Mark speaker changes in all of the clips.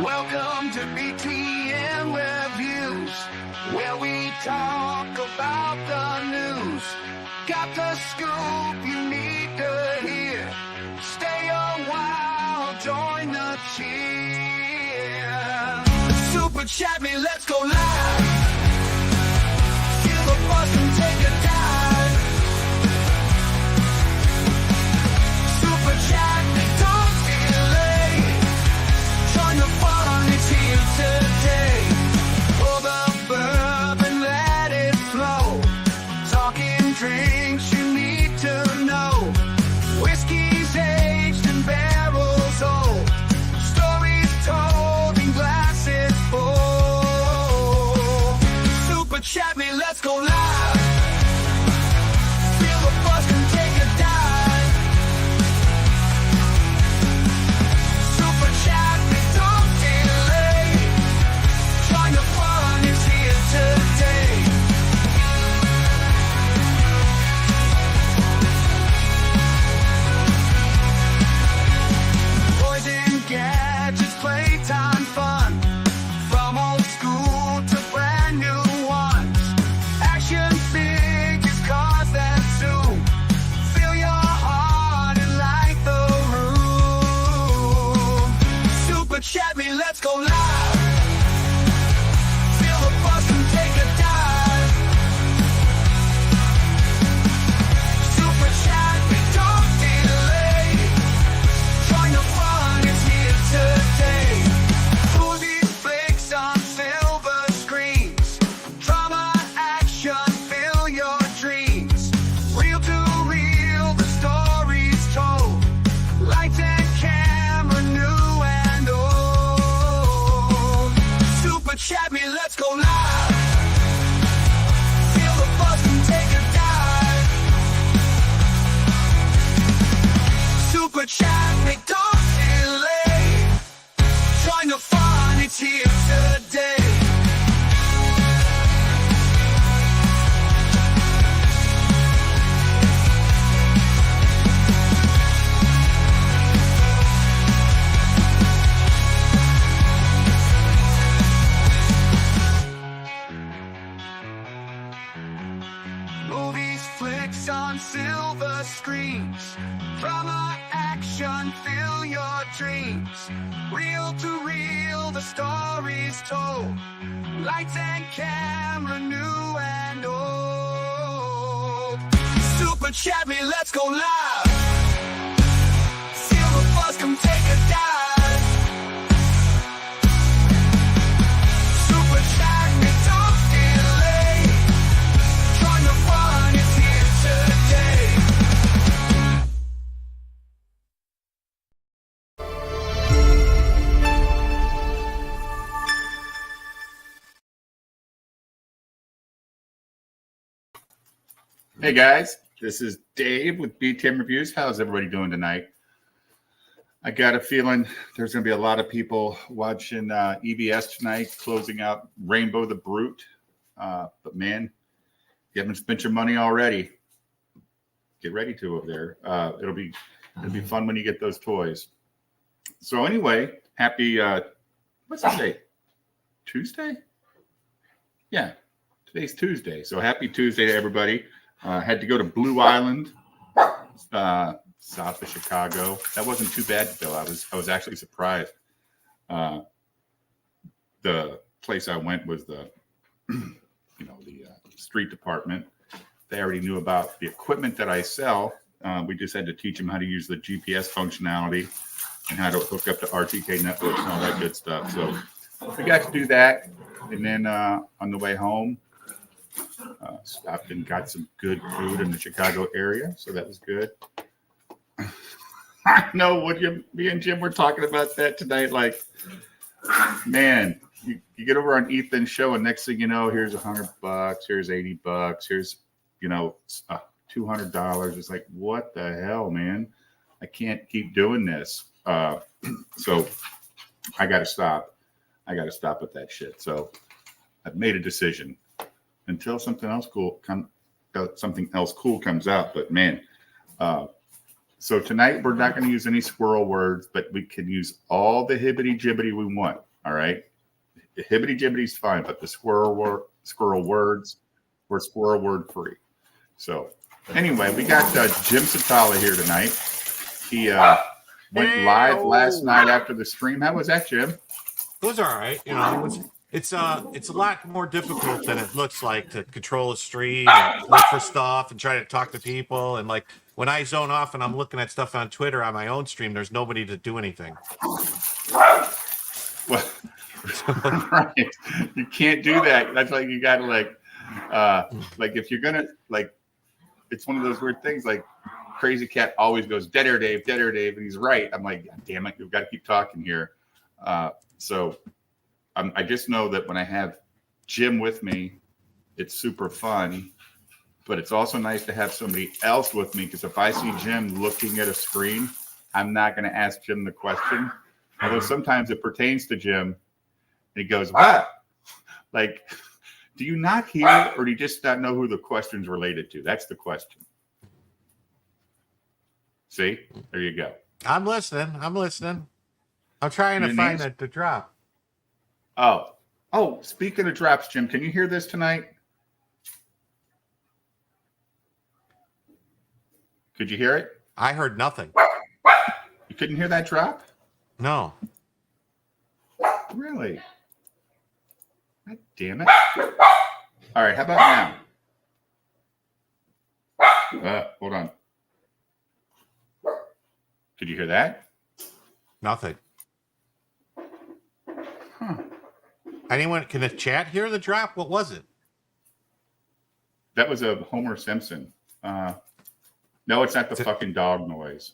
Speaker 1: Welcome to BTM Reviews, where we talk about the news. Got the scoop you need to hear. Stay a while, join the cheer. Super chat me, let's go live. Feel the buzz and take a dive. Super chat me, don't delay. Join the fun, it's here today. Pour the bourbon, let it flow. Talking drinks you need to know. Whiskey's aged and barrels old. Stories told in glasses full. Super chat me, let's go live. Feel the buzz and take a dive. Super chat me, don't delay. Join the fun, it's here today. Toys and gadgets, playtime fun. From old school to brand new ones. Action figures, cars that zoom. Fill your heart and light the room. Super chat me, let's go live. Feel the buzz and take a dive. Super chat me, don't delay. Join the fun, it's here today. Movies, flicks on silver screens. Drama, action, fill your dreams. Real to real, the stories told. Lights and camera, new and old. Super chat me, let's go live. Feel the buzz and take a dive. Super chat me, don't delay. Join the fun, it's here today. Movies, flicks on silver screens. Drama, action, fill your dreams. Real to real, the stories told. Lights and camera, new and old. Super chat me, let's go live. Feel the buzz, come take a dive. Super chat me, don't delay. Join the fun, it's here today.
Speaker 2: Hey guys, this is Dave with BTM Reviews. How's everybody doing tonight? I got a feeling there's going to be a lot of people watching EBS tonight, closing out Rainbow the Brute. But man, you haven't spent your money already. Get ready to over there. It'll be fun when you get those toys. So anyway, happy what's today? Tuesday? Yeah, today's Tuesday. So happy Tuesday to everybody. Had to go to Blue Island, south of Chicago. That wasn't too bad though. I was actually surprised. The place I went was the street department. They already knew about the equipment that I sell. We just had to teach them how to use the GPS functionality and how to hook up to RTK networks and all that good stuff. So we got to do that, and then on the way home. Stopped and got some good food in the Chicago area, so that was good. I know me and Jim were talking about that tonight. Like, man, you get over on Ethan's show, and next thing you know, here's $100, here's $80, here's $200. It's like, what the hell, man? I can't keep doing this. So I got to stop. I got to stop with that shit. So I've made a decision. Until something else cool comes out. But man, So tonight we're not going to use any squirrel words, but we can use all the hibbity jibbity we want. All right, the hibbity jibbity is fine, but the squirrel words, we're squirrel word free. So anyway, we got Jim Satala here tonight. He went live last night after the stream. How was that, Jim?
Speaker 3: It was all right. You know, it's a lot more difficult than it looks like to control a stream and look for stuff and try to talk to people. And like when I zone off and I'm looking at stuff on Twitter on my own stream, there's nobody to do anything.
Speaker 2: Well, right. You can't do that. That's like you got to like if you're gonna like, it's one of those weird things. Like Crazy Cat always goes dead air Dave, and he's right. I'm like, God damn it, we've got to keep talking here. So I just know that when I have Jim with me, it's super fun, but it's also nice to have somebody else with me, because if I see Jim looking at a screen, I'm not going to ask Jim the question. Although sometimes it pertains to Jim, and he goes, what? Like, do you not hear, or do you just not know who the question's related to? That's the question. See? There you go.
Speaker 3: I'm listening. I'm trying to find the drop.
Speaker 2: Oh, speaking of drops, Jim, can you hear this tonight? Could you hear it?
Speaker 3: I heard nothing.
Speaker 2: You couldn't hear that drop?
Speaker 3: No.
Speaker 2: Really? God damn it. All right, how about now? Hold on. Could you hear that?
Speaker 3: Nothing.
Speaker 2: Huh.
Speaker 3: Anyone, can the chat hear the drop? What was it?
Speaker 2: That was a Homer Simpson. No, it's not the fucking dog noise.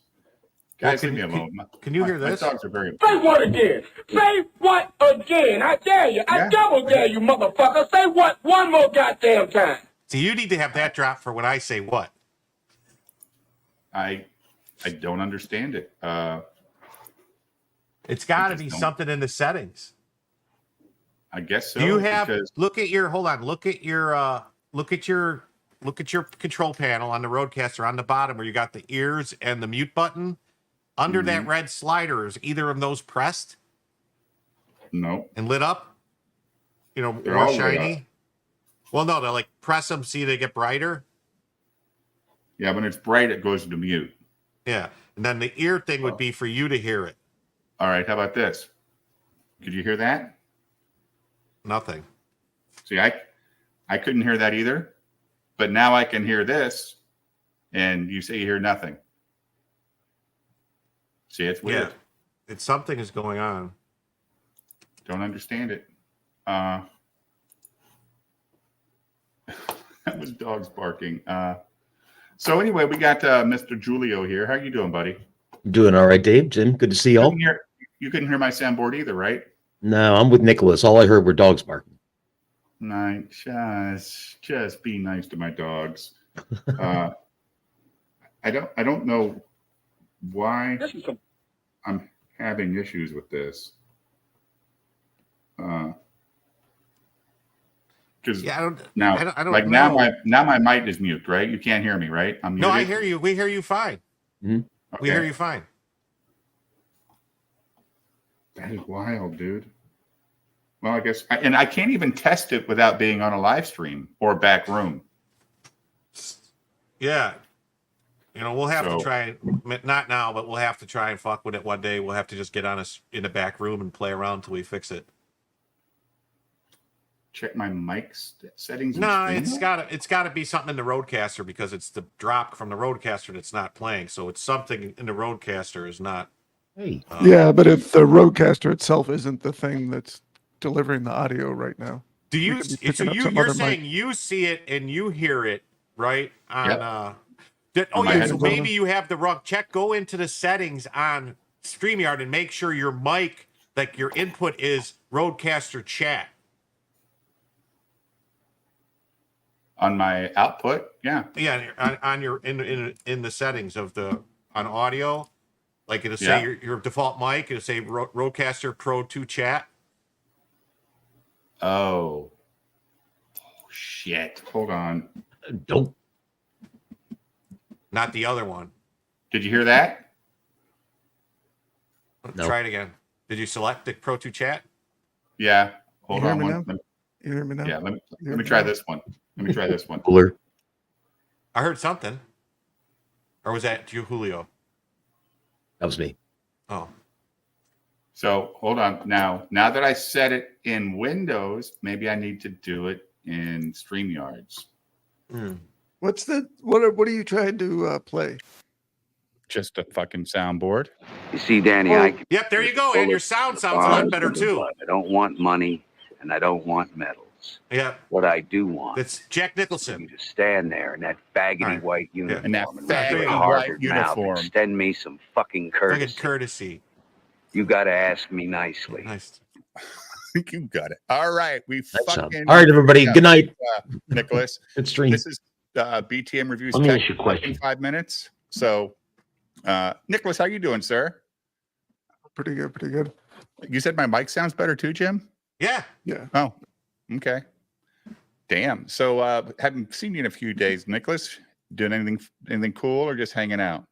Speaker 2: Guys, leave me alone.
Speaker 3: Can you hear this?
Speaker 2: My dogs are very important.
Speaker 4: Say what again? Say what again? I dare you. I double dare you, motherfucker. Say what one more goddamn time.
Speaker 3: So you need to have that drop for when I say what?
Speaker 2: I don't understand it.
Speaker 3: It's got to be something in the settings.
Speaker 2: I guess so.
Speaker 3: Do you have look at your control panel on the Rodecaster on the bottom where you got the ears and the mute button. Under that red slider, is either of those pressed?
Speaker 2: No.
Speaker 3: And lit up? You know,
Speaker 2: They're
Speaker 3: more
Speaker 2: all lit
Speaker 3: shiny? Well, no, they're like press them, see they get brighter.
Speaker 2: Yeah, when it's bright, it goes to mute.
Speaker 3: Yeah. And then the ear thing would be for you to hear it.
Speaker 2: All right, how about this? Could you hear that?
Speaker 3: Nothing.
Speaker 2: See, I couldn't hear that either, but now I can hear this, and you say you hear nothing. See, it's weird.
Speaker 3: Yeah. It's something is going on.
Speaker 2: Don't understand it. That was dogs barking. So anyway, we got Mr. Julio here. How you doing, buddy?
Speaker 5: Doing all right, Dave. Jim, good to see y'all.
Speaker 2: You couldn't hear my soundboard either, right?
Speaker 5: No, I'm with Nicholas. All I heard were dogs barking.
Speaker 2: Nice. Just be nice to my dogs. I don't know why I'm having issues with this. Because
Speaker 3: I don't
Speaker 2: now my mic is mute, right? You can't hear me, right? I'm muted.
Speaker 3: No, I hear you. We hear you fine.
Speaker 5: Mm-hmm.
Speaker 2: Okay.
Speaker 3: We hear you fine.
Speaker 2: That is wild, dude. Well, I guess, and I can't even test it without being on a live stream or a back room.
Speaker 3: Yeah. You know, we'll have to try, not now, but we'll have to try and fuck with it one day. We'll have to just get on us in the back room and play around until we fix it.
Speaker 2: Check my mic settings.
Speaker 3: No, it's gotta be something in the Rodecaster, because it's the drop from the Rodecaster that's not playing. So it's something in the Rodecaster is not.
Speaker 5: Hey.
Speaker 6: Yeah, but if the Rodecaster itself isn't the thing that's delivering the audio right now.
Speaker 3: Do you? So you're saying you see it and you hear it, right? On so maybe you have the wrong. Go into the settings on StreamYard and make sure your mic, like your input, is Rodecaster chat.
Speaker 2: On my output, yeah.
Speaker 3: On your in the settings of the on audio, like it'll say your default mic. It'll say Rodecaster Pro 2 chat.
Speaker 2: Oh shit! Hold on.
Speaker 5: Don't.
Speaker 3: Not the other one.
Speaker 2: Did you hear that?
Speaker 5: No.
Speaker 3: Try it again. Did you select the Pro 2 chat?
Speaker 2: Yeah. Hold
Speaker 6: You hear
Speaker 2: on
Speaker 6: me
Speaker 2: one.
Speaker 6: now? You hear me now?
Speaker 2: Yeah, let
Speaker 6: hear
Speaker 2: me
Speaker 6: me
Speaker 2: try
Speaker 6: now?
Speaker 2: this one. Let me try this one.
Speaker 5: Cooler.
Speaker 3: I heard something. Or was that you, Julio?
Speaker 5: That was me.
Speaker 3: Oh.
Speaker 2: So hold on. Now that I set it in Windows, maybe I need to do it in StreamYards.
Speaker 6: What are you trying to play?
Speaker 2: Just a fucking soundboard.
Speaker 7: You see, Danny,
Speaker 6: Oh,
Speaker 7: I can
Speaker 3: Yep, there you go. And your sound sounds a lot better too.
Speaker 7: I don't want money and I don't want medals.
Speaker 3: Yep.
Speaker 7: What I do want
Speaker 3: That's Jack
Speaker 7: is for
Speaker 3: Nicholson.
Speaker 7: you to stand there in that faggoty
Speaker 3: Right.
Speaker 7: white uniform
Speaker 2: And that
Speaker 7: and with your
Speaker 3: faggoty
Speaker 7: Harvard
Speaker 2: white
Speaker 7: mouth
Speaker 2: uniform.
Speaker 7: extend me some fucking
Speaker 3: Fucking
Speaker 7: courtesy.
Speaker 3: courtesy.
Speaker 7: You got to ask me nicely.
Speaker 3: Nice.
Speaker 2: You got it. All right. We
Speaker 5: That's
Speaker 2: fucking.
Speaker 5: all right, everybody. Good night.
Speaker 2: Nicholas.
Speaker 5: Good stream.
Speaker 2: This is BTM Reviews.
Speaker 5: Let me
Speaker 2: Tech
Speaker 5: ask you a
Speaker 2: in
Speaker 5: question.
Speaker 2: 5 minutes. So, Nicholas, how you doing, sir?
Speaker 6: pretty good, pretty good.
Speaker 2: You said my mic sounds better too, Jim?
Speaker 3: Yeah.
Speaker 6: Yeah.
Speaker 2: Oh, okay. Damn. So, haven't seen you in a few days, Nicholas. Doing anything cool or just hanging out?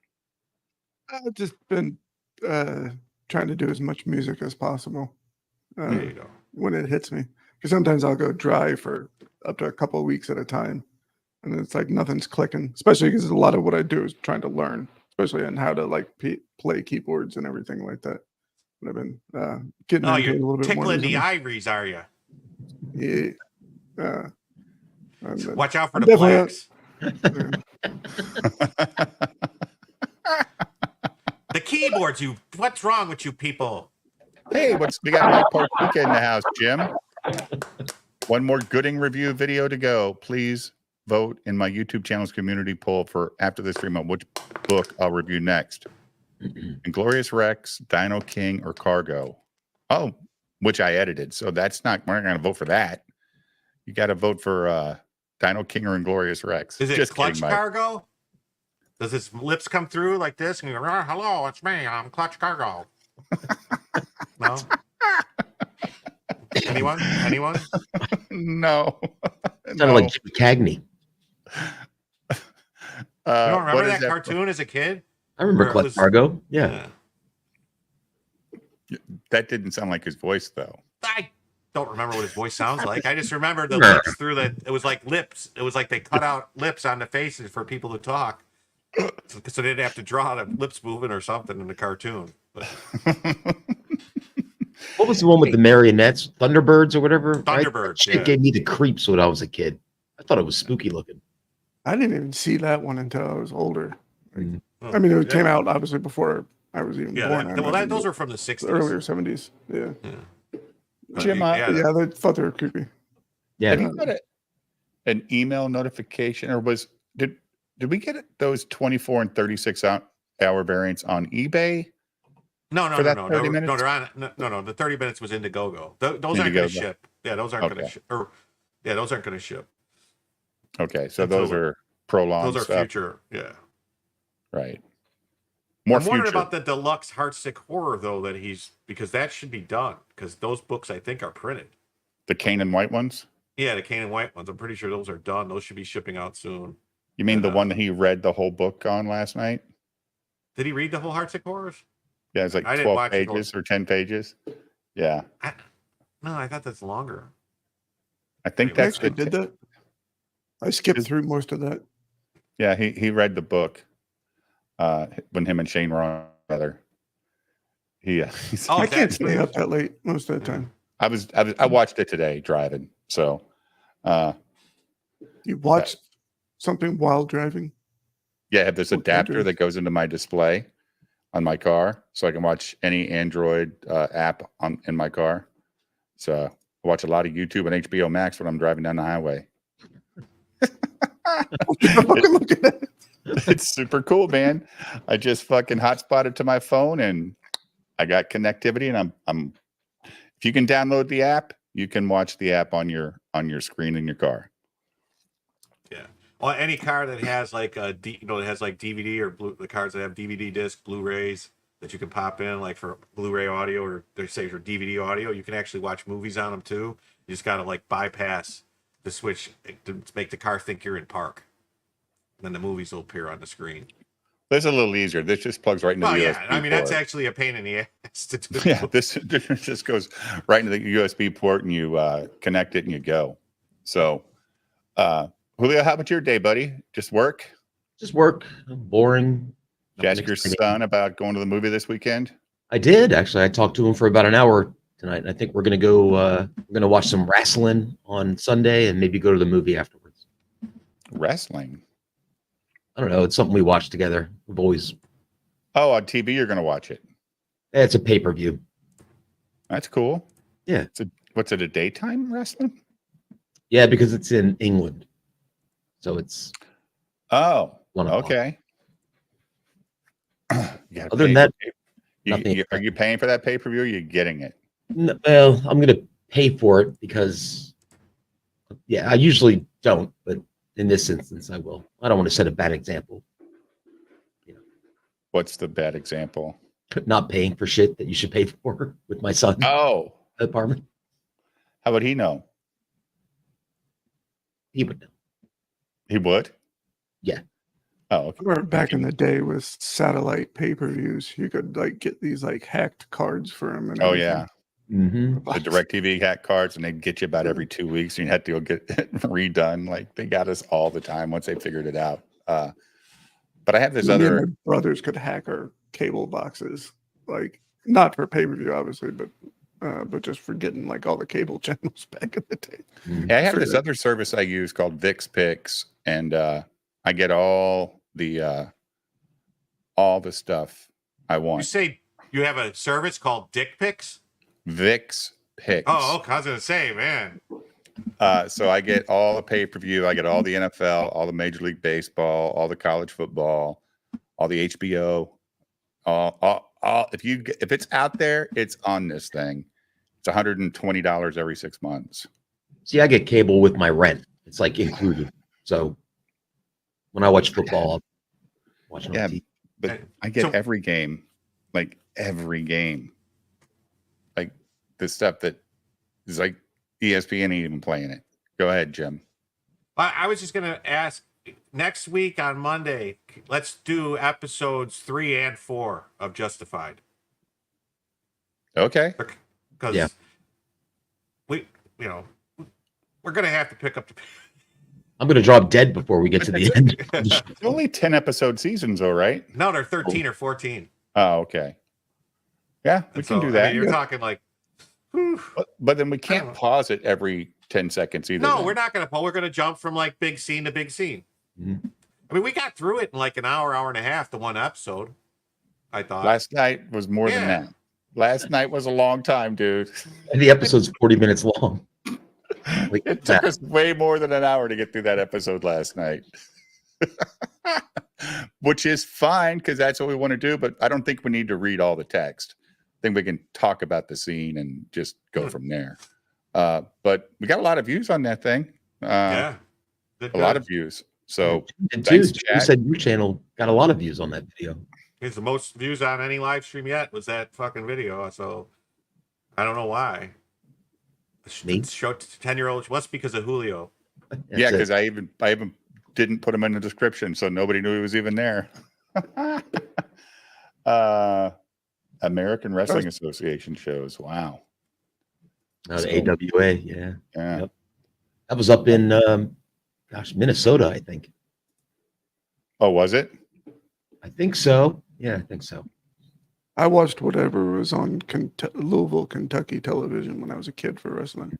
Speaker 6: I've just been trying to do as much music as possible
Speaker 3: There you go.
Speaker 6: when it hits me. Because sometimes I'll go dry for up to a couple of weeks at a time, and it's like nothing's clicking. Especially because a lot of what I do is trying to learn, especially on how to like play keyboards and everything like that. And I've been getting
Speaker 3: Oh,
Speaker 6: into it a little
Speaker 3: you're
Speaker 6: bit more.
Speaker 3: tickling the
Speaker 6: recently.
Speaker 3: ivories, are you?
Speaker 6: Yeah.
Speaker 3: Watch out for
Speaker 6: I'm
Speaker 3: the
Speaker 6: definitely-
Speaker 3: blacks. The keyboards, you. What's wrong with you people?
Speaker 2: Hey, we got Mike Partika in the house, Jim. One more Gooding review video to go. Please vote in my YouTube channel's community poll for after the stream on which book I'll review next. Inglorious Rex, Dino King, or Cargo. Oh, which I edited. So that's not, we're not going to vote for that. You got to vote for Dino King or Inglorious Rex.
Speaker 3: Is it
Speaker 2: Just
Speaker 3: Clutch
Speaker 2: kidding, Mike.
Speaker 3: Cargo? Does his lips come through like this? And you go, "Oh, hello, it's me. I'm Clutch Cargo." No? Anyone? Anyone?
Speaker 2: No.
Speaker 5: Sounded like Jim Cagney.
Speaker 3: You don't remember
Speaker 2: what is
Speaker 3: that cartoon as a kid?
Speaker 5: I remember
Speaker 3: Where it
Speaker 5: Clutch
Speaker 3: was-
Speaker 5: Cargo. Yeah.
Speaker 2: That didn't sound like his voice, though.
Speaker 3: I don't remember what his voice sounds like. I just remember the lips through that. It was like lips. It was like they cut out lips on the faces for people to talk. So they didn't have to draw the lips moving or something in the cartoon. But
Speaker 5: What was the one with the marionettes? Thunderbirds or whatever? right?
Speaker 3: Thunderbirds,
Speaker 5: That shit
Speaker 3: yeah.
Speaker 5: gave me the creeps when I was a kid. I thought it was spooky looking.
Speaker 6: I didn't even see that one until I was older.
Speaker 5: Mhm.
Speaker 6: I mean, it came out obviously before I was even
Speaker 3: yeah,
Speaker 6: born.
Speaker 3: those are from the 60s.
Speaker 6: the earlier 70s. Yeah.
Speaker 3: But
Speaker 2: Jim,
Speaker 3: yeah,
Speaker 6: Yeah, they thought they were creepy.
Speaker 5: Yeah.
Speaker 2: Have you got an email notification, or did we get those 24 and 36 hour variants on eBay?
Speaker 3: No,
Speaker 2: for that
Speaker 3: no.
Speaker 2: 30
Speaker 3: No,
Speaker 2: minutes?
Speaker 3: they're on. No. The 30 minutes was Indiegogo. Those aren't going
Speaker 2: Indiegogo.
Speaker 3: to ship. Yeah, those aren't going
Speaker 2: Okay.
Speaker 3: to ship. Or yeah, those aren't going to ship.
Speaker 2: Okay, so
Speaker 3: Until
Speaker 2: those are prolonged
Speaker 3: Those are
Speaker 2: stuff,
Speaker 3: future. Yeah.
Speaker 2: right? More
Speaker 3: I'm wondering
Speaker 2: future.
Speaker 3: about the deluxe Heartsick Horror though because that should be done because those books I think are printed.
Speaker 2: The Cane and White ones.
Speaker 3: Yeah, the Cane and White ones. I'm pretty sure those are done. Those should be shipping out soon.
Speaker 2: You mean the
Speaker 3: And,
Speaker 2: one that he read the whole book on last night?
Speaker 3: Did he read the whole Heartsick Horrors?
Speaker 2: Yeah, it's like
Speaker 3: I didn't
Speaker 2: 12
Speaker 3: watch it.
Speaker 2: pages or 10 pages. Yeah,
Speaker 3: No, I thought that's longer.
Speaker 2: I think
Speaker 6: I
Speaker 2: that's
Speaker 6: actually
Speaker 2: the
Speaker 6: did that. I skipped
Speaker 2: Is-
Speaker 6: through most of that.
Speaker 2: Yeah, he read the book when him and Shane were on together. He's
Speaker 3: Oh,
Speaker 6: I
Speaker 3: that-
Speaker 6: can't stay up that late most of the time.
Speaker 2: I watched it today driving. So
Speaker 6: You watched something while driving?
Speaker 2: yeah, I have this
Speaker 6: Okay,
Speaker 2: adapter
Speaker 6: dude.
Speaker 2: that goes into my display on my car, so I can watch any Android app in my car. So I watch a lot of YouTube and HBO Max when I'm driving down the highway.
Speaker 6: Look at that.
Speaker 2: It's super cool, man. I just fucking hotspotted to my phone and I got connectivity, and I'm if you can download the app, you can watch the app on your screen in your car.
Speaker 3: Yeah. Well, any car that has like that has like DVD or the cars that have DVD disc, Blu-rays that you can pop in, like for Blu-ray audio or they say for DVD audio, you can actually watch movies on them too. You just gotta like bypass the switch to make the car think you're in park. Then the movies will appear on the screen.
Speaker 2: This is a little easier. This just plugs right into
Speaker 3: Well,
Speaker 2: the
Speaker 3: yeah.
Speaker 2: USB
Speaker 3: I mean, that's
Speaker 2: port.
Speaker 3: actually a pain in the ass to do.
Speaker 2: Yeah, this just goes right into the USB port, and you connect it, and you go. So, Julio, how about your day, buddy? Just work?
Speaker 5: Just work. Boring.
Speaker 2: Did you ask
Speaker 5: Nothing
Speaker 2: your
Speaker 5: exciting.
Speaker 2: son about going to the movie this weekend?
Speaker 5: I did actually. I talked to him for about an hour tonight, and I think we're gonna go. We're gonna watch some wrestling on Sunday, and maybe go to the movie afterwards.
Speaker 2: Wrestling.
Speaker 5: I don't know. It's something we watch together. We've always.
Speaker 2: Oh, on TV, you're going to watch it.
Speaker 5: It's a pay-per-view.
Speaker 2: That's cool.
Speaker 5: Yeah.
Speaker 2: What's it, a daytime wrestling?
Speaker 5: Yeah, because it's in England, so it's.
Speaker 2: Oh,
Speaker 5: 1 o'clock.
Speaker 2: okay.
Speaker 5: Other than that,
Speaker 2: are you paying for that pay-per-view, or are you getting it?
Speaker 5: well, I'm going to pay for it because, yeah, I usually don't, but in this instance, I will. I don't want to set a bad example.
Speaker 2: What's the bad example?
Speaker 5: Not paying for shit that you should pay for with my son.
Speaker 2: Oh,
Speaker 5: Apartment.
Speaker 2: how would he know?
Speaker 5: He would know.
Speaker 2: He would?
Speaker 5: Yeah.
Speaker 2: Oh, okay.
Speaker 6: Remember back in the day with satellite pay-per-views, you could like get these like hacked cards for him. And
Speaker 2: Oh,
Speaker 6: everything.
Speaker 2: yeah.
Speaker 5: Mm-hmm.
Speaker 2: The DirecTV hack cards, and they'd get you about every 2 weeks, and you had to go get it redone. Like, they got us all the time once they figured it out. But I have this
Speaker 6: Me and
Speaker 2: other.
Speaker 6: my brothers could hack our cable boxes, like not for pay-per-view, obviously, but just for getting like all the cable channels back in the day.
Speaker 2: Yeah, I have this other service I use called VixPix, and I get all the stuff I
Speaker 3: You
Speaker 2: want.
Speaker 3: say you have a service called Dick Pics?
Speaker 2: VixPix.
Speaker 3: Oh, okay. I was gonna say, man.
Speaker 2: So I get all the pay-per-view. I get all the NFL, all the Major League Baseball, all the college football, all the HBO. All if it's out there, it's on this thing. It's $120 every 6 months.
Speaker 5: See, I get cable with my rent. It's like included. So when I watch football, I'll watch it on
Speaker 2: Yeah,
Speaker 5: TV.
Speaker 2: but I get every game, like every game, like the stuff that is like ESPN ain't even playing it. Go ahead, Jim.
Speaker 3: I was just gonna ask next week on Monday. Let's do episodes 3 and 4 of Justified.
Speaker 2: Okay.
Speaker 3: Because
Speaker 5: Yeah.
Speaker 3: we're gonna have to pick up the.
Speaker 5: I'm going to drop dead before we get to the end.
Speaker 2: It's only 10 episode seasons, though, right?
Speaker 3: No, they're 13 or 14.
Speaker 2: Oh, okay. Yeah, we can do that.
Speaker 3: I mean, you're talking like. Whew.
Speaker 2: But then we can't pause it every 10 seconds either.
Speaker 3: No,
Speaker 2: then.
Speaker 3: we're not gonna. We're gonna jump from like big scene to big scene.
Speaker 5: Mhm.
Speaker 3: I mean, we got through it in like an hour and a half to one episode. I thought.
Speaker 2: Last night was more than that. Last night was a long time, dude.
Speaker 5: And the episode's 40 minutes long. Like,
Speaker 2: It took us way more than an hour to get through that episode last night. Which is fine, because that's what we want to do, but I don't think we need to read all the text. I think we can talk about the scene and just go from there. But we got a lot of views on that thing.
Speaker 3: Yeah.
Speaker 2: A lot of views. So
Speaker 5: and
Speaker 2: thanks,
Speaker 5: you
Speaker 2: chat.
Speaker 5: said your channel got a lot of views on that video.
Speaker 3: It's the most views on any live stream yet was that fucking video. So I don't know why.
Speaker 5: Me?
Speaker 3: Show 10-year-old. What's because of Julio?
Speaker 2: Yeah, because I even didn't put him in the description, so nobody knew he was even there. American Wrestling Association shows. Wow.
Speaker 5: The AWA, yeah.
Speaker 2: Yeah.
Speaker 5: Yep. That was up in Minnesota, I think.
Speaker 2: Oh, was it?
Speaker 5: I think so. Yeah, I think so.
Speaker 6: I watched whatever was on Louisville, Kentucky television when I was a kid for wrestling.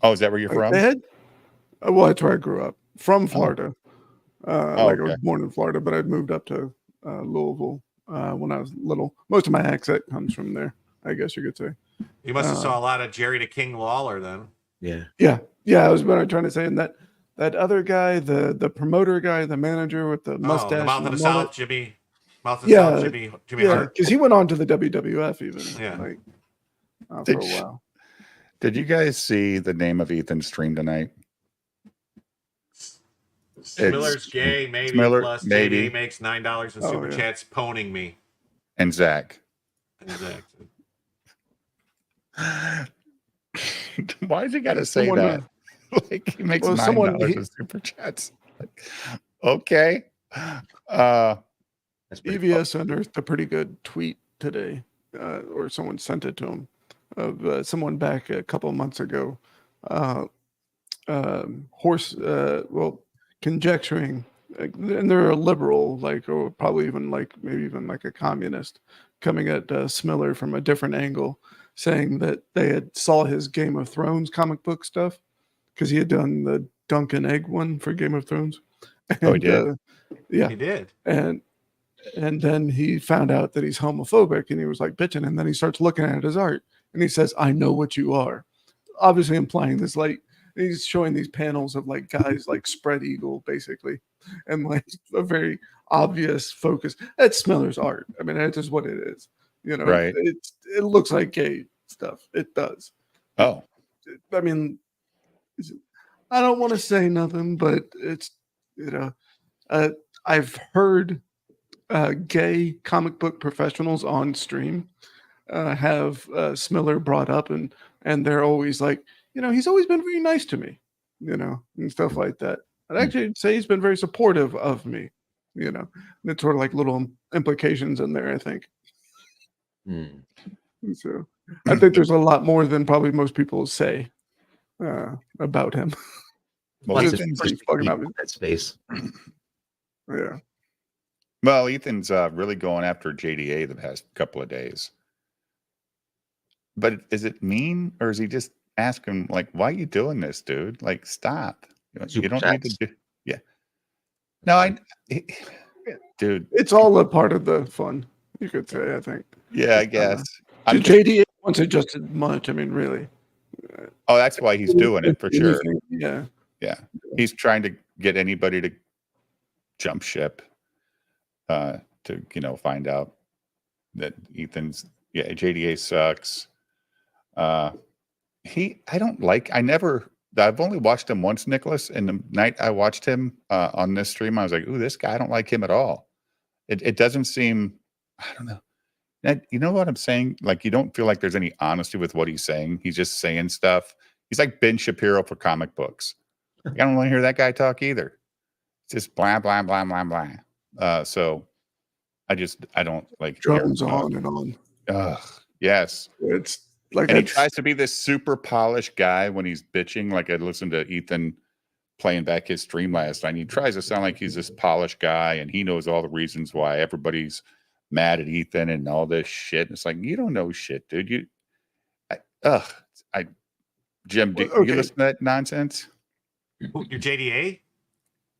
Speaker 2: Oh, is that where you're from?
Speaker 6: Well, that's where I grew up. From Florida. I was
Speaker 2: okay.
Speaker 6: born in Florida, but I moved up to Louisville when I was little. Most of my accent comes from there, I guess you could say.
Speaker 3: You must have saw a lot of Jerry the King Lawler then.
Speaker 5: Yeah.
Speaker 6: Yeah. I was trying to say, and that other guy, the promoter guy, the manager with the mustache,
Speaker 3: the Mouth of the
Speaker 6: mullet.
Speaker 3: South, Jimmy. Mouth of the South, Jimmy
Speaker 6: Yeah,
Speaker 3: Hart.
Speaker 6: because he went on to the WWF even.
Speaker 3: Yeah.
Speaker 6: For a while.
Speaker 2: Did you guys see the name of Ethan's stream tonight?
Speaker 3: Miller's gay, maybe.
Speaker 2: Miller,
Speaker 3: Plus
Speaker 2: maybe.
Speaker 3: JD makes $9 in super chats, poning me.
Speaker 2: And Zach.
Speaker 3: Exactly.
Speaker 2: Why's he got to say that? Like, he makes $9 in super chats. Like, okay.
Speaker 5: That's pretty
Speaker 6: EVS unearthed a pretty good tweet today, or someone sent it to him, of someone back a couple of months ago, conjecturing, and they're a liberal, like, or probably even like maybe even like a communist, coming at Smiller from a different angle, saying that they had saw his Game of Thrones comic book stuff because he had done the Dunk and Egg one for Game of Thrones.
Speaker 2: Oh, he did?
Speaker 6: Yeah,
Speaker 3: He did.
Speaker 6: And then he found out that he's homophobic, and he was like bitching, and then he starts looking at his art, and he says, "I know what you are," obviously implying this, like, he's showing these panels of like guys like spread eagle basically, and like a very obvious focus. That's Smiller's art. I mean, that's just what it is. You know,
Speaker 2: Right.
Speaker 6: it looks like gay stuff. It does.
Speaker 2: Oh,
Speaker 6: I mean, I don't want to say nothing, but it's, you know, I've heard gay comic book professionals on stream have Smiller brought up, and they're always like, you know, he's always been very nice to me, you know, and stuff like that. I'd actually say he's been very supportive of me, you know, and it's sort of like little implications in there, I think.
Speaker 5: Hmm.
Speaker 6: So I think there's a lot more than probably most people say about him.
Speaker 2: well,
Speaker 5: Lots of
Speaker 2: Ethan's,
Speaker 6: pretty fucking
Speaker 5: people
Speaker 6: obvious.
Speaker 5: in that space.
Speaker 6: Yeah.
Speaker 2: well, Ethan's really going after JDA the past couple of days. But is it mean, or is he just asking, like, why are you doing this, dude? Like, stop. You
Speaker 5: Super
Speaker 2: don't need to
Speaker 5: chats.
Speaker 2: do. Yeah. No, dude.
Speaker 6: It's all a part of the fun, you could say, I think.
Speaker 2: Yeah, I guess.
Speaker 6: JDA wants it just as much. I mean, really.
Speaker 2: Oh, that's why he's doing it for sure.
Speaker 6: Yeah.
Speaker 2: Yeah, he's trying to get anybody to jump ship, to find out that Ethan's JDA sucks. I've only watched him once, Nicholas, and the night I watched him on this stream, I was like, ooh, this guy, I don't like him at all. It doesn't seem, I don't know. You know what I'm saying? Like, you don't feel like there's any honesty with what he's saying. He's just saying stuff. He's like Ben Shapiro for comic books. I don't want to hear that guy talk either. It's just blah, blah, blah, blah, blah. So I don't like
Speaker 6: Drones on and on.
Speaker 2: Yes.
Speaker 6: It's like,
Speaker 2: and he tries to be this super polished guy when he's bitching. Like, I listened to Ethan playing back his stream last night. He tries to sound like he's this polished guy, and he knows all the reasons why everybody's mad at Ethan and all this shit. It's like, you don't know shit, dude. Jim, do you listen to that nonsense?
Speaker 3: Your JDA?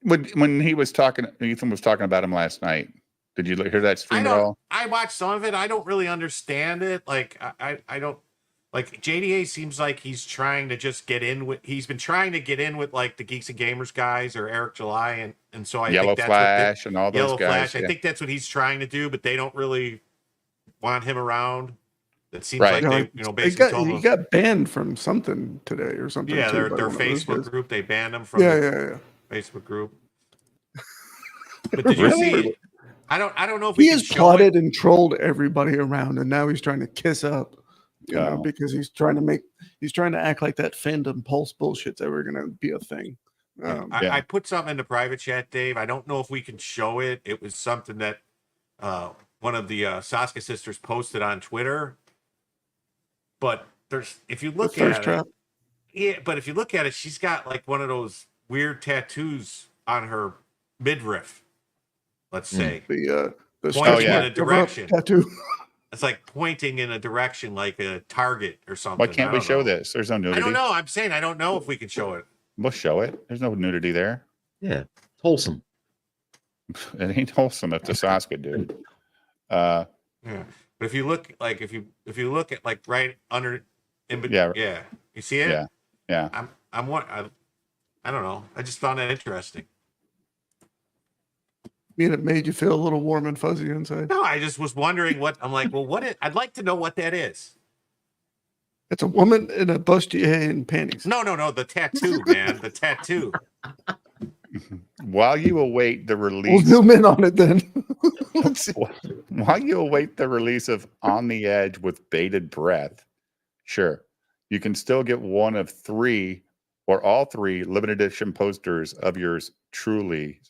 Speaker 2: When he was talking, Ethan was talking about him last night. Did you hear that stream at all?
Speaker 3: I watched some of it. I don't really understand it. Like, I don't, like, JDA seems like he's trying to just get in with, he's been trying to get in with like the Geeks and Gamers guys or Eric July, and so I
Speaker 2: Yellow
Speaker 3: think that's
Speaker 2: Flash and all those
Speaker 3: Yellow
Speaker 2: guys.
Speaker 3: Flash. I think that's what he's trying to do, but they don't really want him around. It seems
Speaker 2: Right.
Speaker 3: like they, basically told
Speaker 6: he
Speaker 3: him.
Speaker 6: got banned from something today or something.
Speaker 3: Yeah,
Speaker 6: too,
Speaker 3: their
Speaker 6: by one of those
Speaker 3: Facebook
Speaker 6: guys.
Speaker 3: group, they banned him from
Speaker 6: Yeah.
Speaker 3: Facebook group. But did you see? I don't know if
Speaker 6: He
Speaker 3: we
Speaker 6: has
Speaker 3: can show
Speaker 6: plotted
Speaker 3: it.
Speaker 6: and trolled everybody around, and now he's trying to kiss up, you know, because he's trying to act like that fandom pulse bullshit's ever gonna be a thing.
Speaker 3: I put something in the private chat, Dave. I don't know if we can show it. It was something that one of the Sasuke sisters posted on Twitter. But if you look at it, yeah, but if you look at it, she's got like one of those weird tattoos on her midriff. Let's say
Speaker 6: The
Speaker 3: pointing in a direction.
Speaker 6: tattoo.
Speaker 3: It's like pointing in a direction, like a target or something.
Speaker 2: Why can't we show this? There's no nudity.
Speaker 3: I don't know. I'm saying I don't know if we can show it.
Speaker 2: We'll show it. There's no nudity there.
Speaker 5: Yeah, it's wholesome.
Speaker 2: It ain't wholesome if the Sasuke dude.
Speaker 3: Yeah, but if you look, like if you look at like right under, yeah, you see it.
Speaker 2: Yeah.
Speaker 3: I don't know. I just found that interesting.
Speaker 6: Mean it made you feel a little warm and fuzzy inside?
Speaker 3: No, I just was wondering what I'm like. Well, I'd like to know what that is.
Speaker 6: It's a woman in a bustier and panties.
Speaker 3: No, the tattoo, man, the tattoo.
Speaker 2: While you await the release,
Speaker 6: we'll zoom in on it then.
Speaker 2: While you await the release of On the Edge with Bated Breath, sure, you can still get one of 3 or all 3 limited edition posters of yours truly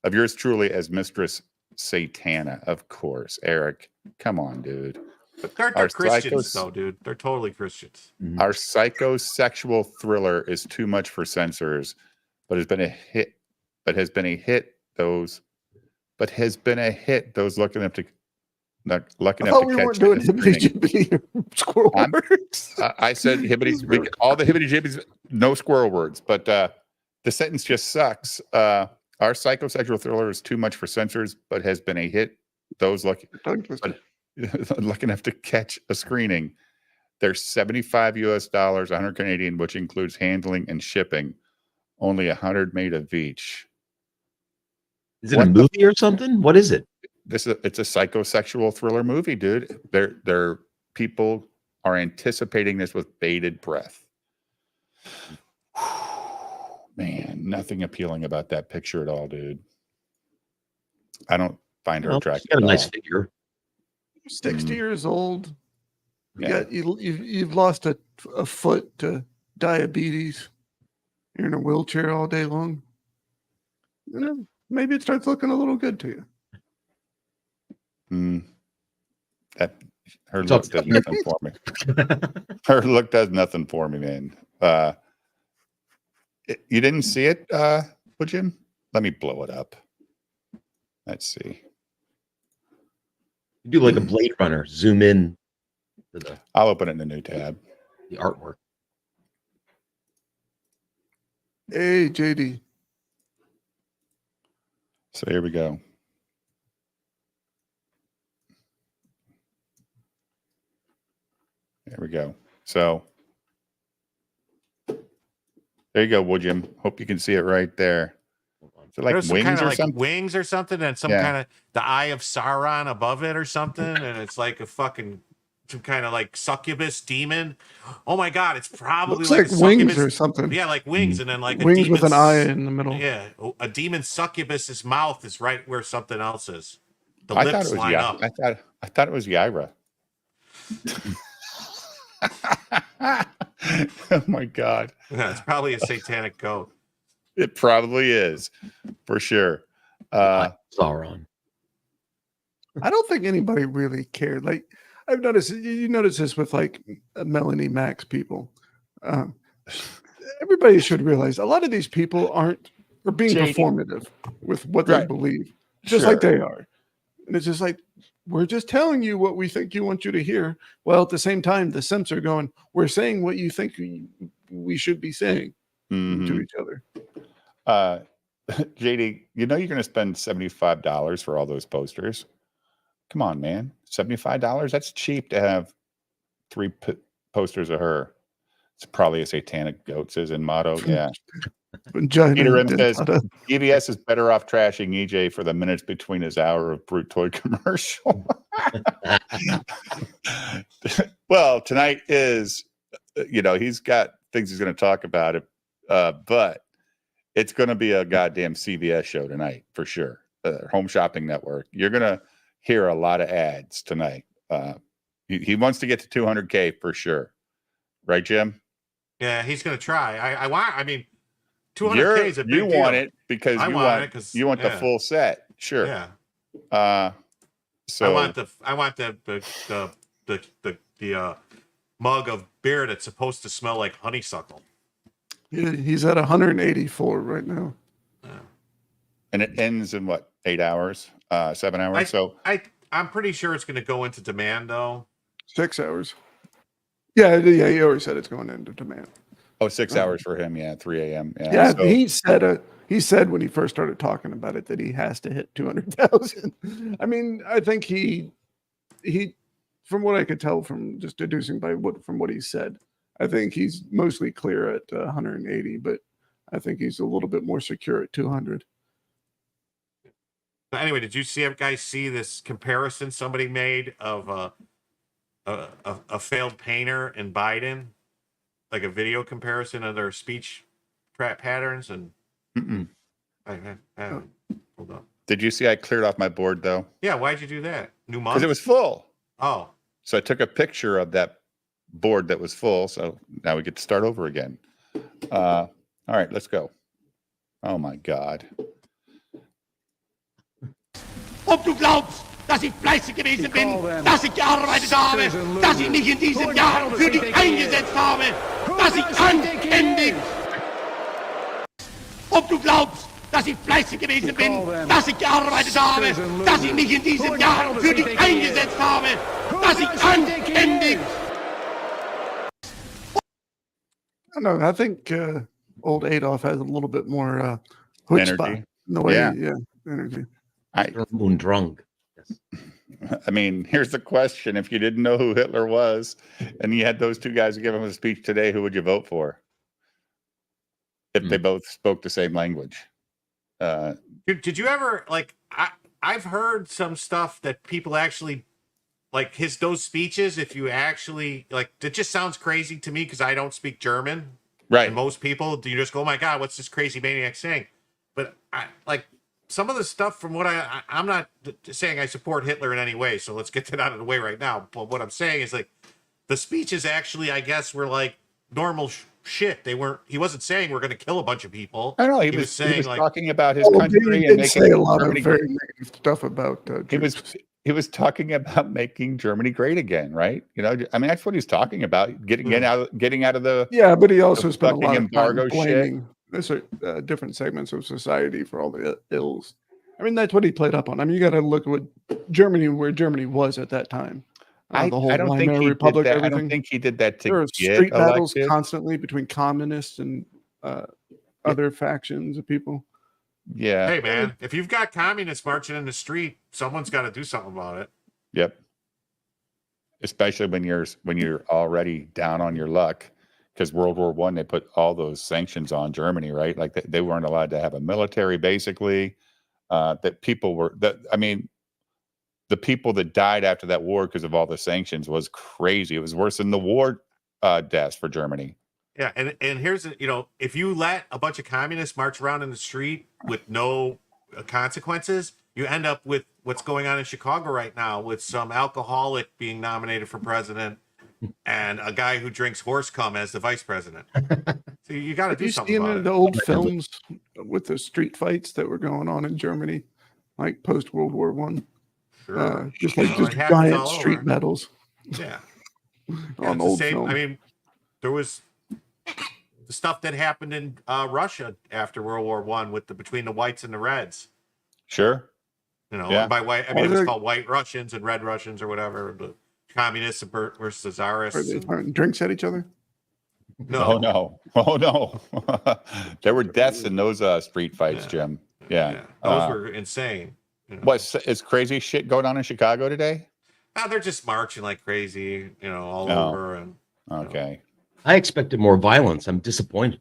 Speaker 2: as Mistress Satana, of course. Eric, come on, dude.
Speaker 3: But they're Christians, though, dude. They're totally Christians.
Speaker 2: Our psychosexual thriller is too much for censors, but has been a hit. Those lucky enough to
Speaker 6: we weren't doing hibbity squirrel words.
Speaker 2: I said hibbity, all the hibbity jibbies, no squirrel words, but the sentence just sucks. Our psychosexual thriller is too much for censors, but has been a hit. Those lucky enough to catch a screening. They're $75 US, 100 Canadian, which includes handling and shipping. Only 100 made of each.
Speaker 5: Is it a movie or something? What is it?
Speaker 2: It's a psychosexual thriller movie, dude. People are anticipating this with bated breath. Man, nothing appealing about that picture at all, dude. I don't find her attractive.
Speaker 5: She's got a nice figure.
Speaker 6: 60 years old.
Speaker 2: Yeah.
Speaker 6: You've lost a foot to diabetes. You're in a wheelchair all day long. Maybe it starts looking a little good to you.
Speaker 2: Her look does nothing for me. Her look does nothing for me, man. You didn't see it, Jim? Let me blow it up. Let's see.
Speaker 5: You do like a Blade Runner. Zoom in.
Speaker 2: I'll open it in a new tab.
Speaker 5: The artwork.
Speaker 6: Hey, JD.
Speaker 2: So here we go. There we go. So there you go, Woodjim. Hope you can see it right there. Is it like wings or something?
Speaker 3: Wings or something, and some kind of the eye of Sauron above it or something, and it's like a fucking some kind of like succubus demon. Oh my god, it's probably
Speaker 6: looks like wings
Speaker 3: succubus,
Speaker 6: or something.
Speaker 3: Yeah, like wings, and then like
Speaker 6: wings
Speaker 3: a demon
Speaker 6: with an eye in the middle.
Speaker 3: Yeah, a demon succubus's mouth is right where something else is. The lips line up.
Speaker 2: I thought it was Yaira. Oh my god.
Speaker 3: Yeah, it's probably a satanic goat.
Speaker 2: It probably is, for sure.
Speaker 5: Sauron.
Speaker 6: I don't think anybody really cared. Like I've noticed, you notice this with like Melanie Max people. Everybody should realize a lot of these people are being performative with what they believe, just like they are. And it's just like, we're just telling you what we think you want you to hear. Well, at the same time, the Simps are going, we're saying what you think we should be saying to each other.
Speaker 2: JD, you know you're going to spend $75 for all those posters. Come on, man. $75? That's cheap to have 3 posters of her. It's probably a satanic goat, says in motto. Yeah. Peter M says EBS is better off trashing EJ for the minutes between his hour of brute toy commercial. Well, tonight is, he's got things he's going to talk about it, but it's going to be a goddamn CBS show tonight for sure. Home Shopping Network. You're going to hear a lot of ads tonight. He wants to get to 200K for sure, right, Jim?
Speaker 3: Yeah, he's going to try. I mean. 200K is a big deal.
Speaker 2: You want it because you want the full set. Sure.
Speaker 3: Yeah.
Speaker 2: So
Speaker 3: I want the mug of beer that's supposed to smell like honeysuckle.
Speaker 6: Yeah, he's at 184 right now.
Speaker 3: Yeah.
Speaker 2: And it ends in what, 8 hours, 7 hours?
Speaker 3: I'm pretty sure it's going to go into demand though.
Speaker 6: 6 hours. Yeah. He already said it's going into demand.
Speaker 2: Oh, 6 hours for him. Yeah. 3 a.m.
Speaker 6: Yeah. So, he said when he first started talking about it that he has to hit 200,000. I mean, I think he, from what I could tell from just deducing from what he said, I think he's mostly clear at 180, but I think he's a little bit more secure at 200.
Speaker 3: Anyway, did you guys see this comparison somebody made of a failed painter and Biden? Like a video comparison of their speech patterns and hold on.
Speaker 2: Did you see I cleared off my board though?
Speaker 3: Yeah, why'd you do that? New month?
Speaker 2: Because it was full.
Speaker 3: Oh.
Speaker 2: So I took a picture of that board that was full. So now we get to start over again. All right, let's go. Oh my God.
Speaker 8: Ob du glaubst, dass ich fleißig gewesen bin, dass ich gearbeitet habe, dass ich mich in diesen Jahren für dich eingesetzt habe, dass ich anständig. Ob du glaubst, dass ich fleißig gewesen bin, dass ich gearbeitet habe, dass ich mich in diesen Jahren für dich eingesetzt habe, dass ich anständig.
Speaker 6: I don't know. I think old Adolf has a little bit more chutzpah
Speaker 2: Energy.
Speaker 6: in the way,
Speaker 2: Yeah.
Speaker 6: Energy.
Speaker 5: Drunk.
Speaker 2: I mean, here's the question: if you didn't know who Hitler was, and you had those two guys give him a speech today, who would you vote for? If they both spoke the same language.
Speaker 3: Did you ever like? I've heard some stuff that people actually like those speeches. If you actually like, it just sounds crazy to me because I don't speak German.
Speaker 2: Right.
Speaker 3: And most people, do you just go, oh my God, what's this crazy maniac saying? But I like some of the stuff from what I'm not saying I support Hitler in any way. So let's get that out of the way right now. But what I'm saying is like the speeches actually, I guess, were like normal shit. He wasn't saying we're going to kill a bunch of people.
Speaker 2: I don't know. He was saying like talking about his country and making
Speaker 6: say a lot
Speaker 2: Germany
Speaker 6: of very negative stuff about.
Speaker 2: He was talking about making Germany great again, right? You know, I mean, that's what he's talking about. Getting out of the
Speaker 6: but he also spent a lot of time
Speaker 2: embargo
Speaker 6: blaming different segments of society for all the ills. I mean, that's what he played up on. I mean, you got to look at where Germany was at that time. The whole
Speaker 2: don't think
Speaker 6: Weimar
Speaker 2: he
Speaker 6: Republic,
Speaker 2: did that.
Speaker 6: everything.
Speaker 2: I don't think he did that to
Speaker 6: there were
Speaker 2: get
Speaker 6: street battles
Speaker 2: elected.
Speaker 6: constantly between communists and other factions of people.
Speaker 2: Yeah.
Speaker 3: Hey man, if you've got communists marching in the street, someone's got to do something about it.
Speaker 2: Yep. Especially when you're already down on your luck, because World War I, they put all those sanctions on Germany, right? Like they weren't allowed to have a military, basically. The people that died after that war because of all the sanctions was crazy. It was worse than the war deaths for Germany.
Speaker 3: Yeah, and here's if you let a bunch of communists march around in the street with no consequences, you end up with what's going on in Chicago right now with some alcoholic being nominated for president and a guy who drinks horse cum as the vice president. So you got to do something about it.
Speaker 6: The old films with the street fights that were going on in Germany, like post World War I.
Speaker 3: Sure.
Speaker 6: Just giant street battles.
Speaker 3: Yeah.
Speaker 6: On old
Speaker 3: same,
Speaker 6: film.
Speaker 3: I mean, there was the stuff that happened in Russia after World War I between the whites and the reds.
Speaker 2: Sure.
Speaker 3: By white, I mean it was called White Russians and Red Russians or whatever. The communists versus czarists.
Speaker 6: Are they throwing drinks at each other?
Speaker 3: No.
Speaker 2: Oh no. There were deaths in those street fights, Jim. Yeah.
Speaker 3: Those were insane.
Speaker 2: Is crazy shit going on in Chicago today?
Speaker 3: They're just marching like crazy, all over. And
Speaker 2: okay.
Speaker 5: I expected more violence. I'm disappointed.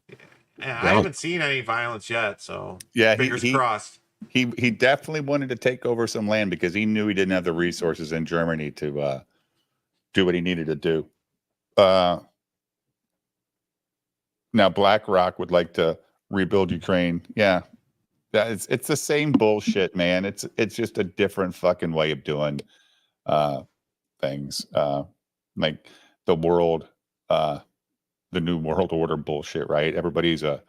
Speaker 3: Yeah, I haven't seen any violence yet, so fingers crossed.
Speaker 2: He definitely wanted to take over some land because he knew he didn't have the resources in Germany to do what he needed to do. Now BlackRock would like to rebuild Ukraine. Yeah. It's the same bullshit, man. It's just a different fucking way of doing things. Like the world, the new world order bullshit, right? Everybody's a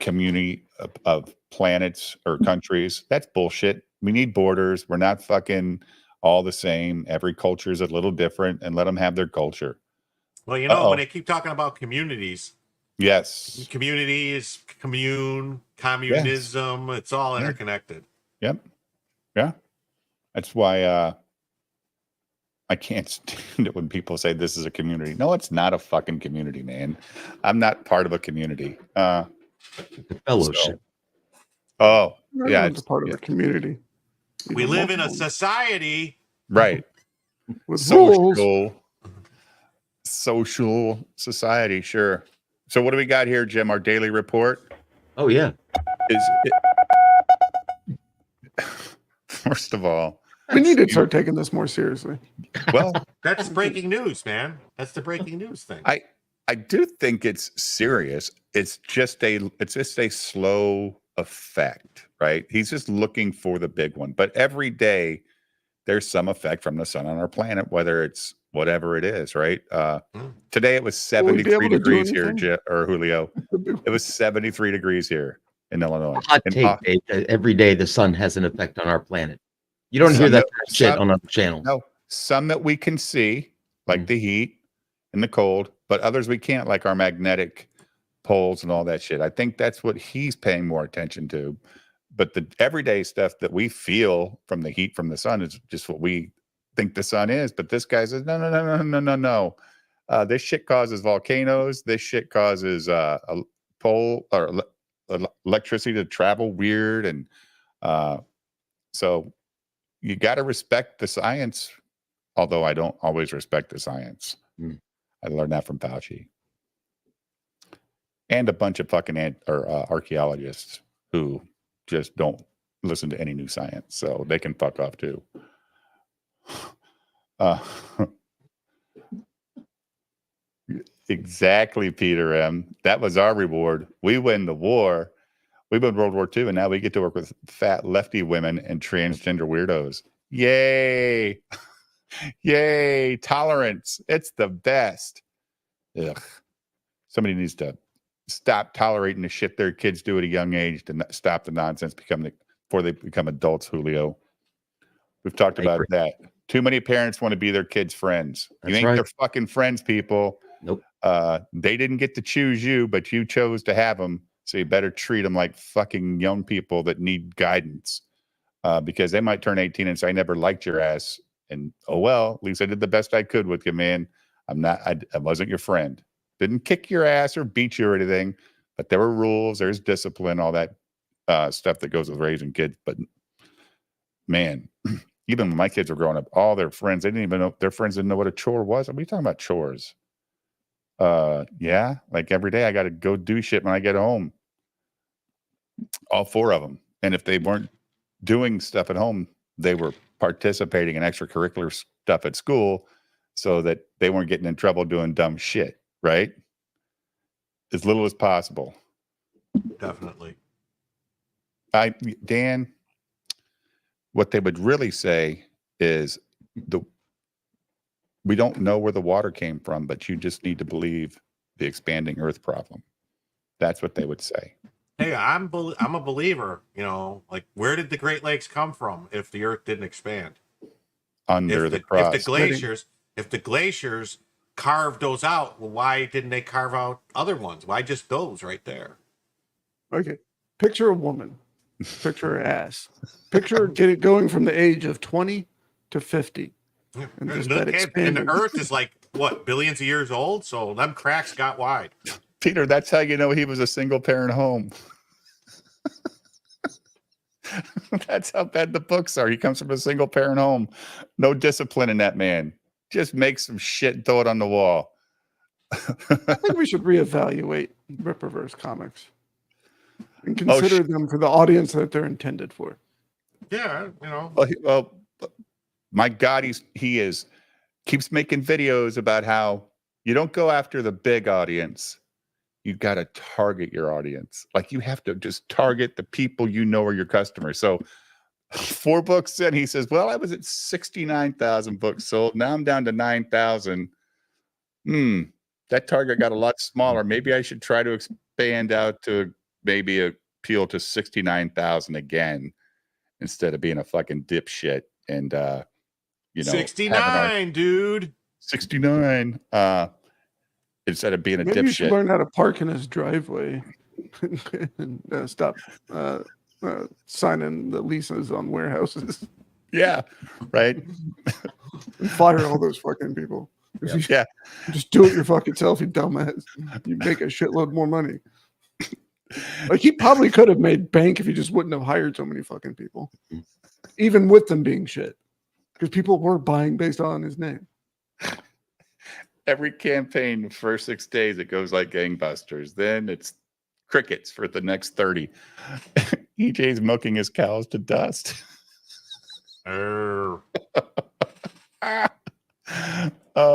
Speaker 2: community of planets or countries. That's bullshit. We need borders. We're not fucking all the same. Every culture is a little different, and let them have their culture.
Speaker 3: Well, when they keep talking about communities.
Speaker 2: Yes.
Speaker 3: Communities, communism, yes. It's all interconnected.
Speaker 2: Yep. Yeah. That's why I can't stand it when people say this is a community. No, it's not a fucking community, man. I'm not part of a community.
Speaker 5: The fellowship.
Speaker 6: It's part of a community.
Speaker 3: We live in a society.
Speaker 2: Right.
Speaker 6: With
Speaker 2: social society, sure. So what do we got here, Jim? Our daily report?
Speaker 5: Oh, yeah.
Speaker 2: First of all,
Speaker 6: we need to start taking this more seriously.
Speaker 2: Well,
Speaker 3: that's breaking news, man. That's the breaking news thing.
Speaker 2: I do think it's serious. It's just a slow effect, right? He's just looking for the big one. But every day there's some effect from the sun on our planet, whether it's whatever it is, right? Today it was 73 degrees here, Julio. It was 73 degrees here in Illinois.
Speaker 5: Hot take, Dave. Every day the sun has an effect on our planet. You don't hear
Speaker 2: Some
Speaker 5: that
Speaker 2: that-
Speaker 5: shit
Speaker 2: some-
Speaker 5: on other channels.
Speaker 2: No, some that we can see, like
Speaker 5: Mm.
Speaker 2: the heat and the cold, but others we can't, like our magnetic poles and all that shit. I think that's what he's paying more attention to. But the everyday stuff that we feel from the heat from the sun is just what we think the sun is. But this guy says, no. This shit causes volcanoes. This shit causes a pole or electricity to travel weird. And so you got to respect the science, although I don't always respect the science.
Speaker 5: Mm.
Speaker 2: I learned that from Fauci. And a bunch of fucking archaeologists who just don't listen to any new science, so they can fuck off too. Exactly, Peter M. That was our reward. We win the war. We win World War II, and now we get to work with fat lefty women and transgender weirdos. Yay! Yay! Tolerance. It's the best. Ugh. Somebody needs to stop tolerating the shit their kids do at a young age to stop the nonsense before they become adults, Julio. We've talked about that. Too many parents want to be their kids' friends. You ain't their fucking friends, people.
Speaker 5: Nope.
Speaker 2: They didn't get to choose you, but you chose to have them. So you better treat them like fucking young people that need guidance. Because they might turn 18 and say, I never liked your ass. And oh well, at least I did the best I could with you, man. I wasn't your friend. Didn't kick your ass or beat you or anything, but there were rules, there's discipline, all that stuff that goes with raising kids. But man, even when my kids were growing up, all their friends, their friends didn't know what a chore was. What are you talking about chores? Yeah, like every day I got to go do shit when I get home. All four of them. And if they weren't doing stuff at home, they were participating in extracurricular stuff at school so that they weren't getting in trouble doing dumb shit. Right? As little as possible.
Speaker 3: Definitely.
Speaker 2: Dan, what they would really say is we don't know where the water came from, but you just need to believe the expanding earth problem. That's what they would say.
Speaker 3: Hey, I'm a believer, like where did the Great Lakes come from if the earth didn't expand?
Speaker 2: Under the crust.
Speaker 3: If the glaciers carved those out, well, why didn't they carve out other ones? Why just those right there?
Speaker 6: Okay. Picture a woman. Picture her ass. Picture her going from the age of 20 to 50. And
Speaker 3: the earth is like, what, billions of years old? So them cracks got wide.
Speaker 2: Peter, that's how you know he was a single parent home. That's how bad the books are. He comes from a single parent home. No discipline in that man. Just make some shit and throw it on the wall.
Speaker 6: I think we should reevaluate Rippaverse comics and consider them for the audience that they're intended for.
Speaker 3: Yeah,
Speaker 2: Well, my God, he keeps making videos about how you don't go after the big audience. You got to target your audience. Like you have to just target the people you know are your customers. So 4 books in, he says, well, I was at 69,000 books sold. Now I'm down to 9,000. That target got a lot smaller. Maybe I should try to expand out to maybe appeal to 69,000 again instead of being a fucking dipshit. And,
Speaker 3: 69, dude.
Speaker 2: 69. Instead of being a
Speaker 6: Maybe
Speaker 2: dipshit.
Speaker 6: you should learn how to park in his driveway and stop signing the leases on warehouses.
Speaker 2: Yeah, right.
Speaker 6: And fire all those fucking people.
Speaker 2: Yeah.
Speaker 6: Just do it your fucking self, you dumbass. You make a shitload more money. Like he probably could have made bank if he just wouldn't have hired so many fucking people. Even with them being shit. Because people were buying based on his name.
Speaker 2: Every campaign, the first 6 days, it goes like gangbusters. Then it's crickets for the next 30. EJ's milking his cows to dust.
Speaker 3: Oh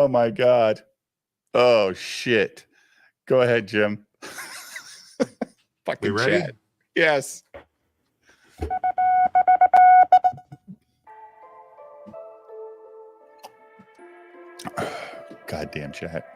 Speaker 2: my God. Oh shit. Go ahead, Jim. Fucking
Speaker 3: we ready?
Speaker 2: chat. Yes. Goddamn chat.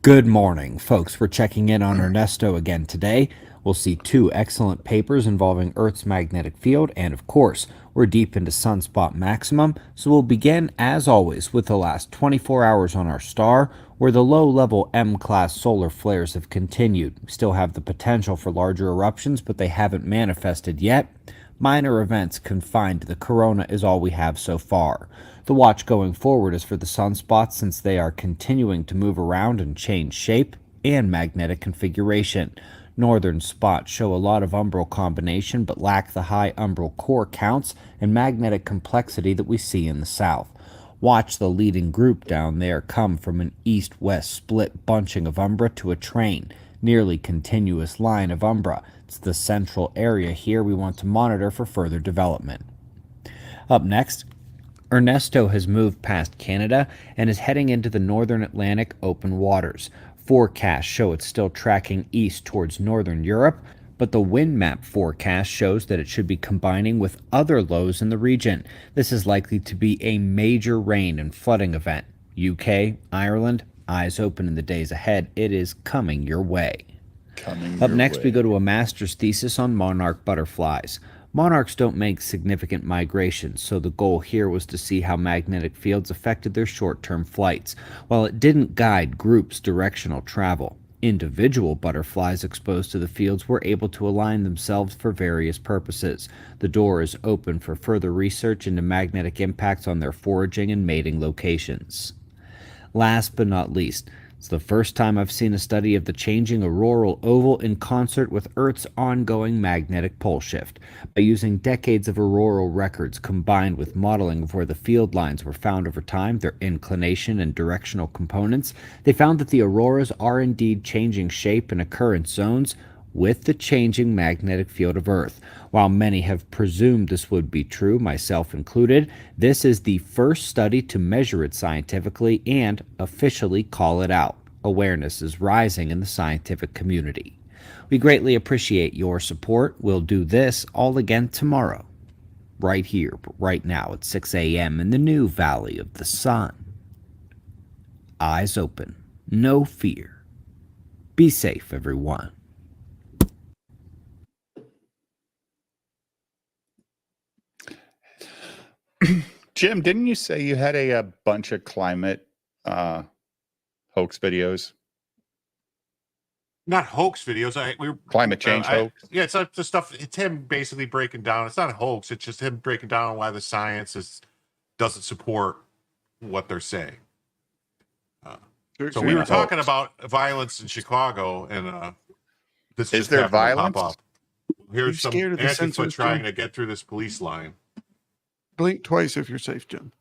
Speaker 9: Good morning, folks. We're checking in on Ernesto again today. We'll see 2 excellent papers involving Earth's magnetic field, and of course, we're deep into sunspot maximum, so we'll begin, as always, with the last 24 hours on our star, where the low-level M-class solar flares have continued. We still have the potential for larger eruptions, but they haven't manifested yet. Minor events confined to the corona is all we have so far. The watch going forward is for the sunspots, since they are continuing to move around and change shape and magnetic configuration. Northern spots show a lot of umbral combination but lack the high umbral core counts and magnetic complexity that we see in the south. Watch the leading group down there come from an east-west split bunching of umbra to a train, nearly continuous line of umbra. It's the central area here we want to monitor for further development. Up next, Ernesto has moved past Canada and is heading into the northern Atlantic open waters. Forecasts show it's still tracking east towards northern Europe, but the wind map forecast shows that it should be combining with other lows in the region. This is likely to be a major rain and flooding event. UK, Ireland, eyes open in the days ahead. It is coming your way. Up next, we go to a master's thesis on monarch butterflies. Monarchs don't make significant migrations, so the goal here was to see how magnetic fields affected their short-term flights. While it didn't guide groups' directional travel, individual butterflies exposed to the fields were able to align themselves for various purposes. The door is open for further research into magnetic impacts on their foraging and mating locations. Last but not least, it's the first time I've seen a study of the changing auroral oval in concert with Earth's ongoing magnetic pole shift. By using decades of auroral records combined with modeling of where the field lines were found over time, their inclination and directional components, they found that the auroras are indeed changing shape and occurrence zones with the changing magnetic field of Earth. While many have presumed this would be true, myself included, this is the first study to measure it scientifically and officially call it out. Awareness is rising in the scientific community. We greatly appreciate your support. We'll do this all again tomorrow, right here, right now at 6 a.m. in the new Valley of the Sun. Eyes open, no fear. Be safe, everyone.
Speaker 2: Jim, didn't you say you had a bunch of climate hoax videos?
Speaker 3: Not hoax videos.
Speaker 2: Climate change hoax?
Speaker 3: Yeah, it's like the stuff. It's him basically breaking down. It's not a hoax. It's just him breaking down why the science doesn't support what they're saying. So we were talking about violence in Chicago, and this
Speaker 2: is there violence?
Speaker 3: Pop up. Here's some Antifa trying to get through this police line.
Speaker 6: Blink twice if you're safe, Jim.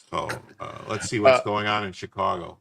Speaker 3: So let's see what's going on in Chicago.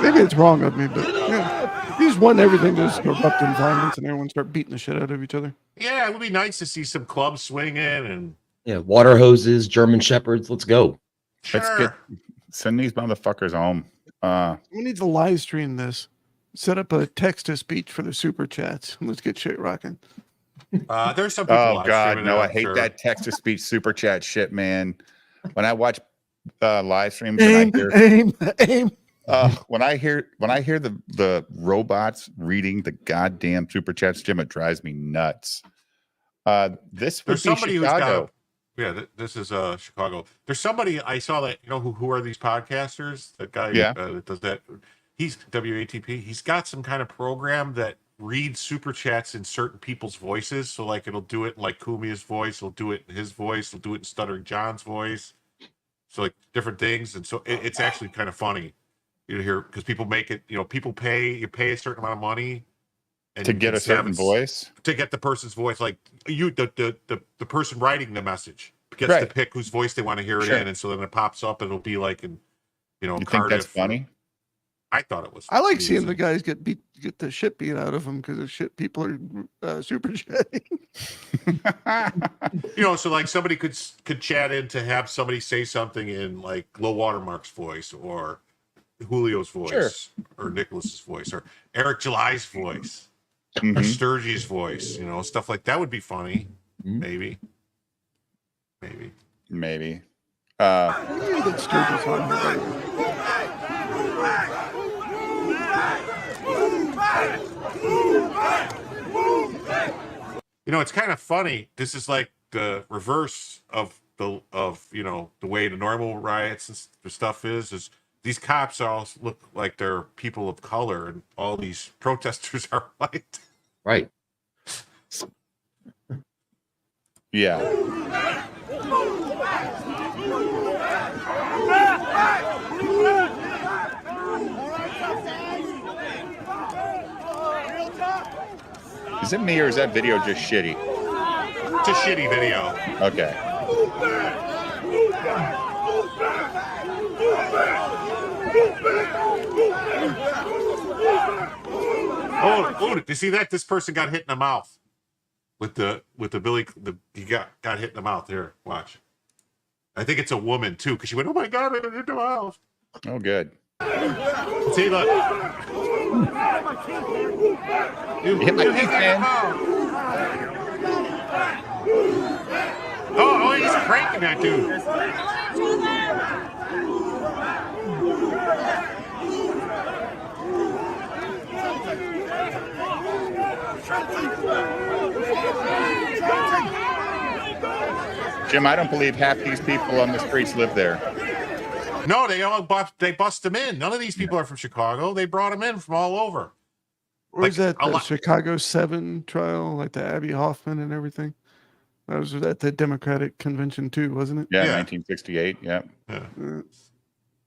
Speaker 6: Maybe it's wrong of me, but yeah, you just want everything to just erupt in violence and everyone start beating the shit out of each other.
Speaker 3: Yeah, it would be nice to see some clubs swinging and
Speaker 5: water hoses, German shepherds. Let's go.
Speaker 3: Sure.
Speaker 2: Let's get send these motherfuckers home.
Speaker 6: We need to live stream this. Set up a text to speech for the super chats. Let's get shit rocking.
Speaker 3: There's some people.
Speaker 2: Oh God, no! I hate that text to speech super chat shit, man. When I watch live streams,
Speaker 6: aim.
Speaker 2: When I hear the robots reading the goddamn super chats, Jim, it drives me nuts. This would be Chicago.
Speaker 3: This is Chicago. There's somebody I saw that who are these podcasters? That guy that does that. He's WATP. He's got some kind of program that reads super chats in certain people's voices. So like it'll do it in like Kumia's voice, it'll do it in his voice, it'll do it in Stuttering John's voice. So like different things, and so it's actually kind of funny. You hear because people make it. People pay a certain amount of money
Speaker 2: to get a certain voice,
Speaker 3: to get the person's voice. Like the person writing the message. gets to pick whose voice they want to hear it in, and so then it pops up and it'll be like in,
Speaker 2: You think
Speaker 3: Cardiff.
Speaker 2: that's funny?
Speaker 3: I thought it was.
Speaker 6: I like seeing the guys get the shit beat out of them because of shit people are super chatting.
Speaker 3: So like somebody could chat in to have somebody say something in like Low Watermark's voice or Julio's voice or Nicholas's voice or Eric July's voice or Sturgey's voice, stuff like that would be funny. Maybe.
Speaker 6: Get Sturgis on here,
Speaker 3: it's kind of funny. This is like the reverse of the way the normal riots and stuff is these cops all look like they're people of color and all these protesters are white.
Speaker 5: Right.
Speaker 2: Yeah. Is it me or is that video just shitty?
Speaker 3: It's a shitty video.
Speaker 2: Okay.
Speaker 3: Oh, did you see that? This person got hit in the mouth with the he got hit in the mouth. Here, watch. I think it's a woman too, because she went, "Oh my God, I got hit in the mouth."
Speaker 2: Oh, good.
Speaker 3: See, look. You hit my mouth. Oh, he's cranking that dude.
Speaker 2: Jim, I don't believe half these people on the streets live there.
Speaker 3: No, they bust them in. None of these people are from Chicago. They brought them in from all over.
Speaker 6: Or is that the Chicago 7 trial, like the Abby Hoffman and everything? That was at the Democratic Convention too, wasn't it?
Speaker 2: Yeah, 1968. Yeah.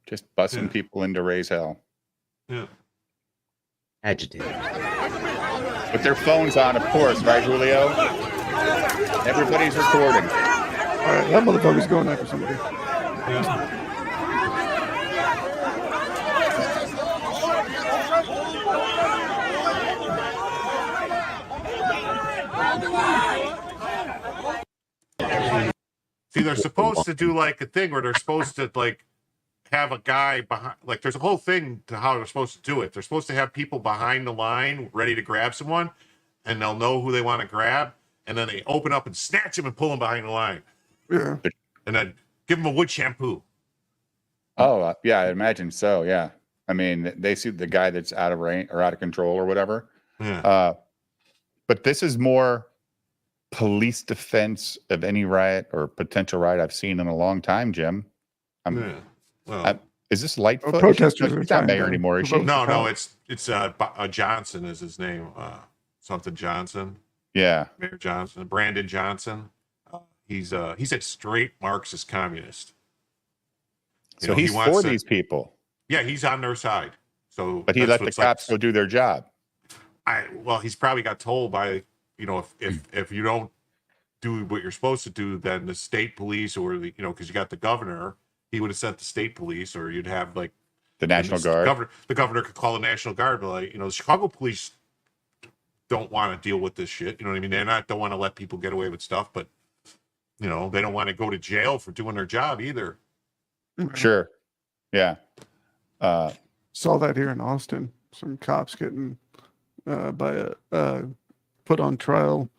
Speaker 2: Just busting people in to raise hell.
Speaker 3: Yeah.
Speaker 5: Agitators.
Speaker 2: With their phones on, of course, right, Julio? Everybody's recording.
Speaker 6: All right, that motherfucker's going after somebody.
Speaker 3: Yeah. See, they're supposed to do like a thing where they're supposed to like have a guy behind, like there's a whole thing to how they're supposed to do it. They're supposed to have people behind the line ready to grab someone, and they'll know who they want to grab, and then they open up and snatch them and pull them behind the line.
Speaker 6: Yeah.
Speaker 3: And then give them a wood shampoo.
Speaker 2: Oh, yeah, I imagine so, yeah. I mean, they see the guy that's out of range or out of control or whatever.
Speaker 3: Yeah.
Speaker 2: But this is more police defense of any riot or potential riot I've seen in a long time, Jim.
Speaker 3: Well,
Speaker 2: is this Lightfoot?
Speaker 6: Protesters
Speaker 2: She's not mayor anymore, is she?
Speaker 3: No, it's Johnson is his name. Something Johnson.
Speaker 2: Yeah.
Speaker 3: Mayor Johnson, Brandon Johnson. He's a straight Marxist communist.
Speaker 2: So he's for these people.
Speaker 3: Yeah, he's on their side. So,
Speaker 2: but he let the cops go do their job.
Speaker 3: Well, he's probably got told by, if you don't do what you're supposed to do, then the state police or the, because you got the governor, he would have sent the state police, or you'd have like
Speaker 2: the National Guard.
Speaker 3: The governor could call the National Guard, but like, the Chicago police don't want to deal with this shit. You know what I mean? Don't want to let people get away with stuff, but they don't want to go to jail for doing their job either.
Speaker 2: Sure. Yeah.
Speaker 6: Saw that here in Austin. Some cops getting put on trial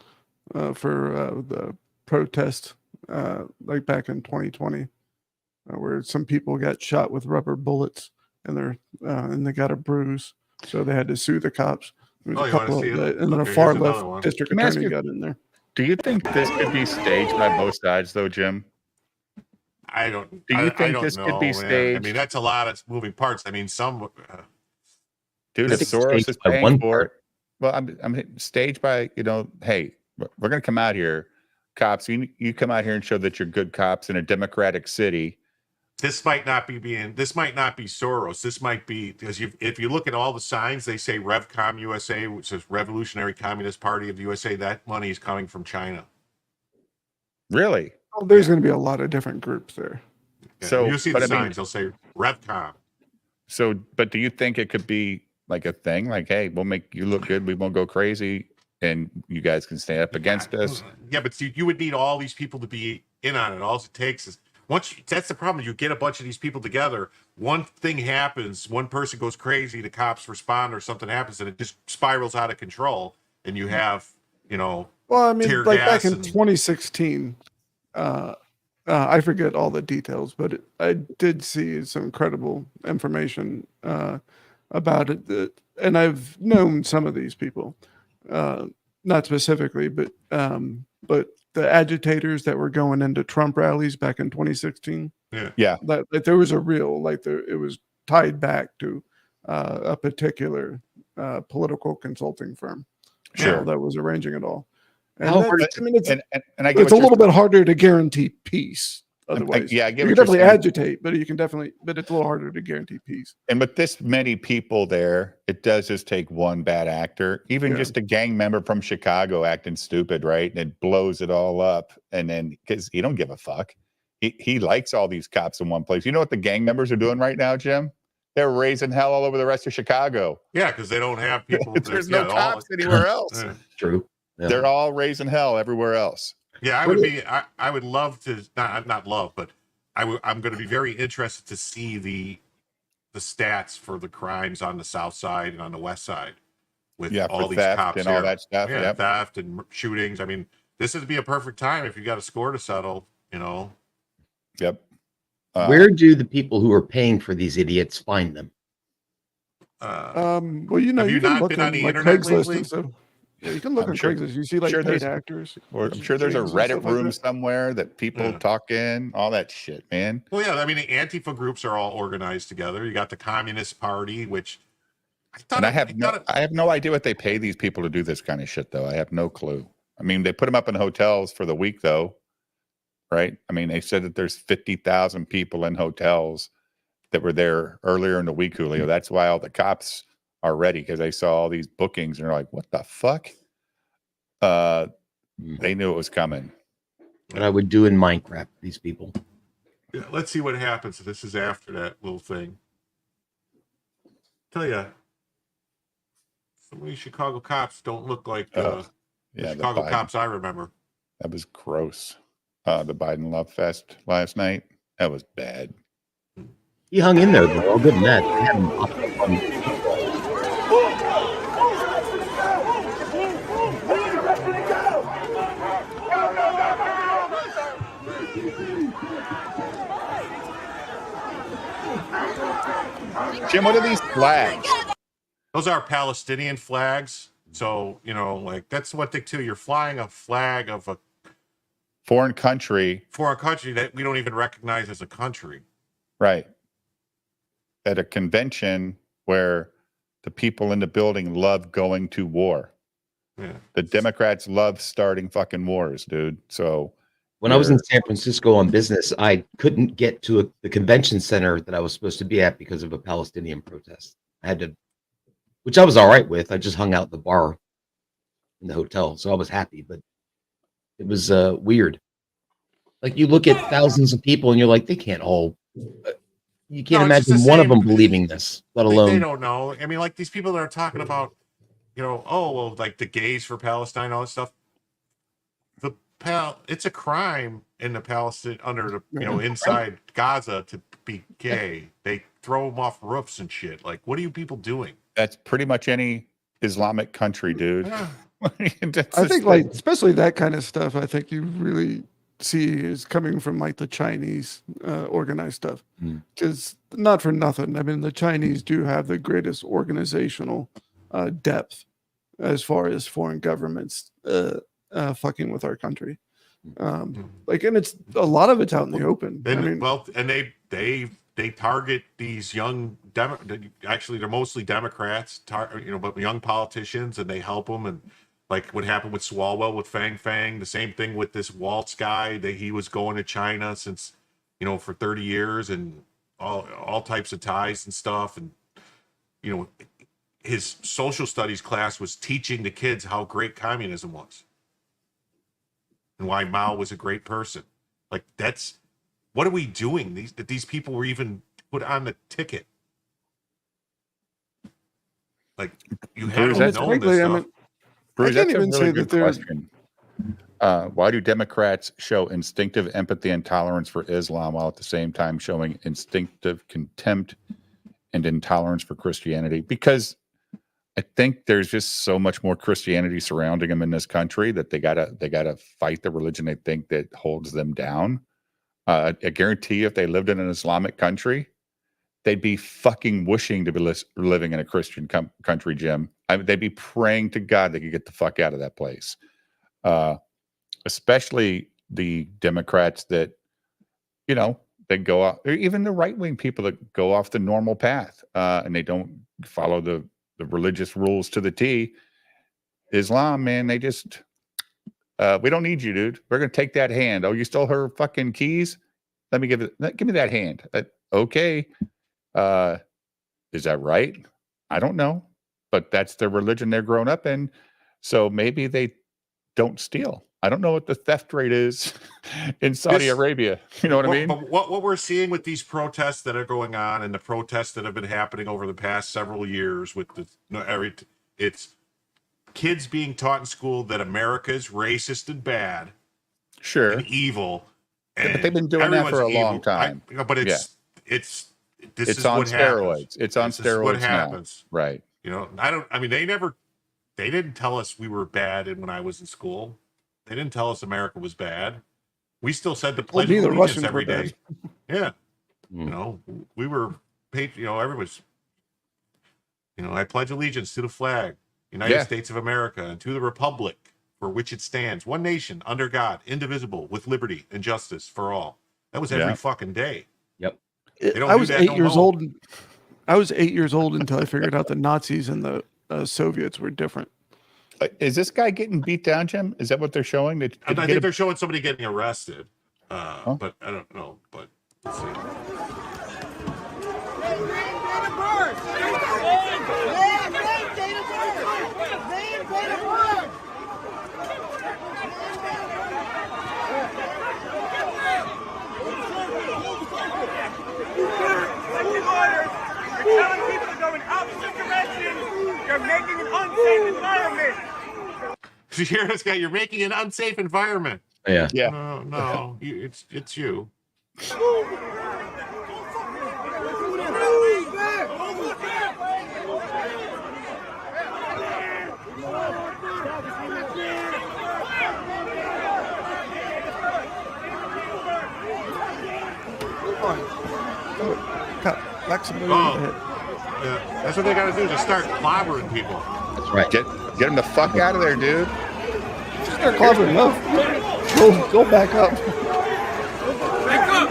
Speaker 6: for the protest, like back in 2020, where some people got shot with rubber bullets and they got a bruise, so they had to sue the cops. And then a far left district attorney got in there.
Speaker 2: Do you think this could be staged by both sides, though, Jim?
Speaker 3: I don't.
Speaker 2: Do you think this could be staged?
Speaker 3: I mean, that's a lot of moving parts. I mean, some.
Speaker 2: Dude, if Soros is paying for it, well, I'm staged by, hey, we're going to come out here, cops. You come out here and show that you're good cops in a democratic city.
Speaker 3: This might not be Soros. This might be because if you look at all the signs, they say RevCom USA, which is Revolutionary Communist Party of USA. That money is coming from China.
Speaker 2: Really?
Speaker 6: Well, there's going to be a lot of different groups there.
Speaker 3: Yeah,
Speaker 2: So
Speaker 3: you'll see the signs. They'll say RevCom.
Speaker 2: So, but do you think it could be like a thing? Like, hey, we'll make you look good. We won't go crazy, and you guys can stand up against us.
Speaker 3: Yeah, but see, you would need all these people to be in on it. All it takes is that's the problem. You get a bunch of these people together. One thing happens. One person goes crazy. The cops respond, or something happens, and it just spirals out of control. And you have,
Speaker 6: Well, I mean,
Speaker 3: tear
Speaker 6: like
Speaker 3: gas
Speaker 6: back in
Speaker 3: and-
Speaker 6: 2016, I forget all the details, but I did see some incredible information about it. And I've known some of these people, not specifically, but the agitators that were going into Trump rallies back in 2016.
Speaker 2: Yeah.
Speaker 6: That there was a real, it was tied back to a particular political consulting firm.
Speaker 2: Sure.
Speaker 6: That was arranging it all. And
Speaker 5: How
Speaker 6: that-
Speaker 5: hard
Speaker 6: I mean, it's,
Speaker 2: and I get
Speaker 6: it's a
Speaker 2: what you're
Speaker 6: little bit harder to guarantee peace.
Speaker 2: I
Speaker 6: Otherwise,
Speaker 2: get
Speaker 6: you
Speaker 2: what
Speaker 6: can
Speaker 2: you're
Speaker 6: definitely
Speaker 2: saying.
Speaker 6: agitate, but it's a little harder to guarantee peace.
Speaker 2: And with this many people there, it does just take one bad actor, even
Speaker 6: Yeah.
Speaker 2: just a gang member from Chicago acting stupid, right? And it blows it all up. And then because he don't give a fuck. He likes all these cops in one place. You know what the gang members are doing right now, Jim? They're raising hell all over the rest of Chicago.
Speaker 3: Yeah, because they don't have people.
Speaker 2: There's no cops anywhere else.
Speaker 5: True. Yeah.
Speaker 2: They're all raising hell everywhere else.
Speaker 3: Yeah, I would love to not love, but I'm going to be very interested to see the stats for the crimes on the south side and on the west side with all
Speaker 2: for
Speaker 3: these
Speaker 2: theft
Speaker 3: cops
Speaker 2: and
Speaker 3: here.
Speaker 2: all that stuff.
Speaker 3: Yeah,
Speaker 2: Yep.
Speaker 3: theft and shootings. I mean, this would be a perfect time if you got a score to settle.
Speaker 2: Yep.
Speaker 5: Where do the people who are paying for these idiots find them?
Speaker 6: Well,
Speaker 3: have you
Speaker 6: can
Speaker 3: not
Speaker 6: look
Speaker 3: been
Speaker 6: on
Speaker 3: on the
Speaker 6: like
Speaker 3: internet
Speaker 6: Craigslist
Speaker 3: lately?
Speaker 6: and stuff. Yeah, you can look
Speaker 2: I'm
Speaker 6: on
Speaker 2: sure-
Speaker 6: Craigslist. You see like
Speaker 2: sure
Speaker 6: paid
Speaker 2: there's-
Speaker 6: actors.
Speaker 2: Or I'm sure there's a
Speaker 6: streams and
Speaker 2: Reddit
Speaker 6: stuff like
Speaker 2: room
Speaker 6: that.
Speaker 2: somewhere that people talk in, all that shit, man.
Speaker 3: Well, yeah, I mean, the Antifa groups are all organized together. You got the Communist Party, which
Speaker 2: I have no idea what they pay these people to do this kind of shit, though. I have no clue. I mean, they put them up in hotels for the week, though, right? I mean, they said that there's 50,000 people in hotels that were there earlier in the week, Julio. That's why all the cops are ready, because they saw all these bookings and they're like, what the fuck? They knew it was coming.
Speaker 5: What I would do in Minecraft, these people.
Speaker 3: Yeah, let's see what happens. This is after that little thing. Tell you, some of these Chicago cops don't look like the Chicago
Speaker 2: Biden-
Speaker 3: cops I remember.
Speaker 2: That was gross. The Biden Love Fest last night. That was bad.
Speaker 5: He hung in there, though. I'll give him that. They had him up on-
Speaker 2: Jim, what are these flags?
Speaker 3: Those are Palestinian flags. So, like that's what they do. You're flying a flag of a
Speaker 2: Foreign country.
Speaker 3: that we don't even recognize as a country.
Speaker 2: Right. At a convention where the people in the building love going to war.
Speaker 3: Yeah.
Speaker 2: The Democrats love starting fucking wars, dude. So
Speaker 5: When I was in San Francisco on business, I couldn't get to the convention center that I was supposed to be at because of a Palestinian protest. I had to, which I was all right with. I just hung out at the bar in the hotel, so I was happy. But it was weird. Like you look at thousands of people, and you're like, they can't all. You can't
Speaker 3: No, it's just
Speaker 5: imagine
Speaker 3: the
Speaker 5: one of
Speaker 3: same-
Speaker 5: them believing this, let
Speaker 3: They
Speaker 5: alone.
Speaker 3: don't know. I mean, like these people that are talking about, like the gays for Palestine, all that stuff. It's a crime in the Palestine inside Gaza to be gay. They throw them off roofs and shit. Like, what are you people doing?
Speaker 2: that's pretty much any Islamic country, dude.
Speaker 3: Yeah.
Speaker 6: I think like especially that kind of stuff. I think you really see is coming from like the Chinese organized stuff, because not for nothing. I mean, the Chinese do have the greatest organizational depth as far as foreign governments fucking with our country. Like, and it's a lot of it's out in the open. I mean,
Speaker 3: And they target these young actually they're mostly Democrats, but young politicians, and they help them. And like what happened with Swalwell with Fang Fang, the same thing with this Waltz guy. He was going to China since for 30 years and all types of ties and stuff. And his social studies class was teaching the kids how great communism was and why Mao was a great person. Like that's what are we doing? These people were even put on the ticket. Like you had to know this stuff.
Speaker 2: Bruce,
Speaker 6: I can't
Speaker 2: that's a
Speaker 6: even
Speaker 2: really
Speaker 6: say
Speaker 2: good
Speaker 6: that there's
Speaker 2: question. Why do Democrats show instinctive empathy and tolerance for Islam while at the same time showing instinctive contempt and intolerance for Christianity? Because I think there's just so much more Christianity surrounding them in this country that they gotta fight the religion they think that holds them down. I guarantee you, if they lived in an Islamic country, they'd be fucking wishing to be living in a Christian country, Jim. They'd be praying to God they could get the fuck out of that place. Especially the Democrats that, they go off, or even the right-wing people that go off the normal path and they don't follow the religious rules to the T. Islam, man, they just, we don't need you, dude. We're going to take that hand. Oh, you stole her fucking keys? Let me give me that hand. Okay. Is that right? I don't know, but that's the religion they're grown up in. So maybe they don't steal. I don't know what the theft rate is in Saudi Arabia. You know what I mean?
Speaker 3: But what we're seeing with these protests that are going on and the protests that have been happening over the past several years with it's kids being taught in school that America is racist and bad,
Speaker 2: sure,
Speaker 3: and evil. And
Speaker 2: but they've been doing that for a long time.
Speaker 3: But it's
Speaker 2: on steroids. It's on steroids.
Speaker 3: What happens,
Speaker 2: now. Right?
Speaker 3: They didn't tell us we were bad when I was in school. They didn't tell us America was bad. We still said the Pledge of Allegiance every day. Yeah. We were paid, everybody's, I pledge allegiance to the flag, United States of America, and to the republic for which it stands, one nation, under God, indivisible, with liberty and justice for all. That was every fucking day.
Speaker 5: Yep.
Speaker 6: I was 8 years old. I was 8 years old until I figured out the Nazis and the Soviets were different.
Speaker 2: Is this guy getting beat down, Jim? Is that what they're showing?
Speaker 3: I think they're showing somebody getting arrested. But I don't know. But let's see.
Speaker 4: You're telling people to go in opposite directions. You're making an unsafe environment.
Speaker 3: You hear this guy? You're making an unsafe environment.
Speaker 5: Yeah.
Speaker 3: No, it's you. Yeah, that's what they got to do. Just start clobbering people.
Speaker 5: That's right.
Speaker 2: Get them the fuck out of there, dude.
Speaker 6: Just start clobbering. Go back up.
Speaker 4: Back up!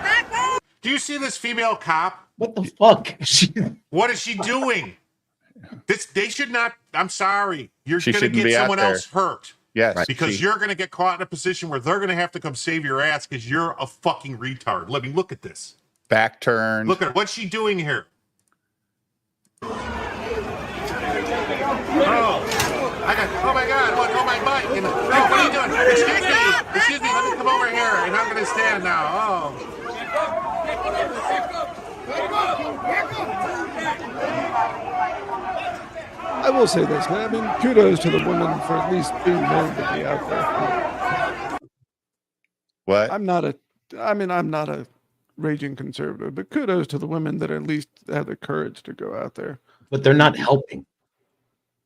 Speaker 4: Back up!
Speaker 3: Do you see this female cop?
Speaker 5: What the fuck?
Speaker 3: What is she doing? They should not. I'm sorry. You're going to get someone else hurt.
Speaker 2: Yes.
Speaker 5: Right.
Speaker 3: Because you're going to get caught in a position where they're going to have to come save your ass because you're a fucking retard. Let me look at this.
Speaker 2: Back turn.
Speaker 3: Look at her. What's she doing here? Oh my God! Look, my butt! What are you doing? Excuse me. Let me come over here, and I'm going to stand now.
Speaker 6: I will say this, man. I mean, kudos to the women for at least being willing to be out there.
Speaker 2: What?
Speaker 6: I'm not a raging conservative, but kudos to the women that at least have the courage to go out there.
Speaker 5: But they're not helping.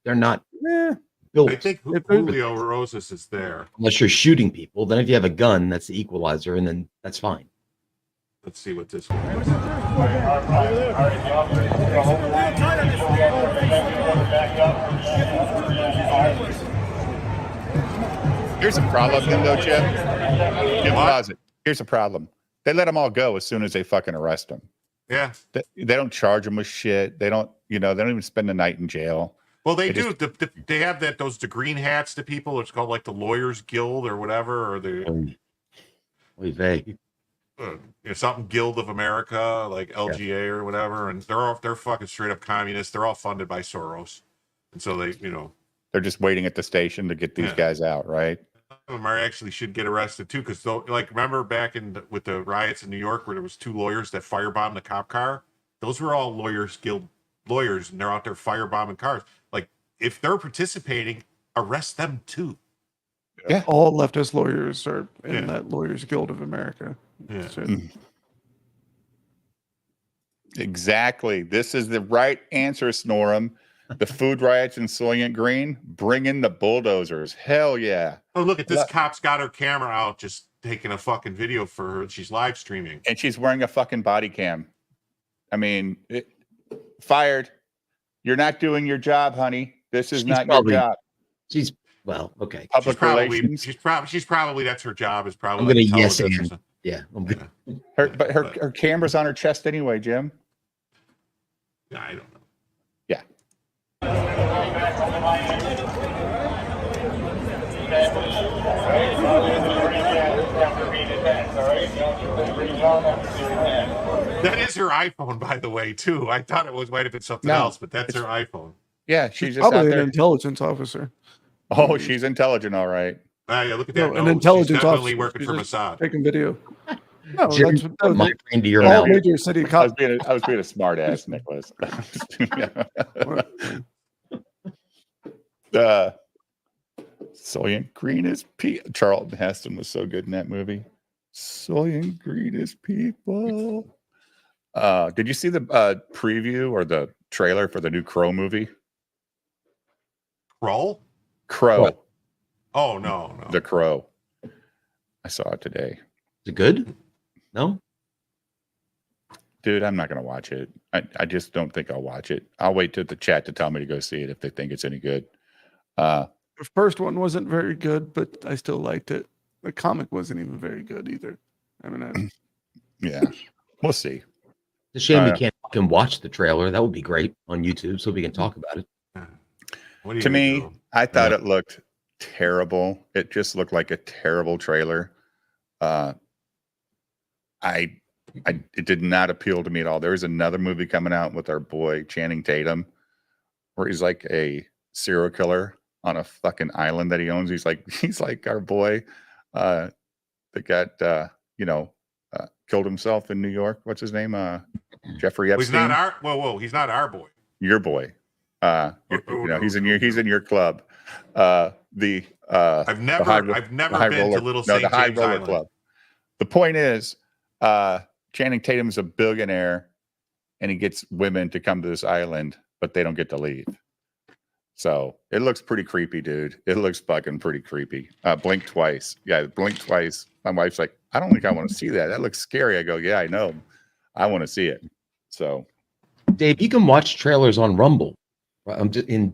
Speaker 5: They're not. Built.
Speaker 3: I think Julio Rosas is there.
Speaker 5: Unless you're shooting people, then if you have a gun, that's the equalizer, and then that's fine.
Speaker 3: Let's see what this one is.
Speaker 2: Here's a problem, though, Jim. Here's a problem. They let them all go as soon as they fucking arrest them.
Speaker 3: Yeah.
Speaker 2: They don't charge them with shit. They don't even spend the night in jail.
Speaker 3: Well, they do. They have those green hats to people. It's called like the Lawyers Guild or whatever, or the something Guild of America, like LGA or whatever. And they're fucking straight up communists. They're all funded by Soros, and so they're
Speaker 2: just waiting at the station to get these guys out, right?
Speaker 3: of them are actually should get arrested too, because like remember back with the riots in New York where there was 2 lawyers that firebombed the cop car. Those were all lawyers guild lawyers, and they're out there firebombing cars. Like if they're participating, arrest them too.
Speaker 2: Yeah.
Speaker 6: All leftist lawyers are in that Lawyers Guild of America.
Speaker 3: Yeah.
Speaker 2: Exactly. This is the right answer, Snorum. The food riots in Soylent Green, bring in the bulldozers. Hell yeah.
Speaker 3: Oh, look at this cop's got her camera out, just taking a fucking video for her. She's live streaming.
Speaker 2: And she's wearing a fucking body cam. I mean, fired. You're not doing your job, honey. This is not your job.
Speaker 5: She's well, okay.
Speaker 2: Public relations.
Speaker 3: She's probably that's her job. Is probably.
Speaker 5: I'm gonna yes and yeah.
Speaker 2: Her camera's on her chest anyway, Jim.
Speaker 3: I don't know.
Speaker 2: Yeah.
Speaker 3: That is her iPhone, by the way, too. I thought it might have been something else, but that's her iPhone.
Speaker 2: Yeah, she's just
Speaker 6: probably
Speaker 2: out there.
Speaker 6: an intelligence officer.
Speaker 2: Oh, she's intelligent, all right.
Speaker 3: Yeah, look at that.
Speaker 6: No, an intelligence
Speaker 3: she's definitely
Speaker 6: officer.
Speaker 3: working
Speaker 6: She's
Speaker 3: for
Speaker 6: just
Speaker 3: Mossad.
Speaker 6: taking video. No,
Speaker 5: Jim,
Speaker 6: that was
Speaker 5: my brain to your
Speaker 6: all
Speaker 5: mouth.
Speaker 6: major city
Speaker 2: I
Speaker 6: cops.
Speaker 2: was being a smart ass, Nicholas. Soylent Green is people. Charlton Heston was so good in that movie. Soylent Green is people. Did you see the preview or the trailer for the new Crow movie?
Speaker 3: Crow?
Speaker 2: Crow.
Speaker 5: What?
Speaker 3: Oh, no.
Speaker 2: The Crow. I saw it today.
Speaker 5: Is it good? No?
Speaker 2: Dude, I'm not going to watch it. I just don't think I'll watch it. I'll wait to the chat to tell me to go see it if they think it's any good.
Speaker 6: The first one wasn't very good, but I still liked it. The comic wasn't even very good either. I mean,
Speaker 2: Yeah, we'll see.
Speaker 5: It's a shame we can't fucking watch the trailer. That would be great on YouTube so we can talk about it.
Speaker 2: To me, I thought it looked terrible. It just looked like a terrible trailer. It did not appeal to me at all. There is another movie coming out with our boy Channing Tatum, where he's like a serial killer on a fucking island that he owns. He's like our boy that got killed himself in New York. What's his name? Jeffrey Epstein.
Speaker 3: He's not our he's not our boy.
Speaker 2: Your boy. He's in your club. I've
Speaker 3: never been to Little St.
Speaker 2: The High
Speaker 3: James
Speaker 2: Roller
Speaker 3: Island.
Speaker 2: Club. The point is, Channing Tatum's a billionaire, and he gets women to come to this island, but they don't get to leave. So it looks pretty creepy, dude. It looks fucking pretty creepy. Blink twice. Yeah, blink twice. My wife's like, I don't think I want to see that. That looks scary. I go, yeah, I know. I want to see it. So,
Speaker 5: Dave, you can watch trailers on Rumble. Do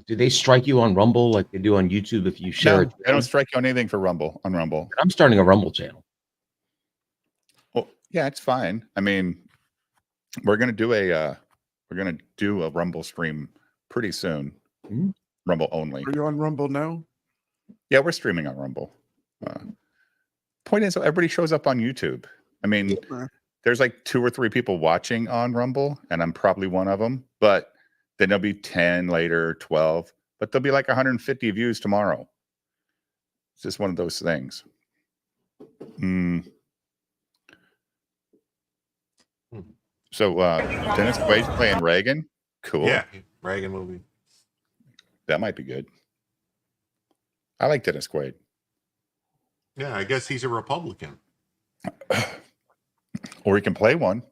Speaker 5: they strike you on Rumble like they do on YouTube if you share it?
Speaker 2: I don't strike you on anything for Rumble on Rumble.
Speaker 5: I'm starting a Rumble channel.
Speaker 2: Well, yeah, it's fine. I mean, we're gonna do a Rumble stream pretty soon.
Speaker 5: Mm-hmm.
Speaker 2: Rumble only.
Speaker 6: are you on Rumble now?
Speaker 2: Yeah, we're streaming on Rumble. Point is, everybody shows up on YouTube. I mean, there's like 2 or 3 people watching on Rumble, and I'm probably one of them. But then there'll be 10 later, 12, but there'll be like 150 views tomorrow. It's just one of those things. So Dennis Quaid's playing Reagan. Cool.
Speaker 3: Yeah, Reagan movie.
Speaker 2: That might be good. I like Dennis Quaid.
Speaker 3: Yeah, I guess he's a Republican.
Speaker 2: Or he can play one.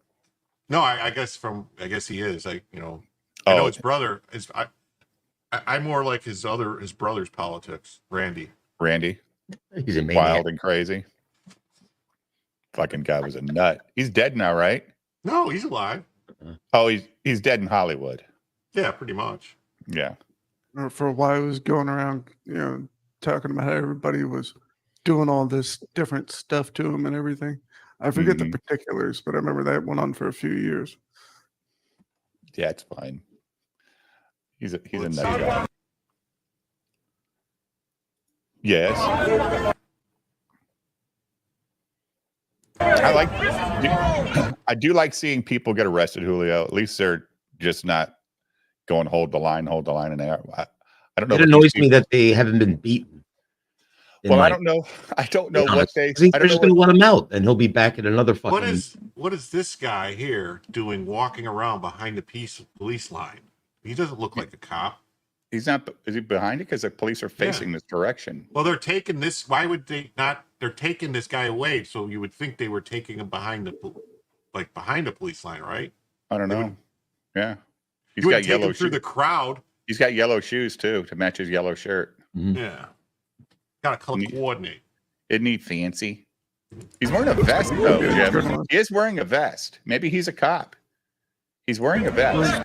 Speaker 3: No, I guess he is. I know his brother is. I more like his brother's politics. Randy.
Speaker 5: He's a maniac.
Speaker 2: Wild and crazy. Fucking guy was a nut. He's dead now, right?
Speaker 3: No, he's alive.
Speaker 2: Oh, he's dead in Hollywood.
Speaker 3: Yeah, pretty much.
Speaker 2: Yeah.
Speaker 6: For a while, I was going around, talking about how everybody was doing all this different stuff to him and everything. I forget the particulars, but I remember that went on for a few years.
Speaker 2: Yeah, it's fine. He's a nut guy. Yes. I do like seeing people get arrested, Julio. At least they're just not going hold the line in there. I don't know.
Speaker 5: It annoys me that they haven't been beaten.
Speaker 2: Well, I don't know. I don't know what they.
Speaker 5: They're just going to let him out, and he'll be back at another fucking.
Speaker 3: What is this guy here doing, walking around behind the police line? He doesn't look like a cop.
Speaker 2: He's not. Is he behind it? Because the police are facing this direction.
Speaker 3: Well, they're taking this. Why would they not? They're taking this guy away. So you would think they were taking him behind the police line, right?
Speaker 2: I don't know. Yeah,
Speaker 3: he's got yellow shoes through the crowd.
Speaker 2: He's got yellow shoes too to match his yellow shirt.
Speaker 5: Mm-hmm.
Speaker 3: Yeah, got to color coordinate.
Speaker 2: Isn't he fancy? He's wearing a vest though, Jim. He is wearing a vest. Maybe he's a cop. He's wearing a vest.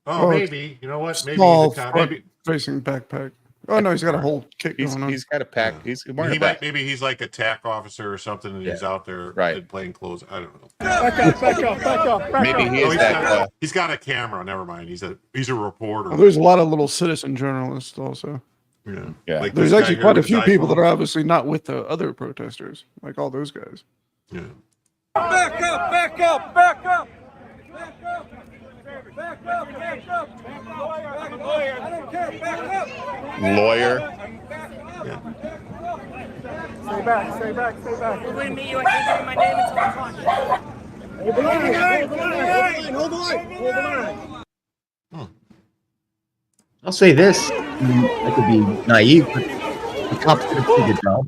Speaker 3: Oh, maybe. You know what? Maybe
Speaker 6: small
Speaker 3: he's a cop. Maybe
Speaker 6: facing backpack. Oh no, he's got a whole kick going on.
Speaker 2: He's got a pack. He's wearing a vest.
Speaker 3: Maybe he's like a TAC officer or something, and he's out there in plain clothes. I don't know.
Speaker 4: Back up.
Speaker 2: Maybe he is that.
Speaker 3: He's got a camera. Never mind. He's a reporter.
Speaker 6: Well, there's a lot of little citizen journalists also.
Speaker 2: Yeah.
Speaker 3: Like
Speaker 6: there's actually quite a few people that are obviously not with the other protesters, like all those guys.
Speaker 3: Yeah.
Speaker 4: Back up. I don't care. Back up.
Speaker 2: Lawyer.
Speaker 4: Stay back.
Speaker 10: Believe me, I can't give you my name until I'm
Speaker 4: Hold the line.
Speaker 5: I'll say this. I could be naive, but the cops did a pretty good job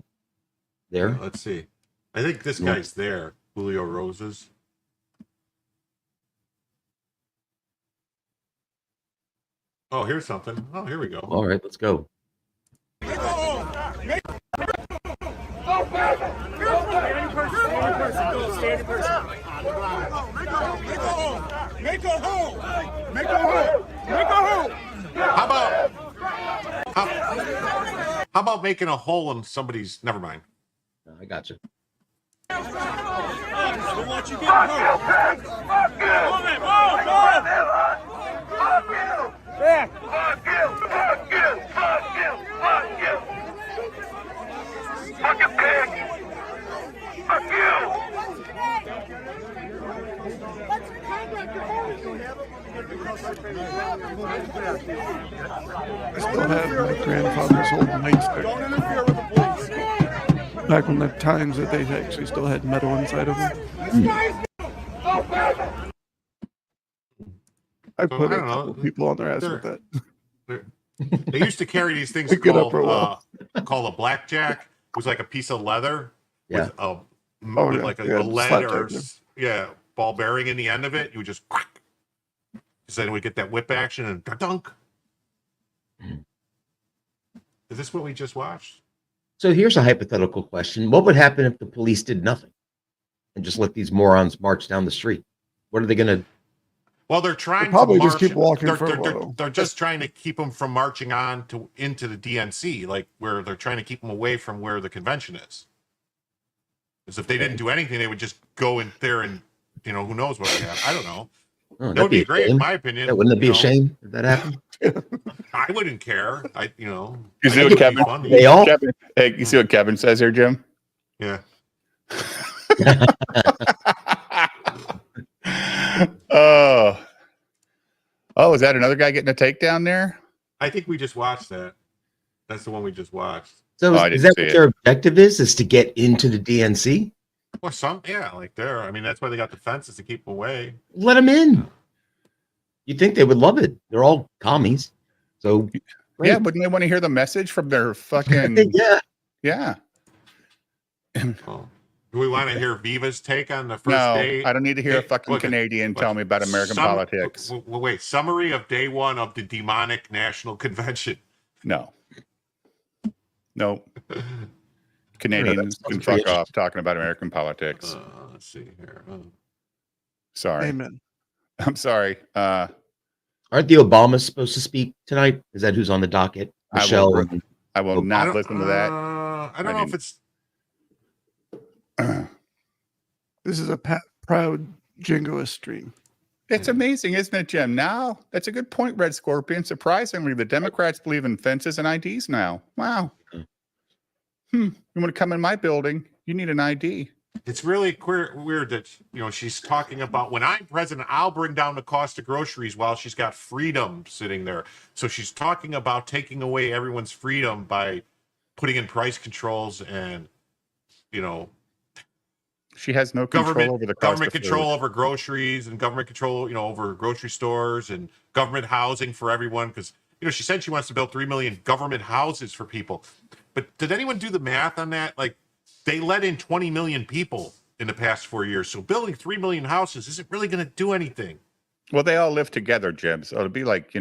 Speaker 5: there.
Speaker 3: Let's see. I think this guy's there. Julio Roses. Oh, here's something. Oh, here we go.
Speaker 5: All right, let's go.
Speaker 4: Make a hole.
Speaker 3: How about making a hole in somebody's? Never mind.
Speaker 5: No, I got you.
Speaker 4: I don't want you getting hurt.
Speaker 6: I still have my grandfather's old nightstick.
Speaker 4: Don't interfere with the police.
Speaker 6: Back when the times that they actually still had metal inside of them. I put a couple people on their ass with that.
Speaker 3: They used to carry these things called a blackjack. It was like a piece of leather with a lead or ball bearing in the end of it. You would just crack. So then we get that whip action and dunk. Is this what we just watched?
Speaker 5: So here's a hypothetical question. What would happen if the police did nothing and just let these morons march down the street? What are they going to...
Speaker 3: Well, they're trying
Speaker 6: probably
Speaker 3: to
Speaker 6: just keep walking for a while.
Speaker 3: They're just trying to keep them from marching on into the DNC, like where they're trying to keep them away from where the convention is. Because if they didn't do anything, they would just go in there and, who knows what would happen. I don't know.
Speaker 5: Oh,
Speaker 3: that would be great, in my opinion.
Speaker 5: Yeah, wouldn't it be a shame if that happened?
Speaker 3: I wouldn't care.
Speaker 2: You see what Kevin? Hey, you see what Kevin says here, Jim?
Speaker 3: Yeah.
Speaker 2: Oh, is that another guy getting a takedown there?
Speaker 3: I think we just watched that. That's the one we just watched.
Speaker 5: So is that what their objective is to get into the DNC?
Speaker 3: Or I mean, that's why they got the fences to keep them away.
Speaker 5: Let them in. You'd think they would love it. They're all commies. So great.
Speaker 2: Yeah, wouldn't they want to hear the message from their fucking Yeah.
Speaker 3: Oh. Do we want to hear Viva's take on the first day?
Speaker 2: I don't need to hear a fucking Canadian tell me about American politics.
Speaker 3: Wait, summary of day one of the demonic national convention.
Speaker 2: No. Canadians can fuck off talking about American politics.
Speaker 3: Let's see here.
Speaker 2: Sorry.
Speaker 6: Amen.
Speaker 2: I'm sorry.
Speaker 5: Aren't the Obamas supposed to speak tonight? Is that who's on the docket? Michelle.
Speaker 2: I will not listen to that.
Speaker 3: I don't know if it's.
Speaker 6: This is a proud jingoist stream.
Speaker 2: It's amazing, isn't it, Jim? Now, that's a good point, Red Scorpion. Surprisingly, the Democrats believe in fences and IDs now. Wow. You want to come in my building? You need an ID.
Speaker 3: It's really weird that she's talking about, when I'm president, I'll bring down the cost of groceries while she's got freedom sitting there. So she's talking about taking away everyone's freedom by putting in price controls and,
Speaker 2: she has no control over the cost
Speaker 3: government
Speaker 2: of
Speaker 3: control
Speaker 2: food.
Speaker 3: over groceries and government control, over grocery stores and government housing for everyone. Because, she said she wants to build 3 million government houses for people. But did anyone do the math on that? Like, they let in 20 million people in the past 4 years. So building 3 million houses isn't really going to do anything.
Speaker 2: Well, they all live together, Jim. So it'll be like,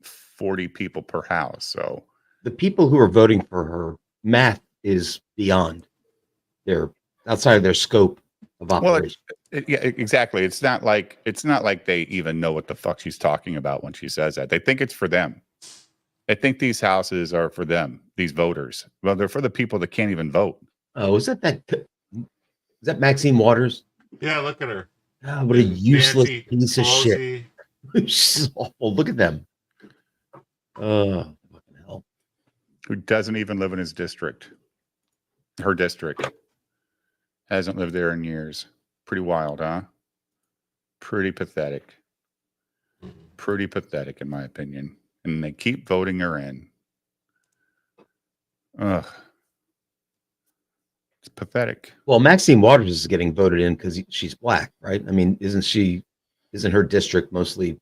Speaker 2: 40 people per house. So
Speaker 5: The people who are voting for her, math is beyond their outside of their scope of operation.
Speaker 2: yeah, exactly. It's not like they even know what the fuck she's talking about when she says that. They think it's for them. They think these houses are for them, these voters. Well, they're for the people that can't even vote.
Speaker 5: Oh, is that Maxine Waters?
Speaker 3: Yeah, look at her.
Speaker 5: Oh, what a useless
Speaker 3: Nancy
Speaker 5: piece of shit.
Speaker 3: Pelosi.
Speaker 5: She's awful. Look at them. Fucking hell.
Speaker 2: Who doesn't even live in his district. Her district. Hasn't lived there in years. Pretty wild, huh? Pretty pathetic. Pretty pathetic, in my opinion. And they keep voting her in. Ugh. It's pathetic.
Speaker 5: Well, Maxine Waters is getting voted in because she's black, right? I mean, isn't her district mostly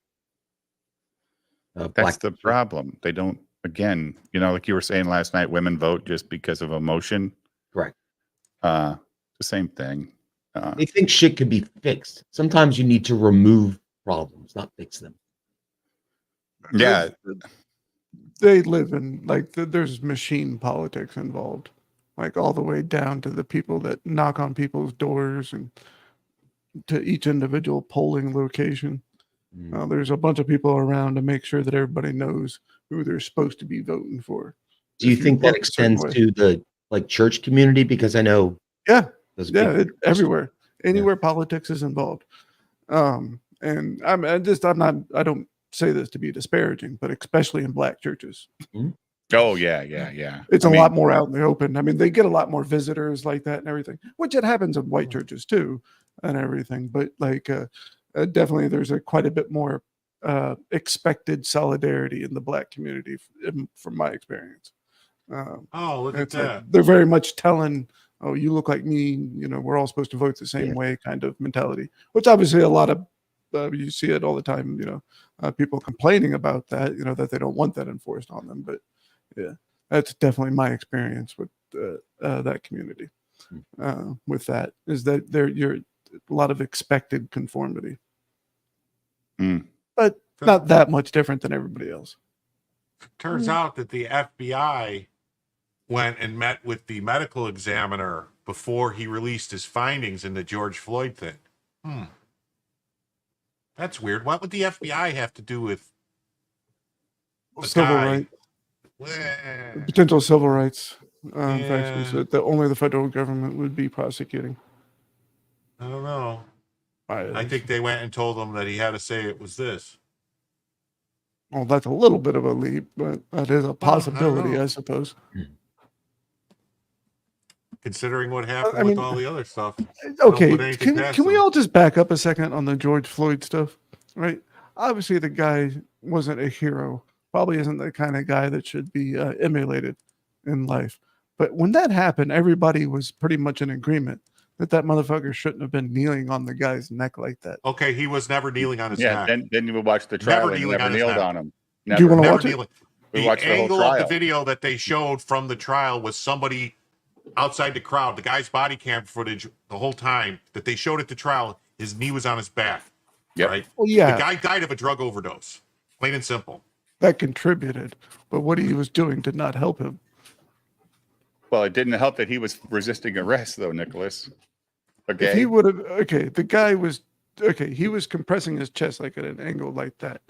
Speaker 5: black?
Speaker 2: That's the problem. They don't, again, like you were saying last night, women vote just because of emotion.
Speaker 5: Correct.
Speaker 2: The same thing.
Speaker 5: They think shit could be fixed. Sometimes you need to remove problems, not fix them.
Speaker 2: Yeah.
Speaker 6: They live in there's machine politics involved, like all the way down to the people that knock on people's doors and to each individual polling location. There's a bunch of people around to make sure that everybody knows who they're supposed to be voting for.
Speaker 5: Do you think that extends to the church community? Because I know,
Speaker 6: everywhere, anywhere politics is involved. And I don't say this to be disparaging, but especially in black churches.
Speaker 2: Oh yeah.
Speaker 6: It's a lot more out in the open. I mean, they get a lot more visitors like that and everything, which it happens in white churches too, and everything. But definitely, there's quite a bit more expected solidarity in the black community, from my experience.
Speaker 3: Look at that!
Speaker 6: They're very much telling, "Oh, you look like me. We're all supposed to vote the same way," kind of mentality. Which obviously a lot of you see it all the time. People complaining about that. That they don't want that enforced on them. But yeah, that's definitely my experience with that community. With that is that you're a lot of expected conformity, but not that much different than everybody else.
Speaker 3: Turns out that the FBI went and met with the medical examiner before he released his findings in the George Floyd thing. That's weird. What would the FBI have to do with
Speaker 6: Civil rights? Potential civil rights infractions that only the federal government would be prosecuting.
Speaker 3: I don't know. I think they went and told him that he had to say it was this.
Speaker 6: Well, that's a little bit of a leap, but that is a possibility, I suppose.
Speaker 3: Considering what happened with all the other stuff.
Speaker 6: Okay, can we all just back up a second on the George Floyd stuff? Right? Obviously, the guy wasn't a hero. Probably isn't the kind of guy that should be emulated in life. But when that happened, everybody was pretty much in agreement that motherfucker shouldn't have been kneeling on the guy's neck like that.
Speaker 3: Okay, he was never kneeling on his neck.
Speaker 2: Yeah, then you would watch the trial and never kneeled on him.
Speaker 6: Do you want to watch it?
Speaker 3: The angle of the video that they showed from the trial was somebody outside the crowd. The guy's body cam footage the whole time that they showed at the trial, his knee was on his back.
Speaker 2: Yep.
Speaker 3: Right?
Speaker 6: Well, yeah.
Speaker 3: The guy died of a drug overdose. Plain and simple.
Speaker 6: That contributed, but what he was doing did not help him.
Speaker 2: Well, it didn't help that he was resisting arrest, though, Nicholas. Okay.
Speaker 6: If he would have, the guy was, he was compressing his chest like at an angle like that.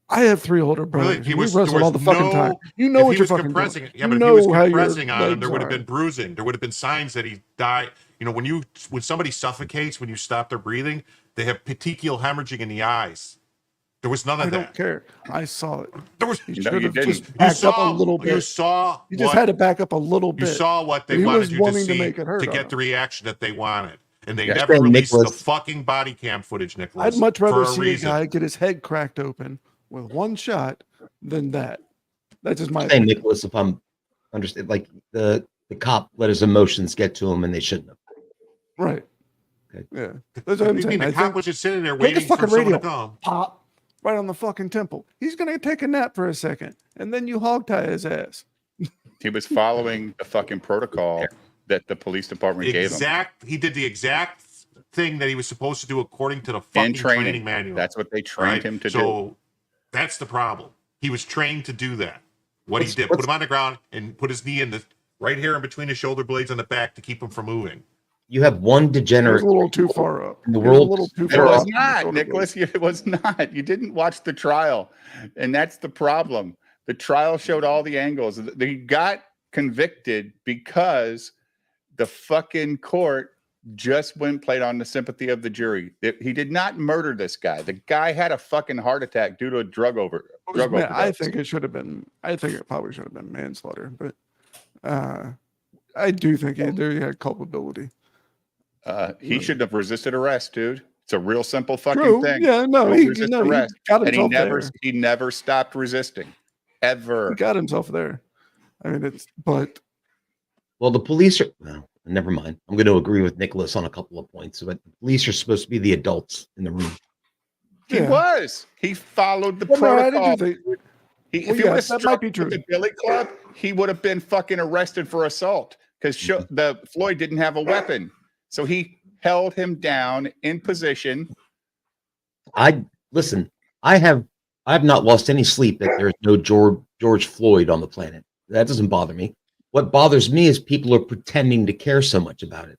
Speaker 6: I have 3 older brothers.
Speaker 3: Really?
Speaker 6: We wrestle all the fucking time. You know what you're fucking doing.
Speaker 3: Yeah, but if he was compressing on him, there would have been bruising. There would have been signs that he died. When somebody suffocates, when you stop their breathing, they have petechial hemorrhaging in the eyes. There was none of that.
Speaker 6: I don't care. I saw it.
Speaker 3: There was.
Speaker 6: You should have just backed up a little bit.
Speaker 3: You saw.
Speaker 6: You just had to back up a little bit.
Speaker 3: You saw what they wanted you to see to get the reaction that they wanted, and they never released the fucking body cam footage, Nicholas.
Speaker 6: I'd much rather see a guy get his head cracked open with one shot than that. That's just my
Speaker 5: opinion. Nicholas, if I'm understand. Like the cop let his emotions get to him, and they shouldn't have.
Speaker 6: Right.
Speaker 5: Okay.
Speaker 6: Yeah. That's what I'm
Speaker 3: You
Speaker 6: saying.
Speaker 3: mean the cop was just sitting there
Speaker 6: Take his
Speaker 3: waiting for
Speaker 6: fucking
Speaker 3: someone
Speaker 6: radio.
Speaker 3: to come?
Speaker 6: Pop. Right on the fucking temple. He's gonna take a nap for a second, and then you hog tie his ass.
Speaker 2: He was following the fucking protocol that the police department gave him.
Speaker 3: He did the exact thing that he was supposed to do according to the fucking training manual.
Speaker 2: That's what they trained him to do.
Speaker 3: So that's the problem. He was trained to do that. What he did, put him on the ground and put his knee in the right here in between his shoulder blades on the back to keep him from moving.
Speaker 5: You have one degenerate.
Speaker 6: It was a little too far up.
Speaker 5: In the world,
Speaker 2: It was not, Nicholas. It was not. You didn't watch the trial, and that's the problem. The trial showed all the angles. They got convicted because the fucking court just played on the sympathy of the jury. He did not murder this guy. The guy had a fucking heart attack due to a drug overdose.
Speaker 6: I think it should have been. I think it probably should have been manslaughter, but I do think he had culpability.
Speaker 2: He shouldn't have resisted arrest, dude. It's a real simple fucking
Speaker 6: True.
Speaker 2: thing.
Speaker 6: Yeah, no, he got
Speaker 2: and
Speaker 6: himself
Speaker 2: he never stopped resisting, ever.
Speaker 6: He got himself there. I mean,
Speaker 5: well, the police are. Well, never mind. I'm going to agree with Nicholas on a couple of points. But the police are supposed to be the adults in the room.
Speaker 2: He was. He followed the protocol. If he would have struck the Billy Club, he would have been fucking arrested for assault because the Floyd didn't have a weapon. So he held him down in position.
Speaker 5: I have not lost any sleep that there's no George Floyd on the planet. That doesn't bother me. What bothers me is people are pretending to care so much about it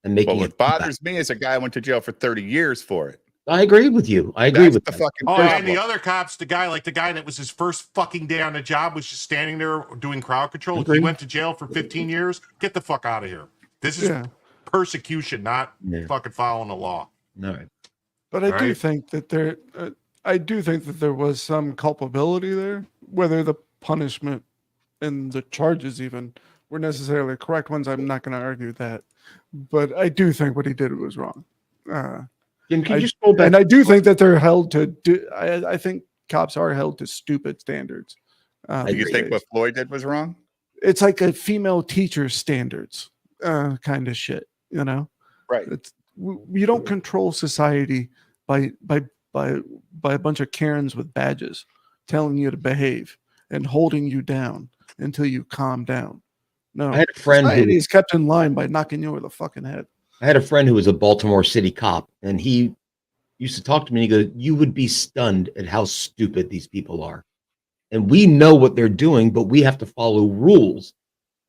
Speaker 5: and making
Speaker 2: what bothers me is a guy went to jail for 30 years for it.
Speaker 5: I agree with you. I agree with
Speaker 2: the
Speaker 5: that.
Speaker 2: fucking
Speaker 3: and the other cops, the guy that was his first fucking day on the job was just standing there doing crowd control. He went to jail for 15 years. Get the fuck out of here. This is persecution, not fucking following the law.
Speaker 5: All right.
Speaker 6: But I do think that there was some culpability there, whether the punishment and the charges even were necessarily correct ones. I'm not going to argue that, but I do think what he did was wrong.
Speaker 5: Jim, can you scroll back?
Speaker 6: And I do think that they're held to. I think cops are held to stupid standards.
Speaker 2: You think what Floyd did was wrong?
Speaker 6: It's like a female teacher standards kind of shit, you know?
Speaker 2: Right.
Speaker 6: You don't control society by a bunch of Karens with badges telling you to behave and holding you down until you calm down. No,
Speaker 5: I had a friend who
Speaker 6: is kept in line by knocking you over the fucking head.
Speaker 5: I had a friend who was a Baltimore City cop, and he used to talk to me. And he goes, "You would be stunned at how stupid these people are, and we know what they're doing, but we have to follow rules,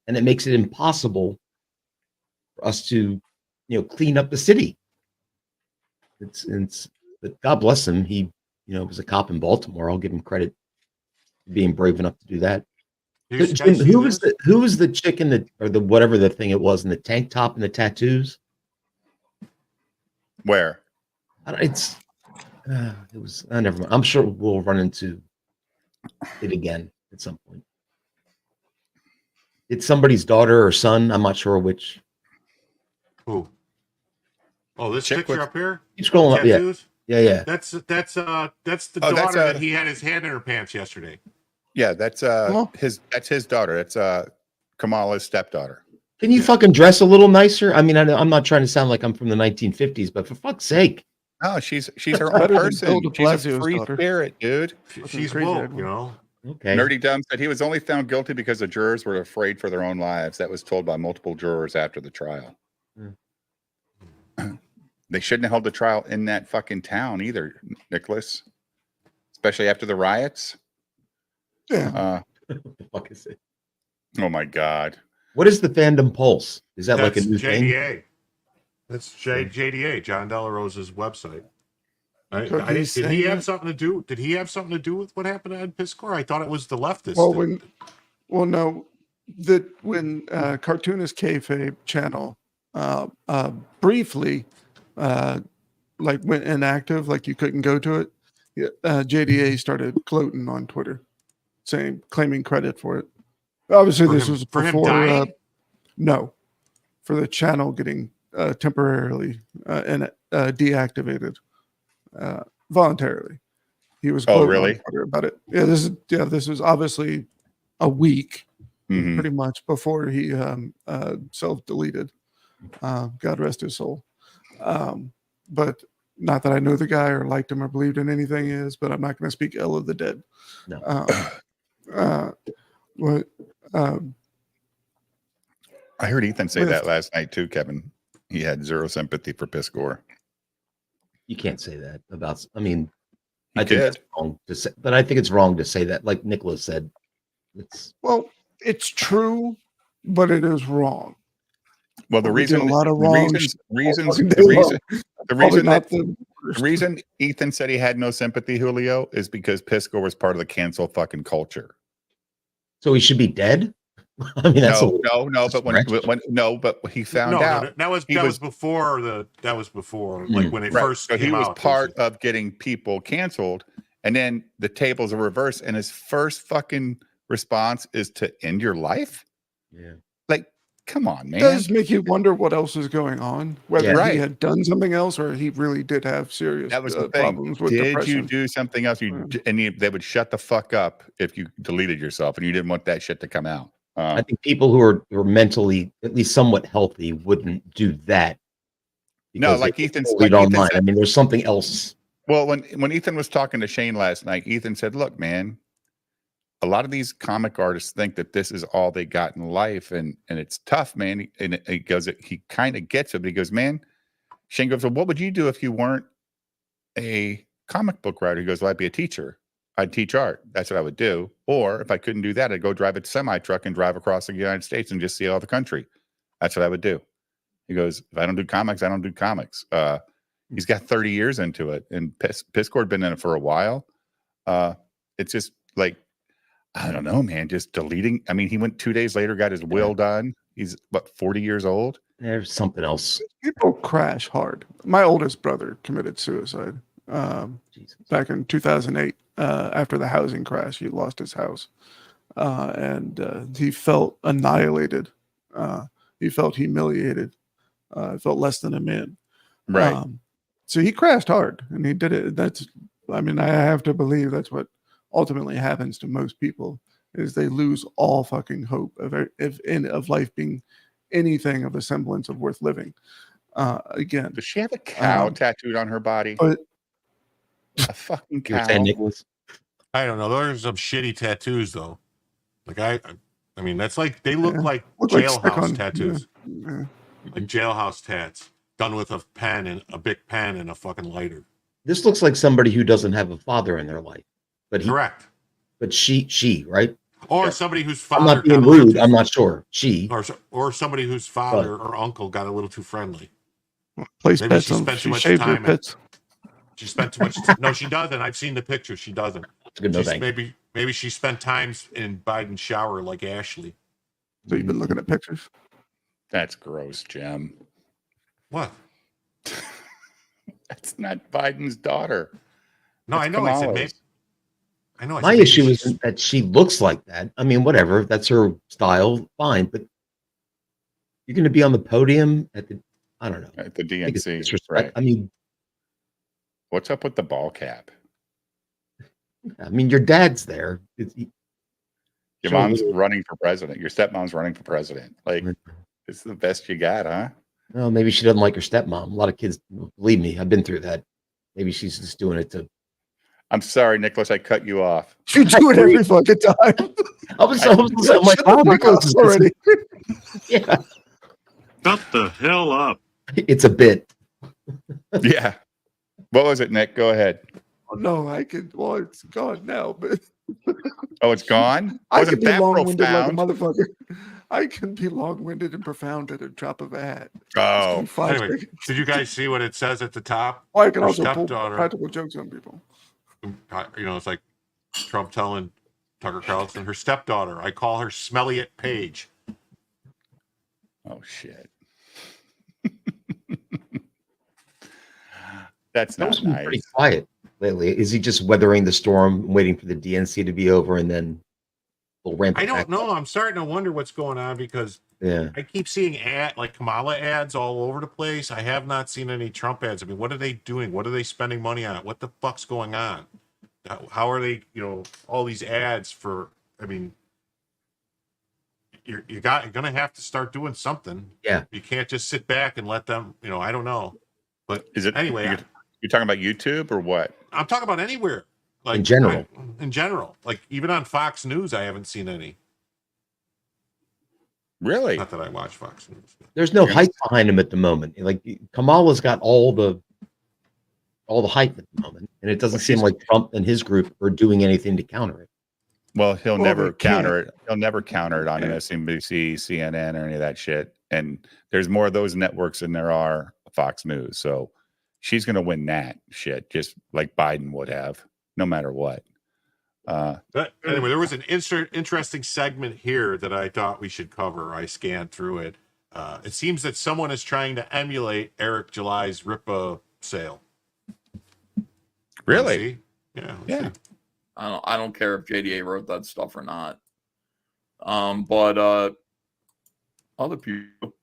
Speaker 5: and it makes it impossible for us to, clean up the city." But God bless him. He, was a cop in Baltimore. I'll give him credit for being brave enough to do that. Jim, who was the chick in the whatever the thing it was in the tank top and the tattoos?
Speaker 2: Where?
Speaker 5: It was. Never mind. I'm sure we'll run into it again at some point. It's somebody's daughter or son. I'm not sure which.
Speaker 3: Who? Oh, this picture up here.
Speaker 5: Keep scrolling up. Yeah.
Speaker 3: That's the daughter that he had his hand in her pants yesterday.
Speaker 2: Yeah, that's his daughter. That's Kamala's stepdaughter.
Speaker 5: Can you fucking dress a little nicer? I mean, I'm not trying to sound like I'm from the 1950s, but for fuck's sake.
Speaker 2: No, she's her own person. She's a free spirit, dude.
Speaker 3: She's woke,
Speaker 5: Okay.
Speaker 2: Nerdy Dumb said he was only found guilty because the jurors were afraid for their own lives. That was told by multiple jurors after the trial. They shouldn't have held the trial in that fucking town either, Nicholas. Especially after the riots.
Speaker 6: Yeah.
Speaker 5: What the fuck is it?
Speaker 2: Oh my God.
Speaker 5: What is the fandom pulse? Is that like a new
Speaker 3: JDA.
Speaker 5: thing?
Speaker 3: That's JDA, John Della Rosa's website. Did he have something to do? Did he have something to do with what happened at Piscor? I thought it was the leftists.
Speaker 6: When Cartoonist Kayfabe channel briefly went inactive, like you couldn't go to it, JDA started gloating on Twitter, claiming credit for it. Obviously, this was before. No, for the channel getting temporarily deactivated voluntarily. He was gloating on Twitter about it. This was obviously a week pretty much before he self-deleted. God rest his soul. But not that I know the guy or liked him or believed in anything is, but I'm not going to speak ill of the dead.
Speaker 5: No.
Speaker 2: I heard Ethan say that last night too, Kevin. He had zero sympathy for Piss Gore.
Speaker 5: You can't say that about. I mean,
Speaker 2: I
Speaker 5: think that's wrong to say, but I think it's wrong to say that. Like Nicholas said,
Speaker 6: it's true, but it is wrong.
Speaker 2: Well, the reason Ethan said he had no sympathy, Julio, is because Piss Gore was part of the cancel fucking culture.
Speaker 5: So he should be dead. I mean, that's
Speaker 2: no, but he found out
Speaker 3: that was before like when it first came
Speaker 2: he was
Speaker 3: out.
Speaker 2: part of getting people canceled, and then the tables are reversed, and his first fucking response is to end your life.
Speaker 5: Yeah,
Speaker 2: like, come on, man.
Speaker 6: It does make you wonder what else is going on, whether he had done something else or he really did have serious problems with depression.
Speaker 2: Did you do something else? They would shut the fuck up if you deleted yourself, and you didn't want that shit to come out.
Speaker 5: I think people who are mentally at least somewhat healthy wouldn't do that.
Speaker 2: No, like Ethan's
Speaker 5: online. I mean, there's something else.
Speaker 2: Well, when Ethan was talking to Shane last night, Ethan said, "Look, man, a lot of these comic artists think that this is all they got in life, and it's tough, man." And he goes, he kind of gets it, but he goes, "Man," Shane goes, "Well, what would you do if you weren't a comic book writer?" He goes, "Well, I'd be a teacher. I'd teach art. That's what I would do. Or if I couldn't do that, I'd go drive a semi-truck and drive across the United States and just see all the country. That's what I would do." He goes, "If I don't do comics, I don't do comics." He's got 30 years into it, and Piss Gore had been in it for a while. It's just like, I don't know, man, just deleting. I mean, he went 2 days later, got his will done. He's, 40 years old?
Speaker 5: There's something else.
Speaker 6: People crash hard. My oldest brother committed suicide back in 2008. After the housing crash, he lost his house, and he felt annihilated. He felt humiliated. Felt less than a man.
Speaker 2: Right.
Speaker 6: So he crashed hard, and he did it. I have to believe that's what ultimately happens to most people, is they lose all fucking hope of life being anything of a semblance of worth living. Again,
Speaker 2: does she have a cow tattooed on her body?
Speaker 6: But
Speaker 2: a fucking cow.
Speaker 3: I don't know. Those are some shitty tattoos, though. Like I mean, that's like they look like jailhouse tattoos, like jailhouse tats done with a pen and a big pen and a fucking lighter.
Speaker 5: This looks like somebody who doesn't have a father in their life, but
Speaker 3: correct.
Speaker 5: But she, right?
Speaker 3: Or somebody whose father.
Speaker 5: I'm not being rude. I'm not sure. She
Speaker 3: or somebody whose father or uncle got a little too friendly.
Speaker 6: Place
Speaker 3: Maybe
Speaker 6: bets
Speaker 3: she
Speaker 6: on.
Speaker 3: spent too
Speaker 6: She
Speaker 3: much
Speaker 6: shaved her
Speaker 3: time.
Speaker 6: pits.
Speaker 3: She spent too much time. No, she doesn't. I've seen the pictures. She doesn't.
Speaker 5: It's a good no,
Speaker 3: maybe she spent times in Biden's shower like Ashley.
Speaker 6: So you've been looking at pictures?
Speaker 2: That's gross, Jim.
Speaker 3: What?
Speaker 2: That's not Biden's daughter.
Speaker 3: No, I know. I said maybe. I know.
Speaker 5: My issue isn't that she looks like that. I mean, whatever. That's her style. Fine, but you're going to be on the podium at the. I don't know.
Speaker 2: At the DNC,
Speaker 5: right? I mean,
Speaker 2: what's up with the ball cap?
Speaker 5: I mean, your dad's there.
Speaker 2: Your mom's running for president. Your stepmom's running for president. Like, it's the best you got, huh?
Speaker 5: Well, maybe she doesn't like her stepmom. A lot of kids, believe me, I've been through that. Maybe she's just doing it to.
Speaker 2: I'm sorry, Nicholas, I cut you off.
Speaker 6: You do it every fucking time.
Speaker 5: I was like, oh, Nicholas
Speaker 6: already.
Speaker 5: Yeah.
Speaker 11: Shut the hell up.
Speaker 5: It's a bit.
Speaker 2: Yeah. What was it, Nick? Go ahead.
Speaker 6: Oh, no, I could. Well, it's gone now, but.
Speaker 2: Oh, it's gone?
Speaker 6: I can be long-winded like a motherfucker. I can be long-winded and profound at a drop of a hat.
Speaker 2: Oh.
Speaker 3: Anyway, did you guys see what it says at the top?
Speaker 6: Well, I can also pull practical jokes on people.
Speaker 3: You know, it's like Trump telling Tucker Carlson, her stepdaughter. I call her Smelly at Page.
Speaker 2: Oh, shit. That's not nice.
Speaker 5: Pretty quiet lately. Is he just weathering the storm, waiting for the DNC to be over, and then we'll ramp it
Speaker 3: I don't
Speaker 5: back
Speaker 3: know.
Speaker 5: up?
Speaker 3: I'm starting to wonder what's going on because
Speaker 5: Yeah.
Speaker 3: I keep seeing Kamala ads all over the place. I have not seen any Trump ads. I mean, what are they doing? What are they spending money on? What the fuck's going on? How are they, all these ads for, I mean, you're gonna have to start doing something.
Speaker 5: Yeah.
Speaker 3: You can't just sit back and let them. I don't know. But
Speaker 2: Is it
Speaker 3: anyway?
Speaker 2: You're talking about YouTube or what?
Speaker 3: I'm talking about anywhere. Like
Speaker 5: In general.
Speaker 3: In general, like even on Fox News, I haven't seen any.
Speaker 2: Really?
Speaker 3: Not that I watch Fox News.
Speaker 5: There's no hype behind him at the moment. Like Kamala's got all the hype at the moment, and it doesn't seem like Trump and his group are doing anything to counter it.
Speaker 2: Well, he'll never counter it. He'll never counter it on MSNBC, CNN, or any of that shit. And there's more of those networks than there are Fox News. So she's going to win that shit, just like Biden would have, no matter what.
Speaker 3: But anyway, there was an interesting segment here that I thought we should cover. I scanned through it. It seems that someone is trying to emulate Eric July's Ripa sale.
Speaker 2: Really?
Speaker 3: Yeah.
Speaker 2: Yeah.
Speaker 12: I don't care if JDA wrote that stuff or not. But other people.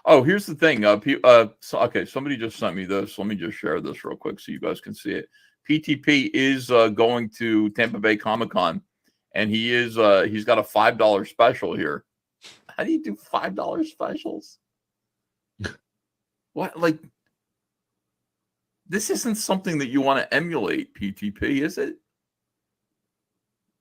Speaker 12: Oh, here's the thing. Okay, somebody just sent me this. Let me just share this real quick so you guys can see it. PTP is going to Tampa Bay Comic-Con, and he's got a $5 special here. How do you do $5 specials? What, like, this isn't something that you want to emulate, PTP, is it?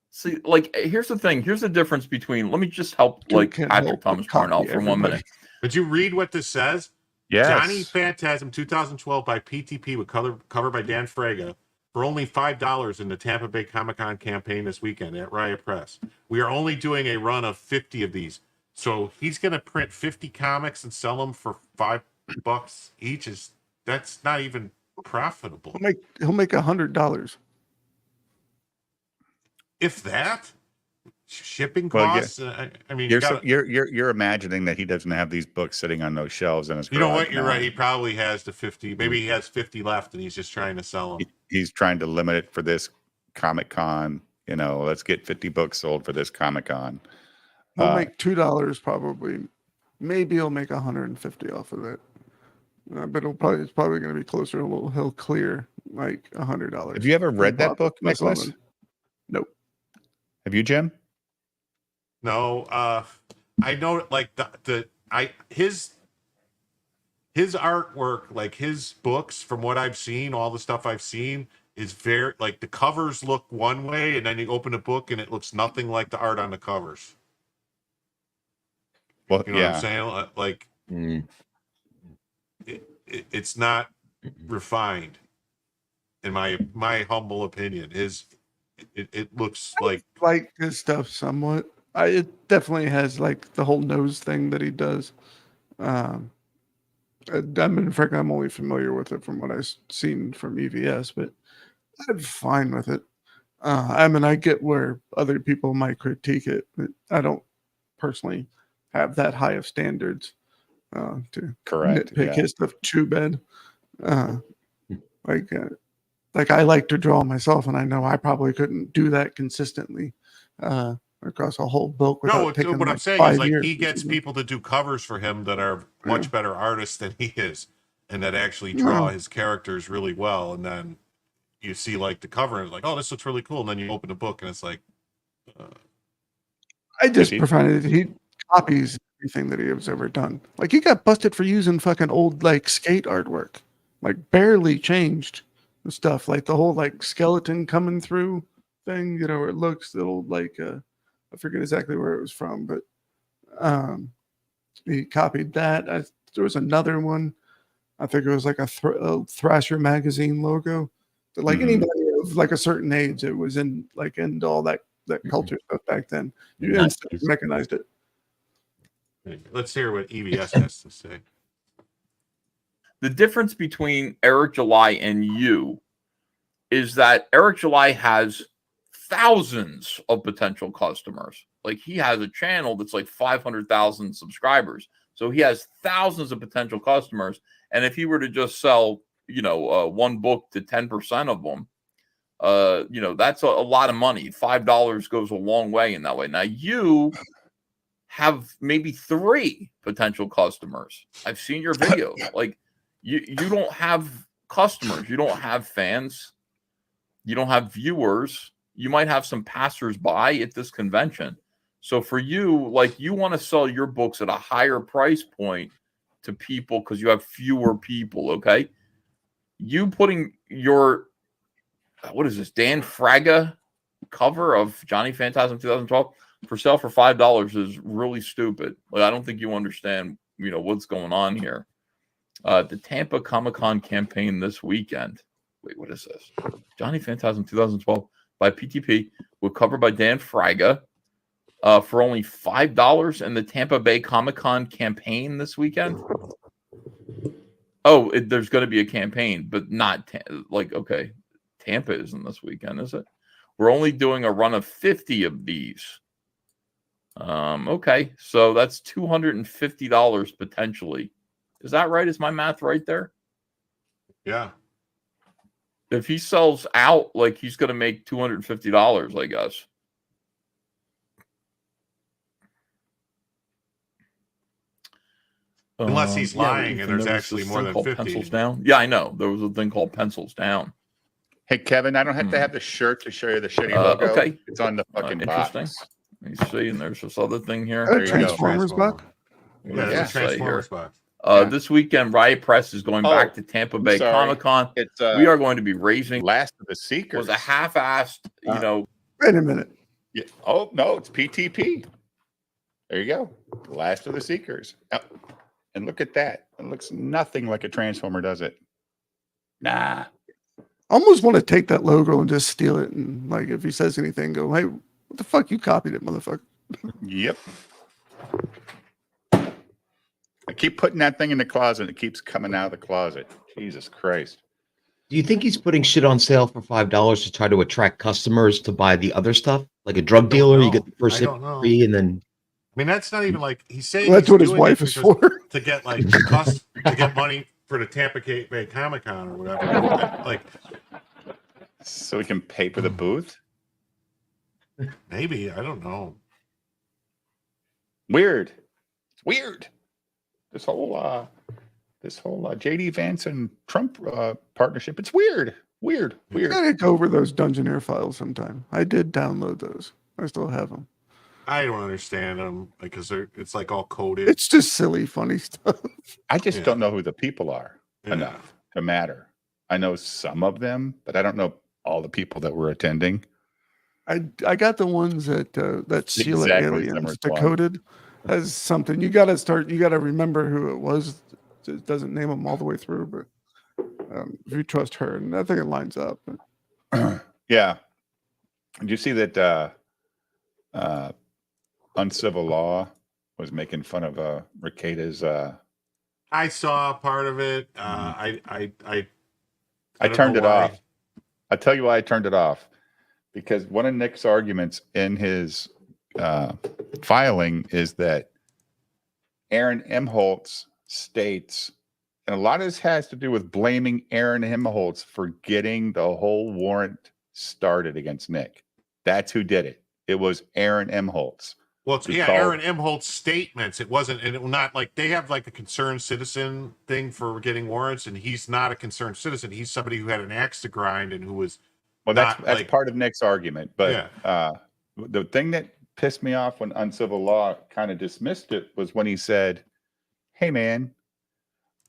Speaker 12: See, like, here's the thing. Here's the difference between. Let me just help, like, Patrick Thomas Parnell for 1 minute.
Speaker 3: Did you read what this says?
Speaker 2: Yes.
Speaker 3: Johnny Phantasm 2012 by PTP with cover by Dan Fraga for only $5 in the Tampa Bay Comic-Con campaign this weekend at Riot Press. We are only doing a run of 50 of these. So he's going to print 50 comics and sell them for $5 each. That's not even profitable.
Speaker 6: He'll make $100.
Speaker 3: If that, shipping
Speaker 2: Well,
Speaker 3: costs. I mean,
Speaker 2: you're imagining that he doesn't have these books sitting on those shelves in his.
Speaker 3: You know what? You're right. He probably has the 50. Maybe he has 50 left, and he's just trying to sell them.
Speaker 2: He's trying to limit it for this Comic-Con. Let's get 50 books sold for this Comic-Con.
Speaker 6: He'll make $2 probably. Maybe he'll make 150 off of it. But it's probably going to be closer. He'll clear like $100.
Speaker 2: Have you ever read that book, Nicholas?
Speaker 6: Nope.
Speaker 2: Have you, Jim?
Speaker 3: No. I know, like his artwork, like his books, from what I've seen, all the stuff I've seen is very, like, the covers look one way, and then you open a book and it looks nothing like the art on the covers.
Speaker 2: Well,
Speaker 3: you know what I'm saying? Like, it's not refined, in my humble opinion. It looks like
Speaker 6: his stuff somewhat. It definitely has like the whole nose thing that he does. I'm only familiar with it from what I've seen from EVS, but I'm fine with it. I mean, I get where other people might critique it, but I don't personally have that high of standards to nitpick his stuff too bad. Like I like to draw myself, and I know I probably couldn't do that consistently across a whole book.
Speaker 3: No, what I'm saying is, like, he gets people to do covers for him that are much better artists than he is, and that actually draw his characters really well. And then you see, like, the cover, and it's like, oh, this looks really cool. And then you open the book, and it's like,
Speaker 6: I just prefer that he copies everything that he has ever done. Like, he got busted for using fucking old, like, skate artwork, like, barely changed the stuff, like the whole, like, skeleton coming through thing, it looks little like I forget exactly where it was from, but he copied that. There was another one, I think it was like a Thrasher magazine logo that, like, anybody of like a certain age, it was in all that culture stuff back then. You instantly recognized it.
Speaker 3: Let's hear what EVS has to say.
Speaker 12: The difference between Eric July and you is that Eric July has thousands of potential customers. Like, he has a channel that's like 500,000 subscribers. So he has thousands of potential customers. And if he were to just sell, one book to 10% of them, that's a lot of money. $5 goes a long way in that way. Now, you have maybe 3 potential customers. I've seen your videos. Like, you don't have customers. You don't have fans. You don't have viewers. You might have some passersby at this convention, So for you, like you want to sell your books at a higher price point to people because you have fewer people. Okay, you putting your what is this Dan Fraga cover of Johnny Phantasm 2012 for sale for $5 is really stupid. Like I don't think you understand, what's going on here. The Tampa Comic-Con campaign this weekend. Wait, what is this? Johnny Phantasm 2012 by PTP with cover by Dan Fraga for only $5 in the Tampa Bay Comic-Con campaign this weekend. Oh, there's going to be a campaign, but not okay. Tampa isn't this weekend, is it? We're only doing a run of 50 of these. Okay, so that's $250 potentially. Is that right? Is my math right there?
Speaker 3: Yeah.
Speaker 12: If he sells out, like he's going to make $250, I guess.
Speaker 3: Unless he's lying and there's actually more than 50.
Speaker 12: Pencils down. Yeah, I know. There was a thing called pencils down.
Speaker 2: Hey, Kevin, I don't have to have the shirt to show you the shitty logo.
Speaker 12: Okay.
Speaker 2: It's on the fucking
Speaker 12: interesting.
Speaker 2: box.
Speaker 12: Let me see. And there's this other thing here.
Speaker 6: There Transformers box?
Speaker 3: Yeah, it's a Transformers box.
Speaker 12: This weekend, Riot Press is going back to Tampa Bay Comic-Con. We are going to be raising
Speaker 2: Last of the Seekers.
Speaker 12: Was a half-assed,
Speaker 6: Wait a minute.
Speaker 2: Yeah. Oh, no, it's PTP. There you go. Last of the Seekers. Oh, and look at that. It looks nothing like a Transformer, does it? Nah.
Speaker 6: I almost want to take that logo and just steal it. And like, if he says anything, go, hey, what the fuck? You copied it, motherfucker.
Speaker 2: Yep. I keep putting that thing in the closet. And it keeps coming out of the closet. Jesus Christ.
Speaker 5: Do you think he's putting shit on sale for $5 to try to attract customers to buy the other stuff? Like a drug dealer, you get the first hit free and then.
Speaker 3: I mean, that's not even like he's saying.
Speaker 6: Well, that's what his wife is for.
Speaker 3: To get like to get money for the Tampa Bay Comic-Con or whatever. Like,
Speaker 2: so we can pay for the booth?
Speaker 3: Maybe. I don't know.
Speaker 2: Weird. It's weird. This whole JD Vance and Trump partnership. It's weird. Weird.
Speaker 6: I gotta go over those Dungeoneer files sometime. I did download those. I still have them.
Speaker 3: I don't understand them because it's like all coded.
Speaker 6: It's just silly, funny stuff.
Speaker 2: I just don't know who the people are enough to matter. I know some of them, but I don't know all the people that were attending.
Speaker 6: I got the ones that Sheila Aliens decoded as something. You got to remember who it was. It doesn't name them all the way through, but if you trust her, and I think it lines up.
Speaker 2: Yeah. Did you see that Uncivil Law was making fun of Rekida's?
Speaker 3: I saw part of it. I
Speaker 2: turned it off. I'll tell you why I turned it off. Because one of Nick's arguments in his filing is that Aaron Emholtz states, and a lot of this has to do with blaming Aaron Emholtz for getting the whole warrant started against Nick. That's who did it. It was Aaron Emholtz.
Speaker 3: Well, it's Aaron Emholtz statements. It wasn't, and it was not like they have like a concerned citizen thing for getting warrants, and he's not a concerned citizen. He's somebody who had an axe to grind and who was.
Speaker 2: Well, that's part of Nick's argument. But the thing that pissed me off when Uncivil Law kind of dismissed it was when he said, "Hey, man,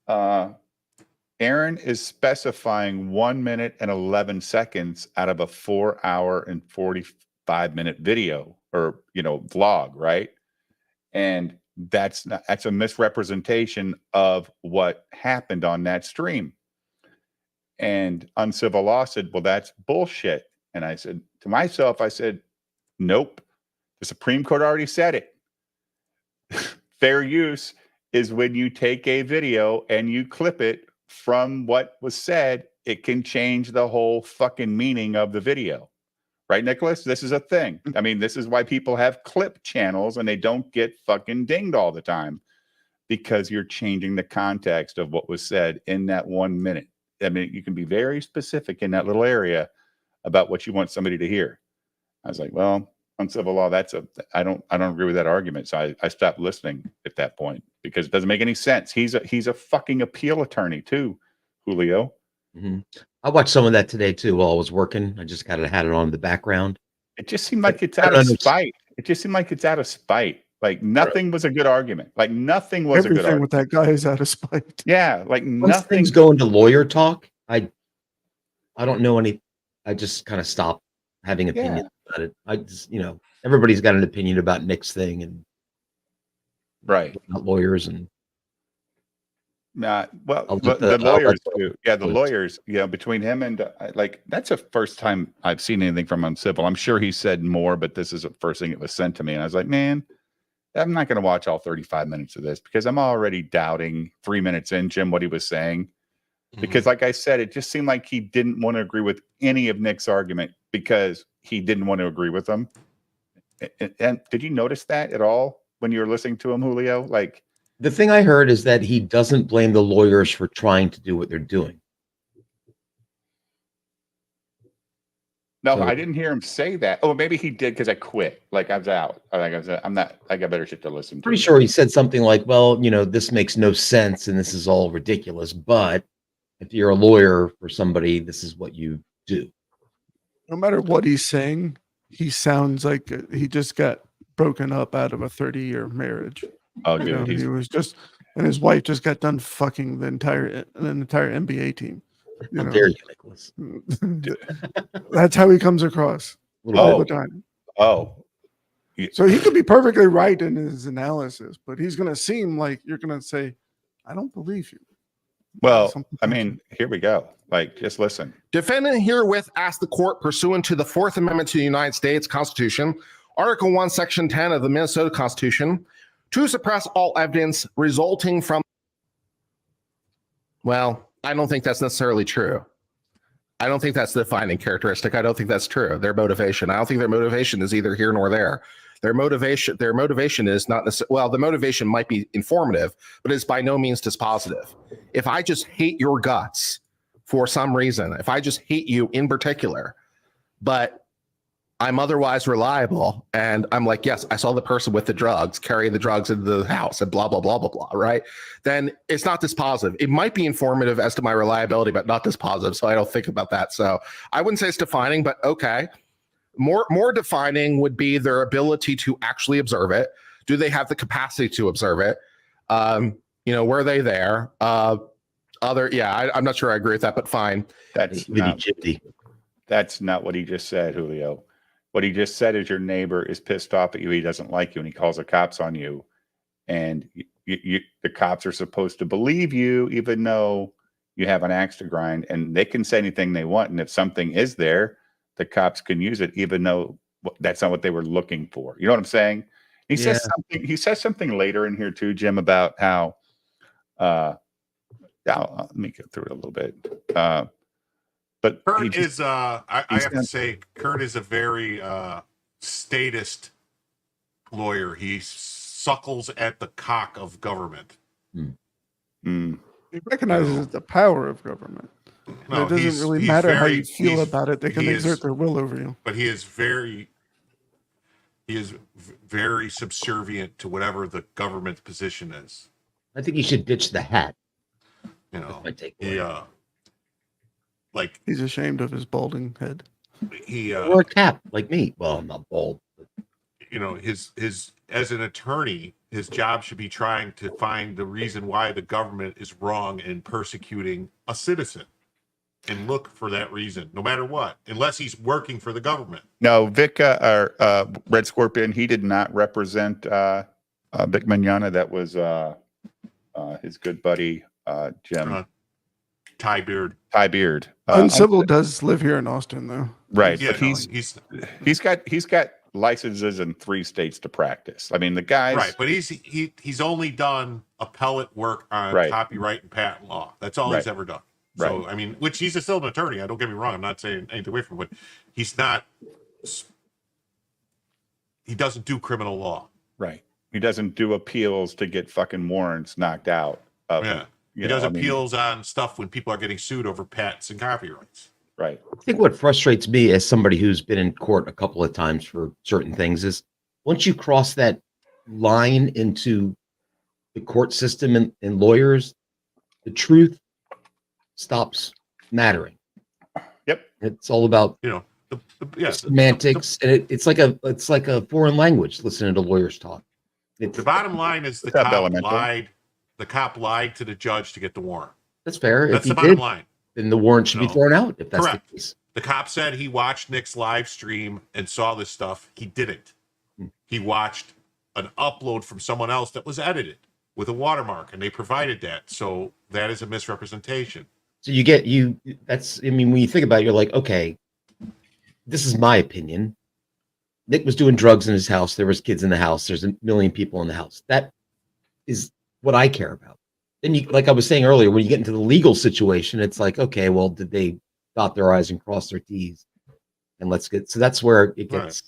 Speaker 2: Aaron is specifying 1 minute and 11 seconds out of a 4 hour and 45-minute video or vlog, right? And that's a misrepresentation of what happened on that stream." And Uncivil Law said, "Well, that's bullshit." And I said to myself, I said, "Nope. The Supreme Court already said it. Fair use is when you take a video and you clip it from what was said, it can change the whole fucking meaning of the video." Right, Nicholas? This is a thing. I mean, this is why people have clip channels and they don't get fucking dinged all the time, because you're changing the context of what was said in that 1 minute. I mean, you can be very specific in that little area about what you want somebody to hear. I was like, well, Uncivil Law, I don't agree with that argument. So I stopped listening at that point because it doesn't make any sense. He's a fucking appeal attorney too, Julio.
Speaker 5: Mm-hmm. I watched some of that today too while I was working. I just had it on in the background.
Speaker 2: It just seemed like it's out of spite. It just seemed like it's out of spite. Like nothing was a good argument. Like nothing was a good
Speaker 6: Everything with
Speaker 2: argument.
Speaker 6: that guy is out of spite.
Speaker 2: Yeah, like
Speaker 5: Once
Speaker 2: nothing.
Speaker 5: things go into lawyer talk, I don't know any. I just kind of stop having opinions about it. I just, everybody's got an opinion about Nick's thing and
Speaker 2: Right.
Speaker 5: about lawyers and.
Speaker 2: Well,
Speaker 5: I'll
Speaker 2: the
Speaker 5: let the-
Speaker 2: lawyers
Speaker 5: I'll let
Speaker 2: do. Yeah, the lawyers. Between him and like that's the first time I've seen anything from him civil. I'm sure he said more, but this is the first thing that was sent to me, and I was like, man, I'm not going to watch all 35 minutes of this because I'm already doubting 3 minutes in, Jim, what he was saying. Because, like I said, it just seemed like he didn't want to agree with any of Nick's argument because he didn't want to agree with them. And did you notice that at all when you were listening to him, Julio? Like.
Speaker 5: The thing I heard is that he doesn't blame the lawyers for trying to do what they're doing.
Speaker 2: No,
Speaker 5: So-
Speaker 2: I didn't hear him say that. Oh, maybe he did because I quit. Like I was out. I'm not. I got better shit to listen to.
Speaker 5: Pretty sure he said something like, well, this makes no sense and this is all ridiculous. But if you're a lawyer for somebody, this is what you do.
Speaker 6: No matter what he's saying, he sounds like he just got broken up out of a 30-year marriage.
Speaker 2: Oh, dude,
Speaker 6: he was just, and his wife just got done fucking the entire NBA team.
Speaker 5: How dare you, Nicholas?
Speaker 6: That's how he comes across all the time.
Speaker 2: Oh,
Speaker 6: so he could be perfectly right in his analysis, but he's going to seem like you're going to say, "I don't believe you."
Speaker 2: Well, I mean, here we go. Like, just listen.
Speaker 13: Defendant herewith asked the court, pursuant to the Fourth Amendment to the United States Constitution, Article 1, Section 10 of the Minnesota Constitution, to suppress all evidence resulting from. Well, I don't think that's necessarily true. I don't think that's the defining characteristic. I don't think that's true. Their motivation. I don't think their motivation is either here nor there. Their motivation is not necessarily, well, the motivation might be informative, but it's by no means dispositive. If I just hate your guts for some reason, if I just hate you in particular, but I'm otherwise reliable, and I'm like, yes, I saw the person with the drugs carrying the drugs into the house and blah, blah, blah, blah, blah, right? Then it's not dispositive. It might be informative as to my reliability, but not dispositive, so I don't think about that. So I wouldn't say it's defining, but okay. More defining would be their ability to actually observe it. Do they have the capacity to observe it? Were they there? I'm not sure I agree with that, but fine.
Speaker 2: That's not what he just said, Julio. What he just said is your neighbor is pissed off at you. He doesn't like you, and he calls the cops on you. And the cops are supposed to believe you, even though you have an axe to grind. And they can say anything they want. And if something is there, the cops can use it, even though that's not what they were looking for. You know what I'm saying? He says something. He says something later in here too, Jim, about how. Let me go through it a little bit. But
Speaker 3: Kurt is, I have to say, Kurt is a very statist lawyer. He suckles at the cock of government.
Speaker 6: He recognizes the power of government.
Speaker 3: No,
Speaker 6: it doesn't really matter how you feel about it. They can exert their will over you.
Speaker 3: But he is very subservient to whatever the government's position is.
Speaker 5: I think he should ditch the hat.
Speaker 3: Like
Speaker 6: he's ashamed of his balding head.
Speaker 5: Or a cap like me. Well, I'm not bald. But.
Speaker 3: His as an attorney, his job should be trying to find the reason why the government is wrong in persecuting a citizen, and look for that reason, no matter what, unless he's working for the government.
Speaker 2: No, Vic or Red Scorpion, he did not represent Vic Mignogna. That was his good buddy Jim.
Speaker 3: Ty Beard.
Speaker 6: Uncivil does live here in Austin, though.
Speaker 2: Right,
Speaker 3: Yeah,
Speaker 2: but he's got licenses in 3 states to practice. I mean, the guy's
Speaker 3: right, but he's only done appellate work on copyright and patent law. That's all he's ever done. So I mean, which he's still an attorney. Don't get me wrong. I'm not saying anything away from him, but he's not. He doesn't do criminal law.
Speaker 2: Right. He doesn't do appeals to get fucking warrants knocked out.
Speaker 3: He does appeals on stuff when people are getting sued over patents and copyrights.
Speaker 2: Right.
Speaker 5: I think what frustrates me as somebody who's been in court a couple of times for certain things is once you cross that line into the court system and lawyers, the truth stops mattering.
Speaker 2: Yep.
Speaker 5: It's all about semantics, and it's like a foreign language listening to lawyers talk.
Speaker 3: The bottom line is the cop lied to the judge to get the warrant.
Speaker 5: That's fair.
Speaker 3: That's the bottom line.
Speaker 5: Then the warrant should be thrown out if that's
Speaker 3: correct.
Speaker 5: the case.
Speaker 3: The cop said he watched Nick's live stream and saw this stuff. He didn't. He watched an upload from someone else that was edited with a watermark, and they provided that. So that is a misrepresentation.
Speaker 5: So that's, I mean, when you think about it, you're like, okay, this is my opinion. Nick was doing drugs in his house. There was kids in the house. There's a million people in the house. That is what I care about. Then you, like I was saying earlier, when you get into the legal situation, it's like, okay, well, did they dot their I's and cross their T's? And so that's where it gets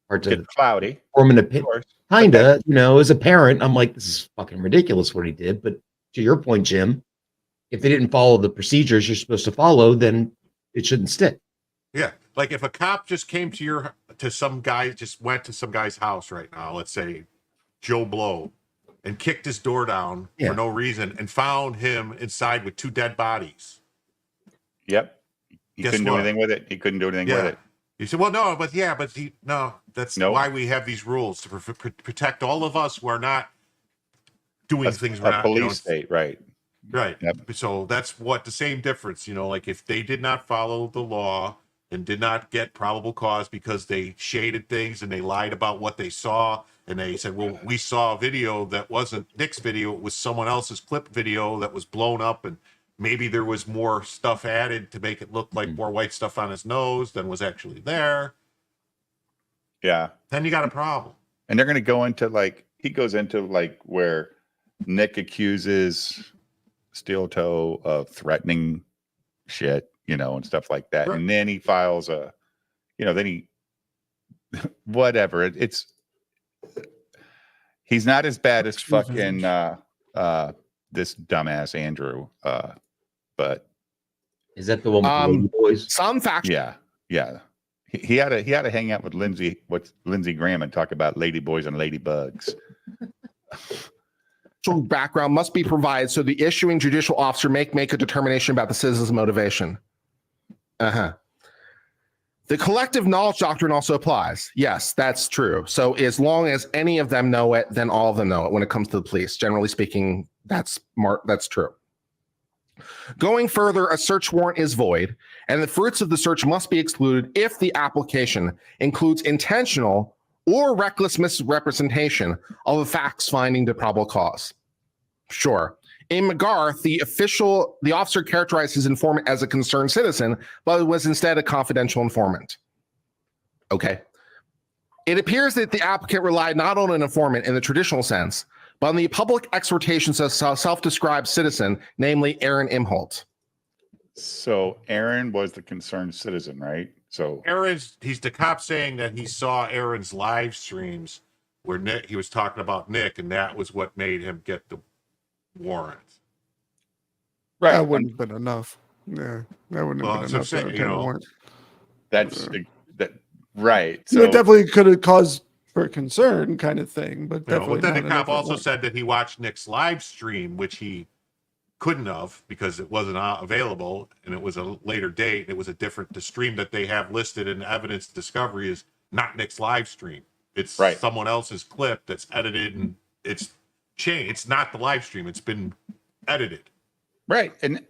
Speaker 5: hard to
Speaker 2: get cloudy.
Speaker 5: Form an opinion. Kinda, as a parent, I'm like, this is fucking ridiculous what he did. But to your point, Jim, if they didn't follow the procedures you're supposed to follow, then it shouldn't stick.
Speaker 3: Yeah. Like if a cop just came to some guy, just went to some guy's house right now, let's say Joe Blow, and kicked his door down for no reason and found him inside with 2 dead bodies.
Speaker 2: Yep. He couldn't do anything with it. He couldn't do anything with it.
Speaker 3: You said, well, no, that's why we have these rules to protect all of us who are not doing things we're not.
Speaker 2: Police state, right.
Speaker 3: Right. Yep. So that's the same difference, like if they did not follow the law and did not get probable cause because they shaded things and they lied about what they saw, and they said, well, we saw a video that wasn't Nick's video, it was someone else's clip video that was blown up, and maybe there was more stuff added to make it look like more white stuff on his nose than was actually there.
Speaker 2: Yeah.
Speaker 3: Then you got a problem.
Speaker 2: And they're going to go into he goes into where Nick accuses Steel Toe of threatening shit, and stuff like that. Right. And then he files whatever. He's not as bad as fucking this dumbass Andrew. But
Speaker 5: is that the one with the Lady Boys?
Speaker 13: Some facts.
Speaker 2: Yeah. He had to hang out with Lindsey Graham and talk about lady boys and ladybugs.
Speaker 13: Background must be provided so the issuing judicial officer make a determination about the citizen's motivation. The collective knowledge doctrine also applies. Yes, that's true. So as long as any of them know it, then all of them know it when it comes to the police. Generally speaking, that's true. Going further, a search warrant is void, and the fruits of the search must be excluded if the application includes intentional or reckless misrepresentation of the facts finding to probable cause. Sure. In McGarth, the officer characterized his informant as a concerned citizen, but it was instead a confidential informant. Okay. It appears that the applicant relied not on an informant in the traditional sense, but on the public exhortations of a self-described citizen, namely Aaron Imholt.
Speaker 2: So Aaron was the concerned citizen, right? So
Speaker 3: he's the cop saying that he saw Aaron's live streams where he was talking about Nick, and that was what made him get the warrant.
Speaker 6: Right. That wouldn't have been enough. Yeah. That wouldn't have been enough to obtain a warrant.
Speaker 2: That's right.
Speaker 6: So it definitely could have caused for concern kind of thing, but definitely.
Speaker 3: But then the cop also said that he watched Nick's live stream, which he couldn't have because it wasn't available and it was a later date. It was the stream that they have listed in evidence discovery is not Nick's live stream. It's someone else's clip that's edited and it's changed. It's not the live stream. It's been edited.
Speaker 2: Right. And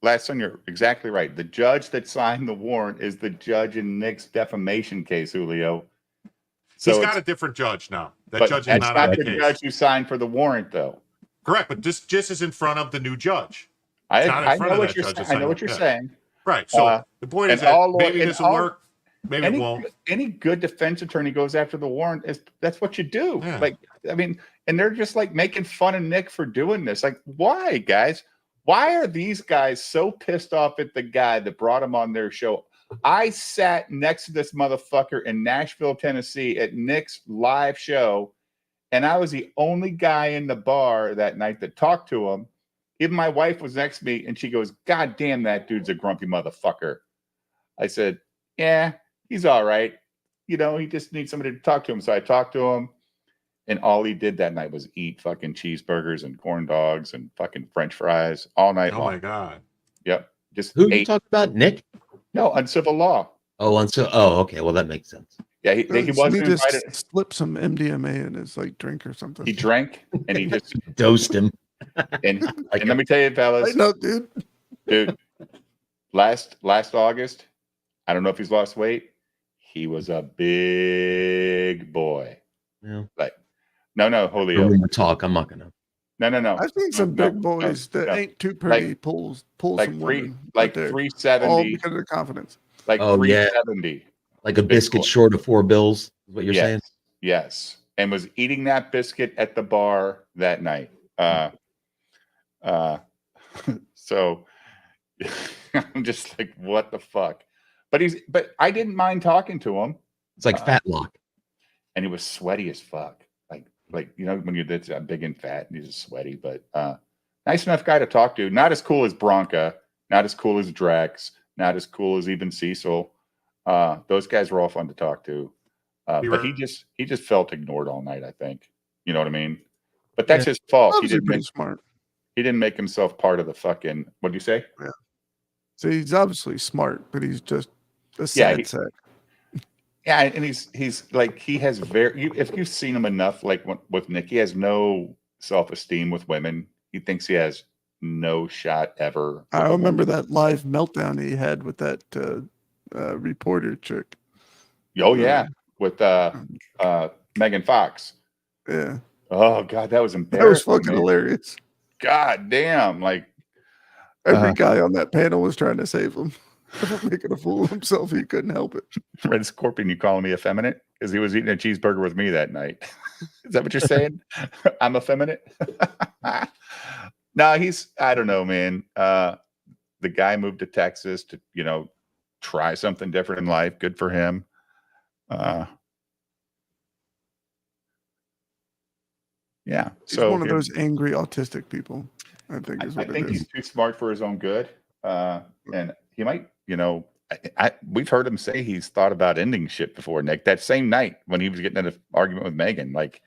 Speaker 2: last time, you're exactly right. The judge that signed the warrant is the judge in Nick's defamation case, Julio. So
Speaker 3: he's got a different judge now. That judge is not on the case.
Speaker 2: Judge who signed for the warrant, though.
Speaker 3: Correct, but this just is in front of the new judge.
Speaker 2: I know what you're saying.
Speaker 3: Right. So the point is that maybe this will work. Maybe it won't.
Speaker 2: Any good defense attorney goes after the warrant. That's what you do. Yeah. And they're just making fun of Nick for doing this. Why, guys? Why are these guys so pissed off at the guy that brought him on their show? I sat next to this motherfucker in Nashville, Tennessee at Nick's live show, and I was the only guy in the bar that night that talked to him. Even my wife was next to me, and she goes, "God damn, that dude's a grumpy motherfucker." I said, "Yeah, he's all right. He just needs somebody to talk to him." So I talked to him, and all he did that night was eat fucking cheeseburgers and corn dogs and fucking French fries all night long.
Speaker 3: Oh, my God.
Speaker 2: Yep.
Speaker 5: Who you talking about, Nick?
Speaker 2: No, on civil law.
Speaker 5: Oh, okay. Well, that makes sense.
Speaker 2: Yeah, he wasn't
Speaker 6: he just
Speaker 2: invited.
Speaker 6: slipped some MDMA in his like drink or something.
Speaker 2: He drank and he just
Speaker 5: Dosed him.
Speaker 2: and let me tell you, fellas,
Speaker 6: I know, dude.
Speaker 2: last August, I don't know if he's lost weight. He was a big boy.
Speaker 5: Yeah.
Speaker 2: Like, no, Julio.
Speaker 5: Rumor talk. I'm not gonna.
Speaker 2: No.
Speaker 6: I've seen some big boys that ain't too pretty pull
Speaker 2: like
Speaker 6: some
Speaker 2: three,
Speaker 6: women.
Speaker 2: like
Speaker 6: but they're
Speaker 2: 370.
Speaker 6: all because of their confidence.
Speaker 2: Like 370.
Speaker 5: Like a biscuit short of $4 bills. Is what you're saying?
Speaker 2: Yes. And was eating that biscuit at the bar that night. So I'm just like, what the fuck? But I didn't mind talking to him.
Speaker 5: It's like fat lock.
Speaker 2: And he was sweaty as fuck. Like when you're this big and fat and he's just sweaty, but nice enough guy to talk to. Not as cool as Bronca, not as cool as Drex, not as cool as even Cecil. Those guys were all fun to talk to. But he just felt ignored all night, I think. You know what I mean? But that's his fault. He didn't
Speaker 6: smart.
Speaker 2: He didn't make himself part of the fucking, what'd you say?
Speaker 6: Yeah. So he's obviously smart, but he's just a sad sack.
Speaker 2: Yeah, and he's like, he has if you've seen him enough, like with Nick, he has no self-esteem with women. He thinks he has no shot ever.
Speaker 6: I remember that live meltdown he had with that reporter chick.
Speaker 2: Oh yeah, with Megan Fox.
Speaker 6: Yeah.
Speaker 2: Oh god, that was embarrassing.
Speaker 6: That was fucking hilarious.
Speaker 2: God damn, like
Speaker 6: every guy on that panel was trying to save him. Making a fool of himself, he couldn't help it.
Speaker 2: Red Scorpion, you calling me effeminate? Because he was eating a cheeseburger with me that night. Is that what you're saying? I'm effeminate? No, I don't know, man. The guy moved to Texas to, try something different in life. Good for him. Yeah.
Speaker 6: He's one of those angry autistic people, I think is what
Speaker 2: I think he's too smart for his own good. And he might, we've heard him say he's thought about ending shit before, Nick. That same night when he was getting in an argument with Megan, like,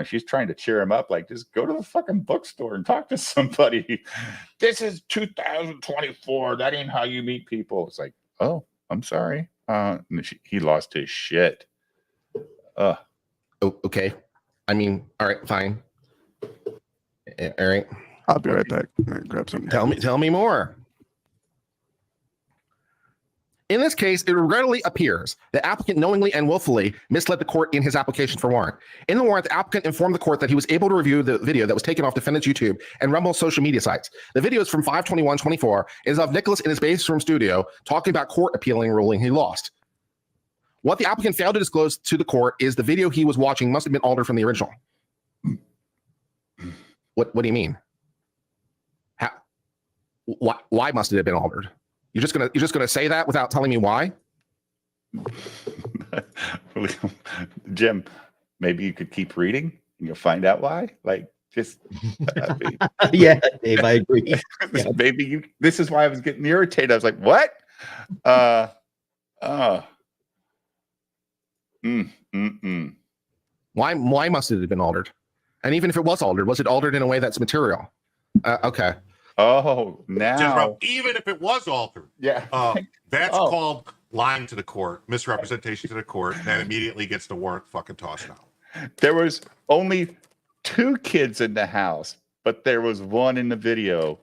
Speaker 2: she's trying to cheer him up, like, just go to the fucking bookstore and talk to somebody. This is 2024. That ain't how you meet people. It's like, oh, I'm sorry. He lost his shit.
Speaker 13: Oh, okay. I mean, all right, fine. All right.
Speaker 6: I'll be right back. Grab something.
Speaker 13: Tell me more. In this case, it readily appears the applicant knowingly and willfully misled the court in his application for warrant. In the warrant, the applicant informed the court that he was able to review the video that was taken off defendant's YouTube and Rumble's social media sites. The video is from 5/21/24 and is of Nicholas in his basement studio talking about court appealing ruling he lost. What the applicant failed to disclose to the court is the video he was watching must have been altered from the original. What do you mean? Why must it have been altered? You're just gonna say that without telling me why?
Speaker 2: Jim, maybe you could keep reading and you'll find out why. Like, just
Speaker 5: yeah, Dave, I agree.
Speaker 2: Maybe this is why I was getting irritated. I was like, what?
Speaker 13: Why must it have been altered? And even if it was altered, was it altered in a way that's material? Okay.
Speaker 2: Oh, now
Speaker 3: even if it was altered, that's called lying to the court, misrepresentation to the court, and then immediately gets the warrant fucking tossed out.
Speaker 2: There was only 2 kids in the house, but there was one in the video,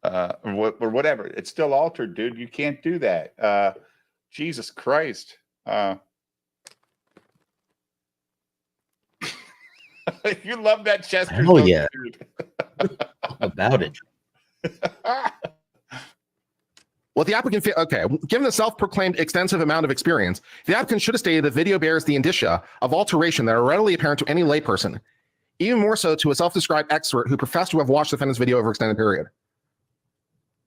Speaker 2: or whatever. It's still altered, dude. You can't do that. Jesus Christ. You love that Chester.
Speaker 5: Oh yeah. About it.
Speaker 13: Well, the applicant, given the self-proclaimed extensive amount of experience, the applicant should have stated the video bears the indicia of alteration that are readily apparent to any layperson, even more so to a self-described expert who professed to have watched the defendant's video over an extended period.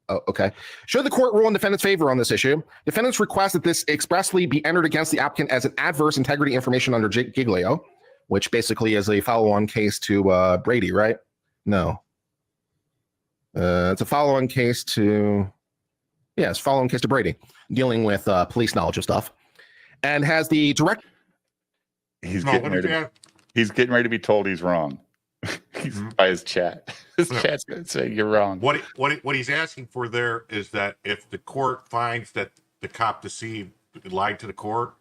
Speaker 13: Oh, okay. Should the court rule in defendant's favor on this issue, defendants request that this expressly be entered against the applicant as an adverse integrity information under Giglio, which basically is a follow-on case to Brady, right? No. It's a follow-on case to, it's follow-on case to Brady, dealing with police knowledge of stuff, and has the direct.
Speaker 2: He's getting ready to be told he's wrong. He's by his chat. His chat's going to say you're wrong.
Speaker 3: What he's asking for there is that if the court finds that the cop deceived lied to the court,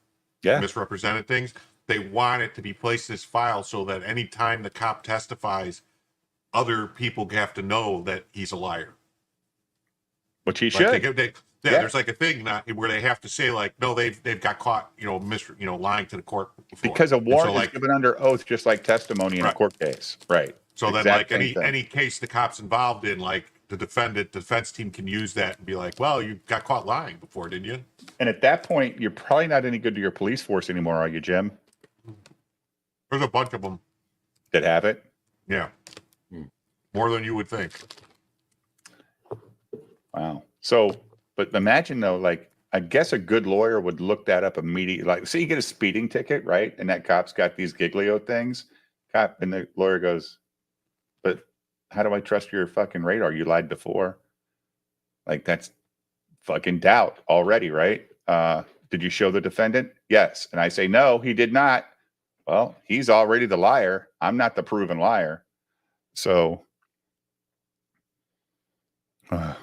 Speaker 3: misrepresented things. They want it to be placed in this file so that anytime the cop testifies, other people have to know that he's a liar.
Speaker 2: Which he
Speaker 3: like
Speaker 2: should.
Speaker 3: There's like a thing where they have to say like, no, they've got caught, lying to the court before.
Speaker 2: Because a warrant
Speaker 3: so,
Speaker 2: is given under oath, just like testimony in a court case. Right.
Speaker 3: So then, like any case the cop's involved in, like the defense team can use that and be like, well, you got caught lying before, didn't you?
Speaker 2: And at that point, you're probably not any good to your police force anymore, are you, Jim?
Speaker 3: There's a bunch of them
Speaker 2: that have it.
Speaker 3: Yeah. More than you would think.
Speaker 2: Wow. So, but imagine though, like, I guess a good lawyer would look that up immediately. Like, say you get a speeding ticket, right? And that cop's got these Giglio things. Cop, and the lawyer goes, but how do I trust your fucking radar? You lied before. Like, that's fucking doubt already, right? Did you show the defendant? Yes. And I say, no, he did not. Well, he's already the liar. I'm not the proven liar. So, all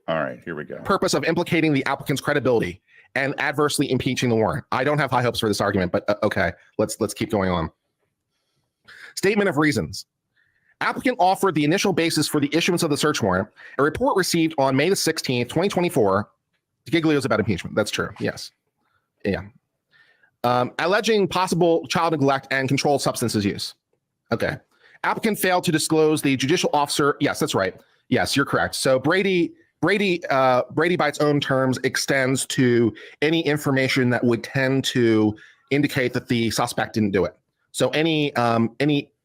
Speaker 2: right, here we go.
Speaker 13: Purpose of implicating the applicant's credibility and adversely impeaching the warrant. I don't have high hopes for this argument, but okay, let's keep going on. Statement of reasons. Applicant offered the initial basis for the issuance of the search warrant. A report received on May the 16th, 2024. Giglio's about impeachment. That's true. Yes. Yeah. Alleging possible child neglect and controlled substances use. Okay. Applicant failed to disclose the judicial officer. Yes, that's right. Yes, you're correct. So Brady by its own terms extends to any information that would tend to indicate that the suspect didn't do it. So any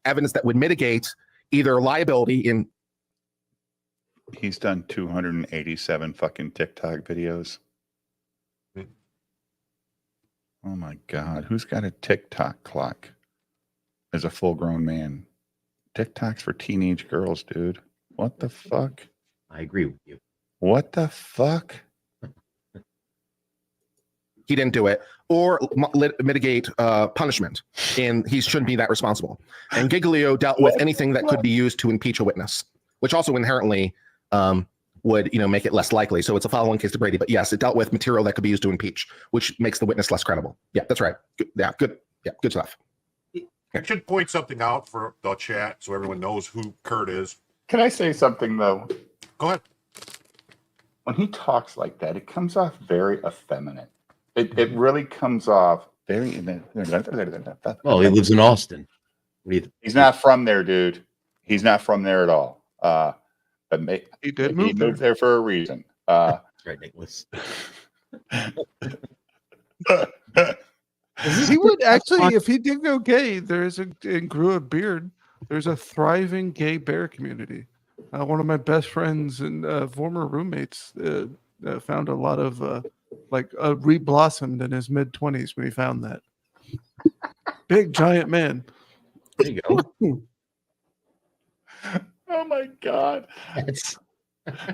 Speaker 13: evidence that would mitigate either liability in.
Speaker 2: He's done 287 fucking TikTok videos. Oh my God. Who's got a TikTok clock as a full grown man? TikTok's for teenage girls, dude. What the fuck?
Speaker 5: I agree with you.
Speaker 2: What the fuck?
Speaker 13: He didn't do it, or mitigate punishment, and he shouldn't be that responsible. And Giglio dealt with anything that could be used to impeach a witness, which also inherently would make it less likely. So it's a follow-on case to Brady, but yes, it dealt with material that could be used to impeach, which makes the witness less credible. Yeah, that's right. Good, yeah, good. Yeah, good stuff.
Speaker 3: I should point something out for the chat so everyone knows who Kurt is.
Speaker 2: Can I say something though?
Speaker 3: Go ahead.
Speaker 2: When he talks like that, it comes off very effeminate. It really comes off very.
Speaker 5: Well, he lives in Austin.
Speaker 2: He's not from there, dude. He's not from there at all. But
Speaker 6: he did
Speaker 2: he moved there for a reason.
Speaker 5: That's right, Nicholas.
Speaker 6: He would actually, if he did go gay, and grew a beard, there's a thriving gay bear community. One of my best friends and former roommates found a lot of re-blossomed in his mid-20s when he found that. Big giant man.
Speaker 5: There you go.
Speaker 2: Oh my God.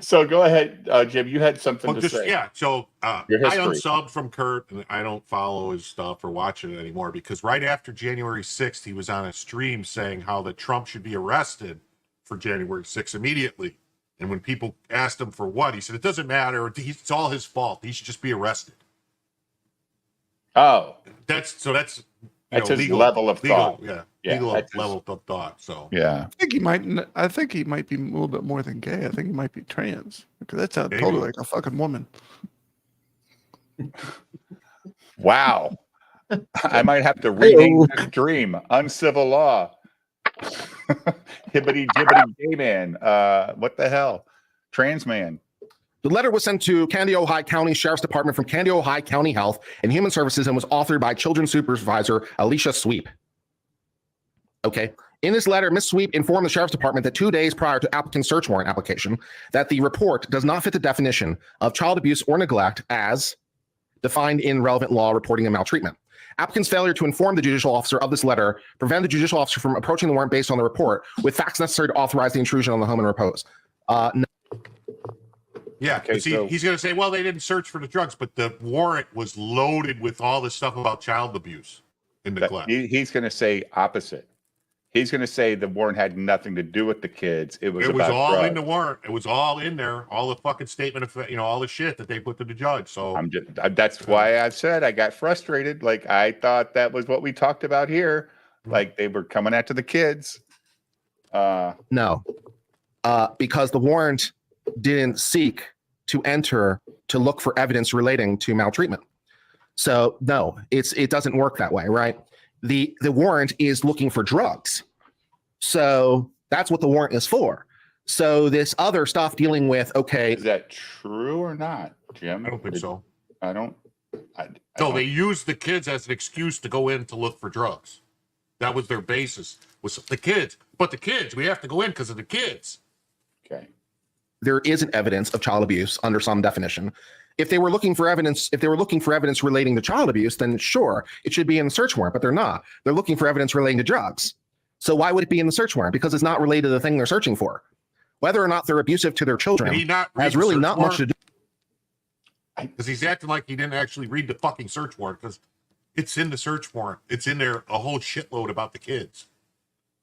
Speaker 2: So go ahead, Jim. You had something to say.
Speaker 3: Yeah. So I unsubbed from Kurt, and I don't follow his stuff or watch it anymore because right after January 6th, he was on a stream saying how that Trump should be arrested for January 6th immediately. And when people asked him for what, he said, it doesn't matter. It's all his fault. He should just be arrested.
Speaker 2: Oh.
Speaker 3: That's
Speaker 2: his
Speaker 3: legal,
Speaker 2: level of thought.
Speaker 3: Yeah.
Speaker 2: Yeah,
Speaker 3: legal level of thought. So
Speaker 2: yeah.
Speaker 6: I think he might be a little bit more than gay. I think he might be trans. Because that sounds totally like a fucking woman.
Speaker 2: Wow. I might have to rename this dream. Uncivil law. Hibbity jibbity gay man. What the hell? Trans man.
Speaker 13: The letter was sent to Candy, Ohio County Sheriff's Department from Candy, Ohio County Health and Human Services and was authored by Children's Supervisor Alicia Sweep. Okay. In this letter, Ms. Sweep informed the Sheriff's Department that 2 days prior to applicant's search warrant application, that the report does not fit the definition of child abuse or neglect as defined in relevant law reporting and maltreatment. Applicant's failure to inform the judicial officer of this letter prevented the judicial officer from approaching the warrant based on the report with facts necessary to authorize the intrusion on the home and repose. No.
Speaker 3: Yeah,
Speaker 2: okay,
Speaker 3: he's going to say, well, they didn't search for the drugs, but the warrant was loaded with all this stuff about child abuse and neglect.
Speaker 2: He's going to say opposite. He's going to say the warrant had nothing to do with the kids. It was about
Speaker 3: all
Speaker 2: drugs.
Speaker 3: in the warrant. It was all in there. All the fucking statement of, all the shit that they put to the judge. So
Speaker 2: that's why I've said I got frustrated. Like, I thought that was what we talked about here. Like, they were coming after the kids.
Speaker 13: No, because the warrant didn't seek to enter to look for evidence relating to maltreatment. So no, it doesn't work that way, right? The warrant is looking for drugs. So that's what the warrant is for. So this other stuff dealing with, okay.
Speaker 2: Is that true or not, Jim?
Speaker 3: I don't think so.
Speaker 2: They
Speaker 3: used the kids as an excuse to go in to look for drugs. That was their basis, was the kids. But the kids, we have to go in because of the kids.
Speaker 2: Okay.
Speaker 13: There isn't evidence of child abuse under some definition. If they were looking for evidence relating to child abuse, then sure, it should be in the search warrant, but they're not. They're looking for evidence relating to drugs. So why would it be in the search warrant? Because it's not related to the thing they're searching for. Whether or not they're abusive to their children has really not much to do.
Speaker 3: Because he's acting like he didn't actually read the fucking search warrant, because it's in the search warrant. It's in there, a whole shitload about the kids.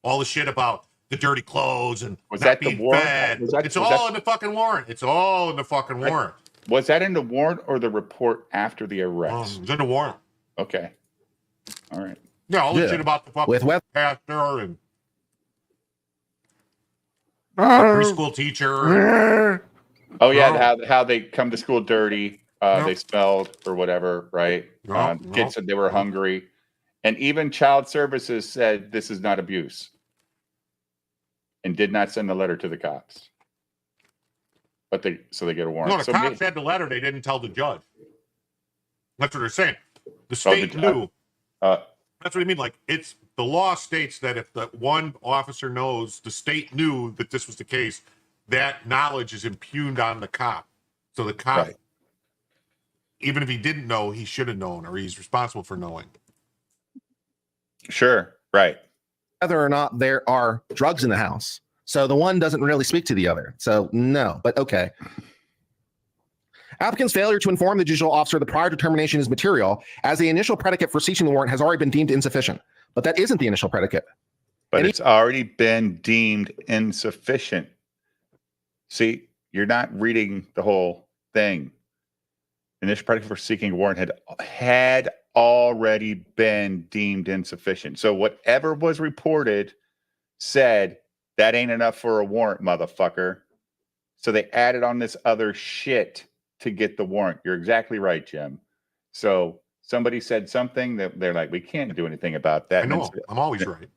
Speaker 3: All the shit about the dirty clothes and not being fed. It's all in the fucking warrant. It's all in the fucking warrant.
Speaker 2: Was that in the warrant or the report after the arrest?
Speaker 3: It's in the warrant.
Speaker 2: Okay. All right.
Speaker 3: Yeah, all the shit about the fucking pastor and preschool teacher.
Speaker 2: Oh yeah, how they come to school dirty. They smelled or whatever, right? Kids said they were hungry, and even child services said this is not abuse, and did not send a letter to the cops. But they get a warrant.
Speaker 3: No, the cops had the letter. They didn't tell the judge. That's what they're saying. The state knew. That's what I mean. Like, it's the law states that if the one officer knows, the state knew that this was the case, that knowledge is impugned on the cop. So the cop, even if he didn't know, he should have known, or he's responsible for knowing.
Speaker 2: Sure. Right.
Speaker 13: Whether or not there are drugs in the house. So the one doesn't really speak to the other. So no, but okay. Applicant's failure to inform the judicial officer the prior determination is material, as the initial predicate for seeking the warrant has already been deemed insufficient. But that isn't the initial predicate.
Speaker 2: But it's already been deemed insufficient. See, you're not reading the whole thing. Initial predicate for seeking a warrant had already been deemed insufficient. So whatever was reported said, that ain't enough for a warrant, motherfucker. So they added on this other shit to get the warrant. You're exactly right, Jim. So somebody said something that they're like, we can't do anything about that.
Speaker 3: I know. I'm always right.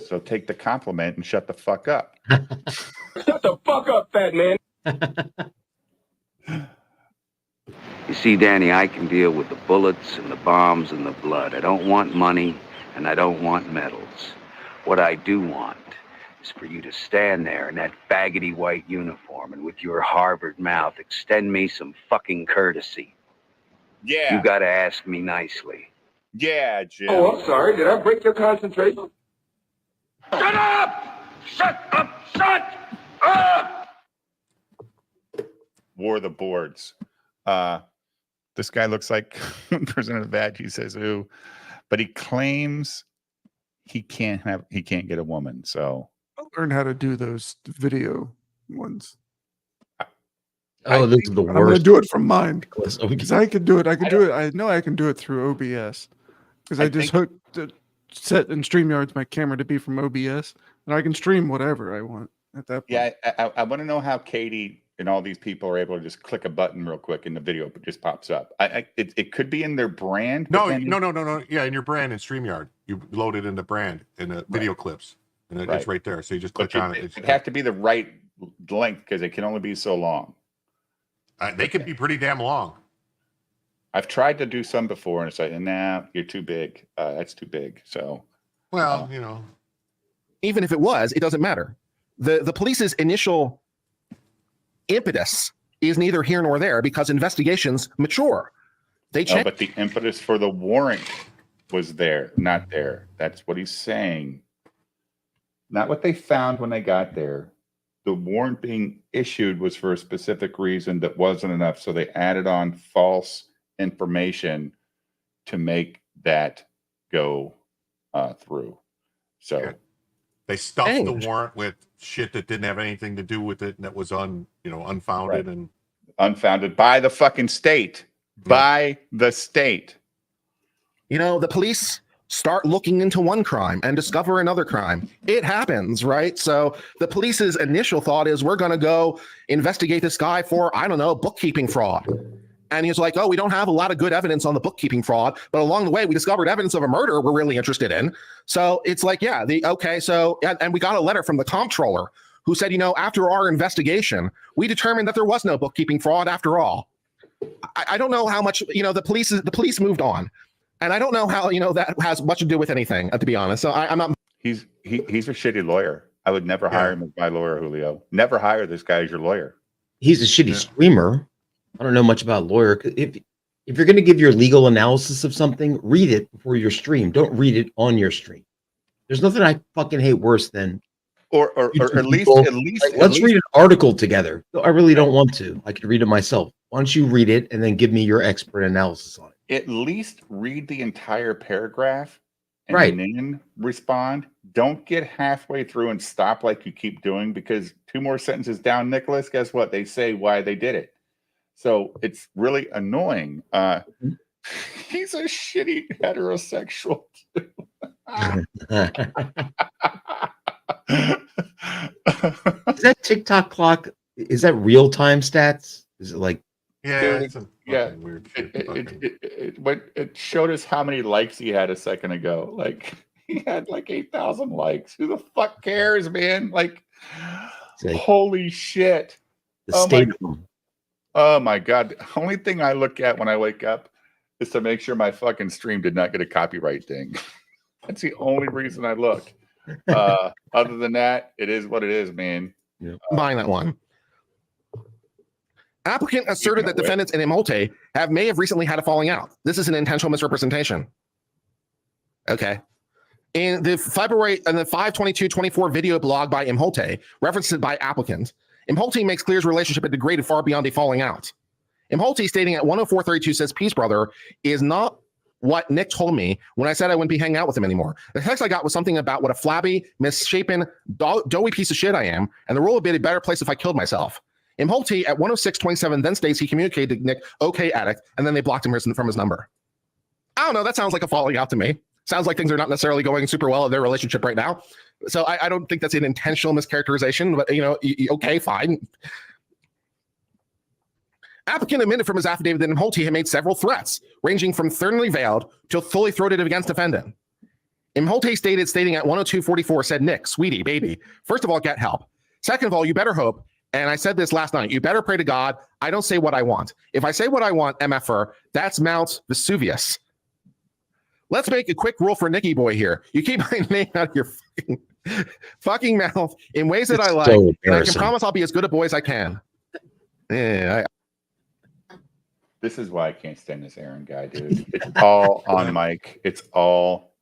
Speaker 2: So take the compliment and shut the fuck up.
Speaker 4: Shut the fuck up, fat man.
Speaker 7: You see, Danny, I can deal with the bullets and the bombs and the blood. I don't want money and I don't want medals. What I do want is for you to stand there in that faggoty white uniform and with your Harvard mouth extend me some fucking courtesy.
Speaker 2: Yeah.
Speaker 7: You gotta ask me nicely.
Speaker 2: Yeah, Jim.
Speaker 4: Oh, I'm sorry. Did I break your concentration?
Speaker 7: Shut up! Shut up! Shut up!
Speaker 2: War the boards. This guy looks like President of that. He says, "Ooh," but he claims he can't get a woman. So
Speaker 6: I'll learn how to do those video ones.
Speaker 5: Oh, this is the worst.
Speaker 6: I'm gonna do it from mine
Speaker 5: because
Speaker 6: I can do it. I know I can do it through OBS because I just hooked the set in StreamYards my camera to be from OBS, and I can stream whatever I want at that point.
Speaker 2: Yeah, I want to know how Katie and all these people are able to just click a button real quick and the video just pops up. It could be in their brand.
Speaker 3: No. Yeah, in your brand in StreamYard, you load it in the brand in the video clips, and it's right there. So you just click on it.
Speaker 2: It have to be the right length because it can only be so long.
Speaker 3: They can be pretty damn long.
Speaker 2: I've tried to do some before, and it's like, nah, you're too big. That's too big. So,
Speaker 3: well,
Speaker 13: even if it was, it doesn't matter. The police's initial impetus is neither here nor there because investigations mature. They change.
Speaker 2: No, but the impetus for the warrant was there, not there. That's what he's saying. Not what they found when they got there. The warrant being issued was for a specific reason that wasn't enough. So they added on false information to make that go through. So
Speaker 3: they stuffed the warrant with shit that didn't have anything to do with it, and that was unfounded and
Speaker 2: unfounded by the fucking state. By the state.
Speaker 13: You know, the police start looking into one crime and discover another crime. It happens, right? So the police's initial thought is, we're going to go investigate this guy for, I don't know, bookkeeping fraud. And he's like, oh, we don't have a lot of good evidence on the bookkeeping fraud, but along the way, we discovered evidence of a murder we're really interested in. So it's like, yeah, and we got a letter from the comptroller who said, after our investigation, we determined that there was no bookkeeping fraud after all. I don't know how much, the police moved on. And I don't know how, that has much to do with anything, to be honest. So I'm not.
Speaker 2: He's a shitty lawyer. I would never hire him as my lawyer, Julio. Never hire this guy as your lawyer.
Speaker 5: He's a shitty streamer. I don't know much about lawyer. If you're going to give your legal analysis of something, read it before your stream. Don't read it on your stream. There's nothing I fucking hate worse than.
Speaker 2: Or at least
Speaker 5: let's read an article together. I really don't want to. I could read it myself. Why don't you read it and then give me your expert analysis on it?
Speaker 2: At least read the entire paragraph and then respond. Don't get halfway through and stop like you keep doing, because 2 more sentences down, Nicholas, guess what? They say why they did it. So it's really annoying. He's a shitty heterosexual too.
Speaker 5: Is that TikTok clock? Is that real time stats? Is it like?
Speaker 3: Yeah,
Speaker 2: weird shit. It showed us how many likes he had a second ago. Like, he had like 8,000 likes. Who the fuck cares, man? Like holy shit. Oh my God. The only thing I look at when I wake up is to make sure my fucking stream did not get a copyright ding. That's the only reason I look. Other than that, it is what it is, man.
Speaker 13: Buying that one. Applicant asserted that defendants in Imholte may have recently had a falling out. This is an intentional misrepresentation. Okay. In the 5/22/24 video blog by Imholte, referenced by applicant, Imholte makes clear his relationship had degraded far beyond a falling out. Imholte, stating at 104:32, says, "Peace, brother, is not what Nick told me when I said I wouldn't be hanging out with him anymore. The text I got was something about what a flabby, misshapen, doughy piece of shit I am, and the world would be a better place if I killed myself." Imholte at 106:27 then states he communicated to Nick, "Okay, addict," and then they blocked him from his number. I don't know. That sounds like a falling out to me. Sounds like things are not necessarily going super well in their relationship right now. So I don't think that's an intentional mischaracterization, but okay, fine. Applicant admitted from his affidavit that Imholte had made several threats, ranging from thinly veiled to fully throated against defendant. Imholte stating at 102:44, said, "Nick, sweetie, baby, first of all, get help. Second of all, you better hope, and I said this last night, you better pray to God I don't say what I want. If I say what I want, MFR, that's Mount Vesuvius. Let's make a quick rule for Nicky boy here. You keep my name out of your fucking mouth in ways that I like, and I can promise I'll be as good a boy as I can." Yeah,
Speaker 2: This is why I can't stand this Aaron guy, dude. It's all on mic. It's all.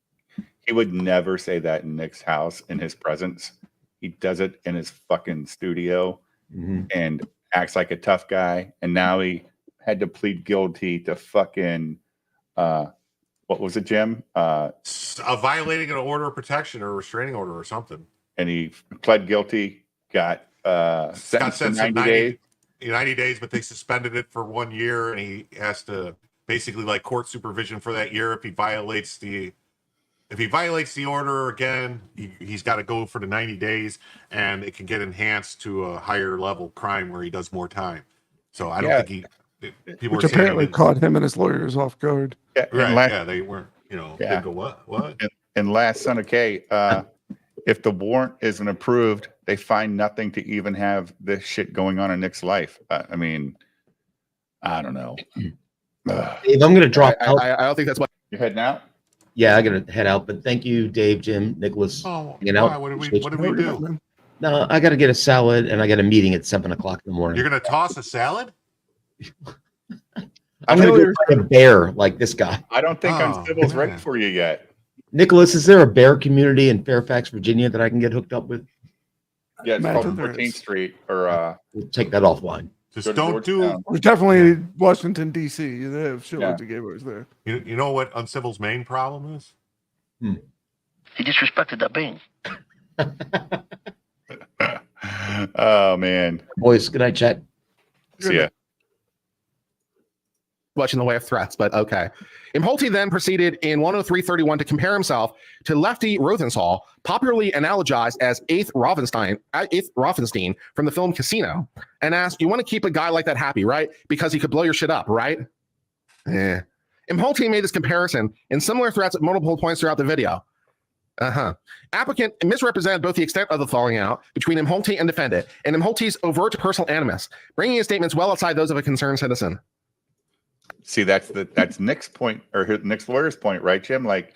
Speaker 2: He would never say that in Nick's house in his presence. He does it in his fucking studio and acts like a tough guy. And now he had to plead guilty to fucking what was it, Jim?
Speaker 3: Violating an order of protection or a restraining order or something.
Speaker 2: And he pled guilty, got sentenced to 90 days.
Speaker 3: 90 days, but they suspended it for 1 year, and he has to basically like court supervision for that year. If he violates the order again, he's got to go for the 90 days, and it can get enhanced to a higher level crime where he does more time. So I don't think people
Speaker 6: which apparently caught him and his lawyers off guard.
Speaker 2: Yeah,
Speaker 3: right. They weren't, they go, what?
Speaker 2: And last Son of K, if the warrant isn't approved, they find nothing to even have this shit going on in Nick's life. I mean, I don't know.
Speaker 5: Dave, I'm going to drop out.
Speaker 13: I don't think that's what
Speaker 2: you're heading out.
Speaker 5: Yeah, I got to head out. But thank you, Dave, Jim, Nicholas.
Speaker 3: Oh,
Speaker 5: out.
Speaker 3: What did we do?
Speaker 5: No, I got to get a salad, and I got a meeting at 7:00 in the morning.
Speaker 3: You're going to toss a salad?
Speaker 5: I'm going to go find a bear like this guy.
Speaker 2: I don't think Uncivil's ready for you yet.
Speaker 5: Nicholas, is there a bear community in Fairfax, Virginia that I can get hooked up with?
Speaker 2: Yeah, it's called 14th Street. Or
Speaker 5: we'll take that offline.
Speaker 3: Just don't do.
Speaker 6: There's definitely Washington D.C. They have shitloads of gamers there.
Speaker 3: You know what Uncivil's main problem is?
Speaker 5: Hmm.
Speaker 8: He disrespected the bean.
Speaker 2: Oh man,
Speaker 5: boys, good night, chat.
Speaker 2: See ya.
Speaker 13: Much in the way of threats, but okay. Imholte then proceeded in 103.31 to compare himself to Lefty Rothenthal, popularly analogized as Eighth Rothenstein from the film Casino, and asked, "You want to keep a guy like that happy, right? Because he could blow your shit up, right?" Imholte made this comparison and similar threats at multiple points throughout the video. Applicant misrepresented both the extent of the falling out between Imholte and defendant, and Imholte's overt personal animus, bringing his statements well outside those of a concerned citizen.
Speaker 2: See, that's Nick's point, or Nick's lawyer's point, right, Jim? Like,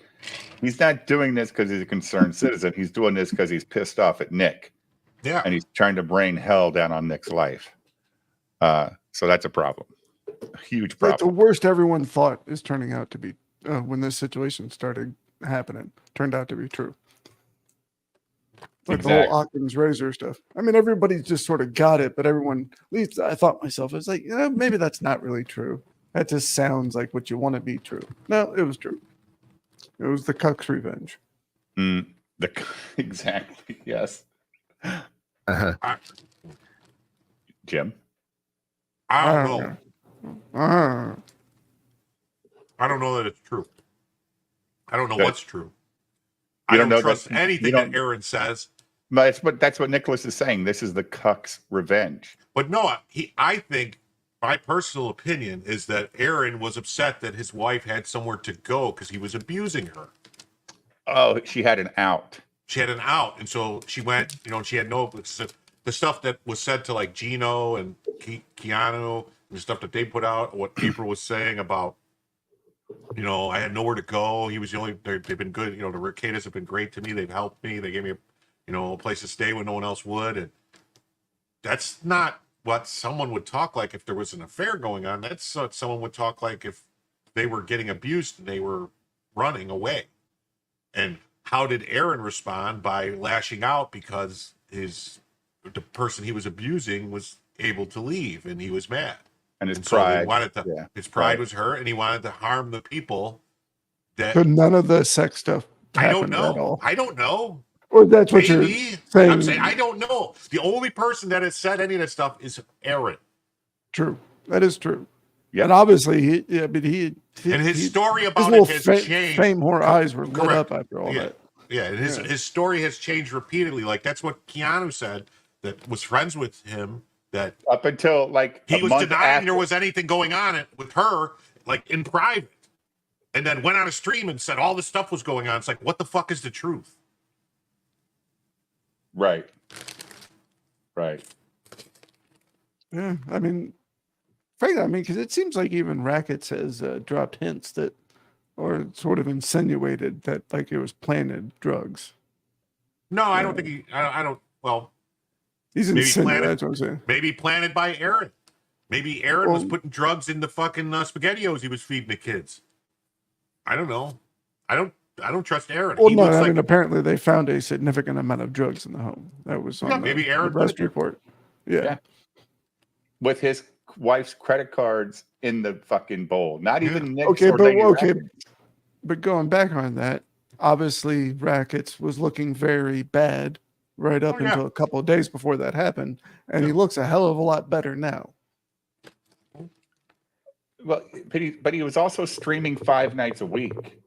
Speaker 2: he's not doing this because he's a concerned citizen. He's doing this because he's pissed off at Nick.
Speaker 3: Yeah.
Speaker 2: And he's trying to brain hell down on Nick's life. So that's a problem. A huge problem.
Speaker 6: But the worst everyone thought is turning out to be, when this situation started happening, turned out to be true. Like the whole Occam's razor stuff. I mean, everybody's just sort of got it, but everyone, at least I thought myself, it's like, maybe that's not really true. That just sounds like what you want to be true. No, it was true. It was the cuck's revenge.
Speaker 2: Exactly. Yes. Jim?
Speaker 3: I don't know. I don't know that it's true. I don't know what's true. I don't trust anything that Aaron says.
Speaker 2: But that's what Nicholas is saying. This is the cuck's revenge.
Speaker 3: But no, I think my personal opinion is that Aaron was upset that his wife had somewhere to go because he was abusing her.
Speaker 2: Oh, she had an out.
Speaker 3: She had an out, and so she went. She had no the stuff that was said to like Gino and Keanu and the stuff that they put out. What April was saying about, I had nowhere to go. He was the only. They've been good. The Ricadas have been great to me. They've helped me. They gave me a place to stay when no one else would, and that's not what someone would talk like if there was an affair going on. That's what someone would talk like if they were getting abused and they were running away. And how did Aaron respond? By lashing out because the person he was abusing was able to leave and he was mad.
Speaker 2: And his pride.
Speaker 3: His pride was hurt, and he wanted to harm the people.
Speaker 6: But none of the sex stuff.
Speaker 3: I don't know. I don't know.
Speaker 6: Or that's what you're saying.
Speaker 3: I'm saying I don't know. The only person that has said any of that stuff is Aaron.
Speaker 6: True. That is true. Yeah. And obviously,
Speaker 3: his story about it has changed.
Speaker 6: Fame whore eyes were lit up after all that.
Speaker 3: Yeah, and his story has changed repeatedly. Like that's what Keanu said, that was friends with him. That
Speaker 2: up until like
Speaker 3: he was denying there was anything going on with her, like in private, and then went on a stream and said all this stuff was going on. It's like, what the fuck is the truth?
Speaker 2: Right.
Speaker 6: Yeah, I mean, frankly, because it seems like even Rackets has dropped hints that, or sort of insinuated that, like, it was planted drugs.
Speaker 3: No, I don't think he. I don't. Well,
Speaker 6: he's insinuating. That's what I'm saying.
Speaker 3: Maybe planted by Aaron. Maybe Aaron was putting drugs in the fucking SpaghettiOs he was feeding the kids. I don't know. I don't trust Aaron.
Speaker 6: Well, no, I mean, apparently they found a significant amount of drugs in the home. That was on
Speaker 3: maybe Aaron
Speaker 6: the arrest report. Yeah.
Speaker 2: With his wife's credit cards in the fucking bowl. Not even Nick's.
Speaker 6: Okay, but going back on that, obviously Rackets was looking very bad right up until a couple of days before that happened, and he looks a hell of a lot better now.
Speaker 2: Well, but he was also streaming 5 nights a week.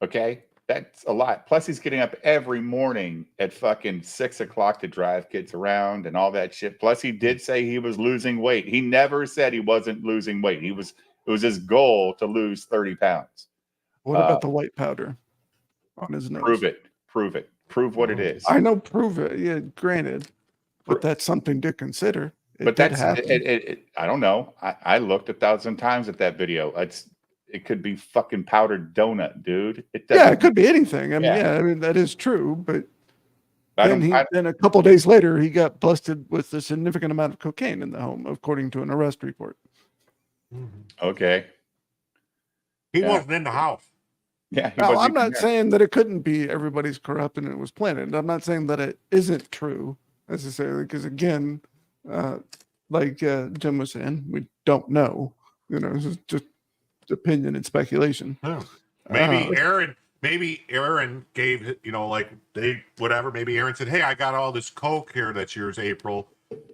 Speaker 2: Okay, that's a lot. Plus, he's getting up every morning at fucking 6 o'clock to drive kids around and all that shit. Plus, he did say he was losing weight. He never said he wasn't losing weight. It was his goal to lose 30 pounds.
Speaker 6: What about the white powder on his nose?
Speaker 2: Prove it. Prove what it is.
Speaker 6: I know, prove it. Yeah, granted, but that's something to consider.
Speaker 2: But that's it. I don't know. I looked 1,000 times at that video. It could be fucking powdered donut, dude.
Speaker 6: It could be anything. I mean, that is true. But then a couple of days later, he got busted with a significant amount of cocaine in the home, according to an arrest report.
Speaker 2: Okay.
Speaker 3: He wasn't in the house.
Speaker 2: Yeah.
Speaker 6: Now, I'm not saying that it couldn't be everybody's corrupt and it was planted. I'm not saying that it isn't true necessarily, because again, like Jim was saying, we don't know. This is just opinion and speculation.
Speaker 3: Maybe maybe Aaron gave, like maybe Aaron said, hey, I got all this Coke here that's yours, April.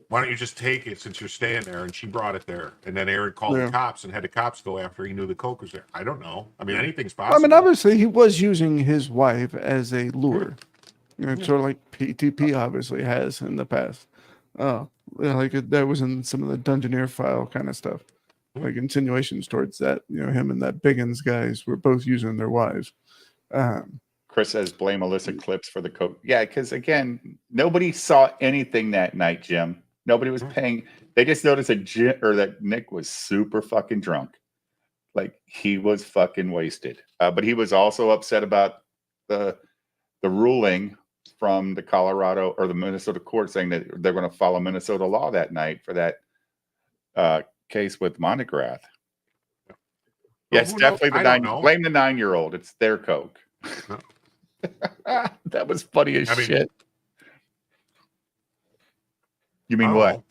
Speaker 3: Why don't you just take it since you're staying there? And she brought it there. And then Aaron called the cops and had the cops go after he knew the Coke was there. I don't know. I mean, anything's possible.
Speaker 6: I mean, obviously, he was using his wife as a lure. Sort of like PTP obviously has in the past. Like that was in some of the Dungeoneer file kind of stuff. Like insinuations towards that, him and that Biggins guys were both using their wives.
Speaker 2: Chris says blame illicit clips for the Coke. Yeah, because again, nobody saw anything that night, Jim. Nobody was paying. They just noticed that Nick was super fucking drunk. Like he was fucking wasted. But he was also upset about the ruling from the Colorado or the Minnesota court saying that they're going to follow Minnesota law that night for that case with Monograth. Yes, definitely blame the 9-year-old. It's their Coke. No. That was funny as shit. You mean what?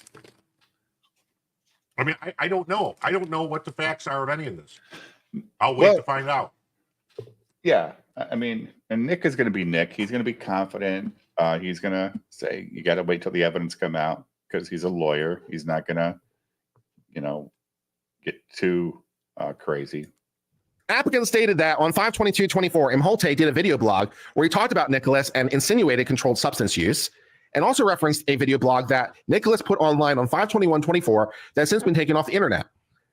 Speaker 3: I mean, I don't know. I don't know what the facts are of any of this. I'll wait to find out.
Speaker 2: Yeah. I mean, and Nick is going to be Nick. He's going to be confident. He's going to say, you got to wait till the evidence come out because he's a lawyer. He's not going to, get too crazy.
Speaker 13: Applicant stated that on 5/22/24, Imholte did a video blog where he talked about Nicholas and insinuated controlled substance use, and also referenced a video blog that Nicholas put online on 5/21/24 that has since been taken off the internet.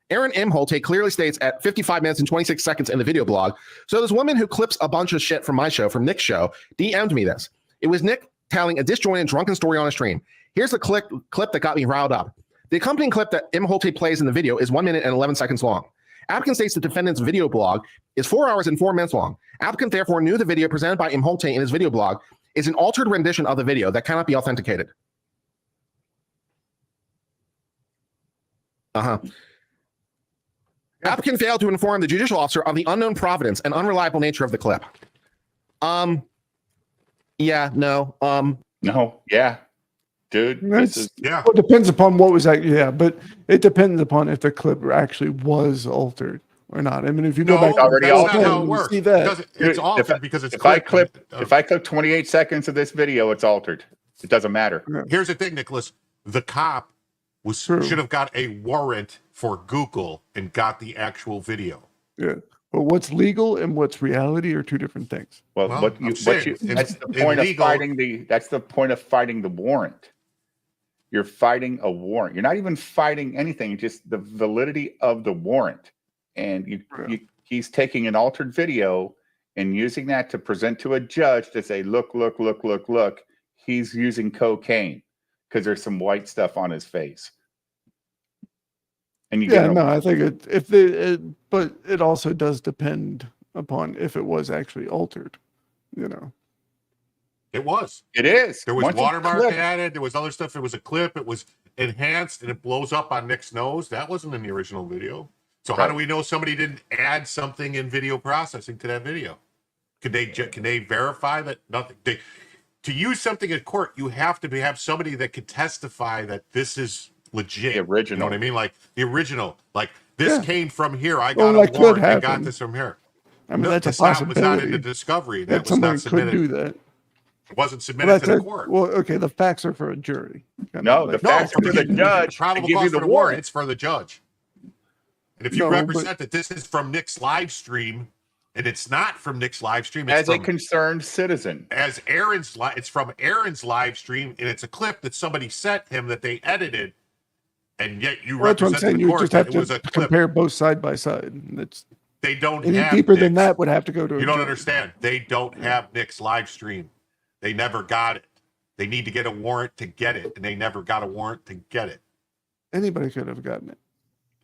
Speaker 13: Aaron Imholte clearly states at 55 minutes and 26 seconds in the video blog, so this woman who clips a bunch of shit from my show, from Nick's show, DM'd me this. It was Nick telling a disjointed, drunken story on a stream. Here's the clip that got me riled up. The accompanying clip that Imholte plays in the video is 1 minute and 11 seconds long. Applicant states the defendant's video blog is 4 hours and 4 minutes long. Applicant therefore knew the video presented by Imholte in his video blog is an altered rendition of the video that cannot be authenticated. Applicant failed to inform the judicial officer of the unknown provenance and unreliable nature of the clip.
Speaker 2: No. Yeah. Dude,
Speaker 6: Well, it depends upon what was that. Yeah, but it depends upon if the clip actually was altered or not. I mean, if you go back,
Speaker 2: already
Speaker 3: that's not how it works.
Speaker 2: See that.
Speaker 3: It's altered because it's
Speaker 2: if I clip 28 seconds of this video, it's altered. It doesn't matter.
Speaker 6: Yeah.
Speaker 3: Here's the thing, Nicholas. The cop should have got a warrant for Google and got the actual video.
Speaker 6: Yeah. But what's legal and what's reality are two different things.
Speaker 2: Well, that's the point of fighting that's the point of fighting the warrant. You're fighting a warrant. You're not even fighting anything, just the validity of the warrant. And he's taking an altered video and using that to present to a judge to say, look, he's using cocaine because there's some white stuff on his face. And
Speaker 6: I think but it also does depend upon if it was actually altered,
Speaker 3: It was.
Speaker 2: It is.
Speaker 3: There was watermark added. There was other stuff. It was a clip. It was enhanced, and it blows up on Nick's nose. That wasn't in the original video. So how do we know somebody didn't add something in video processing to that video? Can they verify that nothing? To use something in court, you have to have somebody that could testify that this is legit.
Speaker 2: The original.
Speaker 3: You know what I mean? Like the original. Like this came from here. I got a warrant. I got this from here.
Speaker 6: I mean, that's a possibility.
Speaker 3: It was not in the discovery. That was
Speaker 6: somebody
Speaker 3: not submitted.
Speaker 6: could do that.
Speaker 3: It wasn't submitted to the court.
Speaker 6: Well, okay, the facts are for a jury.
Speaker 2: The facts are for the judge.
Speaker 3: Probable cause for the warrant. It's for the judge. And if you represent that this is from Nick's live stream, and it's not from Nick's live stream, it's
Speaker 2: as a concerned citizen,
Speaker 3: it's from Aaron's live stream, and it's a clip that somebody sent him that they edited, and yet you represent the court.
Speaker 6: You just have to compare both side by side.
Speaker 3: They don't
Speaker 6: any
Speaker 3: have
Speaker 6: deeper
Speaker 3: Nick's,
Speaker 6: than that would have to go to.
Speaker 3: You don't understand. They don't have Nick's live stream. They never got it. They need to get a warrant to get it, and they never got a warrant to get it.
Speaker 6: Anybody could have gotten it.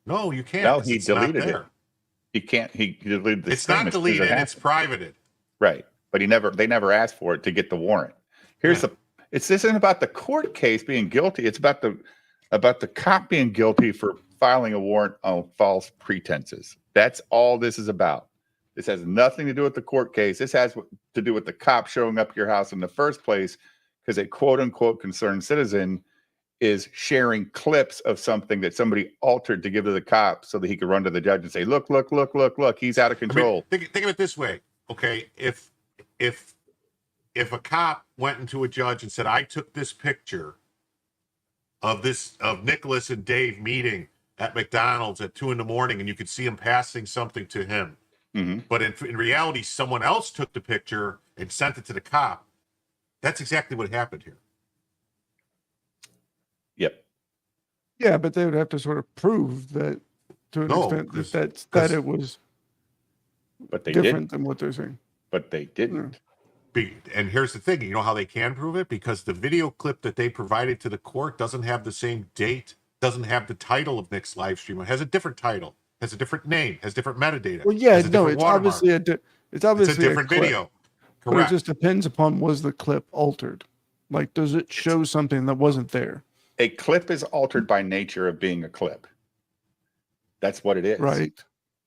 Speaker 3: No, you can't.
Speaker 2: No, he deleted it. He can't. He deleted the.
Speaker 3: It's not deleted. It's privated.
Speaker 2: Right, but they never asked for it to get the warrant. This isn't about the court case being guilty. It's about the cop being guilty for filing a warrant on false pretenses. That's all this is about. This has nothing to do with the court case. This has to do with the cop showing up at your house in the first place because a quote unquote concerned citizen is sharing clips of something that somebody altered to give to the cop so that he could run to the judge and say, look, he's out of control.
Speaker 3: I mean, think of it this way. okay, if a cop went into a judge and said, I took this picture of Nicholas and Dave meeting at McDonald's at 2 a.m. and you could see him passing something to him.
Speaker 2: Mm-hmm.
Speaker 3: But in reality, someone else took the picture and sent it to the cop. That's exactly what happened here.
Speaker 2: Yep.
Speaker 6: Yeah, but they would have to sort of prove that to an extent that it was
Speaker 2: but they
Speaker 6: different than what they're saying.
Speaker 2: But they didn't.
Speaker 3: And here's the thing, you know how they can prove it? Because the video clip that they provided to the court doesn't have the same date, doesn't have the title of Nick's live stream. It has a different title, has a different name, has different metadata.
Speaker 6: Well, yeah,
Speaker 3: no,
Speaker 6: it's obviously a
Speaker 3: different video.
Speaker 6: Correct. But it just depends upon, was the clip altered? Like, does it show something that wasn't there?
Speaker 2: A clip is altered by nature of being a clip. That's what it is.
Speaker 6: Right.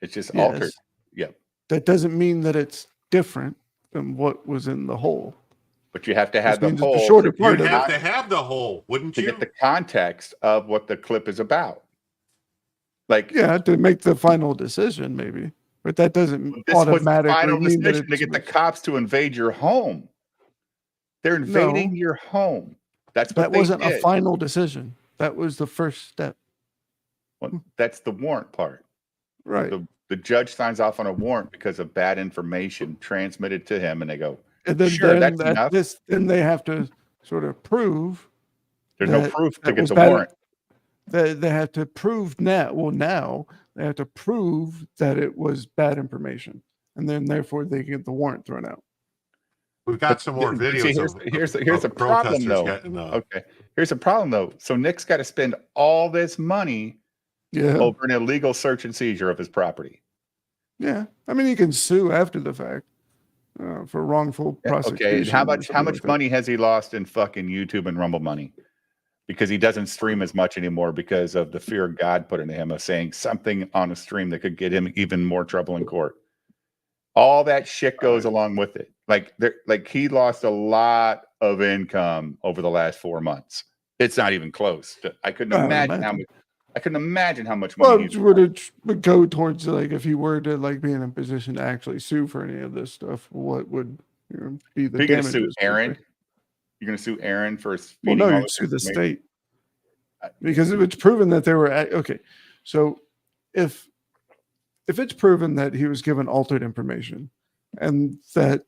Speaker 2: It's just altered. Yep.
Speaker 6: That doesn't mean that it's different than what was in the whole.
Speaker 2: But you have to have the whole.
Speaker 6: The shorter part
Speaker 3: You'd have to have the whole, wouldn't you?
Speaker 2: To get the context of what the clip is about. Like,
Speaker 6: yeah, to make the final decision, maybe. But that doesn't automatically
Speaker 2: final
Speaker 6: mean that
Speaker 2: decision to get the cops to invade your home. They're invading your home. That's what
Speaker 6: that wasn't a final decision. That was the first step.
Speaker 2: Well, that's the warrant part.
Speaker 6: Right.
Speaker 2: The judge signs off on a warrant because of bad information transmitted to him, and they go,
Speaker 6: and then,
Speaker 2: sure, that's enough.
Speaker 6: Then they have to sort of prove.
Speaker 2: There's no proof to get the warrant.
Speaker 6: They have to prove now they have to prove that it was bad information, and then therefore they get the warrant thrown out.
Speaker 3: We've got some more videos.
Speaker 2: Here's a problem though. Okay, here's a problem though. So Nick's got to spend all this money over an illegal search and seizure of his property.
Speaker 6: Yeah, I mean, he can sue after the fact for wrongful prosecution.
Speaker 2: Okay, how much money has he lost in fucking YouTube and Rumble money? Because he doesn't stream as much anymore because of the fear of God put into him of saying something on a stream that could get him even more trouble in court. All that shit goes along with it. Like he lost a lot of income over the last 4 months. It's not even close. I couldn't imagine how much. I couldn't imagine how much money.
Speaker 6: Well, would go towards, like, if he were to be in a position to actually sue for any of this stuff, what would be the?
Speaker 2: Are you going to sue Aaron? You're going to sue Aaron for
Speaker 6: speeding? Well, no, you sue the state because if it's proven that they were okay. So if it's proven that he was given altered information and that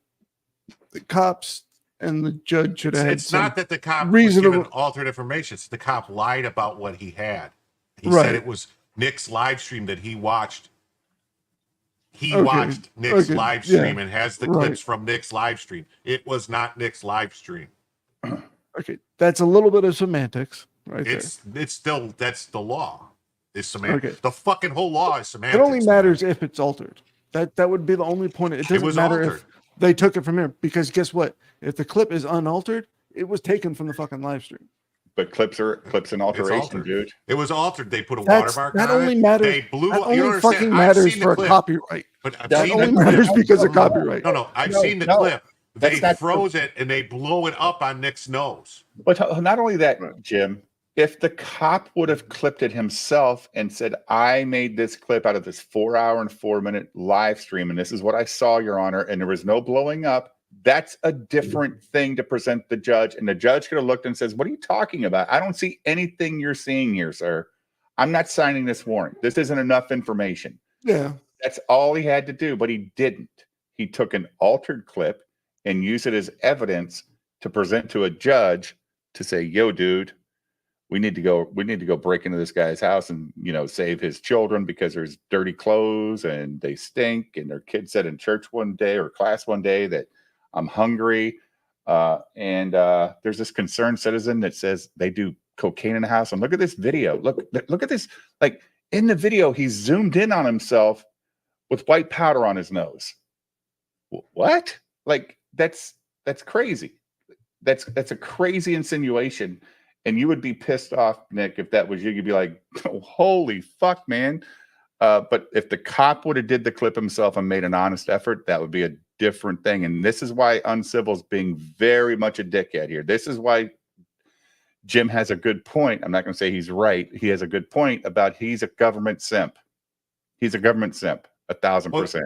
Speaker 6: the cops and the judge should have,
Speaker 3: it's not that the cop was given altered information. It's the cop lied about what he had. He said it was Nick's live stream that he watched. He watched Nick's live stream and has the clips from Nick's live stream. It was not Nick's live stream.
Speaker 6: Okay, that's a little bit of semantics, right?
Speaker 3: It's still, that's the law. Is semantics. Okay. The fucking whole law is semantics.
Speaker 6: It only matters if it's altered. That would be the only point. It doesn't matter if they took it from him, because guess what? If the clip is unaltered, it was taken from the fucking live stream.
Speaker 2: But clips and alteration, dude.
Speaker 3: It was altered. They put a watermark on it.
Speaker 6: That only matters.
Speaker 3: They blew.
Speaker 6: That only fucking matters for copyright.
Speaker 3: But
Speaker 6: that only matters because of copyright.
Speaker 3: No, I've seen the clip. They froze it and they blew it up on Nick's nose.
Speaker 2: But not only that, Jim. If the cop would have clipped it himself and said, "I made this clip out of this 4 hour and 4 minute live stream, and this is what I saw, Your Honor," and there was no blowing up, that's a different thing to present the judge. And the judge could have looked and says, "What are you talking about? I don't see anything you're seeing here, sir. I'm not signing this warrant. This isn't enough information."
Speaker 6: Yeah.
Speaker 2: That's all he had to do, but he didn't. He took an altered clip and used it as evidence to present to a judge to say, "Yo, dude, we need to go break into this guy's house and, save his children because there's dirty clothes and they stink." And their kid said in church one day or class one day that, "I'm hungry." And there's this concerned citizen that says they do cocaine in the house. And look at this video. Look at this. Like, in the video, he's zoomed in on himself with white powder on his nose. What? Like, that's crazy. That's a crazy insinuation. And you would be pissed off, Nick, if that was you. You'd be like, "Oh, holy fuck, man." But if the cop would have did the clip himself and made an honest effort, that would be a different thing. And this is why Uncivil's being very much a dickhead here. This is why Jim has a good point. I'm not going to say he's right. He has a good point about he's a government simp. He's a government simp, 1,000%.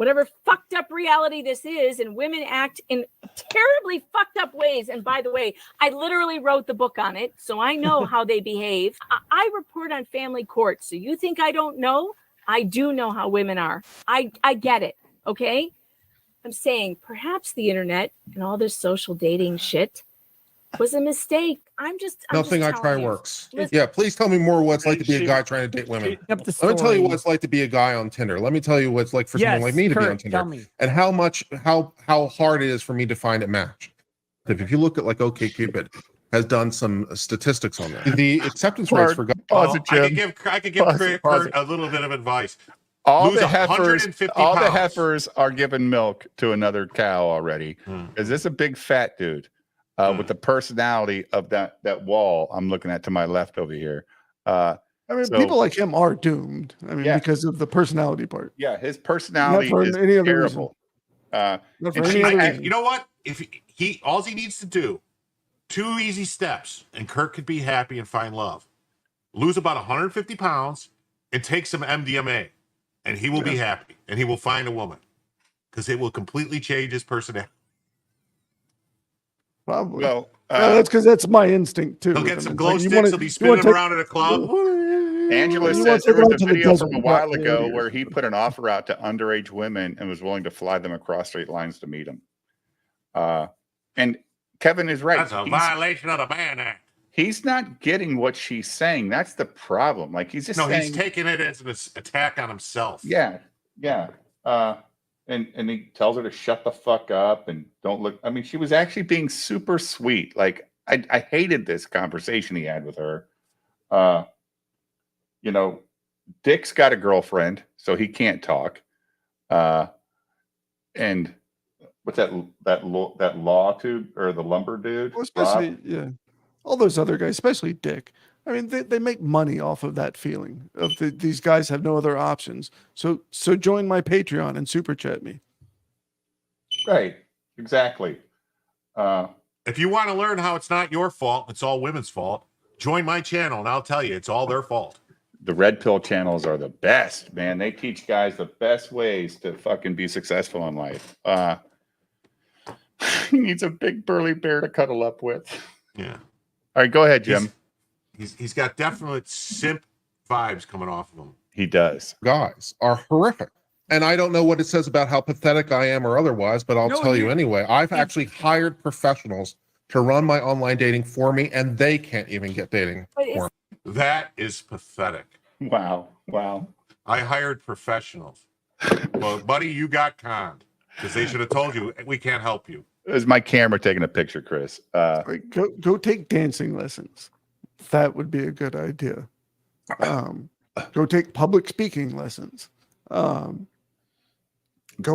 Speaker 14: whatever fucked up reality this is, and women act in terribly fucked up ways. And by the way, I literally wrote the book on it, so I know how they behave. I report on family court, so you think I don't know? I do know how women are. I get it, okay? I'm saying perhaps the internet and all this social dating shit was a mistake. I'm
Speaker 15: Nothing I try works. Yeah, please tell me more what it's like to be a guy trying to date women. Let me tell you what it's like to be a guy on Tinder. Let me tell you what it's like for someone like me to be on Tinder, and how hard it is for me to find a match. If you look at like OkCupid has done some statistics on that. The acceptance rates for guys.
Speaker 3: I could give Kurt a little bit of advice.
Speaker 2: All
Speaker 3: Lose
Speaker 2: the heifers,
Speaker 3: 150
Speaker 2: all the
Speaker 3: pounds.
Speaker 2: heifers are giving milk to another cow already. Is this a big fat dude with the personality of that wall I'm looking at to my left over here?
Speaker 6: I mean, people like him are doomed. I mean, because of the personality part.
Speaker 2: Yeah, his personality is terrible.
Speaker 3: You know what? If all he needs to do, 2 easy steps, and Kurt could be happy and find love. Lose about 150 pounds and take some MDMA. And he will be happy, and he will find a woman, because it will completely change his personality.
Speaker 6: Probably. Well, that's because that's my instinct too.
Speaker 3: He'll get some glow sticks. He'll be spinning around in a club.
Speaker 2: Angela says there was a video from a while ago where he put an offer out to underage women and was willing to fly them across state lines to meet them. And Kevin is right.
Speaker 3: That's a violation of the Ban Act.
Speaker 2: He's not getting what she's saying. That's the problem. Like he's just
Speaker 3: he's taking it as an attack on himself.
Speaker 2: Yeah. And he tells her to shut the fuck up and don't look. I mean, she was actually being super sweet. Like I hated this conversation he had with her. You know, Dick's got a girlfriend, so he can't talk. And what's that law dude or the lumber dude?
Speaker 6: Well, especially all those other guys, especially Dick. I mean, they make money off of that feeling of these guys have no other options. So join my Patreon and super chat me.
Speaker 2: Right. Exactly.
Speaker 3: If you want to learn how it's not your fault, it's all women's fault, join my channel and I'll tell you it's all their fault.
Speaker 2: The Red Pill channels are the best, man. They teach guys the best ways to fucking be successful in life. He needs a big burly bear to cuddle up with.
Speaker 3: Yeah.
Speaker 2: All right, go ahead, Jim.
Speaker 3: He's got definite simp vibes coming off of him.
Speaker 2: He does.
Speaker 15: Guys are horrific. And I don't know what it says about how pathetic I am or otherwise, but I'll tell you anyway. I've actually hired professionals to run my online dating for me, and they can't even get dating for me.
Speaker 3: That is pathetic.
Speaker 2: Wow.
Speaker 3: I hired professionals. Well, buddy, you got conned because they should have told you we can't help you.
Speaker 2: Is my camera taking a picture, Chris?
Speaker 6: Go take dancing lessons. That would be a good idea. Go take public speaking lessons. Go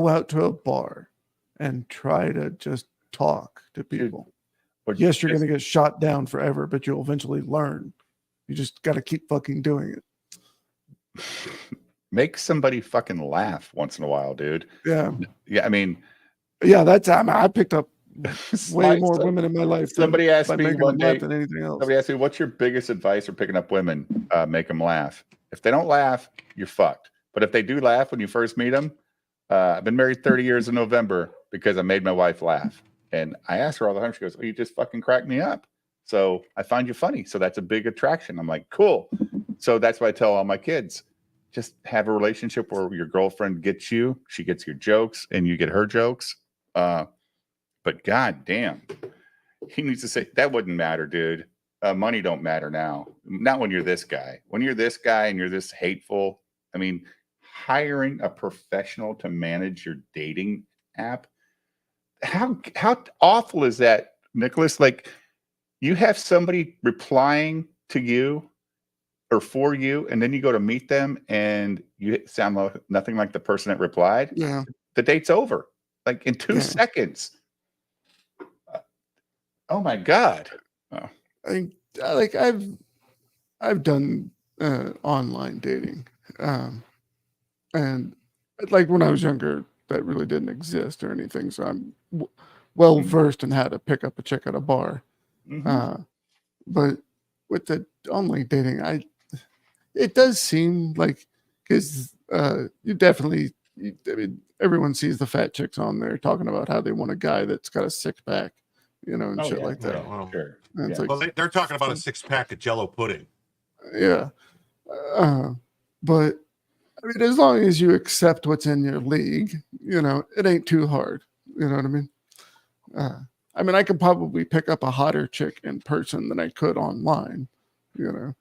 Speaker 6: out to a bar and try to just talk to people. Yes, you're going to get shot down forever, but you'll eventually learn. You just got to keep fucking doing it.
Speaker 2: Make somebody fucking laugh once in a while, dude.
Speaker 6: Yeah.
Speaker 2: I mean,
Speaker 6: I picked up way more women in my life.
Speaker 2: Somebody asked me one day,
Speaker 6: than anything else.
Speaker 2: Somebody asked me, what's your biggest advice for picking up women? Make them laugh. If they don't laugh, you're fucked. But if they do laugh when you first meet them, I've been married 30 years in November because I made my wife laugh. And I asked her all the time, she goes, you just fucking crack me up. So I find you funny. So that's a big attraction. I'm like, cool. So that's why I tell all my kids, just have a relationship where your girlfriend gets you, she gets your jokes, and you get her jokes. But god damn, he needs to say that wouldn't matter, dude. Money don't matter now. Not when you're this guy. When you're this guy and you're this hateful, I mean, hiring a professional to manage your dating app. How awful is that, Nicholas? Like, you have somebody replying to you or for you, and then you go to meet them and you sound like nothing like the person that replied.
Speaker 6: Yeah.
Speaker 2: The date's over. Like in 2 seconds. Oh my God. Oh.
Speaker 6: I've done online dating. And like when I was younger, that really didn't exist or anything. So I'm well versed in how to pick up a chick at a bar. But with the online dating, it does seem like, because you definitely I mean, everyone sees the fat chicks on there talking about how they want a guy that's got a six pack, and shit like that.
Speaker 2: Sure.
Speaker 6: And it's
Speaker 3: Well, they're talking about a 6-pack of Jello pudding.
Speaker 6: Yeah. But I mean, as long as you accept what's in your league, it ain't too hard. You know what I mean? I mean, I could probably pick up a hotter chick in person than I could online. And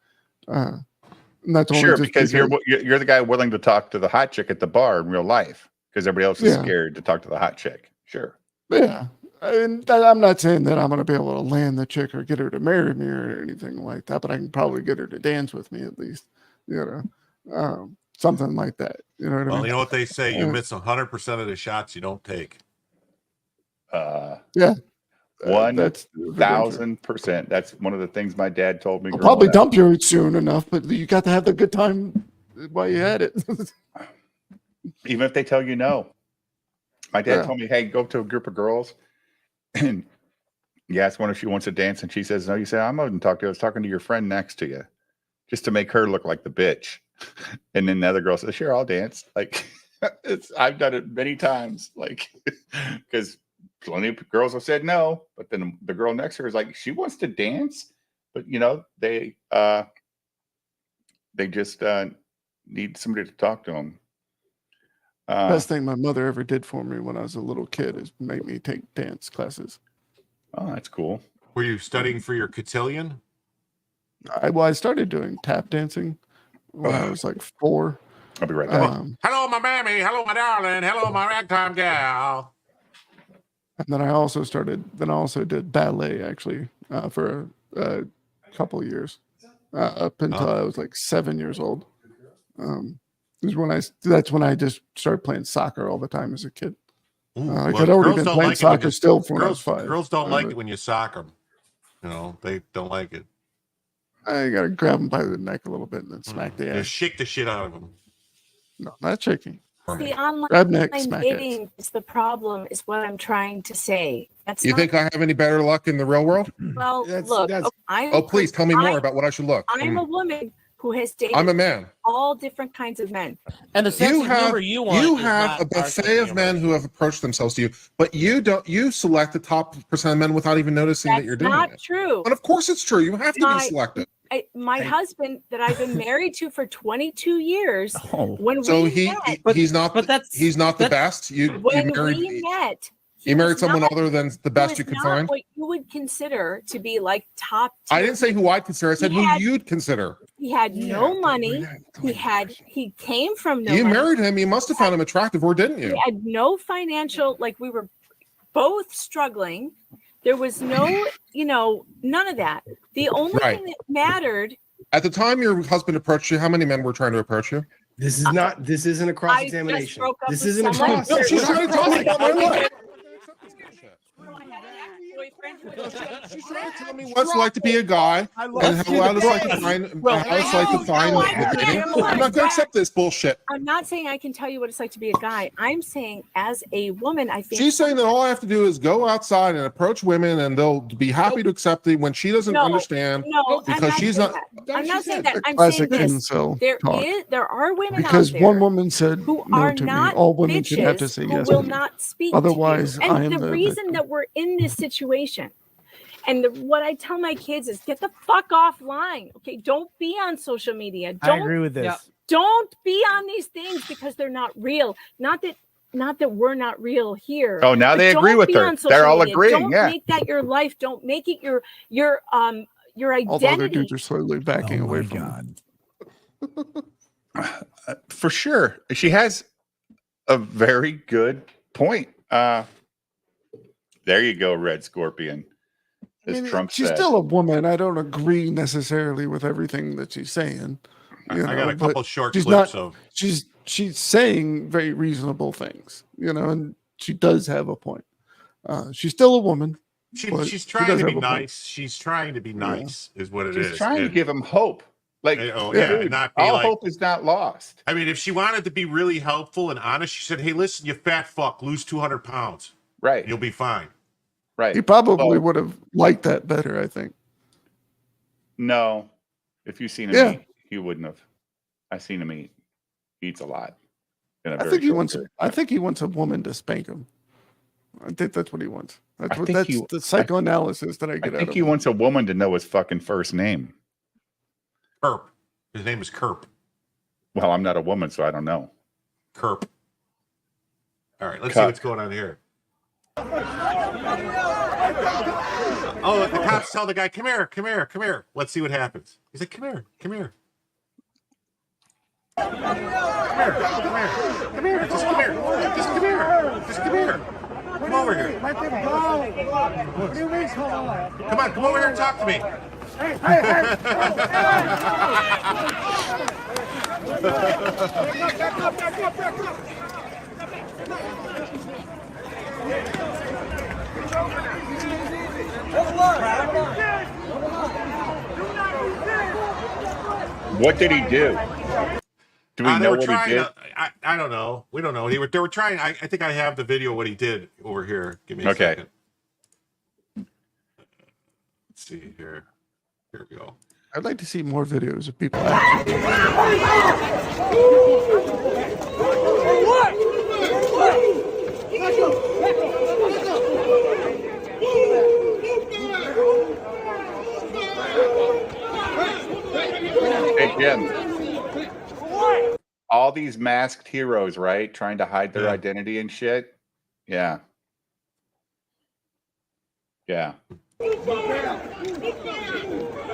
Speaker 6: that's only
Speaker 2: sure
Speaker 6: just
Speaker 2: because you're the guy willing to talk to the hot chick at the bar in real life because everybody else is scared to talk to the hot chick. Sure.
Speaker 6: Yeah. I'm not saying that I'm going to be able to land the chick or get her to marry me or anything like that, but I can probably get her to dance with me at least. Something like that. You know what I mean?
Speaker 3: You know what they say: you miss 100% of the shots you don't take.
Speaker 6: Yeah.
Speaker 2: 1,000%. That's one of the things my dad told me.
Speaker 6: I'll probably dump you soon enough, but you got to have the good time while you had it.
Speaker 2: Even if they tell you no. My dad told me, hey, go to a group of girls and you ask one if she wants to dance and she says no. You say, I'm not even talking to you. I was talking to your friend next to you just to make her look like the bitch. And then the other girl says, sure, I'll dance. Like I've done it many times. Like, because plenty of girls have said no, but then the girl next to her is like, she wants to dance, but they just need somebody to talk to them.
Speaker 6: Best thing my mother ever did for me when I was a little kid is make me take dance classes.
Speaker 2: Oh, that's cool.
Speaker 3: Were you studying for your cotillion?
Speaker 6: I started doing tap dancing when I was like 4.
Speaker 2: I'll be right back.
Speaker 3: Hello, my mammy. Hello, my darling. Hello, my ragtime gal.
Speaker 6: And then I also did ballet actually for a couple of years up until I was like 7 years old. That's when I just started playing soccer all the time as a kid. I'd already been playing soccer still when I was 5.
Speaker 3: Girls don't like it when you sock them. They don't like it.
Speaker 6: I gotta grab them by the neck a little bit and then smack the ass.
Speaker 3: Just shake the shit out of them.
Speaker 6: No, not shaking.
Speaker 14: The online dating is the problem, is what I'm trying to say.
Speaker 15: You think I have any better luck in the real world?
Speaker 14: Well, look.
Speaker 15: Please tell me more about what I should look.
Speaker 14: I'm a woman who has dated.
Speaker 15: I'm a man.
Speaker 14: All different kinds of men.
Speaker 15: And the sense of humor you want. You have a buffet of men who have approached themselves to you, but you don't. You select the top % of men without even noticing that you're doing it.
Speaker 14: That's not true.
Speaker 15: But of course, it's true. You have to be selective.
Speaker 14: My husband that I've been married to for 22 years. When
Speaker 15: he's not the best. You married someone other than the best you could find.
Speaker 14: What you would consider to be like top
Speaker 15: tier. I didn't say who I'd consider. I said who you'd consider.
Speaker 14: He had no money. He came from no.
Speaker 15: You
Speaker 14: money.
Speaker 15: married him. You must have found him attractive, or didn't you?
Speaker 14: He had no financial. Like we were both struggling. There was no, none of that. The only thing that mattered.
Speaker 15: At the time your husband approached you, how many men were trying to approach you?
Speaker 16: This isn't a cross-examination. This isn't a cross.
Speaker 15: No, she's trying to tell me about my life. She's trying to tell me what it's like to be a guy and how it's like to find. I'm not going to accept this bullshit.
Speaker 14: I'm not saying I can tell you what it's like to be a guy. I'm saying as a woman, I think
Speaker 15: she's saying that all I have to do is go outside and approach women, and they'll be happy to accept it when she doesn't understand.
Speaker 14: No,
Speaker 15: because she's not.
Speaker 14: I'm not saying that. I'm
Speaker 6: Classic
Speaker 14: saying this. There are women
Speaker 6: because
Speaker 14: out there
Speaker 6: one woman said
Speaker 14: who
Speaker 6: no
Speaker 14: are
Speaker 6: to me.
Speaker 14: not
Speaker 6: All women should have to
Speaker 14: bitches
Speaker 6: say
Speaker 14: who
Speaker 6: yes.
Speaker 14: will
Speaker 6: to me.
Speaker 14: not speak.
Speaker 6: Otherwise,
Speaker 14: to you.
Speaker 6: I am
Speaker 14: And the reason that we're in this situation, and what I tell my kids is, get the fuck offline. Okay, don't be on social media.
Speaker 17: I agree with this.
Speaker 14: Don't be on these things because they're not real. Not that we're not real here.
Speaker 2: Oh, now they agree with her. They're all agreeing.
Speaker 14: Don't make that your life. Don't make it your identity.
Speaker 6: All the other dudes are slowly backing away from
Speaker 2: For sure. She has a very good point. There you go, Red Scorpion.
Speaker 6: She's still a woman. I don't agree necessarily with everything that she's saying.
Speaker 3: I got a couple short
Speaker 6: clips
Speaker 3: of.
Speaker 6: She's saying very reasonable things, and she does have a point. She's still a woman.
Speaker 3: She's trying to be nice. She's trying to be nice, is what it is.
Speaker 2: She's trying to give him hope. Like,
Speaker 3: not be
Speaker 2: all hope is not lost.
Speaker 3: I mean, if she wanted to be really helpful and honest, she said, "Hey, listen, you fat fuck, lose 200 pounds.
Speaker 2: Right,
Speaker 3: you'll be fine."
Speaker 2: Right.
Speaker 6: He probably would have liked that better, I think.
Speaker 2: No, if you've seen him eat, he wouldn't have. I've seen him eat. He eats a lot.
Speaker 6: I think he wants. I think he wants a woman to spank him. I think that's what he wants. That's the psychoanalysis that I get out of it.
Speaker 2: I think he wants a woman to know his fucking first name.
Speaker 3: Kerp. His name is Kerp.
Speaker 2: Well, I'm not a woman, so I don't know.
Speaker 3: Kerp. All right, let's see what's going on here. Oh, the cops tell the guy, come here, come here, come here. Let's see what happens. He's like, come here, come here. Come here, come here, come here, just come here, just come here, just come here. Come over here.
Speaker 8: What do you mean, come on?
Speaker 3: Come on, come over here and talk to me.
Speaker 8: Hey, hey, hey. Back up, back up, back up.
Speaker 2: What did he do? Do we know what he did?
Speaker 3: I don't know. We don't know. They were trying. I think I have the video of what he did over here. Give me a second. Let's see here. Here we go.
Speaker 6: I'd like to see more videos of people.
Speaker 2: Hey, Jim. All these masked heroes, right? Trying to hide their identity and shit. Yeah. Yeah.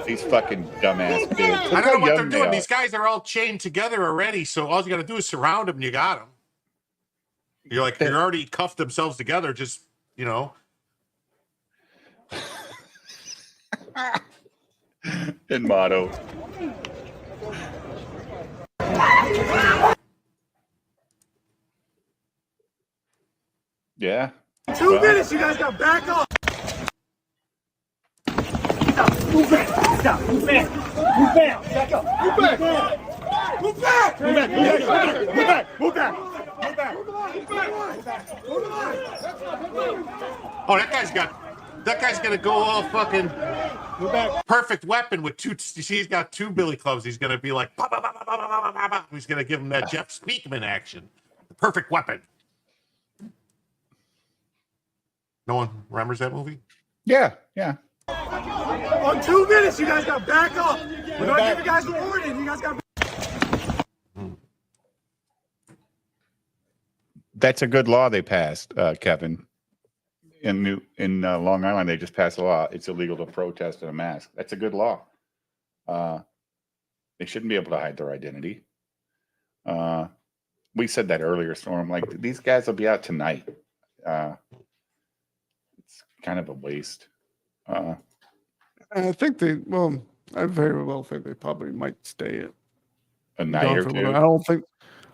Speaker 2: These fucking dumbass dudes.
Speaker 3: I don't know what they're doing. These guys are all chained together already, so all you got to do is surround them and you got them. You're like, they're already cuffed themselves together, just, you know.
Speaker 2: In motto. Yeah.
Speaker 8: 2 minutes, you guys got back off. Move back. Stop. Move back. Move back. Back up. Move back. Move back. Move back. Move back. Move back. Move back. Move back.
Speaker 3: Oh, that guy's gonna go all fucking perfect weapon with two. He's got 2 billy clubs. He's gonna be like, bah, bah, bah, bah, bah, bah, bah, bah. He's gonna give him that Jeff Speakman action. The perfect weapon. No one remembers that movie?
Speaker 2: Yeah, yeah.
Speaker 8: On 2 minutes, you guys got back up. We're gonna give you guys a warning. You guys got.
Speaker 2: That's a good law they passed, Kevin. In Long Island, they just passed a law. It's illegal to protest in a mask. That's a good law. They shouldn't be able to hide their identity. We said that earlier, Storm. Like, these guys will be out tonight. It's kind of a waste.
Speaker 6: I think I very well think they probably might stay
Speaker 2: a night or two.
Speaker 6: I don't think.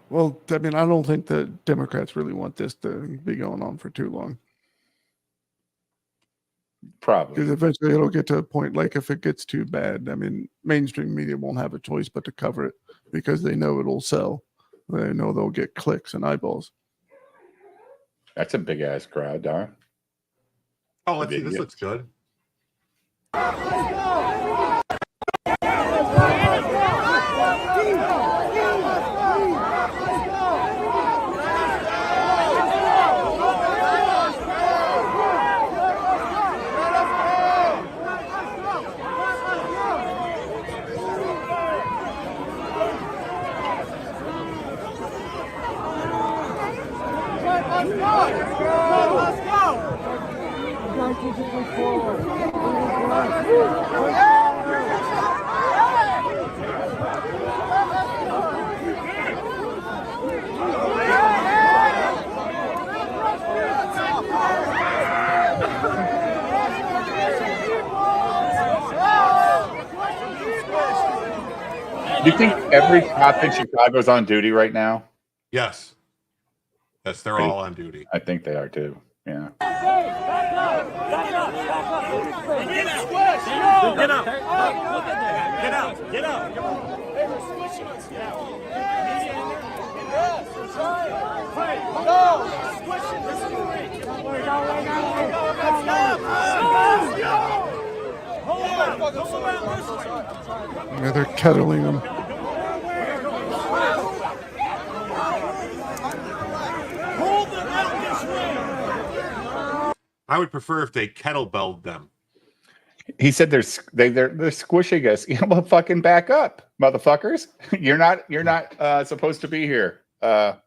Speaker 6: Well, I mean, I don't think the Democrats really want this to be going on for too long.
Speaker 2: Probably.
Speaker 6: Because eventually it'll get to a point, like if it gets too bad, I mean, mainstream media won't have a choice but to cover it because they know it'll sell. They know they'll get clicks and eyeballs.
Speaker 2: That's a big ass crowd, Dar.
Speaker 3: Oh, let's see. This looks good.
Speaker 2: Do you think every cop in Chicago is on duty right now?
Speaker 3: Yes. Yes, they're all on duty.
Speaker 2: I think they are too. Yeah.
Speaker 8: Get out. Get out. Get out. They were squishing us. Get out.
Speaker 6: Yeah, they're kettling them.
Speaker 3: I would prefer if they kettlebelled them.
Speaker 2: He said they're squishing us. You know, well, fucking back up, motherfuckers. You're not supposed to be here.
Speaker 10: Hold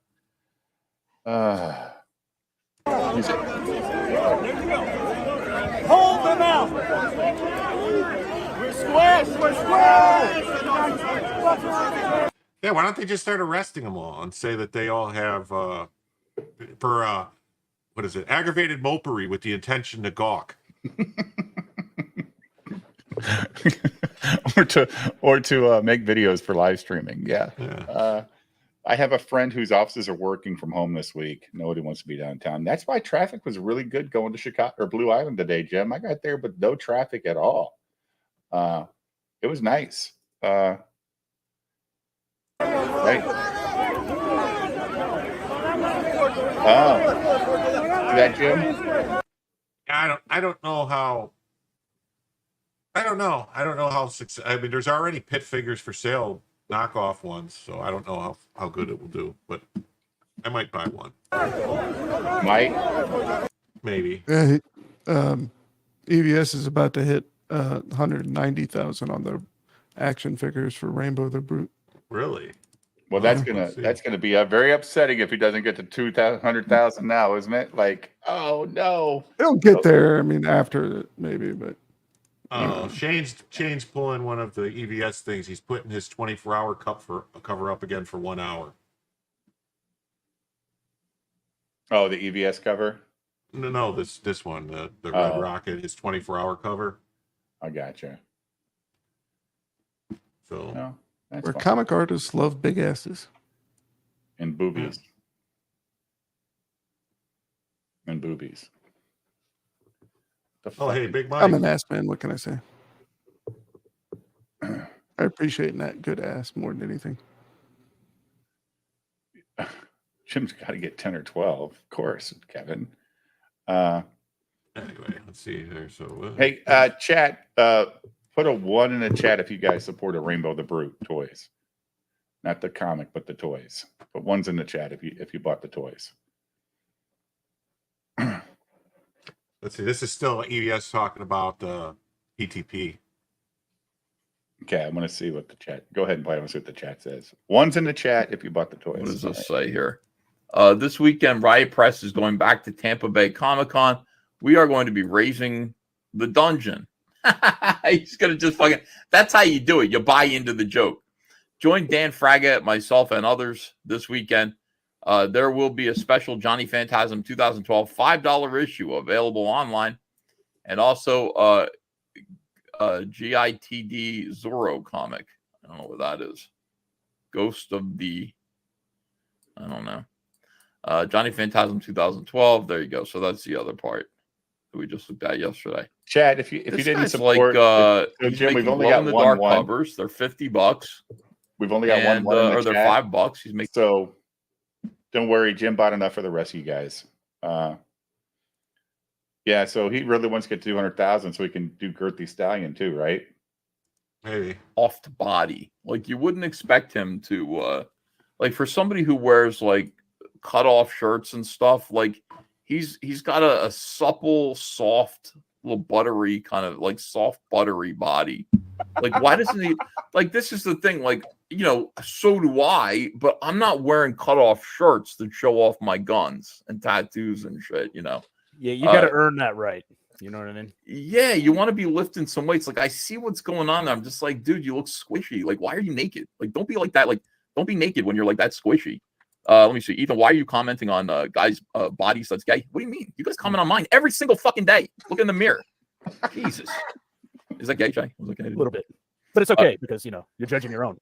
Speaker 10: them out. We're squished. We're squished.
Speaker 3: Yeah, why don't they just start arresting them all and say that they all have for what is it, aggravated mopery with the intention to gawk,
Speaker 2: or to make videos for live streaming. Yeah. I have a friend whose offices are working from home this week. Nobody wants to be downtown. That's why traffic was really good going to Chicago or Blue Island today, Jim. I got there, but no traffic at all. It was nice. Right. Oh, that Jim?
Speaker 3: I don't know how. I don't know how success. I mean, there's already pit figures for sale, knockoff ones, so I don't know how good it will do, but I might buy one.
Speaker 2: Might?
Speaker 3: Maybe.
Speaker 6: Yeah, EVS is about to hit 190,000 on the action figures for Rainbow the Brute.
Speaker 3: Really?
Speaker 2: Well, that's gonna be very upsetting if he doesn't get to 200,000 now, isn't it? Like, oh no,
Speaker 6: It'll get there. I mean, after it, maybe, but
Speaker 3: Shane's pulling one of the EVS things. He's putting his 24-hour cover up again for 1 hour.
Speaker 2: Oh, the EVS cover?
Speaker 3: No, this one, the Red Rocket, his 24-hour cover.
Speaker 2: I gotcha.
Speaker 3: So.
Speaker 2: No.
Speaker 6: Where comic artists love big asses
Speaker 2: and boobies. And boobies.
Speaker 3: Oh, hey, Big Mike.
Speaker 6: I'm an ass man. What can I say? I appreciate that good ass more than anything.
Speaker 2: Jim's got to get 10 or 12, of course, Kevin.
Speaker 3: Anyway, let's see there. So,
Speaker 2: hey, chat. Put a 1 in the chat if you guys support a Rainbow the Brute toys, not the comic, but the toys. Put 1s in the chat if you bought the toys.
Speaker 3: Let's see. This is still EVS talking about PTP.
Speaker 2: Okay, I want to see what the chat. Go ahead and play. I want to see what the chat says. 1s in the chat if you bought the toys.
Speaker 12: What does this say here? This weekend, Riot Press is going back to Tampa Bay Comic-Con. We are going to be raising the dungeon. He's gonna just fucking. That's how you do it. You buy into the joke. Join Dan Fraga, myself, and others this weekend. There will be a special Johnny Phantasm 2012 $5 issue available online, and also GITD Zorro comic. I don't know what that is. Ghost of the. I don't know. Johnny Phantasm 2012. There you go. So that's the other part that we just looked at yesterday.
Speaker 2: Chad, if you didn't support,
Speaker 12: so
Speaker 2: Jim, we've only got one
Speaker 12: covers. They're $50.
Speaker 2: We've only got one in the
Speaker 12: or they're
Speaker 2: chat.
Speaker 12: $5. He's making.
Speaker 2: So don't worry, Jim bought enough for the rest of you guys. Yeah, so he really wants to get 200,000 so he can do Girthy Stallion too, right?
Speaker 3: Maybe
Speaker 12: off the body. Like you wouldn't expect him to like for somebody who wears like cut off shirts and stuff, like he's got a supple, soft, little buttery kind of like soft buttery body. Like why doesn't he like this is the thing, like you know, so do I, but I'm not wearing cut off shirts that show off my guns and tattoos and shit, you know.
Speaker 18: Yeah, you got to earn that right. You know what I mean?
Speaker 12: Yeah, you want to be lifting some weights. Like I see what's going on there. I'm just like, dude, you look squishy. Like, why are you naked? Like, don't be like that. Like, don't be naked when you're like that squishy. Let me see, Ethan. Why are you commenting on guys' bodies that's gay? What do you mean? You guys comment on mine every single fucking day. Look in the mirror. Jesus, is that gay, Jay? Was that gay?
Speaker 18: A little bit, but it's okay because you know you're judging your own.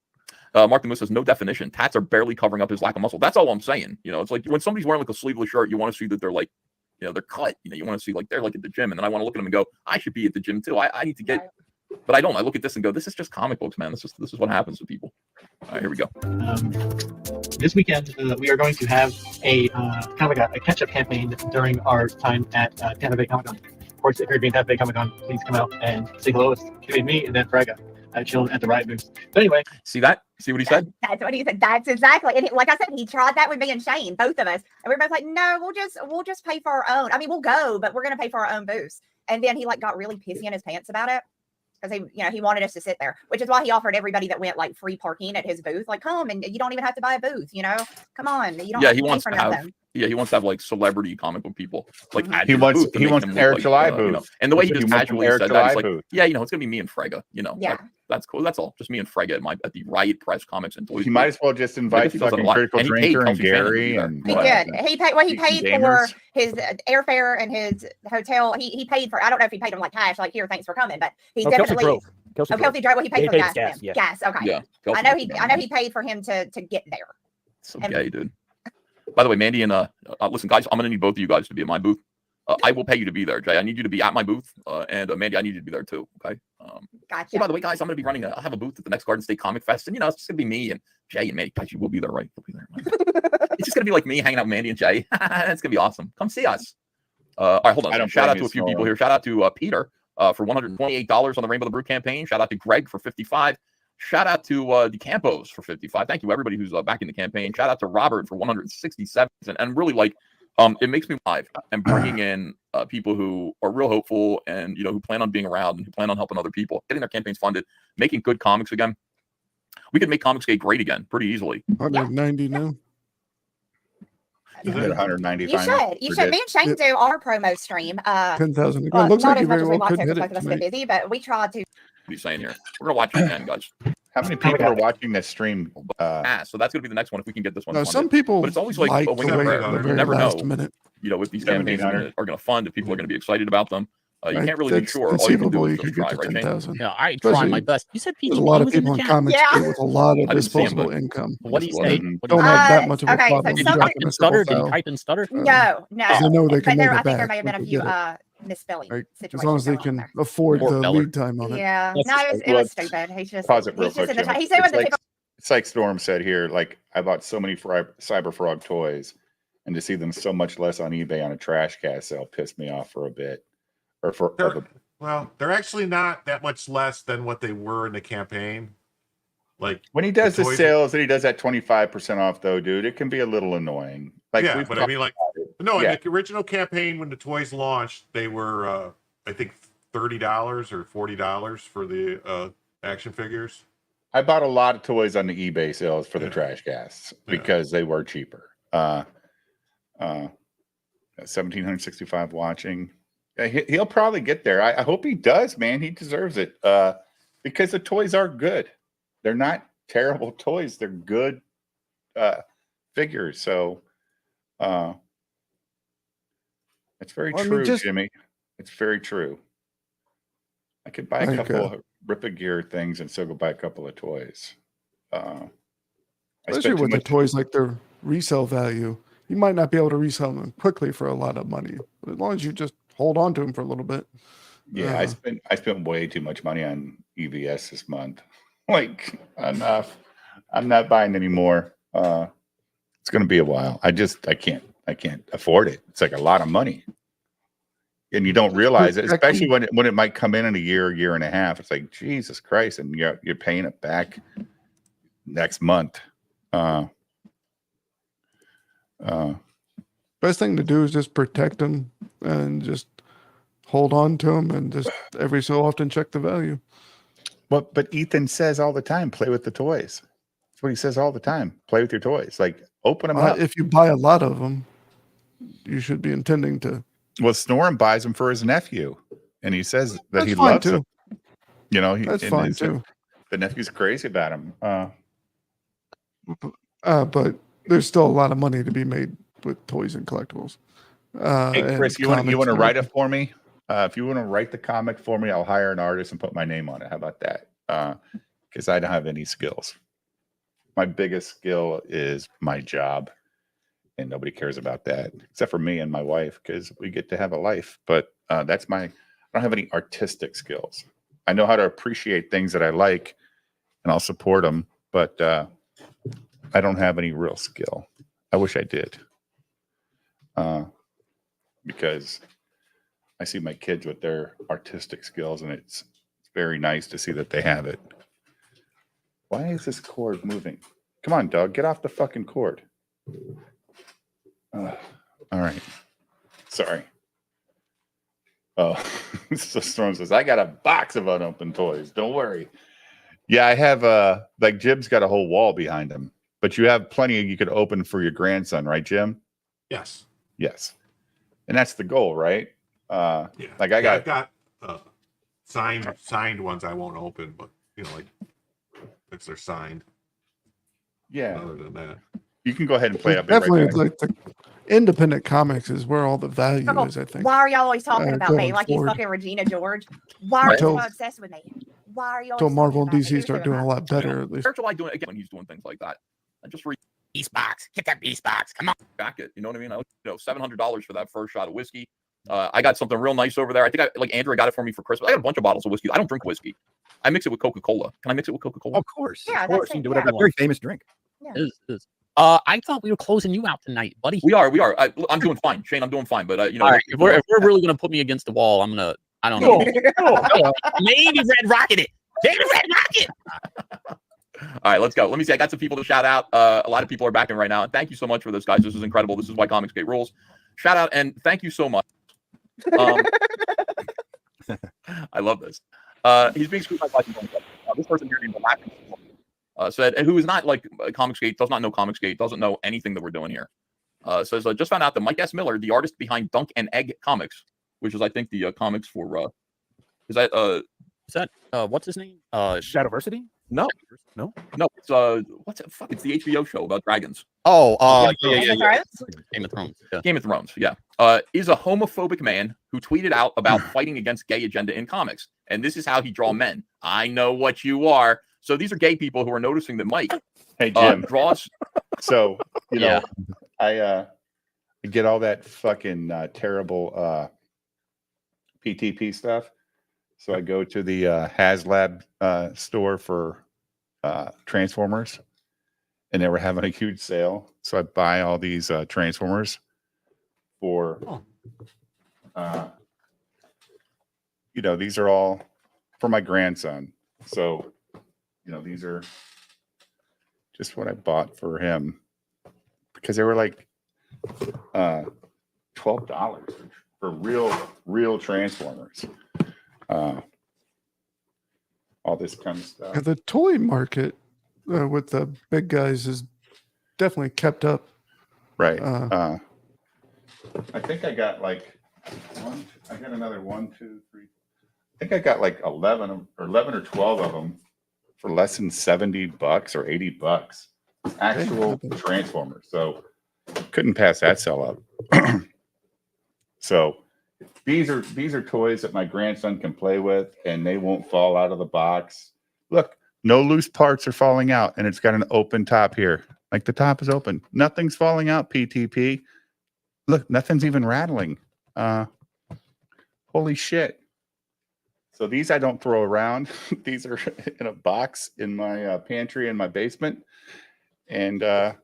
Speaker 12: Mark the Moose says no definition. Tats are barely covering up his lack of muscle. That's all I'm saying. You know, it's like when somebody's wearing like a sleeveless shirt, you want to see that they're like, you know, they're cut. You know, you want to see like they're like at the gym, and then I want to look at them and go, I should be at the gym too. I need to get, but I don't. I look at this and go, this is just comic books, man. This is what happens to people. All right, here we go.
Speaker 1: This weekend, we are going to have a kind of like a catch-up campaign during our time at Tampa Bay Comic Con. Of course, if you're being Tampa Bay Comic Con, please come out and say hello. It's between me and then Fraga chilling at the Riot booth. But anyway,
Speaker 12: see that See what he said?
Speaker 9: That's what he said. That's exactly. And like I said, he tried that with me and Shane, both of us. And we were both like, no, we'll just pay for our own. I mean, we'll go, but we're going to pay for our own booths. And then he like got really pissy in his pants about it. Because he wanted us to sit there, which is why he offered everybody that went like free parking at his booth. Like, come and you don't even have to buy a booth. Come on. You don't.
Speaker 12: Yeah,
Speaker 9: have
Speaker 12: he
Speaker 9: to
Speaker 12: wants
Speaker 9: pay
Speaker 12: to
Speaker 9: for
Speaker 12: have.
Speaker 9: nothing.
Speaker 12: Yeah, he wants to have like celebrity comic book people. Like
Speaker 2: He wants Eric July booth.
Speaker 12: And the way he just
Speaker 2: wants
Speaker 12: casually
Speaker 2: Eric
Speaker 12: said
Speaker 2: July
Speaker 12: that, he's like,
Speaker 2: booth.
Speaker 12: yeah, it's gonna be me and Frega.
Speaker 9: Yeah.
Speaker 12: That's cool. That's all. Just me and Frega at the Riot Press Comics and Toys.
Speaker 2: He might as well just invite fucking Critical Drinker and Gary and
Speaker 9: He did. He paid for his airfare and his hotel. He paid for. I don't know if he paid him like cash, like here, thanks for coming, but he definitely. Kelsey drove. Well, he paid for the gas. Gas. Okay.
Speaker 12: Yeah.
Speaker 9: I know he paid for him to get there.
Speaker 12: Some gay dude. By the way, Mandy and listen, guys, I'm gonna need both of you guys to be at my booth. I will pay you to be there, Jay. I need you to be at my booth, and Mandy, I need you to be there too. Okay.
Speaker 9: Gotcha.
Speaker 12: Oh, by the way, guys, I'm gonna be running. I'll have a booth at the next Garden State Comic Fest, and it's just gonna be me and Jay and Mandy. Guys, you will be there, right? You'll be there. It's just gonna be like me hanging out with Mandy and Jay. It's gonna be awesome. Come see us. All right, hold on. Shout out to a few people here. Shout out to Peter for $128 on the Rainbow the Brew campaign. Shout out to Greg for $55. Shout out to the Campos for $55. Thank you everybody who's back in the campaign. Shout out to Robert for $167. And really it makes me live and bringing in people who are real hopeful and who plan on being around and who plan on helping other people, getting their campaigns funded, making good comics again. We could make Comicsgate great again pretty easily.
Speaker 6: 190 now.
Speaker 2: You did 195.
Speaker 9: You should. Me and Shane do our promo stream.
Speaker 6: 10,000.
Speaker 9: Well,
Speaker 6: looks
Speaker 9: not
Speaker 6: like
Speaker 9: as
Speaker 6: you
Speaker 9: much
Speaker 6: very
Speaker 9: as we
Speaker 6: well
Speaker 9: want
Speaker 6: could
Speaker 9: to
Speaker 6: hit
Speaker 9: because
Speaker 6: it
Speaker 9: both of us have been
Speaker 6: tonight.
Speaker 9: busy, but we tried to.
Speaker 12: What are you saying here? We're gonna watch it again, guys.
Speaker 2: How many people are watching this stream?
Speaker 12: So that's gonna be the next one if we can get this one.
Speaker 6: No,
Speaker 12: funded.
Speaker 6: some people
Speaker 12: but it's always like a wing and a prayer. You never know. If these campaigns are going to fund, if people are going to be excited about them, you can't really be sure. All you can do is just try, right, Shane?
Speaker 19: Yeah, I try my best. You said
Speaker 6: There's
Speaker 19: people.
Speaker 6: a lot of people in comics with a lot of
Speaker 12: I didn't see him,
Speaker 6: disposable
Speaker 12: but-
Speaker 6: income.
Speaker 19: What do you say?
Speaker 6: Don't have that much of a
Speaker 9: okay, so
Speaker 6: problem.
Speaker 19: Did you
Speaker 9: somebody-
Speaker 19: type and stutter? Did you type and stutter?
Speaker 9: No.
Speaker 6: I know they
Speaker 9: But
Speaker 6: can make
Speaker 9: I
Speaker 6: it
Speaker 9: think there
Speaker 6: back.
Speaker 9: may have been a
Speaker 6: We
Speaker 9: few
Speaker 6: get
Speaker 9: misspelling
Speaker 6: Like,
Speaker 9: situations.
Speaker 6: as long as they
Speaker 9: going on
Speaker 6: can afford
Speaker 12: Poor
Speaker 6: the
Speaker 12: feller.
Speaker 6: lead time on it.
Speaker 9: Yeah, no, it was stupid. He's just
Speaker 2: Pause it real
Speaker 9: he's just
Speaker 2: quick.
Speaker 9: in the
Speaker 2: Jimmy.
Speaker 9: he said when the
Speaker 2: It's like Storm said here. Like I bought so many Cyber Frog toys, and to see them so much less on eBay on a trash cast sale pissed me off for a bit.
Speaker 3: Well, they're actually not that much less than what they were in the campaign. Like
Speaker 2: when he does the
Speaker 3: toys-
Speaker 2: sales and he does that 25% off, though, dude, it can be a little annoying. Like,
Speaker 3: yeah,
Speaker 2: we've
Speaker 3: but I mean, like, no,
Speaker 2: Yeah.
Speaker 3: in the original campaign when the toys launched, they were, I think, $30 or $40 for the action figures.
Speaker 2: I bought a lot of toys on the eBay sales for the trash casts because they were cheaper. 1,765 watching. He'll probably get there. I hope he does, man. He deserves it because the toys are good. They're not terrible toys. They're good figures. So it's very true, Jimmy. It's very true. I could buy a couple of Rip-A-Gear things and still go buy a couple of toys.
Speaker 6: Especially with the toys, like their resale value. You might not be able to resell them quickly for a lot of money, but as long as you just hold on to them for a little bit.
Speaker 2: Yeah, I spent way too much money on EVS this month. Like enough. I'm not buying anymore. It's going to be a while. I can't afford it. It's like a lot of money, and you don't realize it, especially when it might come in a year and a half. It's like Jesus Christ, and you're paying it back next month.
Speaker 6: Best thing to do is just protect them and just hold on to them and just every so often check the value.
Speaker 2: But Ethan says all the time, play with the toys. That's what he says all the time. Play with your toys. Like open them up.
Speaker 6: If you buy a lot of them, you should be intending to.
Speaker 2: Well, Snorum buys them for his nephew, and he says that he loves them. You know,
Speaker 6: that's fine too.
Speaker 2: The nephew's crazy about him.
Speaker 6: But there's still a lot of money to be made with toys and collectibles.
Speaker 2: Hey, Chris, you want to write it for me? If you want to write the comic for me, I'll hire an artist and put my name on it. How about that? Because I don't have any skills. My biggest skill is my job, and nobody cares about that except for me and my wife because we get to have a life. But I don't have any artistic skills. I know how to appreciate things that I like, and I'll support them. But I don't have any real skill. I wish I did. Because I see my kids with their artistic skills, and it's very nice to see that they have it. Why is this cord moving? Come on, dog. Get off the fucking cord. All right. Sorry. Oh, so Storm says, I got a box of unopened toys. Don't worry. Yeah, I have like Jim's got a whole wall behind him, but you have plenty you could open for your grandson, right, Jim?
Speaker 3: Yes.
Speaker 2: Yes. And that's the goal, right?
Speaker 3: Yeah.
Speaker 2: Like
Speaker 3: I've got signed ones I won't open, but like if they're signed.
Speaker 2: Yeah.
Speaker 3: Other than that.
Speaker 2: You can go ahead and play it.
Speaker 6: Definitely,
Speaker 2: right
Speaker 6: like the independent comics is where all the value is. I think.
Speaker 9: Why are y'all always talking about me
Speaker 6: going
Speaker 9: like
Speaker 6: forward.
Speaker 9: he's fucking Regina George? Why are you so obsessed with me? Why are you always
Speaker 6: Until Marvel and
Speaker 9: talking about me?
Speaker 6: DC start doing a lot better, at least.
Speaker 12: Spiritual Light doing it again when he's doing things like that. I just read Beast Box. Get that Beast Box. Come on. Back it. You know what I mean? I $700 for that first shot of whiskey. I got something real nice over there. I think Andrew got it for me for Christmas. I got a bunch of bottles of whiskey. I don't drink whiskey. I mix it with Coca-Cola. Can I mix it with Coca-Cola?
Speaker 11: Of course.
Speaker 9: Yeah,
Speaker 11: of course. You can do whatever you want. Very famous drink.
Speaker 9: Yeah.
Speaker 11: It is. I thought we were closing you out tonight, buddy.
Speaker 12: We are. I'm doing fine, Shane. I'm doing fine. But
Speaker 11: all right, if we're really gonna put me against the wall, I don't know. Maybe Red Rocket it. Maybe Red Rocket.
Speaker 12: All right, let's go. Let me see. I got some people to shout out. A lot of people are backing right now, and thank you so much for this, guys. This is incredible. This is why Comicsgate rules. Shout out and thank you so much. I love this. He's being screwed by this person here named the Laughing said, and who is not like Comicsgate, does not know Comicsgate, doesn't know anything that we're doing here. Says, just found out that Mike S. Miller, the artist behind Dunk and Egg Comics, which is, I think, the comics for, is that
Speaker 11: what's his name? Shadowversity?
Speaker 12: No. It's what's it? Fuck, it's the HBO show about dragons.
Speaker 11: Oh,
Speaker 12: Game
Speaker 11: of Thrones. Yeah.
Speaker 12: Game of Thrones. Yeah. Is a homophobic man who tweeted out about fighting against gay agenda in comics, and this is how he draw men. I know what you are. So these are gay people who are noticing that Mike,
Speaker 2: hey Jim,
Speaker 12: draws.
Speaker 2: So I get all that fucking terrible PTP stuff. So I go to the HasLab store for Transformers, and they were having a huge sale. So I buy all these Transformers for, these are all for my grandson. So, these are just what I bought for him because they were like $12 for real Transformers. All this kind of stuff.
Speaker 6: Yeah, the toy market with the big guys is definitely kept up.
Speaker 2: Right. I think I got like I got another 1, 2, 3. I think I got like 11 or 12 of them for less than $70 or $80. Actual Transformers. So couldn't pass that sell up. So these are toys that my grandson can play with, and they won't fall out of the box. Look, no loose parts are falling out, and it's got an open top here. Like the top is open. Nothing's falling out, PTP. Look, nothing's even rattling. Holy shit. So these I don't throw around. These are in a box in my pantry in my basement. And I'm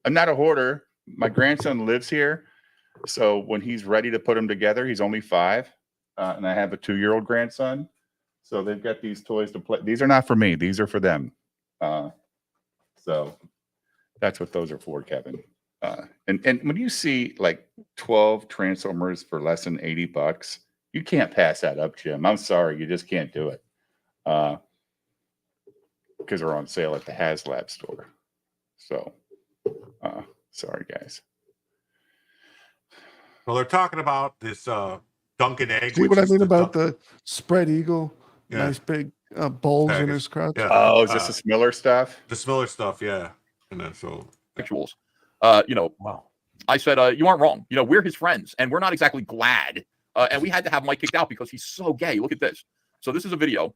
Speaker 2: not a hoarder. My grandson lives here. So when he's ready to put them together, he's only 5. And I have a 2-year-old grandson. So they've got these toys to play. These are not for me. These are for them. So that's what those are for, Kevin. And when you see like 12 Transformers for less than $80, you can't pass that up, Jim. I'm sorry. You just can't do it. Because they're on sale at the HasLab store. So, sorry, guys.
Speaker 3: Well, they're talking about this Dunkin' Egg.
Speaker 6: See what I mean about the spread eagle? Yeah. Nice big bulbs in his crotch.
Speaker 3: Yeah.
Speaker 2: Oh, is this the Smiller stuff?
Speaker 3: The Smiller stuff, yeah. And then so
Speaker 12: rituals. Wow. I said, you aren't wrong. We're his friends, and we're not exactly glad. And we had to have Mike kicked out because he's so gay. Look at this. So this is a video.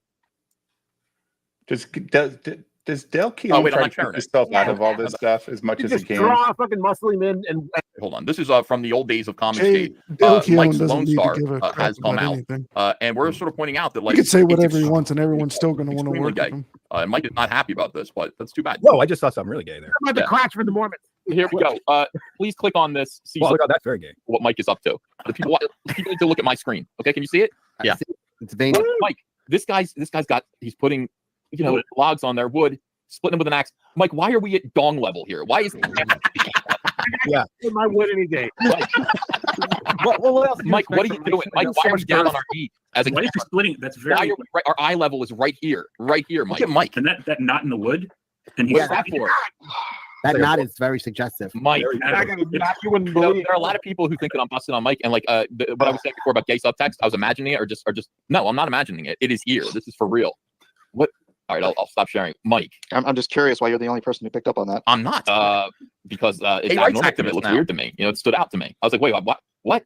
Speaker 2: Does Del Keelan try to keep himself out of all this stuff as much as he can?
Speaker 11: Draw a fucking muscle him in and
Speaker 12: hold on. This is from the old days of Comicsgate. Mike's Lone Star has come out, and we're sort of pointing out that
Speaker 6: he could say whatever he wants, and everyone's still going to want to work with him.
Speaker 12: And Mike is not happy about this, but that's too bad.
Speaker 11: Whoa! I just saw something really gay there.
Speaker 20: About the crotch for the Mormons.
Speaker 12: Here we go. Please click on this. See
Speaker 11: that's very gay.
Speaker 12: What Mike is up to. The people need to look at my screen. Okay, can you see it?
Speaker 11: Yeah.
Speaker 16: It's vain.
Speaker 12: Mike, this guy's got. He's putting logs on there, wood, splitting them with an axe. Mike, why are we at dong level here? Why is
Speaker 16: Yeah,
Speaker 21: my wood any day.
Speaker 12: What else Mike, what are you doing? Mike, why are we down on our E? As a
Speaker 4: Why is he splitting? That's very.
Speaker 12: Why are we, right, our eye level is right here, Mike.
Speaker 4: Look at Mike. And that knot in the wood. And
Speaker 12: What's that for?
Speaker 16: That knot is very suggestive.
Speaker 12: Mike, there are a lot of people who think that I'm busting on Mike, and like what I was saying before about gay subtext, I was imagining it, or just no, I'm not imagining it. It is here. This is for real. What? All right, I'll stop sharing. Mike,
Speaker 20: I'm just curious why you're the only person who picked up on that.
Speaker 12: I'm not, because it's abnormal to me. It looks weird to me. It stood out to me. I was like, wait, what?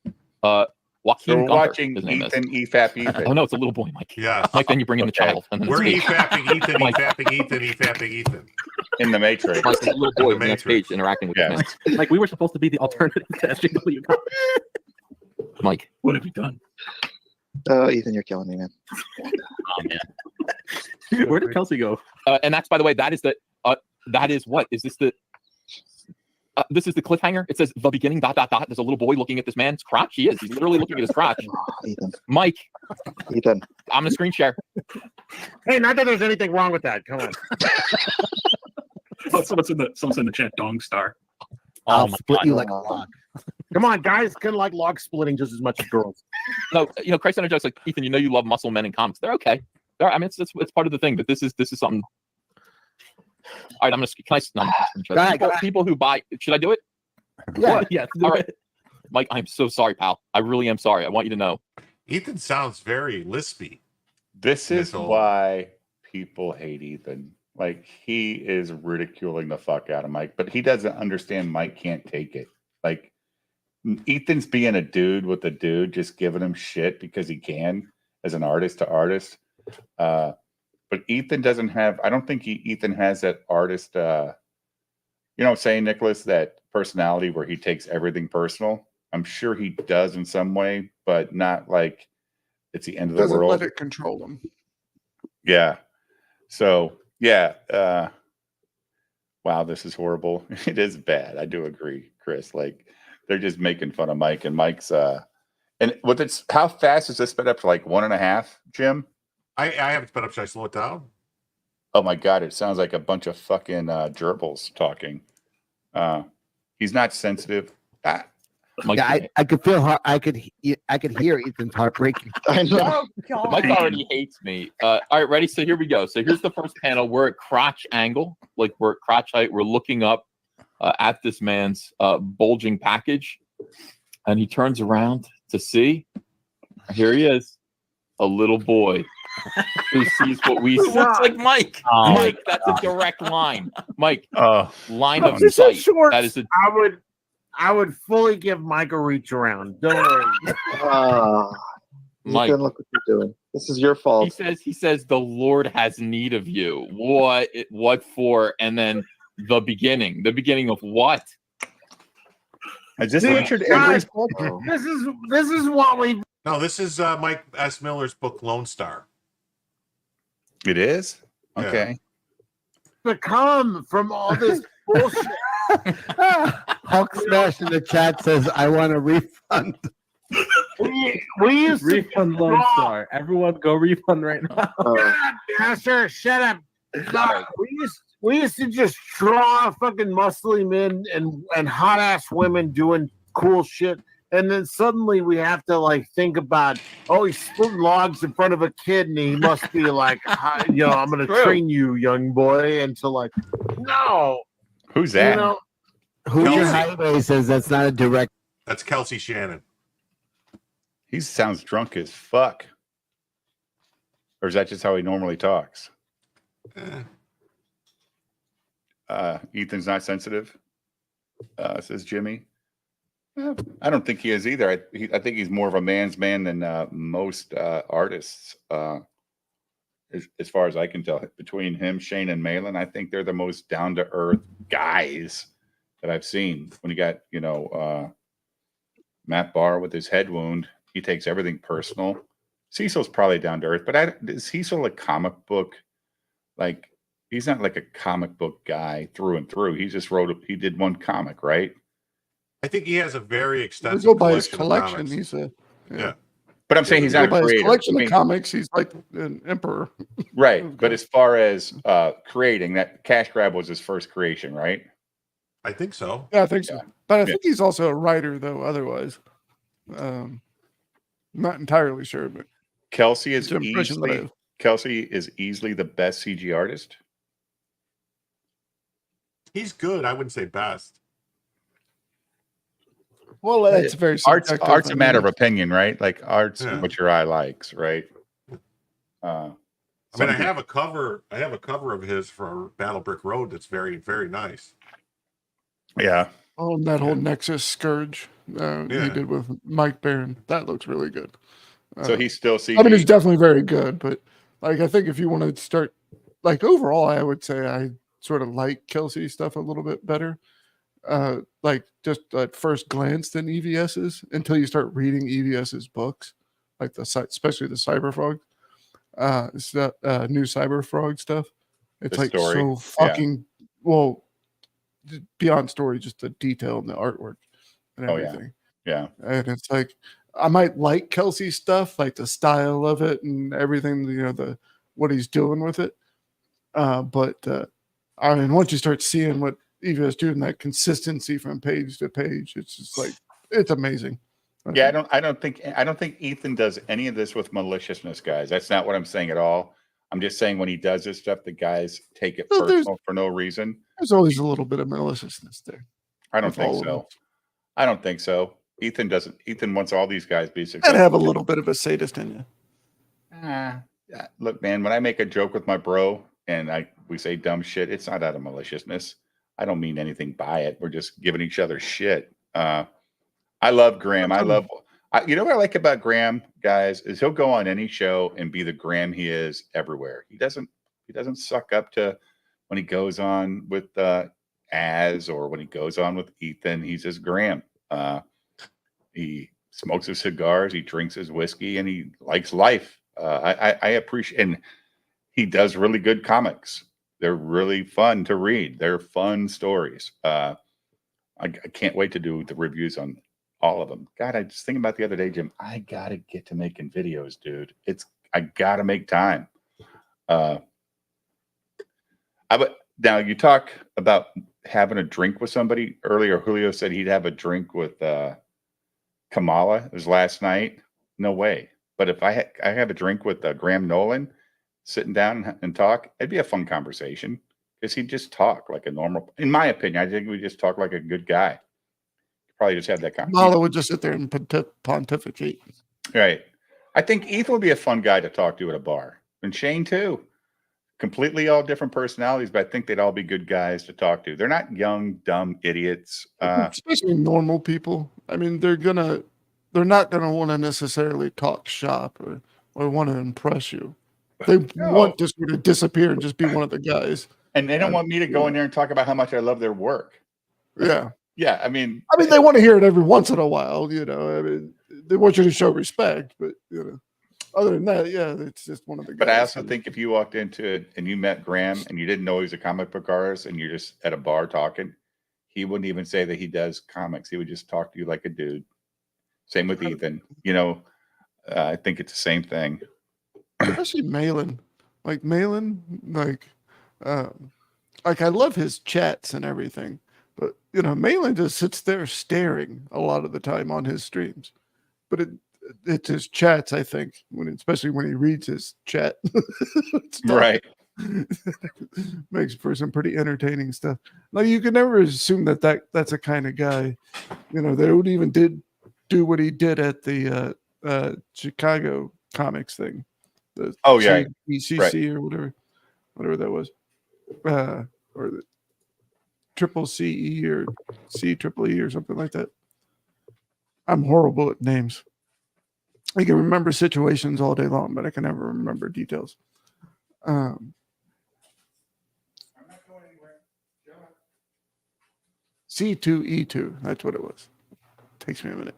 Speaker 12: Joaquin
Speaker 2: We're watching Ethan EFAP Ethan.
Speaker 12: Oh no, it's a little boy, Mike.
Speaker 3: Yeah,
Speaker 12: Mike. Then you bring in the child. And then
Speaker 3: we're
Speaker 12: it's
Speaker 3: EFAPing Ethan, EFAPing Ethan.
Speaker 2: In the Matrix.
Speaker 12: Mike's a little boy in the next page interacting with him.
Speaker 4: Like we were supposed to be the alternative to SJW.
Speaker 12: Mike,
Speaker 4: what have you done?
Speaker 20: Ethan, you're killing me, man.
Speaker 12: Oh man.
Speaker 4: Where did Kelsey go?
Speaker 12: And that's, by the way, that is what? Is this the this is the cliffhanger? It says the beginning ... There's a little boy looking at this man's crotch. He is. He's literally looking at his crotch.
Speaker 20: Ethan.
Speaker 12: Mike.
Speaker 20: Ethan.
Speaker 12: I'm gonna screen share.
Speaker 21: Hey, not that there's anything wrong with that. Come on.
Speaker 4: Someone's in the chat. Dong star.
Speaker 16: I'll split you like a log.
Speaker 21: Come on, guys can like log splitting just as much as girls.
Speaker 12: No, Christ Center jokes like, Ethan, you know love muscle men in comics. They're okay. I mean, it's part of the thing, but this is something. All right, I'm gonna. People who buy. Should I do it?
Speaker 16: Yeah.
Speaker 12: Yeah. All right, Mike. I'm so sorry, pal. I really am sorry. I want you to know.
Speaker 3: Ethan sounds very lispy.
Speaker 2: This is why people hate Ethan. Like, he is ridiculing the fuck out of Mike, but he doesn't understand Mike can't take it. Like, Ethan's being a dude with a dude, just giving him shit because he can, as an artist to artist. But Ethan doesn't have, I don't think Ethan has that artist, you know what I'm saying, Nicholas, that personality where he takes everything personal. I'm sure he does in some way, but not like it's the end of the
Speaker 6: Doesn't
Speaker 2: world.
Speaker 6: let it control him.
Speaker 2: Yeah. So, yeah. Wow, this is horrible. It is bad. I do agree, Chris. Like, they're just making fun of Mike, and Mike's, and with it's, how fast is this sped up to, like 1.5, Jim?
Speaker 3: I have it sped up. Should I slow it down?
Speaker 2: Oh my God, it sounds like a bunch of fucking gerbils talking. He's not sensitive.
Speaker 16: Mike, yeah, I could feel I could hear Ethan's heart breaking.
Speaker 2: I know.
Speaker 9: Oh,
Speaker 12: Mike already hates me. All right, ready? So here we go. So here's the first panel. We're at crotch angle, like we're at crotch height. We're looking up at this man's bulging package, and he turns around to see. Here he is, a little boy who sees what we see. Looks like Mike. Mike, that's a direct line. Mike, line of sight. That is a.
Speaker 21: I would fully give Mike a reach around. Don't worry.
Speaker 2: Mike,
Speaker 20: look what you're doing. This is your fault.
Speaker 12: He says the Lord has need of you. What for? And then the beginning of what?
Speaker 2: I just answered every.
Speaker 21: This is what we.
Speaker 3: No, this is Mike S. Miller's book Lone Star.
Speaker 2: It is?
Speaker 3: Yeah.
Speaker 2: Okay.
Speaker 21: To come from all this bullshit.
Speaker 16: Hulk Smash in the chat says, "I want a refund."
Speaker 21: We used to
Speaker 22: refund Lone Star. Everyone, go refund right now.
Speaker 21: Master, shut up. We used to just draw fucking muscly men and hot ass women doing cool shit, and then suddenly we have to like think about, he's splitting logs in front of a kid, and he must be like, I'm gonna train you, young boy, and to like, no.
Speaker 2: Who's that?
Speaker 16: Who's your highway says that's not a direct.
Speaker 3: That's Kelsey Shannon.
Speaker 2: He sounds drunk as fuck. Or is that just how he normally talks? Ethan's not sensitive, says Jimmy. I don't think he is either. I think he's more of a man's man than most artists. As far as I can tell, between him, Shane, and Malin, I think they're the most down-to-earth guys that I've seen. When you got, Matt Barr with his head wound, he takes everything personal. Cecil's probably down-to-earth, but is Cecil a comic book? Like, he's not like a comic book guy through and through. He just he did one comic, right?
Speaker 3: I think he has a very extensive
Speaker 6: Go by his
Speaker 3: collection.
Speaker 6: collection. He's a
Speaker 3: yeah.
Speaker 2: But I'm saying he's not a
Speaker 6: By his
Speaker 2: creator.
Speaker 6: collection
Speaker 2: I mean,
Speaker 6: of comics, he's like an emperor.
Speaker 2: right. But as far as creating, that cash grab was his first creation, right?
Speaker 3: I think so.
Speaker 6: Yeah, I think so. But I
Speaker 2: Yeah.
Speaker 6: think he's also a writer, though. Otherwise, not entirely sure. But
Speaker 2: Kelsey is
Speaker 6: it's an impression that I have.
Speaker 2: Kelsey is easily the best CG artist.
Speaker 3: He's good. I wouldn't say best.
Speaker 6: Well, that's very subjective.
Speaker 2: Art's
Speaker 6: I
Speaker 2: a matter
Speaker 6: mean,
Speaker 2: of opinion, right? Like art's
Speaker 3: Yeah.
Speaker 2: what your eye likes, right?
Speaker 3: I mean, I have a cover of his for Battle Brick Road that's very, very nice.
Speaker 2: Yeah.
Speaker 6: Oh, and that whole Nexus Scourge he did with Mike Barron. That looks really good.
Speaker 2: So he's still CG.
Speaker 6: I mean, it's definitely very good, but like I think if you want to start, like overall, I would say I sort of like Kelsey stuff a little bit better. Like just at first glance than EVS's until you start reading EVS's books, like especially the Cyberfrog, it's that new Cyberfrog stuff. It's
Speaker 2: The
Speaker 6: like
Speaker 2: story.
Speaker 6: so fucking well beyond story, just the detail and the artwork and
Speaker 2: Oh, yeah.
Speaker 6: everything.
Speaker 2: Yeah.
Speaker 6: And it's like I might like Kelsey's stuff, like the style of it and everything, you know, the what he's doing with it. But I mean, once you start seeing what EVS doing, that consistency from page to page, it's just like it's amazing.
Speaker 2: Yeah, I don't think Ethan does any of this with maliciousness, guys. That's not what I'm saying at all. I'm just saying when he does this stuff, the guys take it personal for no reason.
Speaker 6: There's always a little bit of maliciousness there.
Speaker 2: I don't
Speaker 6: with
Speaker 2: think
Speaker 6: all of
Speaker 2: so.
Speaker 6: them.
Speaker 2: I don't think so. Ethan doesn't. Ethan wants all these guys to be
Speaker 6: I'd
Speaker 2: successful.
Speaker 6: have a little bit of a sadist in you.
Speaker 2: Look, man, when I make a joke with my bro and we say dumb shit, it's not out of maliciousness. I don't mean anything by it. We're just giving each other shit. I love Graham. You know what I like about Graham, guys, is he'll go on any show and be the Graham he is everywhere. He doesn't suck up to when he goes on with Az or when he goes on with Ethan. He's just Graham. He smokes his cigars, he drinks his whiskey, and he likes life. I appreciate, and he does really good comics. They're really fun to read. They're fun stories. I can't wait to do the reviews on all of them. God, I just thinking about the other day, Jim. I gotta get to making videos, dude. I gotta make time. Now you talk about having a drink with somebody earlier. Julio said he'd have a drink with Kamala. It was last night. No way. But if I have a drink with Graham Nolan, sitting down and talk, it'd be a fun conversation because he'd just talk like a normal. In my opinion, I think we just talk like a good guy. Probably just have that conversation.
Speaker 6: Mala would just sit there and pontificate.
Speaker 2: Right. I think Ethan would be a fun guy to talk to at a bar, and Shane too. Completely all different personalities, but I think they'd all be good guys to talk to. They're not young, dumb idiots.
Speaker 6: Especially normal people. I mean, they're not gonna want to necessarily talk shop or want to impress you. They want to sort of disappear and just be one of the guys.
Speaker 2: And they don't want me to go in there and talk about how much I love their work.
Speaker 6: Yeah.
Speaker 2: Yeah, I mean,
Speaker 6: they want to hear it every once in a while, you know. I mean, they want you to show respect, but you know, other than that, yeah, it's just one of the guys.
Speaker 2: But I also think if you walked into it and you met Graham and you didn't know he was a comic book artist and you're just at a bar talking, he wouldn't even say that he does comics. He would just talk to you like a dude. Same with Ethan. You know, I think it's the same thing.
Speaker 6: Especially Malin. Like I love his chats and everything. But you know, Malin just sits there staring a lot of the time on his streams. But it's his chats, I think, especially when he reads his chat.
Speaker 2: Right.
Speaker 6: Makes for some pretty entertaining stuff. Like you could never assume that's a kind of guy. You know, they would even do what he did at the Chicago comics thing. ECC or whatever that was. Or the Triple CE or CEEE or something like that. I'm horrible at names. I can remember situations all day long, but I can never remember details. C2E2, that's what it was. Takes me a minute.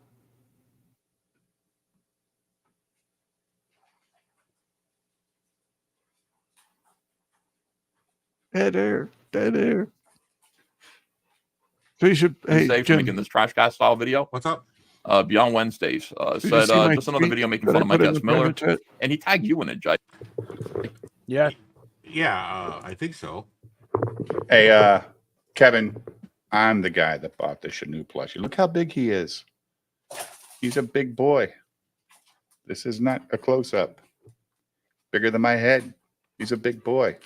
Speaker 6: Dead air. So you should.
Speaker 12: Hey,
Speaker 6: Hey,
Speaker 12: for
Speaker 6: Jim.
Speaker 12: making this trash guy style video.
Speaker 3: What's up?
Speaker 12: Beyond Wednesdays said just another video making fun of Mike S. Miller, and he tagged you in it, Jay.
Speaker 3: Yeah, I think so.
Speaker 2: Hey, Kevin, I'm the guy that bought the Shanu plushie. Look how big he is. He's a big boy. This is not a close-up. Bigger than my head. He's a big boy.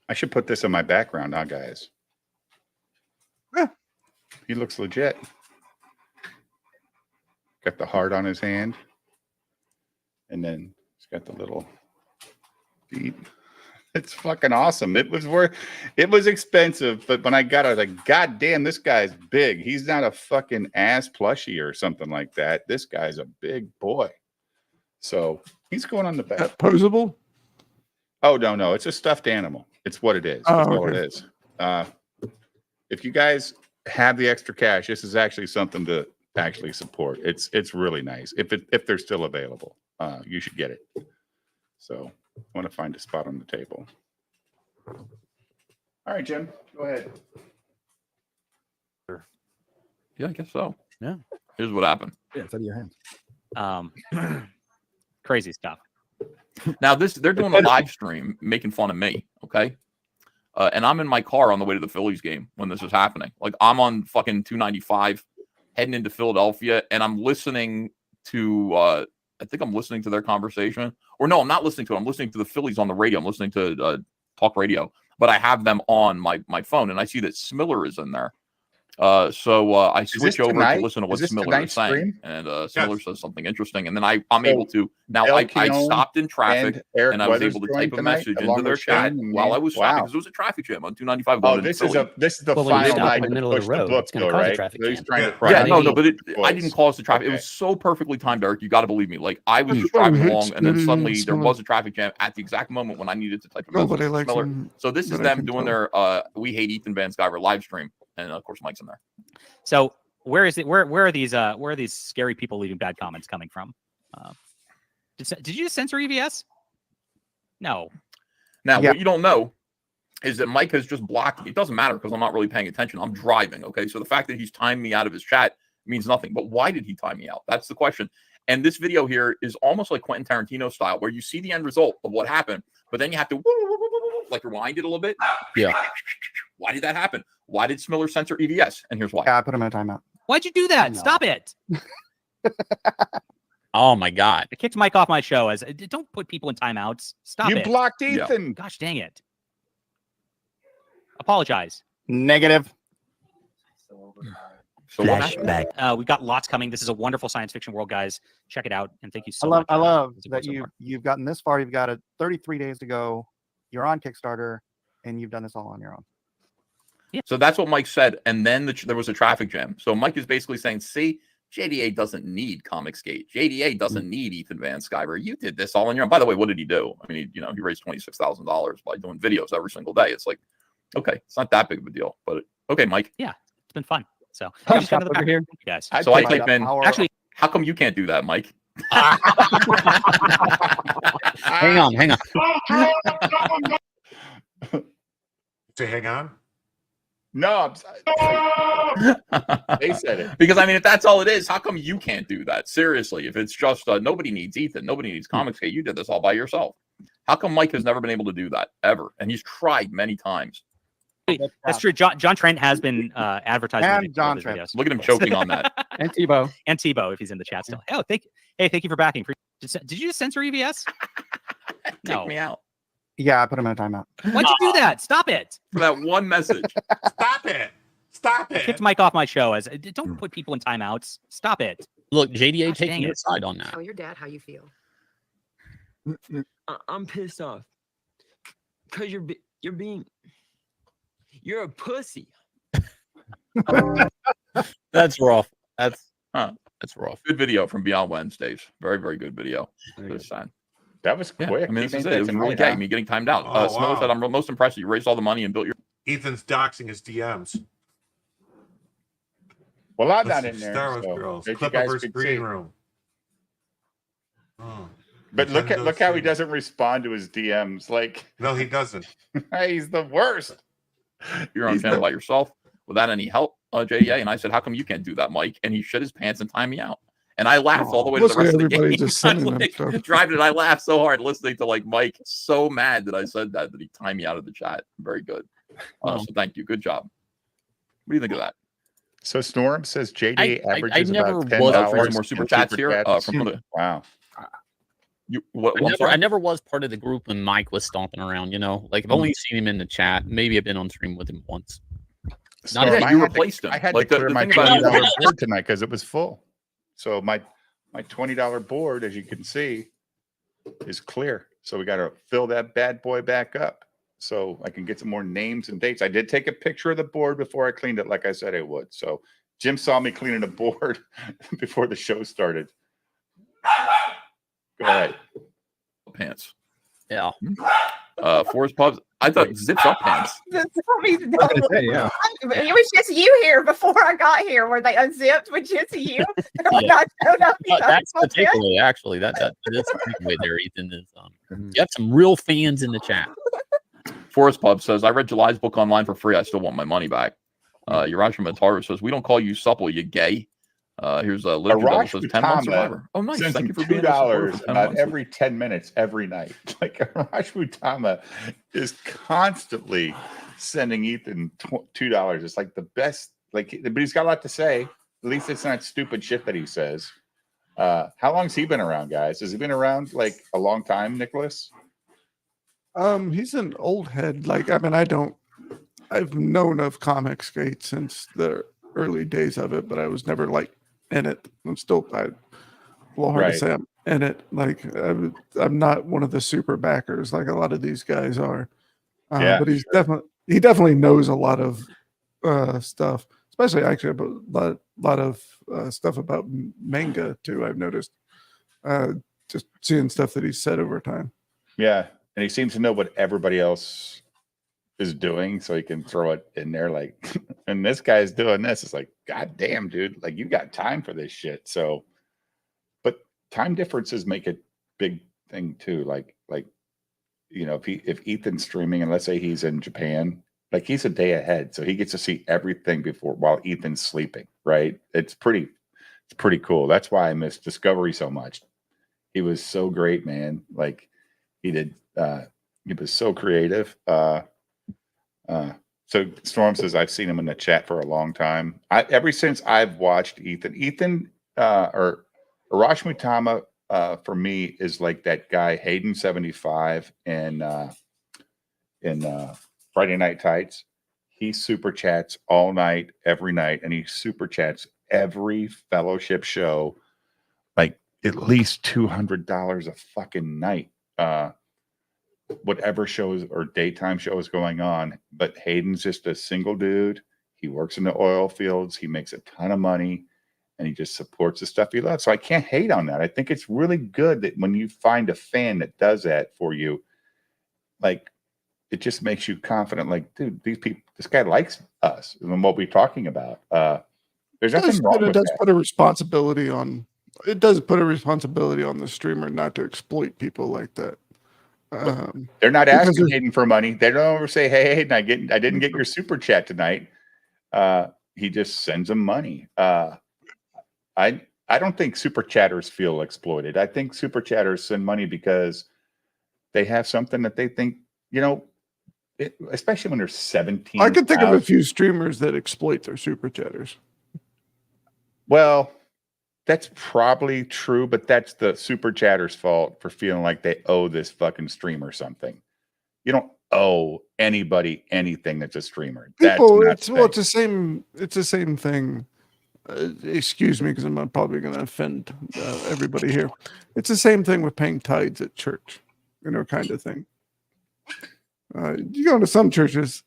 Speaker 2: I should put this in my background, huh, guys? Yeah. He looks legit. Got the heart on his hand. And then he's got the little feet. It's fucking awesome. It was expensive, but when I got it, I was like, God damn, this guy's big. He's not a fucking ass plushie or something like that. This guy's a big boy. So he's going on the back.
Speaker 6: Posable?
Speaker 2: Oh, no. It's a stuffed animal. It's what it is. That's all it is. If you guys have the extra cash, this is actually something to actually support. It's really nice. If they're still available, you should get it. So I want to find a spot on the table. All right, Jim, go ahead.
Speaker 12: Yeah, I guess so.
Speaker 5: Yeah.
Speaker 12: Here's what happened.
Speaker 5: Yeah, it's out of your hands.
Speaker 7: Crazy stuff.
Speaker 12: Now they're doing a live stream making fun of me, okay? And I'm in my car on the way to the Phillies game when this is happening. Like I'm on fucking 295 heading into Philadelphia, and I'm listening to I think I'm listening to their conversation. Or no, I'm not listening to it. I'm listening to the Phillies on the radio. I'm listening to talk radio, but I have them on my phone, and I see that Smiller is in there. So I switch over to listen to what Smiller is saying, and Smiller says something interesting, and then I'm able to now. I stopped in traffic, and I was able to type a message into their chat while I was stopping because there was a traffic jam on 295.
Speaker 2: Oh, this is the final night to push the book, though, right? He's trying to
Speaker 12: yeah, no, but I didn't cause the traffic. It was so perfectly timed, Eric. You got to believe me. Like I was just driving along, and then suddenly there was a traffic jam at the exact moment when I needed to type a message to Smiller. So this is them doing their "We Hate Ethan Van Sciver" live stream. And of course, Mike's in there.
Speaker 7: So where is it? Where are these scary people leaving bad comments coming from? Did you just censor EVS? No.
Speaker 12: Now what you don't know is that Mike has just blocked me. It doesn't matter because I'm not really paying attention. I'm driving. Okay, so the fact that he's timed me out of his chat means nothing. But why did he time me out? That's the question. And this video here is almost like Quentin Tarantino style, where you see the end result of what happened, but then you have to like rewind it a little bit.
Speaker 5: Yeah.
Speaker 12: Why did that happen? Why did Smiller censor EVS? And here's why.
Speaker 5: Yeah, I put him in a timeout.
Speaker 7: Why'd you do that? No. Stop it.
Speaker 11: Oh my God.
Speaker 7: I kicked Mike off my show as don't put people in timeouts. Stop it.
Speaker 2: You blocked Ethan.
Speaker 7: Yeah. Gosh dang it. Apologize.
Speaker 5: Negative.
Speaker 7: Flashback. We've got lots coming. This is a wonderful science fiction world, guys. Check it out. And thank you so much.
Speaker 5: I love that you've gotten this far. You've got 33 days to go. You're on Kickstarter, and you've done this all on your own.
Speaker 12: Yeah. So that's what Mike said. And then there was a traffic jam. So Mike is basically saying, see, JDA doesn't need Comicsgate. JDA doesn't need Ethan Van Sciver. You did this all on your own. By the way, what did he do? I mean, he raised $26,000 by doing videos every single day. It's like, okay, it's not that big of a deal. But okay, Mike.
Speaker 7: Yeah, it's been fun. So I'm kind of over here, guys.
Speaker 12: So I type in. Actually, how come you can't do that, Mike?
Speaker 11: Hang on.
Speaker 3: Say hang on.
Speaker 2: No, they said it.
Speaker 12: Because I mean, if that's all it is, how come you can't do that? Seriously, if it's just nobody needs Ethan, nobody needs Comicsgate, you did this all by yourself. How come Mike has never been able to do that ever? And he's tried many times.
Speaker 7: That's true. John Trent has been advertising.
Speaker 5: And John Trent.
Speaker 12: Look at him choking on that.
Speaker 5: And Tebow.
Speaker 7: And Tebow, if he's in the chat still. Oh, thank you for backing. Did you just censor EVS?
Speaker 12: Take me out.
Speaker 5: Yeah, I put him in a timeout.
Speaker 7: Why'd you do that? Stop it.
Speaker 12: For that one message.
Speaker 3: Stop it.
Speaker 7: I kicked Mike off my show as don't put people in timeouts. Stop it.
Speaker 11: Look, JDA taking your side on that.
Speaker 10: Tell your dad how you feel. I'm pissed off because you're a pussy.
Speaker 11: That's rough. That's rough.
Speaker 12: Good video from Beyond Wednesdays. Very, very good video.
Speaker 2: That was quick.
Speaker 12: I mean, this is it. It was really gay. Me getting timed out. Smiller said, "I'm most impressed. You raised all the money and built your."
Speaker 3: Ethan's doxing his DMs.
Speaker 2: Well, I'm not in there.
Speaker 3: Star Wars
Speaker 2: so
Speaker 3: Girls.
Speaker 2: you
Speaker 3: Clip
Speaker 2: guys
Speaker 3: versus
Speaker 2: could
Speaker 3: Green
Speaker 2: see.
Speaker 3: Room. Oh.
Speaker 2: But look how he doesn't respond to his DMs. Like,
Speaker 3: no, he doesn't.
Speaker 2: He's the worst.
Speaker 12: You're on channel by yourself without any help. JDA, and I said, "How come you can't do that, Mike?" And he shit his pants and timed me out. And I laughed all the way to the rest of the game.
Speaker 6: Just sending them stuff.
Speaker 12: Driving it, I laughed so hard listening to like Mike. So mad that I said that he timed me out of the chat. Very good. So thank you. Good job. What do you think of that?
Speaker 2: So Storm says JD averages
Speaker 11: I never
Speaker 2: about
Speaker 11: was
Speaker 2: $10
Speaker 12: more super
Speaker 2: in
Speaker 12: chats here
Speaker 2: chats.
Speaker 12: from other.
Speaker 2: Wow.
Speaker 11: I never was part of the group when Mike was stomping around. You know, like I've only seen him in the chat. Maybe I've been on stream with him once.
Speaker 2: Not
Speaker 12: if you replaced him.
Speaker 2: I had
Speaker 12: Like
Speaker 2: to
Speaker 12: the
Speaker 2: clear my
Speaker 12: thing about
Speaker 2: $20 board tonight because it was full. So my $20 board, as you can see, is clear. So we got to fill that bad boy back up so I can get some more names and dates. I did take a picture of the board before I cleaned it, like I said I would. So Jim saw me cleaning the board before the show started. Go ahead.
Speaker 12: Pants.
Speaker 11: Yeah.
Speaker 12: Forest Pubs. I thought zips up pants.
Speaker 9: It was just you here before I got here, where they unzipped with just you. When I showed up,
Speaker 11: That's the takeaway, actually. That is the takeaway there, Ethan. Is you have some real fans in the chat.
Speaker 12: Forest Pub says, I read July's book online for free. I still want my money back. Urash from Ataru says, we don't call you supple, you gay. Here's a little that says 10 months survivor. Oh, nice. Thank you for being
Speaker 2: $2 about every 10 minutes, every night. Like Arash Mutama is constantly sending Ethan $2. It's like the best, like, but he's got a lot to say. At least it's not stupid shit that he says. How long's he been around, guys? Has he been around like a long time, Nicholas?
Speaker 6: He's an old head. Like, I mean, I've known of Comicsgate since the early days of it, but I was never like in it. I'm still, a little hard to say I'm in it. Like, I'm not one of the super backers like a lot of these guys are. But he definitely knows a lot of stuff, especially actually about a lot of stuff about manga too. I've noticed just seeing stuff that he's said over time.
Speaker 2: Yeah, and he seems to know what everybody else is doing, so he can throw it in there. Like, and this guy's doing this. It's like, God damn, dude! Like, you got time for this shit. So, but time differences make a big thing too. Like, you know, if Ethan's streaming, and let's say he's in Japan, like he's a day ahead, so he gets to see everything while Ethan's sleeping. Right? It's pretty cool. That's why I miss Discovery so much. He was so great, man. Like, he did. He was so creative. So Storm says, I've seen him in the chat for a long time. Ever since I've watched Ethan or Arash Mutama, for me is like that guy Hayden 75 in Friday Night Tights. He super chats all night, every night, and he super chats every fellowship show, like at least $200 a fucking night. Whatever shows or daytime show is going on, but Hayden's just a single dude. He works in the oil fields. He makes a ton of money, and he just supports the stuff he loves. So I can't hate on that. I think it's really good that when you find a fan that does that for you, like, it just makes you confident. Like, dude, this guy likes us and what we're talking about. There's nothing wrong with that.
Speaker 6: It does put a responsibility on the streamer not to exploit people like that.
Speaker 2: They're not asking Hayden for money. They don't ever say, "Hey, Hayden, I didn't get your super chat tonight." He just sends them money. I don't think super chatters feel exploited. I think super chatters send money because they have something that they think, you know, especially when they're 17.
Speaker 6: I can think of a few streamers that exploit their super chatters.
Speaker 2: Well, that's probably true, but that's the super chatter's fault for feeling like they owe this fucking streamer something. You don't owe anybody anything that's a streamer.
Speaker 6: It's the same thing. Excuse me, because I'm probably going to offend everybody here. It's the same thing with paying tithes at church, you know, kind of thing. You go into some churches,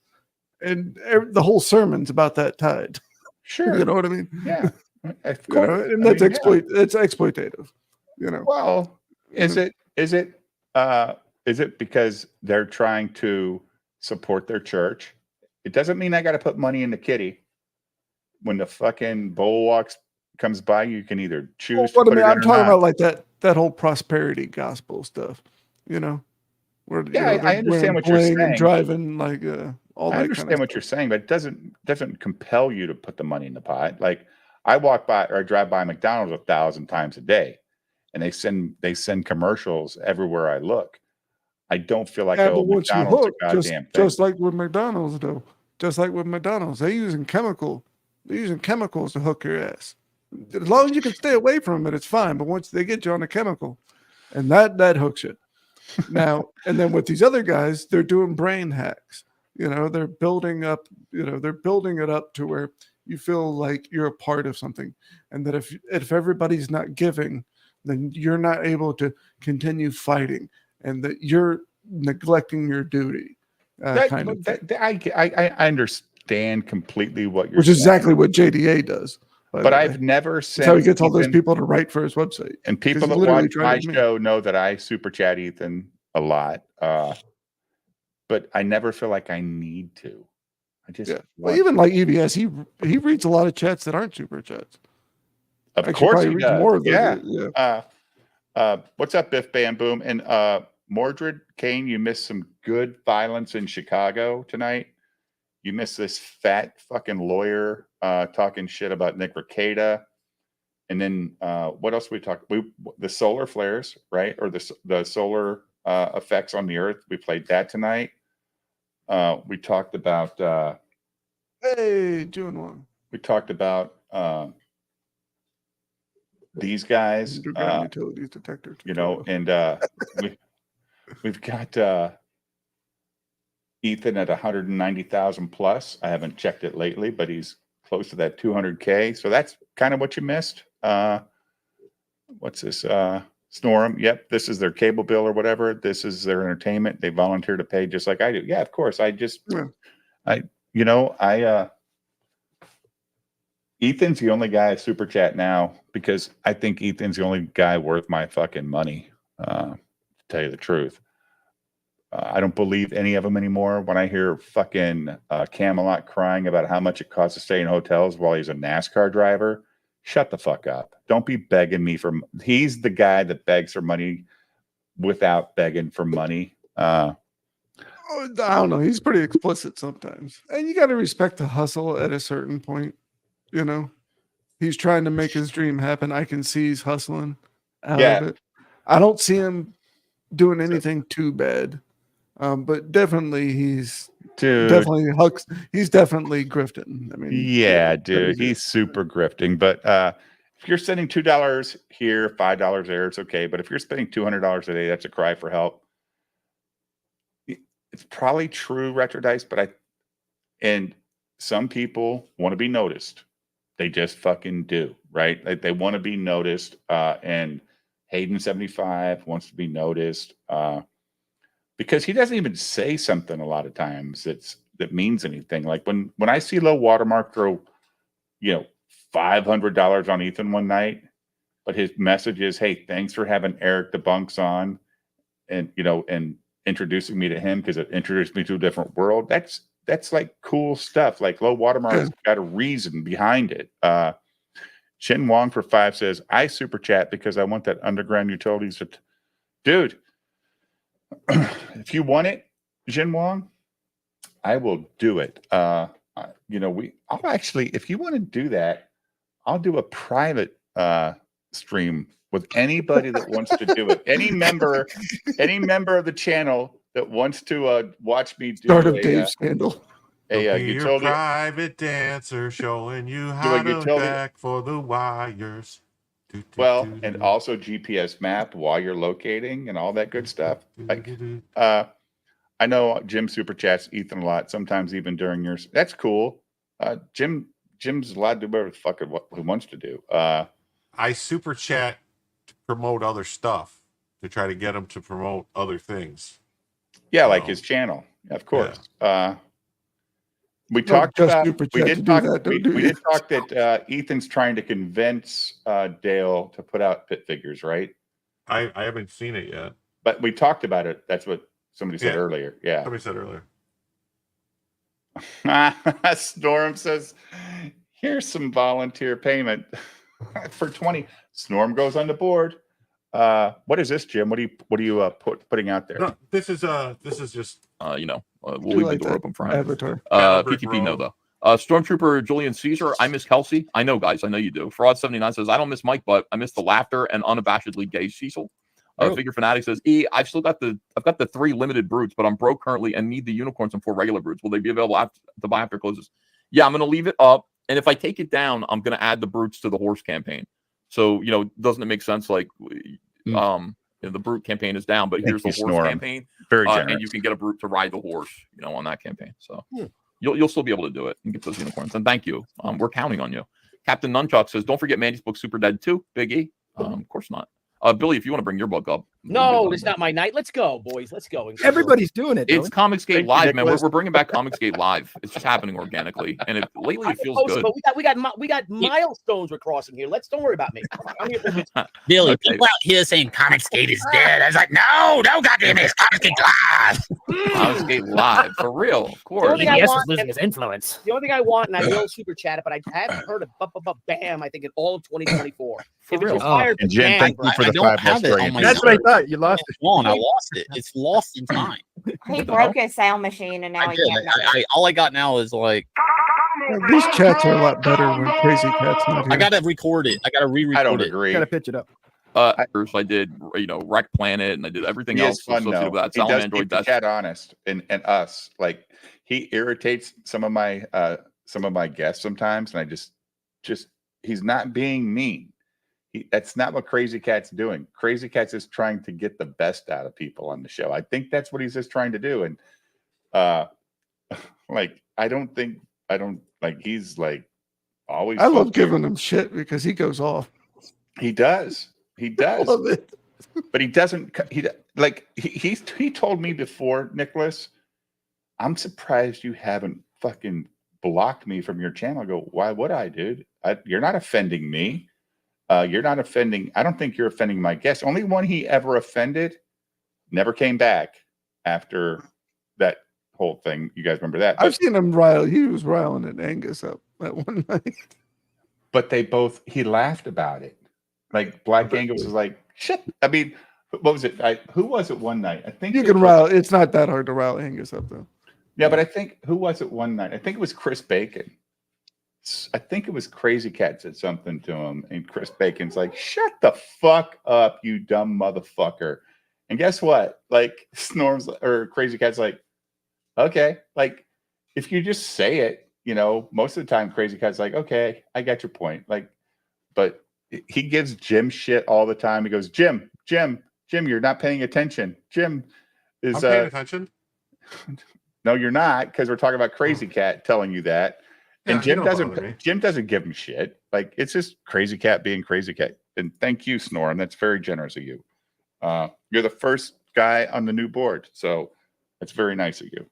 Speaker 6: and the whole sermon's about that tithe.
Speaker 2: Sure,
Speaker 6: you know what I mean?
Speaker 2: Yeah.
Speaker 6: You know, and that's it's exploitative, you know.
Speaker 2: Well, is it because they're trying to support their church? It doesn't mean I got to put money in the kitty. When the fucking bowl comes by, you can either choose to put it in
Speaker 6: I'm
Speaker 2: or
Speaker 6: talking
Speaker 2: not.
Speaker 6: about like that whole prosperity gospel stuff, you know. Where,
Speaker 2: I understand what you're saying.
Speaker 6: And driving like all
Speaker 2: I
Speaker 6: that
Speaker 2: understand
Speaker 6: kind of
Speaker 2: what
Speaker 6: stuff.
Speaker 2: you're saying, but it doesn't compel you to put the money in the pot. Like I walk by or I drive by McDonald's 1,000 times a day, and they send commercials everywhere I look. I don't feel like
Speaker 6: Yeah,
Speaker 2: I owe
Speaker 6: but once you
Speaker 2: McDonald's
Speaker 6: hook,
Speaker 2: a goddamn thing.
Speaker 6: just like with McDonald's though, they're using chemicals to hook your ass. As long as you can stay away from it, it's fine. But once they get you on a chemical, and that hooks you. Now, and then with these other guys, they're doing brain hacks. They're building it up to where you feel like you're a part of something, and that if everybody's not giving, then you're not able to continue fighting, and that you're neglecting your duty.
Speaker 2: I understand completely what you're
Speaker 6: Which is
Speaker 2: saying.
Speaker 6: exactly what JDA does.
Speaker 2: But I've never
Speaker 6: That's how he
Speaker 2: sent
Speaker 6: gets all those
Speaker 2: Ethan-
Speaker 6: people to write for his website.
Speaker 2: And people
Speaker 6: 'Cause he
Speaker 2: that
Speaker 6: literally
Speaker 2: watch
Speaker 6: tried
Speaker 2: my
Speaker 6: it with me.
Speaker 2: show know that I super chat Ethan a lot. But I never feel like I need to. I just
Speaker 6: Well, even like EBS, he reads a lot of chats that aren't super chats.
Speaker 2: Of
Speaker 6: Actually,
Speaker 2: course
Speaker 6: probably
Speaker 2: he
Speaker 6: reads
Speaker 2: does.
Speaker 6: more of those,
Speaker 2: Yeah. What's up, Biff Bam Boom? And Mordred Kane, you missed some good violence in Chicago tonight. You missed this fat fucking lawyer talking shit about Nick Rekieta. And then what else we talked? The solar flares, right? Or the solar effects on the Earth. We played that tonight. We talked about.
Speaker 6: Hey, June 1.
Speaker 2: We talked about these guys.
Speaker 6: Underground utilities detector.
Speaker 2: And we've got Ethan at 190,000 plus. I haven't checked it lately, but he's close to that 200K. So that's kind of what you missed. What's this? Snorum. Yep. This is their cable bill or whatever. This is their entertainment. They volunteer to pay just like I do. Yeah, of course. Ethan's the only guy I super chat now because I think Ethan's the only guy worth my fucking money. To tell you the truth. I don't believe any of them anymore. When I hear fucking Camelot crying about how much it costs to stay in hotels while he's a NASCAR driver, shut the fuck up. Don't be begging me for. He's the guy that begs for money without begging for money.
Speaker 6: I don't know. He's pretty explicit sometimes, and you got to respect the hustle at a certain point. He's trying to make his dream happen. I can see he's hustling out of it. I don't see him doing anything too bad. But definitely he's definitely grifting. I mean,
Speaker 2: Dude, he's super grifting. But if you're spending $2 here, $5 there, it's okay. But if you're spending $200 a day, that's a cry for help. It's probably true, Retrodice, and some people want to be noticed. They just fucking do, right? Like they want to be noticed. And Hayden 75 wants to be noticed. Because he doesn't even say something a lot of times that means anything. Like when I see Low Watermark throw, $500 on Ethan one night, but his message is, "Hey, thanks for having Eric the Bunks on, and and introducing me to him because it introduced me to a different world." That's like cool stuff. Like Low Watermark's got a reason behind it. Shin Wong for 5 says, "I super chat because I want that underground utilities to." Dude. If you want it, Jin Wong, I will do it. I'll actually, if you want to do that, I'll do a private stream with anybody that wants to do it. Any member of the channel that wants to watch me do
Speaker 6: start of Dave scandal.
Speaker 2: A
Speaker 3: Your
Speaker 2: utility
Speaker 3: private dancer showing you how to back for the wires.
Speaker 2: Well, and also GPS map while you're locating and all that good stuff. Like, I know Jim super chats Ethan a lot, sometimes even during yours. That's cool. Jim's allowed to do whatever the fuck he wants to do.
Speaker 3: I super chat to promote other stuff, to try to get him to promote other things.
Speaker 2: Yeah, like his channel, of course. Yeah. We did talk that Ethan's trying to convince Dale to put out pit figures, right?
Speaker 3: I haven't seen it yet.
Speaker 2: But we talked about it. That's what somebody said earlier. Yeah.
Speaker 3: Somebody said earlier.
Speaker 2: Storm says, "Here's some volunteer payment for 20." Storm goes on the board. What is this, Jim? What are you putting out there?
Speaker 3: No, this is just
Speaker 12: we'll leave the door open for him.
Speaker 6: Avatar.
Speaker 12: PTP no though. Stormtrooper Julian Caesar, I miss Kelsey. I know, guys. I know you do. Fraud79 says, I don't miss Mike, but I miss the laughter and unabashedly gay Cecil. Figure Fanatic says, I've got the 3 limited brutes, but I'm broke currently and need the unicorns and 4 regular brutes. Will they be available to buy after it closes? Yeah, I'm going to leave it up. And if I take it down, I'm going to add the brutes to the horse campaign. So, doesn't it make sense? Like, the brute campaign is down, but here's the horse campaign.
Speaker 2: Very generous.
Speaker 12: And you can get a brute to ride the horse, on that campaign. So you'll still be able to do it and get those unicorns. And thank you. We're counting on you. Captain Nunchuck says, don't forget Mandy's book, Super Dead 2. Big E. Of course not. Billy, if you want to bring your book up.
Speaker 11: No, it's not my night. Let's go, boys. Let's go.
Speaker 13: Everybody's doing it.
Speaker 12: It's Comicsgate Live, man. We're bringing back Comicsgate Live. It's just happening organically, and lately it feels good.
Speaker 11: But we got milestones we're crossing here. Don't worry about me. I'm here for Billy, people out here saying Comicsgate is dead. I was like, no, goddamn it, it's Comicsgate Live.
Speaker 12: Comicsgate Live, for real, of course.
Speaker 11: EBS is losing its influence. The only thing I want, and I will super chat it, but I haven't heard of BAM. I think in all of 2024.
Speaker 12: For real.
Speaker 2: And Jen, thank you for the 5 yesterday.
Speaker 13: That's what I thought. You lost it.
Speaker 11: I lost it. It's lost in time.
Speaker 9: He broke his sound machine, and now he can't.
Speaker 11: All I got now is like.
Speaker 6: These chats are a lot better when Crazy Cat's not here.
Speaker 11: I gotta record it. I gotta re-record it.
Speaker 2: I don't agree.
Speaker 13: Gotta pitch it up.
Speaker 12: I did, Wreck Planet, and I did everything else associated with that.
Speaker 2: He does keep the chat honest, and us. Like, he irritates some of my guests sometimes, and I just he's not being mean. That's not what Crazy Cat's doing. Crazy Cat's is trying to get the best out of people on the show. I think that's what he's just trying to do. And he's like always.
Speaker 6: I love giving him shit because he goes off.
Speaker 2: He does. He does.
Speaker 6: I love it.
Speaker 2: But he doesn't. He told me before, Nicholas, I'm surprised you haven't fucking blocked me from your channel. I go, why would I, dude? You're not offending me. You're not offending. I don't think you're offending my guests. Only one he ever offended never came back after that whole thing. You guys remember that?
Speaker 6: I've seen him rile. He was riling at Angus up that one night.
Speaker 2: But he laughed about it. Like, Black Angus was like, shit. I mean, what was it? Who was it one night? I think
Speaker 6: you can rile. It's not that hard to rile Angus up, though.
Speaker 2: Yeah, but I think, who was it one night? I think it was Chris Bacon. I think it was Crazy Cat said something to him, and Chris Bacon's like, shut the fuck up, you dumb motherfucker. And guess what? Like, Snorms or Crazy Cat's like, okay. Like, if you just say it, most of the time Crazy Cat's like, okay, I got your point. Like, but he gives Jim shit all the time. He goes, Jim, you're not paying attention. Jim is
Speaker 3: I'm paying attention.
Speaker 2: No, you're not, because we're talking about Crazy Cat telling you that. And Jim doesn't give him shit. Like, it's just Crazy Cat being Crazy Cat. And thank you, Snorm. That's very generous of you. You're the first guy on the new board, so that's very nice of you.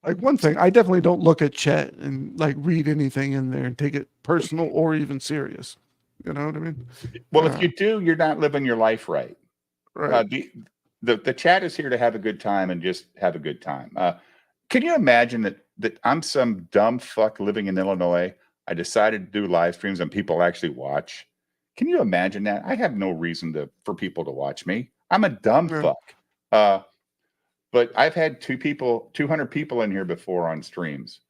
Speaker 6: Like, one thing, I definitely don't look at chat and like read anything in there and take it personal or even serious. You know what I mean?
Speaker 2: Well, if you do, you're not living your life right.
Speaker 6: Right.
Speaker 2: The chat is here to have a good time and just have a good time. Can you imagine that I'm some dumb fuck living in Illinois? I decided to do live streams and people actually watch. Can you imagine that? I have no reason for people to watch me. I'm a dumb fuck. But I've had 200 people in here before on streams.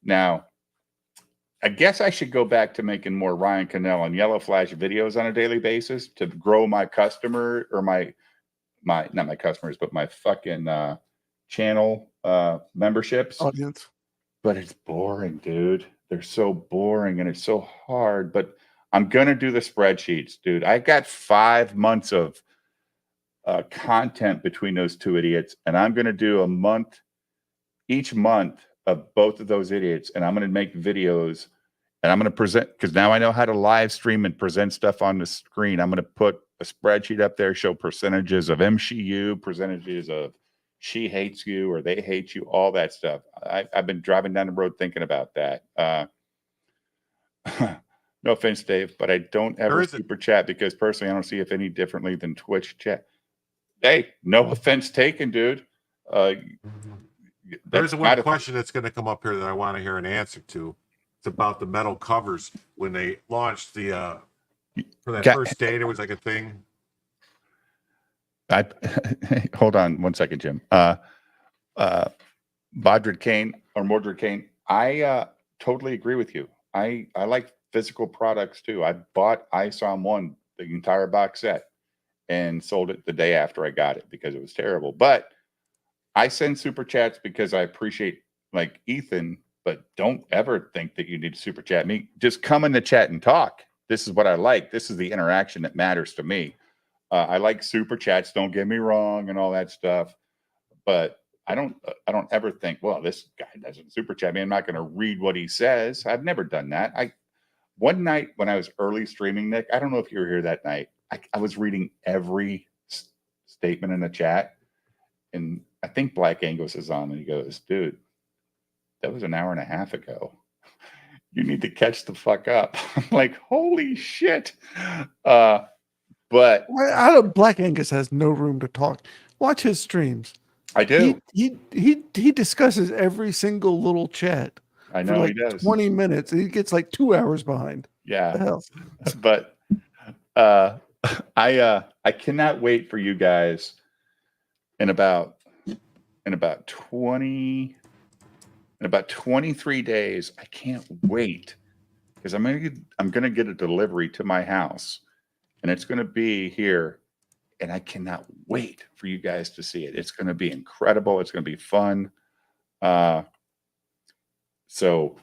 Speaker 2: Now, I guess I should go back to making more Ryan Cannell and Yellow Flash videos on a daily basis to grow my customer or not my customers, but my fucking channel memberships.
Speaker 6: Audience.
Speaker 2: But it's boring, dude. They're so boring and it's so hard. But I'm going to do the spreadsheets, dude. I got 5 months of content between those two idiots, and I'm going to do each month of both of those idiots, and I'm going to make videos, and I'm going to present, because now I know how to live stream and present stuff on the screen. I'm going to put a spreadsheet up there, show percentages of MCU, percentages of she hates you or they hate you, all that stuff. I've been driving down the road thinking about that. No offense, Dave, but I don't ever super chat because personally I don't see it any differently than Twitch chat. Hey, no offense taken, dude.
Speaker 3: There's one question that's going to come up here that I want to hear an answer to. It's about the metal covers when they launched the For that
Speaker 2: Got-
Speaker 3: first date, it was like a thing.
Speaker 2: I hold on one second, Jim. Bodrid Kane or Mordred Kane, I totally agree with you. I like physical products too. I bought Ice on One, the entire box set, and sold it the day after I got it because it was terrible. But I send super chats because I appreciate like Ethan, but don't ever think that you need to super chat me. Just come in the chat and talk. This is what I like. This is the interaction that matters to me. I like super chats. Don't get me wrong and all that stuff, but I don't ever think, well, this guy doesn't super chat me. I'm not going to read what he says. I've never done that. One night when I was early streaming, Nick, I don't know if you were here that night. I was reading every statement in the chat, and I think Black Angus is on, and he goes, "Dude, that was an hour and a half ago. You need to catch the fuck up." I'm like, holy shit. But
Speaker 6: Black Angus has no room to talk. Watch his streams.
Speaker 2: I do.
Speaker 6: He discusses every single little chat.
Speaker 2: I know
Speaker 6: for like
Speaker 2: he does.
Speaker 6: 20 minutes. He gets like 2 hours behind.
Speaker 2: Yeah.
Speaker 6: The hell?
Speaker 2: But I cannot wait for you guys in about 23 days. I can't wait because I'm gonna get a delivery to my house, and it's gonna be here, and I cannot wait for you guys to see it. It's gonna be incredible. It's gonna be fun. So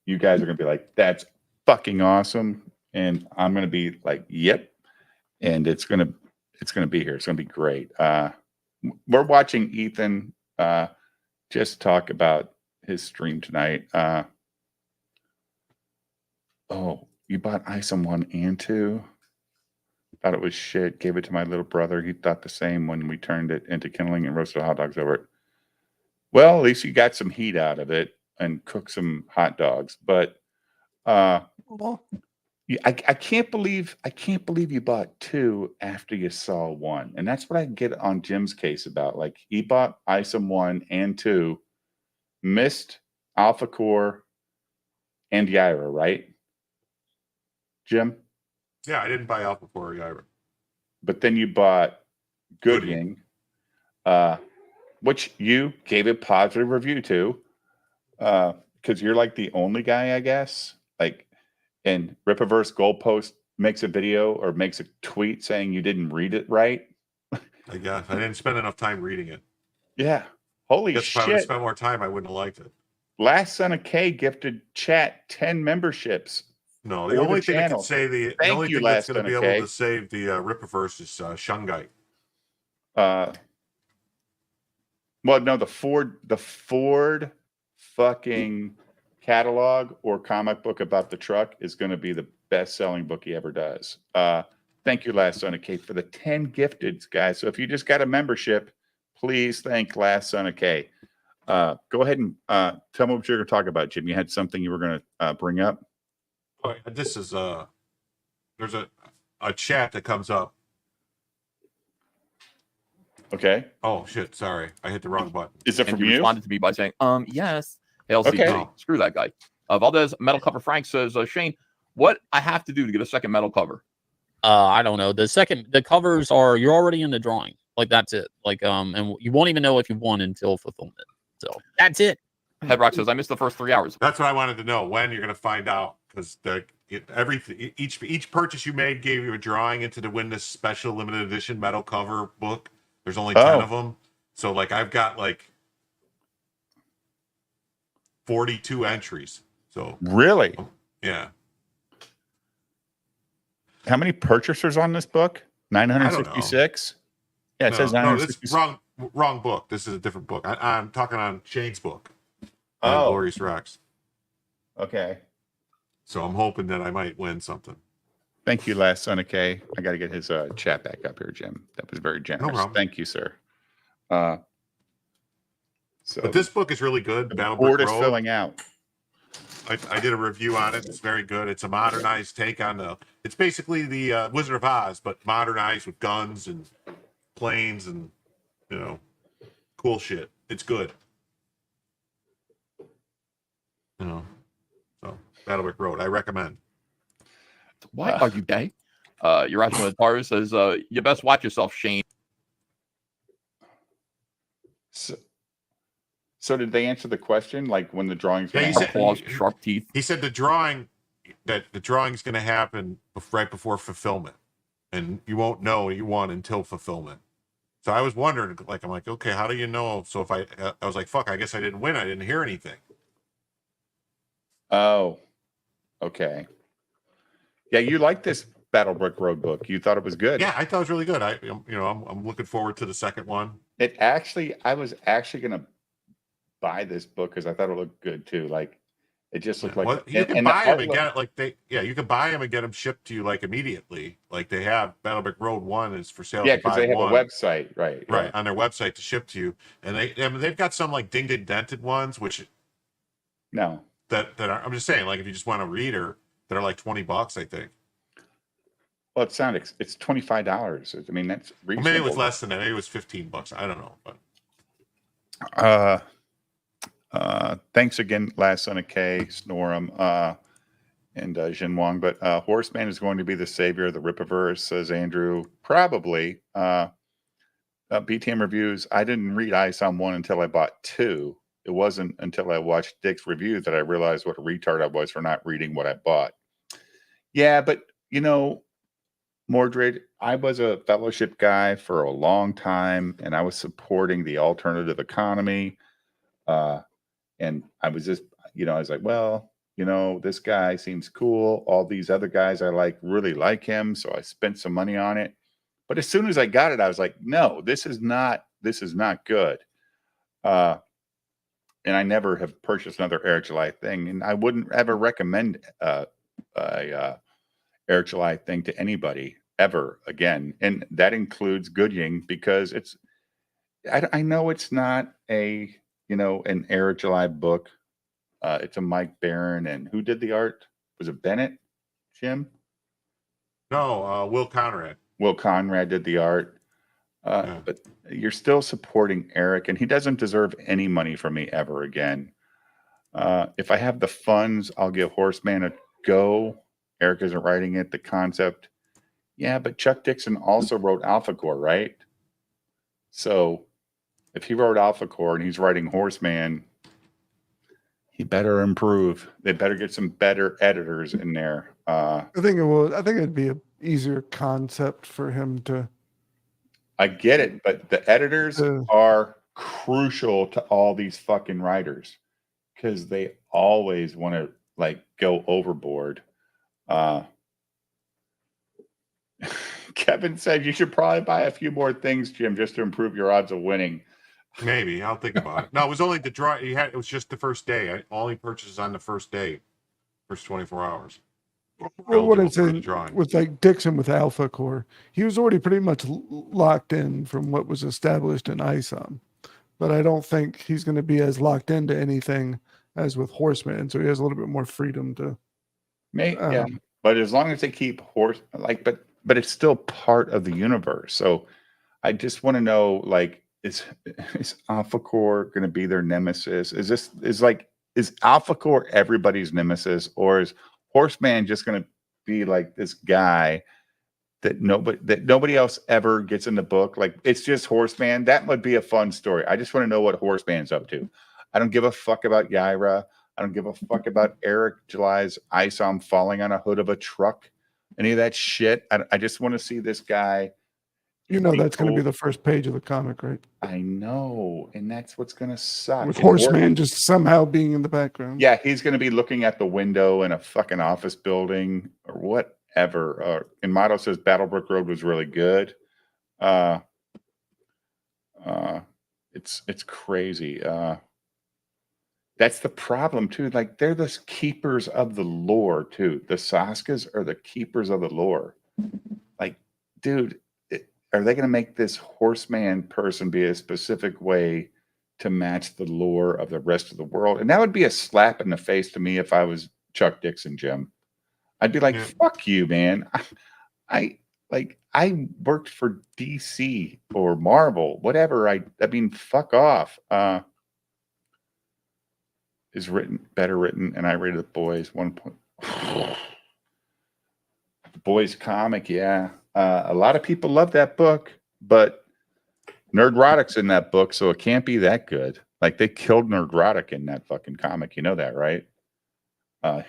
Speaker 2: you guys are gonna be like, "That's fucking awesome," and I'm gonna be like, "Yep," and it's gonna be here. It's gonna be great. We're watching Ethan just talk about his stream tonight. Oh, you bought Isom 1 and 2? Thought it was shit. Gave it to my little brother. He thought the same when we turned it into kindling and roasted hot dogs over it. Well, at least you got some heat out of it and cooked some hot dogs. But I can't believe you bought 2 after you saw 1. And that's what I get on Jim's case about. Like, he bought Isom 1 and 2, missed Alpha Core and Yaira, right? Jim?
Speaker 3: Yeah, I didn't buy Alpha Core Yaira.
Speaker 2: But then you bought Good Ying, which you gave a positive review to, because you're like the only guy, I guess. Like, and Ripaverse Goalpost makes a video or makes a tweet saying you didn't read it right.
Speaker 3: I guess I didn't spend enough time reading it.
Speaker 2: Yeah. Holy
Speaker 3: If I would have
Speaker 2: shit.
Speaker 3: spent more time, I wouldn't have liked it.
Speaker 2: Last Son of K gifted chat 10 memberships.
Speaker 3: No, the
Speaker 2: for
Speaker 3: only thing that
Speaker 2: channel.
Speaker 3: can say the
Speaker 2: Thank
Speaker 3: only
Speaker 2: you,
Speaker 3: thing that's
Speaker 2: Last
Speaker 3: going to
Speaker 2: Son
Speaker 3: be
Speaker 2: of
Speaker 3: able
Speaker 2: K.
Speaker 3: to save the Rippaverse is Shungite.
Speaker 2: Well, no, the Ford fucking catalog or comic book about the truck is going to be the best-selling book he ever does. Thank you, Last Son of K, for the 10 gifted, guys. So if you just got a membership, please thank Last Son of K. Go ahead and tell me what you're going to talk about, Jim. You had something you were going to bring up?
Speaker 3: Oh, this is there's a chat that comes up.
Speaker 2: Okay.
Speaker 3: Oh shit! Sorry, I hit the wrong button.
Speaker 2: Is it
Speaker 12: And
Speaker 2: from
Speaker 12: you
Speaker 2: you?
Speaker 12: responded to me by saying, yes. LCG.
Speaker 2: Okay.
Speaker 12: Screw that guy. Valdez Metal Cover Frank says, Shane, what I have to do to get a second metal cover?
Speaker 17: I don't know. The covers are, you're already in the drawing. Like, that's it. Like, and you won't even know if you won until fulfillment. So that's it.
Speaker 12: Headrock says, I missed the first 3 hours.
Speaker 3: That's what I wanted to know. When you're going to find out, because each purchase you made gave you a drawing into to win this special limited edition metal cover book. There's only 10 of them, so like I've got like 42 entries. So
Speaker 2: really,
Speaker 3: yeah.
Speaker 2: How many purchasers on this book? 966. Yeah, it says 966.
Speaker 3: No, this wrong book. This is a different book. I'm talking on Shane's book.
Speaker 2: Oh,
Speaker 3: Glorious Rex.
Speaker 2: Okay.
Speaker 3: So I'm hoping that I might win something.
Speaker 2: Thank you, Last Son of K. I got to get his chat back up here, Jim. That was very generous.
Speaker 3: problem.
Speaker 2: Thank you, sir.
Speaker 3: But this book is really good.
Speaker 2: The
Speaker 3: Battle
Speaker 2: board
Speaker 3: Brick
Speaker 2: is
Speaker 3: Road.
Speaker 2: filling out.
Speaker 3: I did a review on it. It's very good. It's a modernized take on it's basically the Wizard of Oz, but modernized with guns and planes and, cool shit. It's good. So Battle Brick Road, I recommend.
Speaker 12: Why are you gay? Erasmus Ataru says, you best watch yourself, Shane.
Speaker 2: So did they answer the question? Like when the drawing's
Speaker 3: Yeah,
Speaker 2: going
Speaker 3: he
Speaker 2: to
Speaker 3: said
Speaker 2: happen?
Speaker 12: Sharp teeth.
Speaker 3: He said the drawing's going to happen right before fulfillment, and you won't know what you want until fulfillment. So I was wondering, like, I'm like, okay, how do you know? So if I was like, fuck, I guess I didn't win. I didn't hear anything.
Speaker 2: Oh, okay. Yeah, you like this Battlebrook Road book. You thought it was good.
Speaker 3: Yeah, I thought it was really good. I'm looking forward to the second one.
Speaker 2: I was actually going to buy this book because I thought it looked good too. Like it just looked like
Speaker 3: you can buy them and get it like you can buy them and get them shipped to you like immediately. Like they have Battlebrick Road 1 is for sale.
Speaker 2: Yeah, because they have a website, right?
Speaker 3: Right, on their website to ship to you, and they've got some like dinged and dented ones, which
Speaker 2: no,
Speaker 3: that are, I'm just saying, like if you just want a reader, that are like $20, I think.
Speaker 2: Well, it's $25. I mean, that's reasonable.
Speaker 3: Well, maybe it was less than that. Maybe it was $15. I don't know,
Speaker 2: but thanks again, Last Son of K, Snorum, and Jin Wong. But Horseman is going to be the savior of the Rippaverse, says Andrew. Probably. BTM Reviews. I didn't read ISOM 1 until I bought 2. It wasn't until I watched Dick's review that I realized what a retard I was for not reading what I bought. Yeah, but Mordred, I was a fellowship guy for a long time, and I was supporting the alternative economy. And I was just, I was like, well, this guy seems cool. All these other guys I really like him. So I spent some money on it. But as soon as I got it, I was like, no, this is not good. And I never have purchased another Eric July thing. And I wouldn't ever recommend Eric July thing to anybody ever again. And that includes Gooding, because I know it's not an Eric July book. It's a Mike Barron. And who did the art? Was it Bennett, Jim?
Speaker 3: No, Will Conrad.
Speaker 2: Will Conrad did the art. But you're still supporting Eric, and he doesn't deserve any money from me ever again. If I have the funds, I'll give Horseman a go. Eric isn't writing it. The concept. Yeah, but Chuck Dixon also wrote Alpha Core, right? So if he wrote Alpha Core and he's writing Horseman, he better improve. They better get some better editors in there.
Speaker 6: I think it'd be an easier concept for him to.
Speaker 2: I get it, but the editors are crucial to all these fucking writers because they always want to go overboard. Kevin said you should probably buy a few more things, Jim, just to improve your odds of winning.
Speaker 3: Maybe I'll think about it. No, it was only the draw. It was just the first day. I only purchased on the first day, first 24 hours.
Speaker 6: Well, what I'm saying with Dixon with Alpha Core, he was already pretty much locked in from what was established in ISOM, but I don't think he's going to be as locked into anything as with Horseman. So he has a little bit more freedom to.
Speaker 2: Yeah, but as long as they keep but it's still part of the universe. So I just want to know, is Alpha Core going to be their nemesis? Is Alpha Core everybody's nemesis, or is Horseman just going to be like this guy that nobody else ever gets in the book? It's just Horseman. That would be a fun story. I just want to know what Horseman's up to. I don't give a fuck about Yaira. I don't give a fuck about Eric July's ISOM falling on a hood of a truck. Any of that shit. I just want to see this guy.
Speaker 6: That's going to be the first page of the comic, right?
Speaker 2: I know, and that's what's going to suck.
Speaker 6: With Horseman just somehow being in the background.
Speaker 2: Yeah, he's going to be looking at the window in a fucking office building or whatever. And Motto says Battlebrook Road was really good. It's crazy. That's the problem too. They're the keepers of the lore too. The Saskas are the keepers of the lore. Dude. Are they going to make this Horseman person be a specific way to match the lore of the rest of the world? And that would be a slap in the face to me if I was Chuck Dixon, Jim. I'd be like, fuck you, man. I worked for DC or Marvel, whatever. I mean, fuck off. Is better written, and I rated The Boys 1 point. The Boys comic, yeah. A lot of people love that book, but Nerdrotic's in that book, so it can't be that good. Like, they killed Nerdrotic in that fucking comic. You know that, right?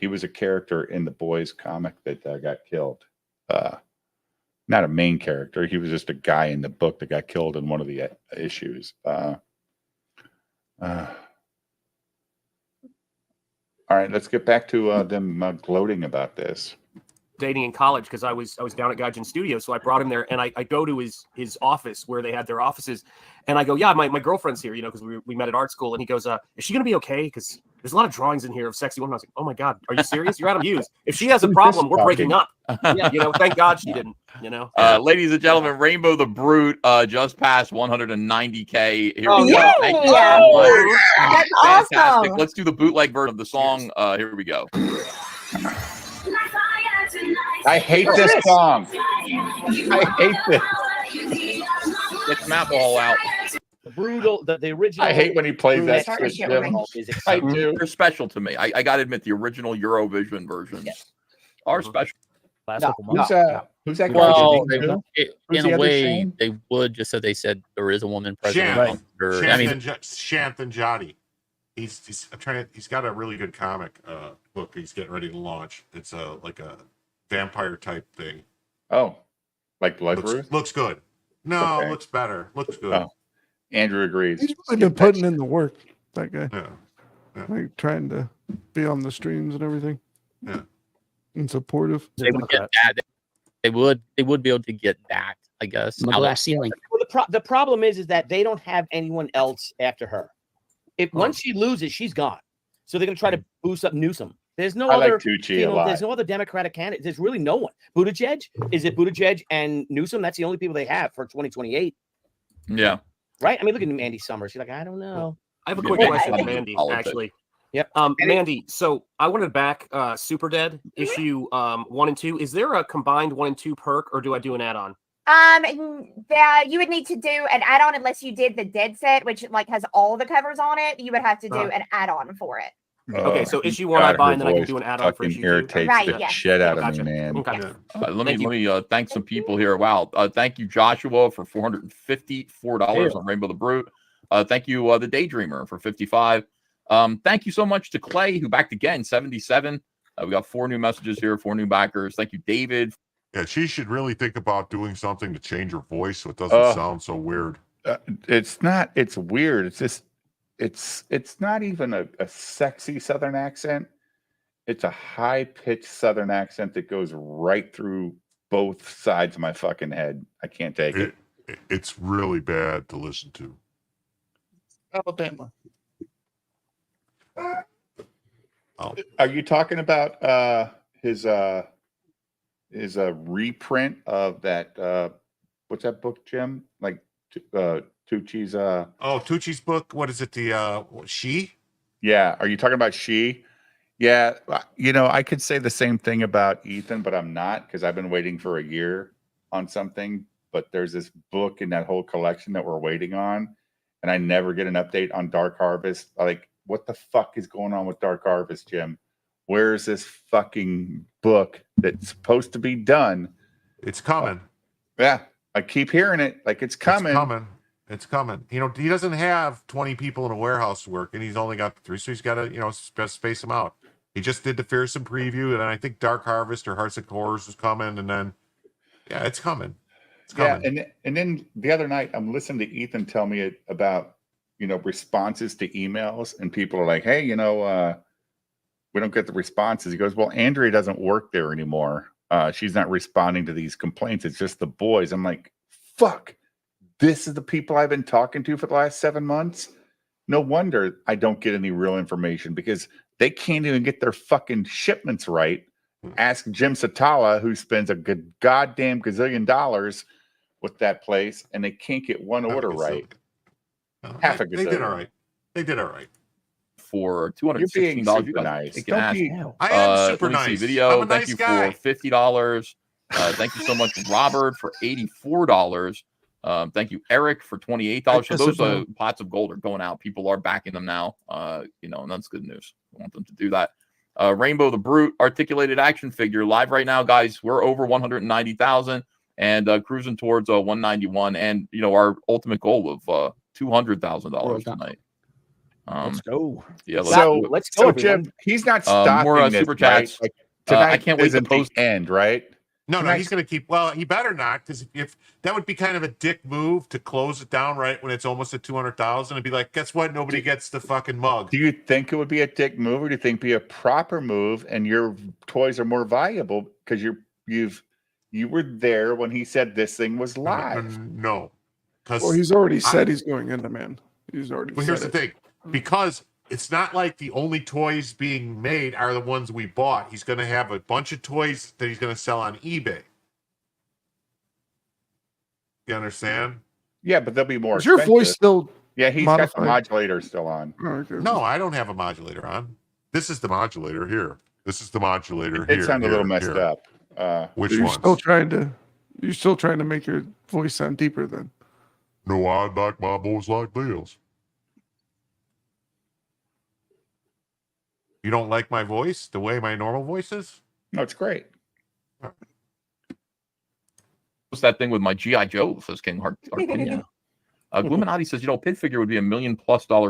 Speaker 2: He was a character in the Boys comic that got killed. Not a main character. He was just a guy in the book that got killed in one of the issues. All right, let's get back to them gloating about this.
Speaker 14: Dating in college because I was down at Gaijin Studio, so I brought him there, and I go to his office where they had their offices, and I go, yeah, my girlfriend's here, because we met at art school, and he goes, is she gonna be okay? Because there's a lot of drawings in here of sexy women. I was like, oh my god, are you serious? You're Adam Hughes. If she has a problem, we're breaking up. Yeah, thank God she didn't.
Speaker 12: Ladies and gentlemen, Rainbow the Brute just passed 190K. Here
Speaker 9: Oh,
Speaker 12: we go. Thank you so much.
Speaker 9: That's
Speaker 12: Fantastic.
Speaker 9: awesome.
Speaker 12: Let's do the bootleg version of the song. Here we go.
Speaker 2: I hate this song. I hate this.
Speaker 12: Get some alcohol out.
Speaker 11: The brutal, the original.
Speaker 2: I hate when he plays that
Speaker 11: shit,
Speaker 2: shit.
Speaker 11: is
Speaker 2: I
Speaker 11: exciting.
Speaker 2: do.
Speaker 12: They're special to me. I got to admit, the original Eurovision versions are special.
Speaker 2: Who's that guy?
Speaker 17: Well,
Speaker 2: Who's
Speaker 17: in
Speaker 2: the
Speaker 17: a
Speaker 2: other
Speaker 17: way,
Speaker 2: Shane?
Speaker 17: they would just that they said there is a woman president.
Speaker 3: Shanthan Jati. He's got a really good comic book he's getting ready to launch. It's like a vampire type thing.
Speaker 2: Oh, like Blood Ruth?
Speaker 3: Looks good. No,
Speaker 2: Okay.
Speaker 3: looks better. Looks good.
Speaker 2: Oh, Andrew agrees.
Speaker 6: He's really been putting in the work, that guy.
Speaker 3: Yeah.
Speaker 6: Like trying to be on the streams and everything.
Speaker 3: Yeah.
Speaker 6: And supportive.
Speaker 17: They would get that. They would be able to get that, I guess.
Speaker 11: The
Speaker 17: Now that-
Speaker 11: glass ceiling. Well, the problem is that they don't have anyone else after her. If once she loses, she's gone. So they're going to try to boost up Newsom. There's no
Speaker 2: I
Speaker 11: other.
Speaker 2: like Tucci a lot.
Speaker 11: There's no other Democratic candidate. There's really no one. Buttigieg? Is it Buttigieg and Newsom? That's the only people they have for 2028.
Speaker 12: Yeah.
Speaker 11: Right? I mean, look at Mandy Summers. She's like, I don't know.
Speaker 14: I have a quick question for Mandy, actually.
Speaker 11: Yep.
Speaker 14: Mandy, so I wanted back Super Dead issue 1 and 2. Is there a combined 1 and 2 perk, or do I do an add-on?
Speaker 9: You would need to do an add-on unless you did the Dead set, which has all the covers on it. You would have to do an add-on for it.
Speaker 14: Okay, so issue 1 I buy, and then I can do an add-on for issue 2.
Speaker 2: Irritates
Speaker 9: Right,
Speaker 2: the
Speaker 9: yeah.
Speaker 2: shit out of
Speaker 14: Gotcha.
Speaker 2: me, man.
Speaker 14: Okay.
Speaker 12: Let me thank some people here. Wow. Thank you, Joshua, for $454 on Rainbow the Brute. Thank you, the Daydreamer, for 55. Thank you so much to Clay, who backed again, 77. We got 4 new messages here, 4 new backers. Thank you, David.
Speaker 3: Yeah, she should really think about doing something to change her voice so it doesn't sound so weird.
Speaker 2: It's not. It's weird. It's just. It's not even a sexy Southern accent. It's a high-pitched Southern accent that goes right through both sides of my fucking head. I can't take it.
Speaker 3: It's really bad to listen to.
Speaker 2: Alabama.
Speaker 3: Oh.
Speaker 2: Are you talking about his reprint of that? What's that book, Jim? Like Tucci's
Speaker 3: Tucci's book. What is it? The She?
Speaker 2: Yeah. Are you talking about She? Yeah. I could say the same thing about Ethan, but I'm not, because I've been waiting for a year on something. But there's this book in that whole collection that we're waiting on, and I never get an update on Dark Harvest. Like, what the fuck is going on with Dark Harvest, Jim? Where is this fucking book that's supposed to be done?
Speaker 3: It's coming.
Speaker 2: Yeah. I keep hearing it. Like, it's coming.
Speaker 3: It's coming. He doesn't have 20 people in a warehouse working. He's only got 3, so he's got to, space them out. He just did the Fearsome preview, and I think Dark Harvest or Hearts of Horrors was coming, and then, yeah, it's coming. It's coming.
Speaker 2: Yeah, and then the other night, I'm listening to Ethan tell me about, responses to emails, and people are like, hey, we don't get the responses. He goes, well, Andrea doesn't work there anymore. She's not responding to these complaints. It's just the boys. I'm like, fuck. This is the people I've been talking to for the last 7 months. No wonder I don't get any real information, because they can't even get their fucking shipments right. Ask Jim Satala, who spends a good goddamn gazillion dollars with that place, and they can't get one order right. Half a gazillion.
Speaker 3: They did all right.
Speaker 12: For $216,
Speaker 2: You're being super nice.
Speaker 12: I
Speaker 3: am super nice.
Speaker 12: Video.
Speaker 3: I'm a
Speaker 12: Thank
Speaker 3: nice
Speaker 12: you
Speaker 3: guy.
Speaker 12: for $50. Thank you so much, Robert, for $84. Thank you, Eric, for $28. So those pots of gold are going out. People are backing them now. And that's good news. I want them to do that. Rainbow the Brute articulated action figure live right now, guys. We're over 190,000 and cruising towards 191, and our ultimate goal of $200,000 tonight.
Speaker 22: Let's go.
Speaker 12: Yeah,
Speaker 2: let's go. Jim, he's not stopping
Speaker 12: more
Speaker 2: this,
Speaker 12: super chats.
Speaker 2: right? Like, tonight
Speaker 12: I can't wait to
Speaker 2: isn't the
Speaker 12: post.
Speaker 2: end, right?
Speaker 3: No, he's going to keep. Well, he better not, because if that would be kind of a dick move to close it down right when it's almost at 200,000 and be like, guess what? Nobody gets the fucking mug.
Speaker 2: Do you think it would be a dick move, or do you think it'd be a proper move and your toys are more valuable because you were there when he said this thing was live?
Speaker 3: No, because
Speaker 6: Well, he's already said he's going into, man. He's already.
Speaker 3: Well, here's the thing, because it's not like the only toys being made are the ones we bought. He's going to have a bunch of toys that he's going to sell on eBay. You understand?
Speaker 2: Yeah, but they'll be more.
Speaker 6: Is your
Speaker 2: expensive.
Speaker 6: voice still?
Speaker 2: Yeah, he's
Speaker 6: modified?
Speaker 2: got the modulator still on.
Speaker 6: Oh, okay.
Speaker 3: No, I don't have a modulator on. This is the modulator here. This is the modulator
Speaker 2: It
Speaker 3: here.
Speaker 2: sounds a little messed
Speaker 3: here.
Speaker 2: up.
Speaker 3: Which
Speaker 6: you're
Speaker 3: one?
Speaker 6: still trying to make your voice sound deeper then.
Speaker 3: No, I like my boys like this. You don't like my voice, the way my normal voice is?
Speaker 2: No, it's great.
Speaker 12: What's that thing with my G.I. Joe? Says King Hart. Gluminati says, Pit Figure would be $1 million+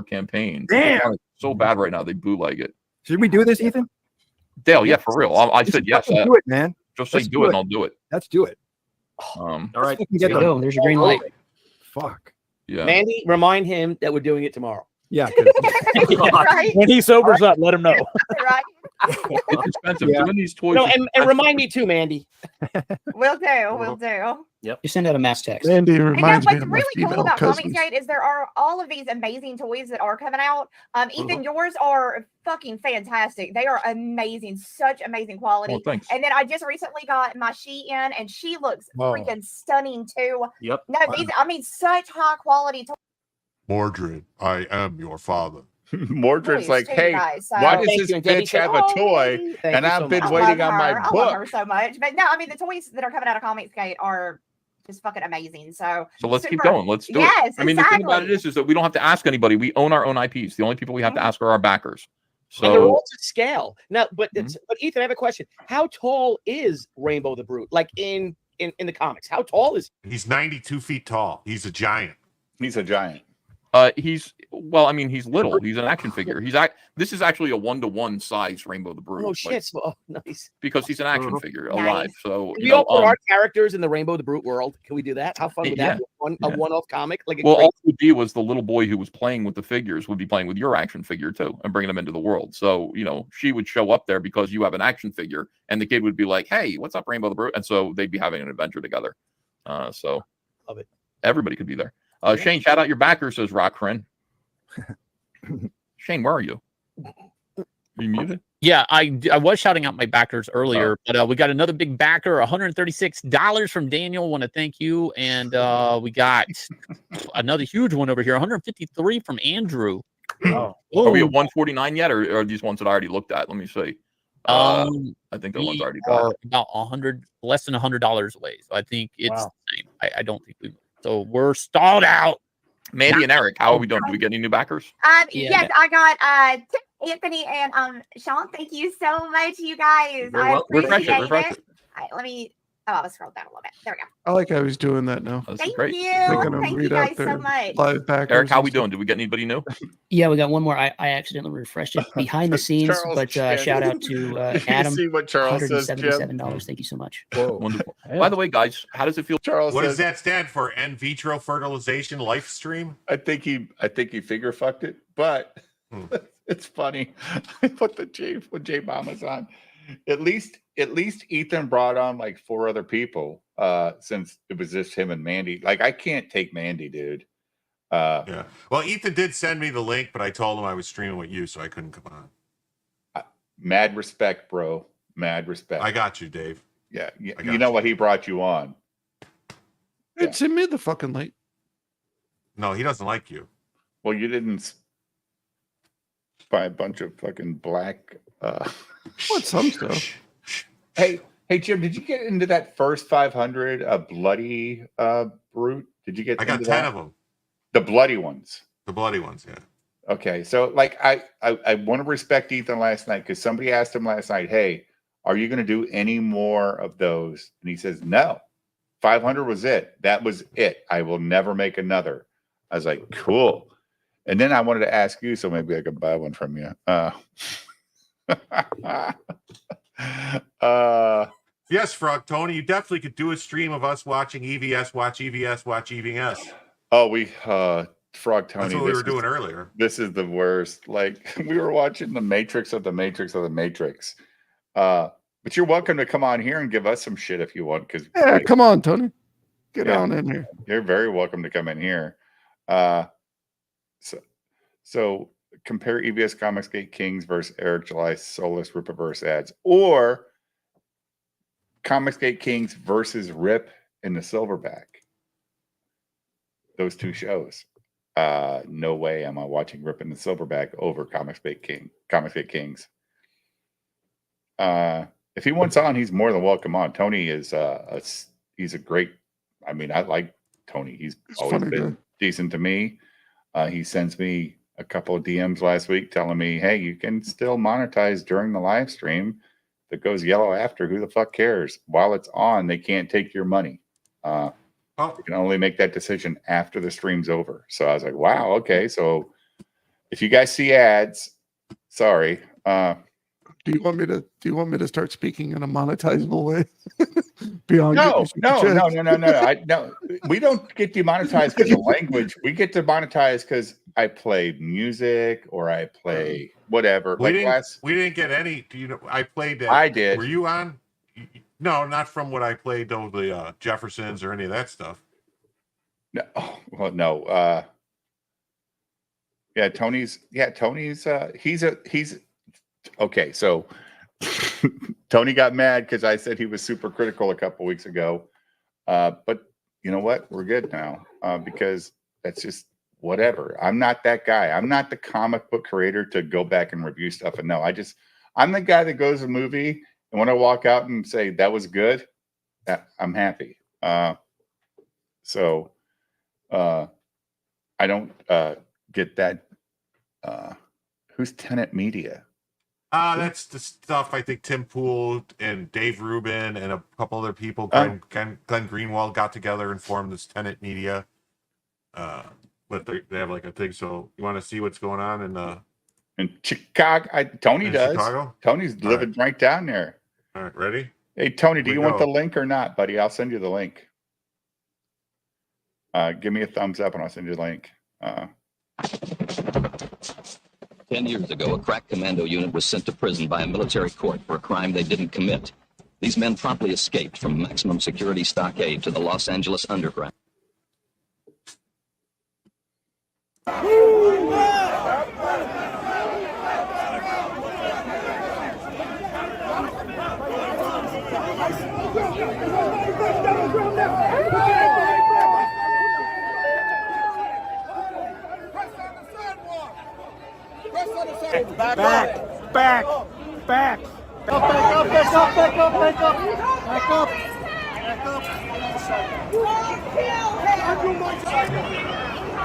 Speaker 12: campaign.
Speaker 13: Damn.
Speaker 12: It's so bad right now. They bootleg it.
Speaker 13: Should we do this, Ethan?
Speaker 12: Dale, yeah, for real. I said yes.
Speaker 13: Do it, man.
Speaker 12: Just say
Speaker 13: Let's
Speaker 12: do it and I'll do it.
Speaker 13: Let's do it.
Speaker 14: All right.
Speaker 13: There you go. There's your green light. Fuck.
Speaker 12: Yeah.
Speaker 11: Mandy, remind him that we're doing it tomorrow.
Speaker 13: Yeah.
Speaker 9: Right?
Speaker 22: When he sobers up, let him know.
Speaker 9: Right?
Speaker 12: It's expensive. Doing these toys.
Speaker 11: No, and remind me too, Mandy.
Speaker 9: Will do. Will do.
Speaker 11: Yep.
Speaker 19: You send out a mass text.
Speaker 6: Andy
Speaker 9: And
Speaker 6: reminds me
Speaker 9: what's
Speaker 6: of my
Speaker 9: really cool
Speaker 6: female
Speaker 9: about
Speaker 6: cousins.
Speaker 9: Comicsgate is there are all of these amazing toys that are coming out. Ethan, yours are fucking fantastic. They are amazing, such amazing quality.
Speaker 12: Oh, thanks.
Speaker 9: And then I just recently got my she in, and she looks freaking stunning too.
Speaker 14: Yep.
Speaker 9: No, these, such high quality toys.
Speaker 3: Mordred, I am your father.
Speaker 2: Mordred's like,
Speaker 9: too,
Speaker 2: hey,
Speaker 9: guys, so-
Speaker 2: why does
Speaker 9: Thank
Speaker 2: this
Speaker 9: you, and Debbie
Speaker 2: bitch
Speaker 9: said,
Speaker 2: have a toy?
Speaker 9: Thank
Speaker 2: And
Speaker 9: you
Speaker 2: I've
Speaker 9: so
Speaker 2: been
Speaker 9: much.
Speaker 2: waiting
Speaker 9: I
Speaker 2: on
Speaker 9: love
Speaker 2: my
Speaker 9: her. I love
Speaker 2: book.
Speaker 9: her so much. But no, I mean the toys that are coming out of Comicsgate are just fucking amazing. So
Speaker 12: let's keep
Speaker 9: super-
Speaker 12: going. Let's do
Speaker 9: yes,
Speaker 12: it. I mean, the thing about it
Speaker 9: exactly.
Speaker 12: is that we don't have to ask anybody. We own our own IPs. The only people we have to ask are our backers.
Speaker 11: And they're
Speaker 12: So
Speaker 11: all to scale. Now, but Ethan, I have a question. How tall is Rainbow the Brute? Like in the comics, how tall is he?
Speaker 3: He's 92 feet tall. He's a giant.
Speaker 2: He's a giant.
Speaker 12: he's little. He's an action figure. This is actually a 1-to-1 size Rainbow the Brute.
Speaker 11: Oh
Speaker 12: like,
Speaker 11: shit! Oh, nice.
Speaker 12: because he's an action figure alive. So
Speaker 11: Can we all put our characters in the Rainbow the Brute world? Can we do that? How fun would
Speaker 12: Yeah.
Speaker 11: that be? A one-off comic? Like a
Speaker 12: well,
Speaker 11: great-
Speaker 12: all it would be was the little boy who was playing with the figures would be playing with your action figure too, and bringing them into the world. So she would show up there because you have an action figure, and the kid would be like, "Hey, what's up, Rainbow the Brute?" And so they'd be having an adventure together. So
Speaker 11: love it.
Speaker 12: Everybody could be there. Shane, shout out your backer, says Rock Friend. Shane, where are you? Are you muted?
Speaker 17: Yeah, I was shouting out my backers earlier, but we got another big backer, $136 from Daniel. Want to thank you, and we got another huge one over here, $153 from Andrew.
Speaker 12: Are we at 149 yet, or are these ones that I already looked at? Let me see. I think the ones I already got.
Speaker 17: Are about less than $100 away. So I think it's the same. I don't think we. So we're stalled out.
Speaker 12: Mandy and Eric, how are we doing? Do we get any new backers?
Speaker 9: Yes, I got Anthony and Sean. Thank you so much, you guys.
Speaker 12: Very
Speaker 9: I
Speaker 12: well. Refresh
Speaker 9: appreciate
Speaker 12: it, refresh
Speaker 9: it. All right, let me. Oh, I'll scroll down a little bit. There we go.
Speaker 6: I like how he's doing that now.
Speaker 9: Thank
Speaker 12: great.
Speaker 9: you.
Speaker 6: They're gonna
Speaker 9: Thank you
Speaker 6: read out
Speaker 9: guys
Speaker 6: their
Speaker 9: so much.
Speaker 6: live backers
Speaker 12: Eric, how
Speaker 6: and
Speaker 12: we doing? Did we get anybody new?
Speaker 19: Yeah, we got one more. I accidentally refreshed it behind the scenes,
Speaker 2: Charles
Speaker 19: but
Speaker 2: Chen.
Speaker 19: shout out to
Speaker 2: You
Speaker 19: Adam.
Speaker 2: see what Charles says, Jim?
Speaker 19: $177. Thank you so much.
Speaker 12: Wonderful. By the way, guys, how does it feel?
Speaker 2: Charles
Speaker 3: What
Speaker 2: says,
Speaker 3: does that stand for? In vitro fertilization life stream?
Speaker 2: I think he figure fucked it, but it's funny. I put when J Mama's on. At least Ethan brought on like 4 other people since it was just him and Mandy. Like I can't take Mandy, dude.
Speaker 3: Yeah. Well, Ethan did send me the link, but I told him I was streaming with you, so I couldn't come on.
Speaker 2: Mad respect, bro. Mad respect.
Speaker 3: I got you, Dave.
Speaker 2: Yeah.
Speaker 3: I
Speaker 2: You
Speaker 3: got
Speaker 2: know what he brought you on?
Speaker 6: It's him in the fucking light.
Speaker 3: No, he doesn't like you.
Speaker 2: Well, you didn't buy a bunch of fucking black.
Speaker 6: What some stuff?
Speaker 2: Hey, Jim, did you get into that first 500 bloody brute? Did you get?
Speaker 3: I got
Speaker 2: into
Speaker 3: 10
Speaker 2: that?
Speaker 3: of them.
Speaker 2: The bloody ones.
Speaker 3: The bloody ones, yeah.
Speaker 2: Okay, so like I want to respect Ethan last night because somebody asked him last night, "Hey, are you going to do any more of those?" And he says, "No, 500 was it. That was it. I will never make another." I was like, "Cool." And then I wanted to ask you, so maybe I could buy one from you.
Speaker 3: Yes, Frog Tony, you definitely could do a stream of us watching EVS, watch EVS, watch EVS.
Speaker 2: Oh, Frog Tony.
Speaker 3: That's what we were doing earlier.
Speaker 2: This is the worst. Like we were watching the Matrix of the Matrix of the Matrix. But you're welcome to come on here and give us some shit if you want. Because
Speaker 6: yeah, come on, Tony, get on in here.
Speaker 2: You're very welcome to come in here. So compare EBS Comicsgate Kings versus Eric July Soulless Rippaverse ads, or Comicsgate Kings versus Rip in the Silverback. Those two shows. No way am I watching Rip in the Silverback over Comicsgate Kings. If he wants on, he's more than welcome on. Tony is he's a great. I mean, I like Tony. He's always been decent to me. He sends me a couple of DMs last week telling me, "Hey, you can still monetize during the live stream. If it goes yellow after, who the fuck cares? While it's on, they can't take your money. You can only make that decision after the stream's over." So I was like, "Wow, okay." So if you guys see ads, sorry.
Speaker 6: Do you want me to start speaking in a monetizable way? Beyond
Speaker 2: No. We don't get demonetized because of language. We get demonetized because I play music or I play whatever.
Speaker 3: We didn't get any. Do you know? I played that.
Speaker 2: I did.
Speaker 3: Were you on? No, not from what I played. Though the Jeffersons or any of that stuff.
Speaker 2: No. Well, no. Tony's. He's okay. So Tony got mad because I said he was super critical a couple weeks ago. But you know what? We're good now because that's just whatever. I'm not that guy. I'm not the comic book creator to go back and review stuff. And no, I'm the guy that goes to a movie and when I walk out and say that was good, I'm happy. So I don't get that. Who's Tenet Media?
Speaker 3: That's the stuff I think Tim Poole and Dave Rubin and a couple other people, Glenn Greenwald, got together and formed this Tenet Media. But they have like a thing. So you want to see what's going on
Speaker 2: in Chicago? Tony does.
Speaker 3: Chicago?
Speaker 2: Tony's living right down there.
Speaker 3: All right, ready?
Speaker 2: Hey Tony, do you want the link or not, buddy? I'll send you the link. Give me a thumbs up and I'll send you the link.
Speaker 8: 10 years ago, a crack commando unit was sent to prison by a military court for a crime they didn't commit. These men promptly escaped from maximum security stockade to the Los Angeles underground.
Speaker 10: Back up.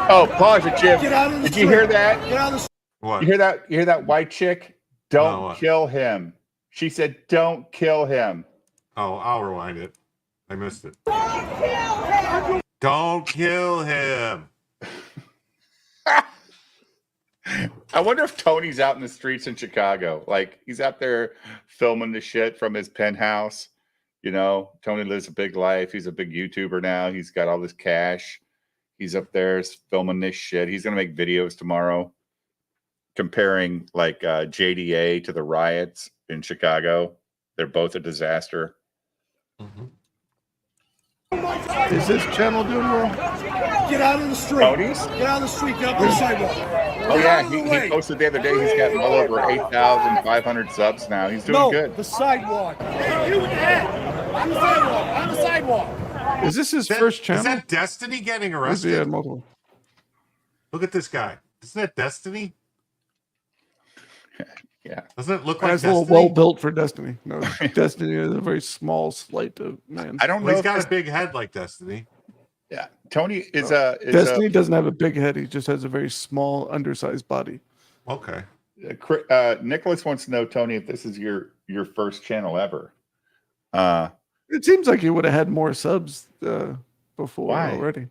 Speaker 2: Oh, pause it, Jim. Did you hear that?
Speaker 3: What?
Speaker 2: You hear that? You hear that white chick? Don't kill him. She said, "Don't kill him."
Speaker 3: Oh, I'll rewind it. I missed it. Don't kill him.
Speaker 2: I wonder if Tony's out in the streets in Chicago. Like he's out there filming the shit from his penthouse. You know, Tony lives a big life. He's a big YouTuber now. He's got all this cash. He's up there filming this shit. He's going to make videos tomorrow comparing like JDA to the riots in Chicago. They're both a disaster.
Speaker 3: Mm-hmm.
Speaker 6: Is this channel doing well?
Speaker 10: Get out of the street.
Speaker 2: Tony's?
Speaker 10: Get out of the street. Get up on the sidewalk.
Speaker 2: Oh yeah, he posted the other day. He's got well over 8,500 subs now. He's doing good.
Speaker 10: The sidewalk. You with the head. On the sidewalk. On the sidewalk.
Speaker 6: Is this his first channel?
Speaker 3: Is that Destiny getting
Speaker 6: He
Speaker 3: arrested?
Speaker 6: had multiple.
Speaker 3: Look at this guy. Isn't that Destiny?
Speaker 2: Yeah.
Speaker 3: Doesn't it look like
Speaker 6: That's a
Speaker 3: Destiny?
Speaker 6: little well built for Destiny. No, Destiny is a very small slight of man.
Speaker 2: I don't know.
Speaker 3: Well, he's got a big head like Destiny.
Speaker 2: Yeah. Tony is
Speaker 6: Destiny doesn't have a big head. He just has a very small, undersized body.
Speaker 3: Okay.
Speaker 2: Nicholas wants to know, Tony, if this is your first channel ever.
Speaker 6: It seems like he would have had more subs before
Speaker 2: Why?
Speaker 6: already.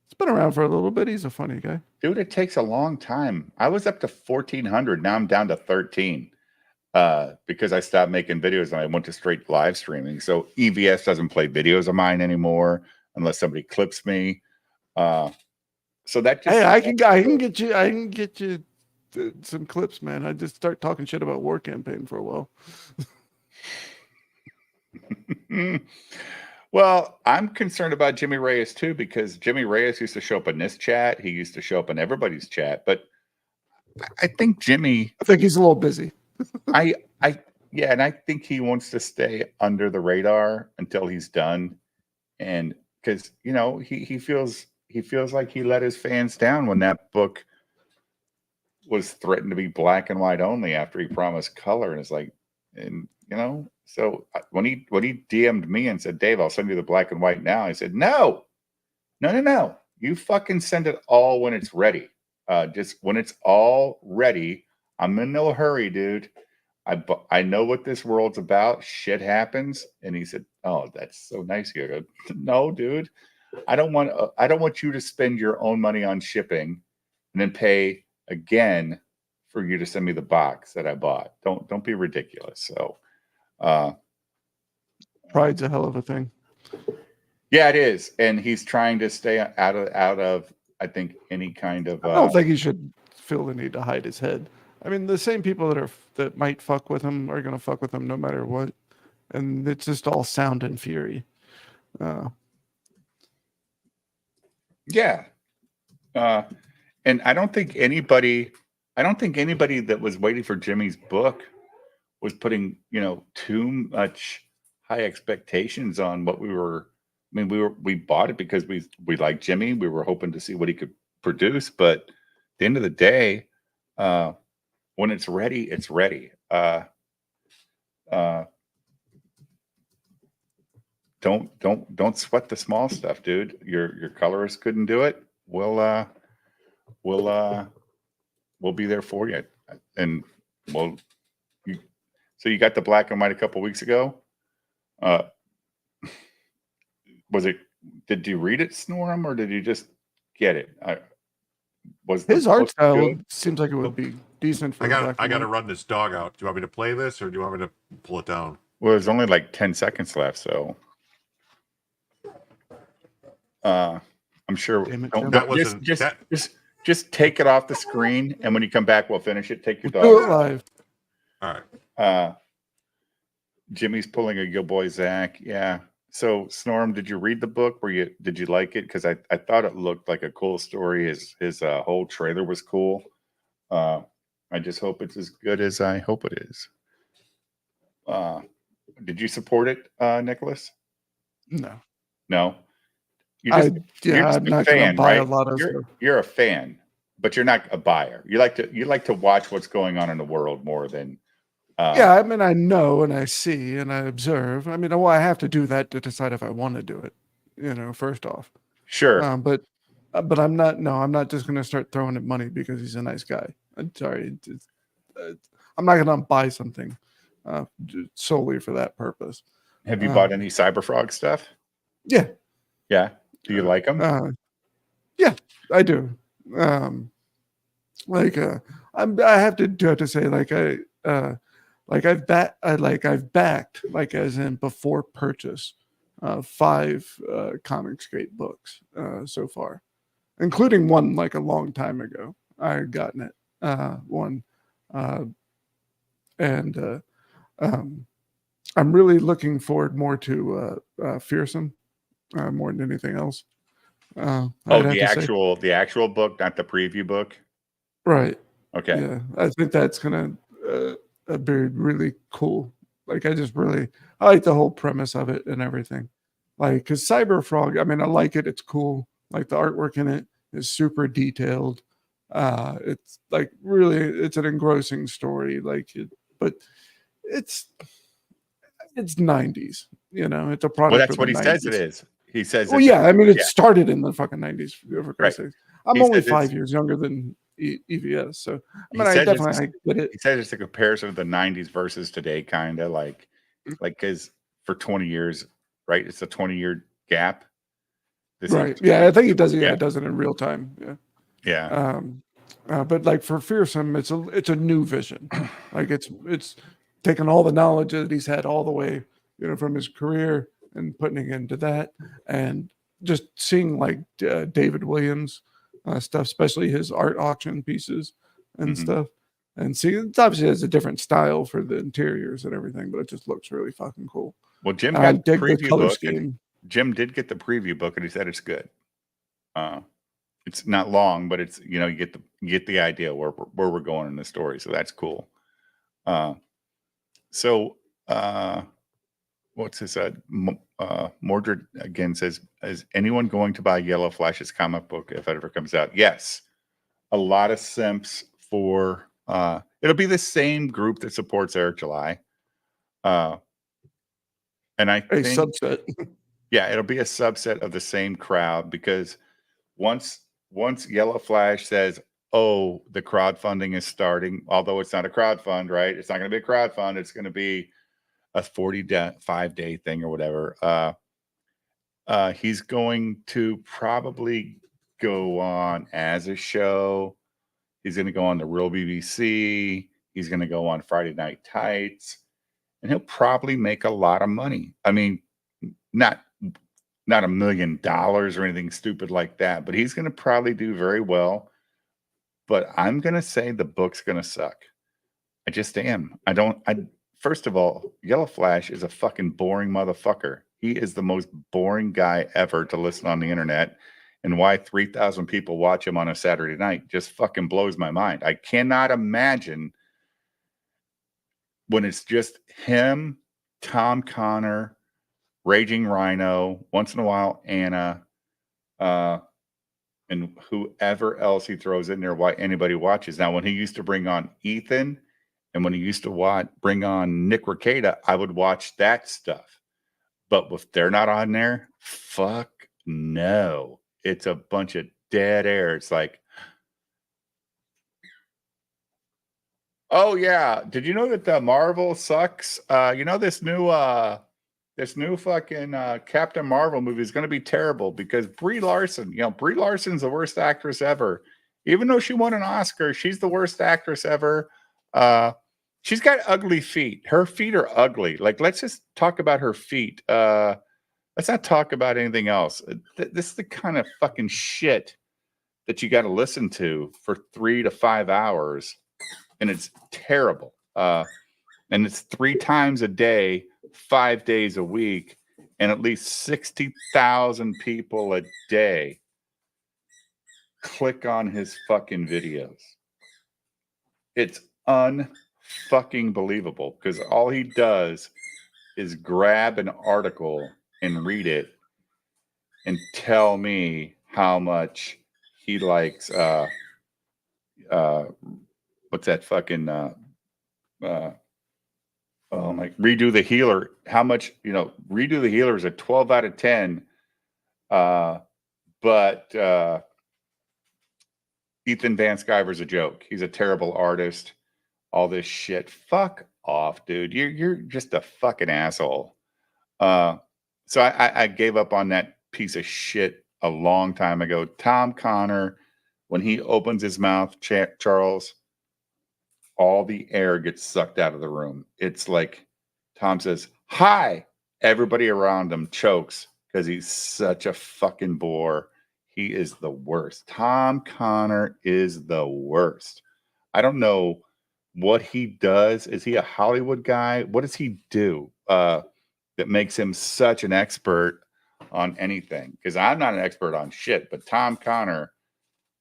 Speaker 6: He's been around for a little bit. He's a funny guy.
Speaker 2: Dude, it takes a long time. I was up to 1,400. Now I'm down to 13 because I stopped making videos and I went to straight live streaming. So EVS doesn't play videos of mine anymore unless somebody clips me. So that just,
Speaker 6: Hey, I can get you some clips, man. I just start talking shit about War Campaign for a while.
Speaker 2: Well, I'm concerned about Jimmy Reyes too, because Jimmy Reyes used to show up in this chat. He used to show up in everybody's chat, but I think Jimmy,
Speaker 6: I think he's a little busy.
Speaker 2: Yeah, and I think he wants to stay under the radar until he's done. And because he feels like he let his fans down when that book was threatened to be black and white only after he promised color. And it's like, so when he DM'd me and said, Dave, I'll send you the black and white now. I said, no. You fucking send it all when it's ready. Just when it's all ready. I'm in no hurry, dude. I know what this world's about. Shit happens. And he said, oh, that's so nice. You go, no, dude. I don't want you to spend your own money on shipping and then pay again for you to send me the box that I bought. Don't be ridiculous. So
Speaker 6: Pride's a hell of a thing.
Speaker 2: Yeah, it is. And he's trying to stay out of I think any kind of
Speaker 6: I don't think he should feel the need to hide his head. I mean, the same people that might fuck with him are gonna fuck with him no matter what. And it's just all sound and fury.
Speaker 2: Yeah. And I don't think anybody that was waiting for Jimmy's book was putting, too much high expectations on what we were. I mean, we bought it because we like Jimmy. We were hoping to see what he could produce, but at the end of the day, when it's ready, it's ready. Don't sweat the small stuff, dude. Your colorist couldn't do it. We'll be there for you. And so you got the black and white a couple weeks ago. Did you read it, Snorham, or did you just get it?
Speaker 6: His art style seems like it would be decent for
Speaker 3: I got to run this dog out. Do you want me to play this, or do you want me to pull it down?
Speaker 2: Well, there's only like 10 seconds left, so I'm sure. Just take it off the screen, and when you come back, we'll finish it. Take your dog.
Speaker 6: Do it live.
Speaker 3: All right.
Speaker 2: Jimmy's pulling a good boy, Zach. Yeah. So, Snorm, did you read the book? Did you like it? Because I thought it looked like a cool story. His whole trailer was cool. I just hope it's as good as I hope it is. Did you support it, Nicholas?
Speaker 6: No.
Speaker 2: No. You're just
Speaker 6: I'm not going to buy a lot of.
Speaker 2: You're a fan, but you're not a buyer. You like to watch what's going on in the world more than.
Speaker 6: Yeah, I mean, I know and I see and I observe. I mean, I have to do that to decide if I want to do it. First off.
Speaker 2: Sure.
Speaker 6: But I'm not. No, I'm not just going to start throwing him money because he's a nice guy. I'm sorry. I'm not going to buy something solely for that purpose.
Speaker 2: Have you bought any Cyberfrog stuff?
Speaker 6: Yeah.
Speaker 2: Yeah. Do you like them?
Speaker 6: Yeah, I do. I have to say, I've backed, as in before purchase, 5 Comicsgate books so far, including one like a long time ago. I had gotten it one, and I'm really looking forward more to Fearsome more than anything else.
Speaker 2: The actual book, not the preview book.
Speaker 6: Right.
Speaker 2: Okay.
Speaker 6: Yeah, I think that's gonna be really cool. I like the whole premise of it and everything. Because Cyberfrog, I mean, I like it. It's cool. Like the artwork in it is super detailed. It's it's an engrossing story. But it's 90s. It's a product.
Speaker 2: Well, that's what he says it is. He says.
Speaker 6: Well, yeah, I mean, it started in the fucking 90s. For Christ's sake. I'm
Speaker 2: He
Speaker 6: only
Speaker 2: says
Speaker 6: 5 years younger than EVS, so I mean,
Speaker 2: He
Speaker 6: I
Speaker 2: says
Speaker 6: definitely get it.
Speaker 2: He says it's a comparison of the '90s versus today, kind of like because for 20 years, right? It's a 20-year gap.
Speaker 6: Right. Yeah, I think he does it. Yeah, it does it in real time. Yeah.
Speaker 2: Yeah.
Speaker 6: But like for Fearsome, it's a new vision. Like it's taking all the knowledge that he's had all the way, from his career and putting it into that, and just seeing like David Williams stuff, especially his art auction pieces and stuff. And see, it obviously has a different style for the interiors and everything, but it just looks really fucking cool.
Speaker 2: Well, Jim
Speaker 6: I
Speaker 2: got the
Speaker 6: dig the
Speaker 2: preview
Speaker 6: color
Speaker 2: book.
Speaker 6: scheme.
Speaker 2: Jim did get the preview book, and he said it's good. It's not long, but it's you get the idea where we're going in the story, so that's cool. What's this? Mordred again says, "Is anyone going to buy Yellow Flash's comic book if it ever comes out?" Yes, a lot of simps for. It'll be the same group that supports Eric July, and I think
Speaker 6: subset.
Speaker 2: Yeah, it'll be a subset of the same crowd because once Yellow Flash says, "Oh, the crowdfunding is starting," although it's not a crowdfund, right? It's not going to be a crowdfund. It's going to be a 45-day thing or whatever. He's going to probably go on as a show. He's going to go on the Real BBC. He's going to go on Friday Night Tights, and he'll probably make a lot of money. I mean, not $1 million or anything stupid like that, but he's going to probably do very well. But I'm going to say the book's going to suck. I just am. First of all, Yellow Flash is a fucking boring motherfucker. He is the most boring guy ever to listen on the internet. And why 3,000 people watch him on a Saturday night just fucking blows my mind. I cannot imagine when it's just him, Tom Connor, Raging Rhino, once in a while Anna, and whoever else he throws in there, why anybody watches. Now, when he used to bring on Ethan and when he used to bring on Nick Rekieta, I would watch that stuff. But if they're not on there, fuck no. It's a bunch of dead air. It's like, oh yeah, did you know that the Marvel sucks? This new fucking Captain Marvel movie is going to be terrible because Brie Larson, Brie Larson's the worst actress ever. Even though she won an Oscar, she's the worst actress ever. She's got ugly feet. Her feet are ugly. Like, let's just talk about her feet. Let's not talk about anything else. This is the kind of fucking shit that you got to listen to for 3 to 5 hours, and it's terrible. And it's 3 times a day, 5 days a week, and at least 60,000 people a day click on his fucking videos. It's unfucking believable because all he does is grab an article and read it and tell me how much he likes what's that fucking Redo the Healer. How much, Redo the Healer is a 12 out of 10. But Ethan Van Sciver's a joke. He's a terrible artist. All this shit. Fuck off, dude. You're just a fucking asshole. So I gave up on that piece of shit a long time ago. Tom Connor, when he opens his mouth, Charles, all the air gets sucked out of the room. It's like Tom says, "Hi." Everybody around him chokes because he's such a fucking bore. He is the worst. Tom Connor is the worst. I don't know what he does. Is he a Hollywood guy? What does he do that makes him such an expert on anything? Because I'm not an expert on shit, but Tom Connor,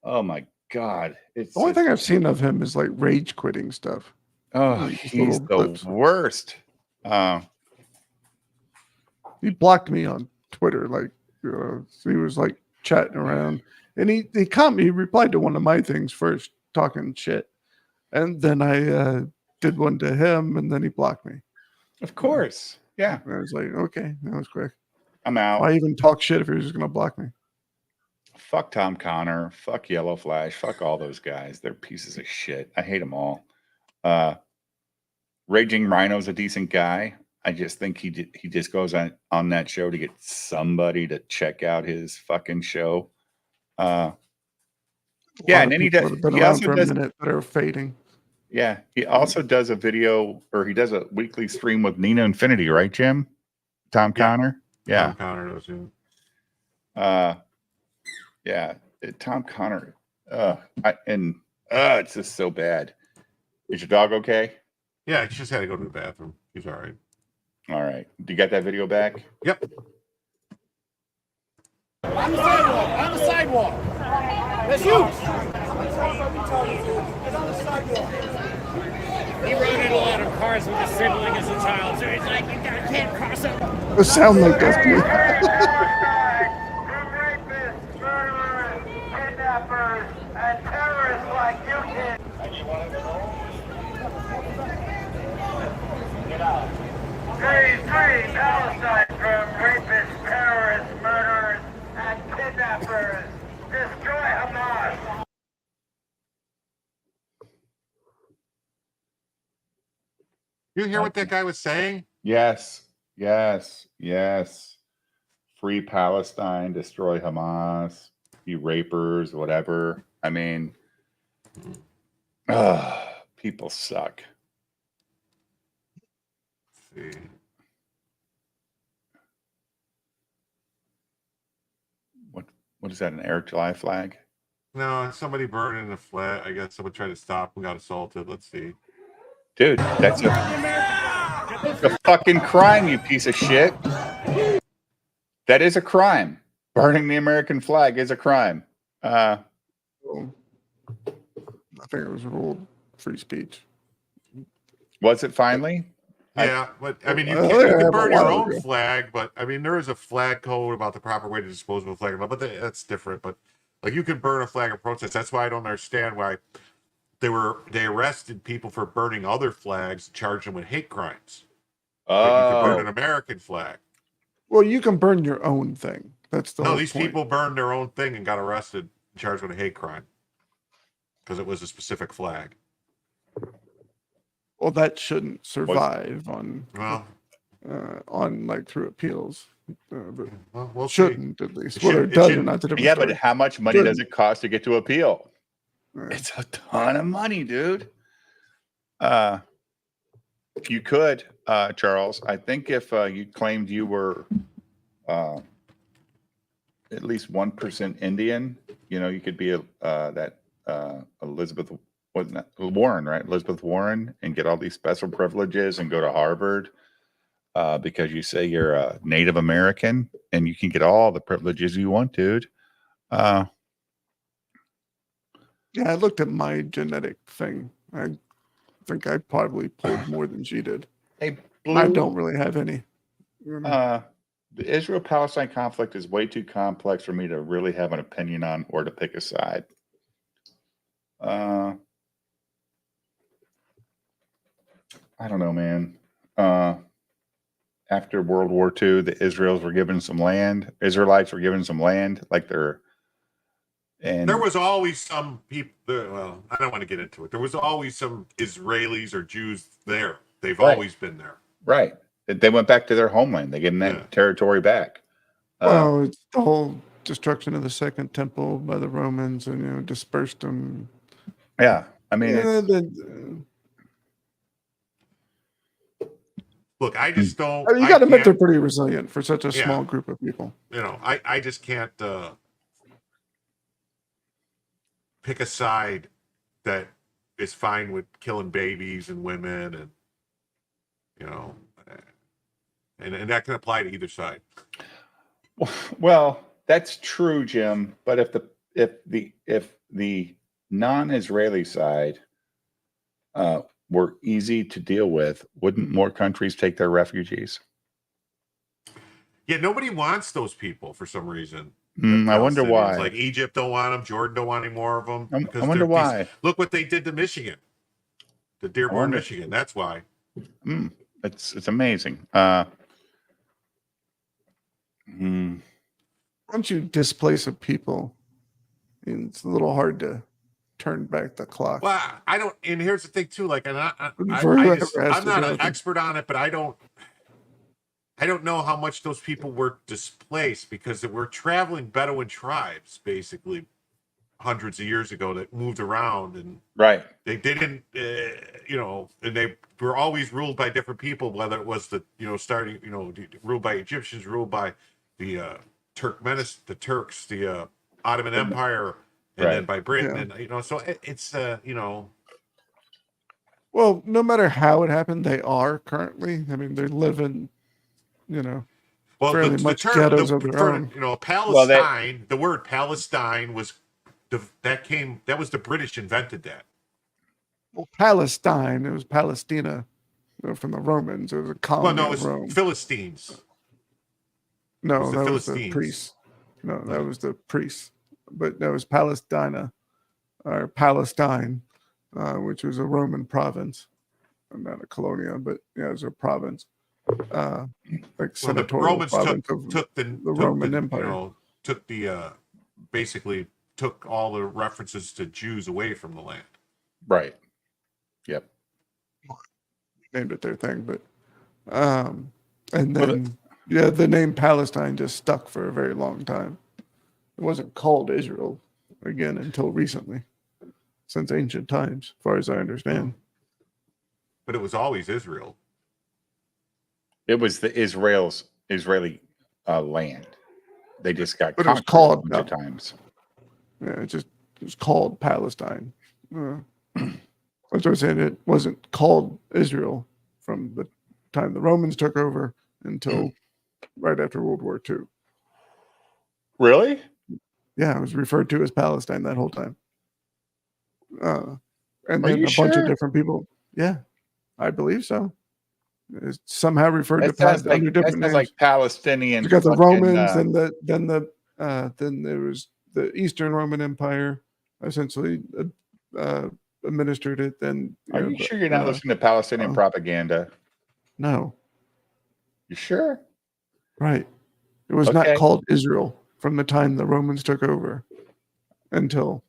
Speaker 2: oh my God.
Speaker 6: The only thing I've seen of him is like rage quitting stuff.
Speaker 2: Oh, he's the worst.
Speaker 6: He blocked me on Twitter. Like, he was like chatting around, and he replied to one of my things first, talking shit, and then I did one to him, and then he blocked me.
Speaker 2: Of course, yeah.
Speaker 6: And I was like, okay, that was quick.
Speaker 2: I'm out.
Speaker 6: Why even talk shit if you're just gonna block me?
Speaker 2: Fuck Tom Connor. Fuck Yellow Flash. Fuck all those guys. They're pieces of shit. I hate them all. Raging Rhino's a decent guy. I just think he just goes on that show to get somebody to check out his fucking show. Yeah, and then he does. He also does.
Speaker 6: That are fading.
Speaker 2: Yeah, he also does a video, or he does a weekly stream with Nina Infinity, right, Jim? Tom Connor. Yeah,
Speaker 3: Tom Connor does.
Speaker 2: Yeah, Tom Connor. It's just so bad. Is your dog okay?
Speaker 3: Yeah, he just had to go to the bathroom. He's all right.
Speaker 2: All right. Do you get that video back?
Speaker 3: Yep.
Speaker 10: On the sidewalk. On the sidewalk. That's you. It's on the sidewalk. He rode in a lot of cars with his sibling as a child, so he's like, you can't cross it.
Speaker 6: It sounds like that's me.
Speaker 10: Kidnappers and terrorists like you did. Get out. Free Palestine from rapists, terrorists, murderers, and kidnappers. Destroy Hamas.
Speaker 3: You hear what that guy was saying?
Speaker 2: Yes. Free Palestine, destroy Hamas, you rapers, whatever. I mean, people suck.
Speaker 3: Let's see.
Speaker 2: What is that, an Eric July flag?
Speaker 3: No, somebody burning the flag. I guess someone tried to stop and got assaulted. Let's see.
Speaker 2: Dude, that's a fucking crime, you piece of shit. That is a crime. Burning the American flag is a crime.
Speaker 6: I think it was ruled free speech.
Speaker 2: Was it finally?
Speaker 3: Yeah, but I mean, you can burn your own flag, but I mean, there is a flag code about the proper way to dispose of a flag, but that's different. But like, you can burn a flag of protest. That's why I don't understand why they arrested people for burning other flags, and charged them with hate crimes. But you can burn an American flag.
Speaker 6: Well, you can burn your own thing. That's the
Speaker 3: No,
Speaker 6: whole
Speaker 3: these
Speaker 6: point.
Speaker 3: people burned their own thing and got arrested and charged with a hate crime because it was a specific flag.
Speaker 6: Well, that shouldn't survive on like through appeals. But
Speaker 3: we'll
Speaker 6: shouldn't at least. Whether it does or not,
Speaker 2: yeah, but how much money does it cost to get to appeal? It's a ton of money, dude. You could, Charles. I think if you claimed you were at least 1% Indian, you could be Elizabeth Warren, right? Elizabeth Warren, and get all these special privileges and go to Harvard because you say you're a Native American, and you can get all the privileges you want, dude.
Speaker 6: Yeah, I looked at my genetic thing. I think I probably pulled more than she did.
Speaker 2: Hey,
Speaker 6: I don't really have any.
Speaker 2: The Israel-Palestine conflict is way too complex for me to really have an opinion on or to pick a side. I don't know, man. After World War II, the Israelites were given some land, like they're. And
Speaker 3: there was always some people. Well, I don't want to get into it. There was always some Israelis or Jews there. They've always been there.
Speaker 2: Right. They went back to their homeland. They gave them that territory back.
Speaker 6: Well, it's the whole destruction of the Second Temple by the Romans, and dispersed them.
Speaker 2: Yeah, I mean,
Speaker 3: look, I just don't.
Speaker 6: You got to admit they're pretty resilient for such a small group of people.
Speaker 3: I just can't pick a side that is fine with killing babies and women, and and that can apply to either side.
Speaker 2: Well, that's true, Jim. But if the non-Israeli side were easy to deal with, wouldn't more countries take their refugees?
Speaker 3: Yeah, nobody wants those people for some reason.
Speaker 2: I wonder why.
Speaker 3: Like Egypt don't want them. Jordan don't want any more of them.
Speaker 2: I wonder why.
Speaker 3: Look what they did to Michigan, to Dearborn, Michigan. That's why.
Speaker 2: It's amazing.
Speaker 6: Once you displace a people, it's a little hard to turn back the clock.
Speaker 3: Well, I don't. And here's the thing too. Like, and
Speaker 6: For whoever has
Speaker 3: I'm
Speaker 6: to
Speaker 3: not
Speaker 6: do
Speaker 3: an
Speaker 6: it.
Speaker 3: expert on it, but I don't know how much those people were displaced because they were traveling Bedouin tribes, basically, hundreds of years ago that moved around and
Speaker 2: right.
Speaker 3: They didn't, and they were always ruled by different people, whether it was starting, ruled by Egyptians, ruled by the the Turks, the Ottoman Empire, and then by Britain, and so it's
Speaker 6: Well, no matter how it happened, they are currently. I mean, they're living, fairly much ghettos of their own.
Speaker 3: Palestine. The word Palestine was that was the British invented that.
Speaker 6: Well, Palestine, it was Palestina from the Romans. It was a colony
Speaker 3: Well, no,
Speaker 6: of
Speaker 3: it
Speaker 6: Rome.
Speaker 3: was Philistines.
Speaker 6: No, that was the priests. No, that was the priests. But that was Palestina, or Palestine, which was a Roman province. Not a colonia, but it was a province. Like senatorial
Speaker 3: Romans
Speaker 6: province
Speaker 3: took
Speaker 6: of the Roman Empire.
Speaker 3: Basically took all the references to Jews away from the land.
Speaker 2: Right. Yep.
Speaker 6: Named it their thing, but and then the name Palestine just stuck for a very long time. It wasn't called Israel again until recently, since ancient times, as far as I understand.
Speaker 3: But it was always Israel.
Speaker 2: It was the Israeli land. They just got
Speaker 6: But it was
Speaker 2: conquered
Speaker 6: called
Speaker 2: a bunch of times.
Speaker 6: Yeah, it was called Palestine. That's what I'm saying. It wasn't called Israel from the time the Romans took over until right after World War II.
Speaker 2: Really?
Speaker 6: Yeah, it was referred to as Palestine that whole time. And
Speaker 2: Are
Speaker 6: then
Speaker 2: you
Speaker 6: a bunch
Speaker 2: sure?
Speaker 6: of different people. Yeah, I believe so. It's somehow referred
Speaker 2: That
Speaker 6: to
Speaker 2: sounds like,
Speaker 6: under different names.
Speaker 2: like Palestinian.
Speaker 6: You got the
Speaker 2: fucking,
Speaker 6: Romans, and then there was the Eastern Roman Empire, essentially administered it. Then
Speaker 2: Are you sure you're not listening to Palestinian propaganda?
Speaker 6: No.
Speaker 2: You sure?
Speaker 6: Right. It was not called Israel from the time the Romans took over until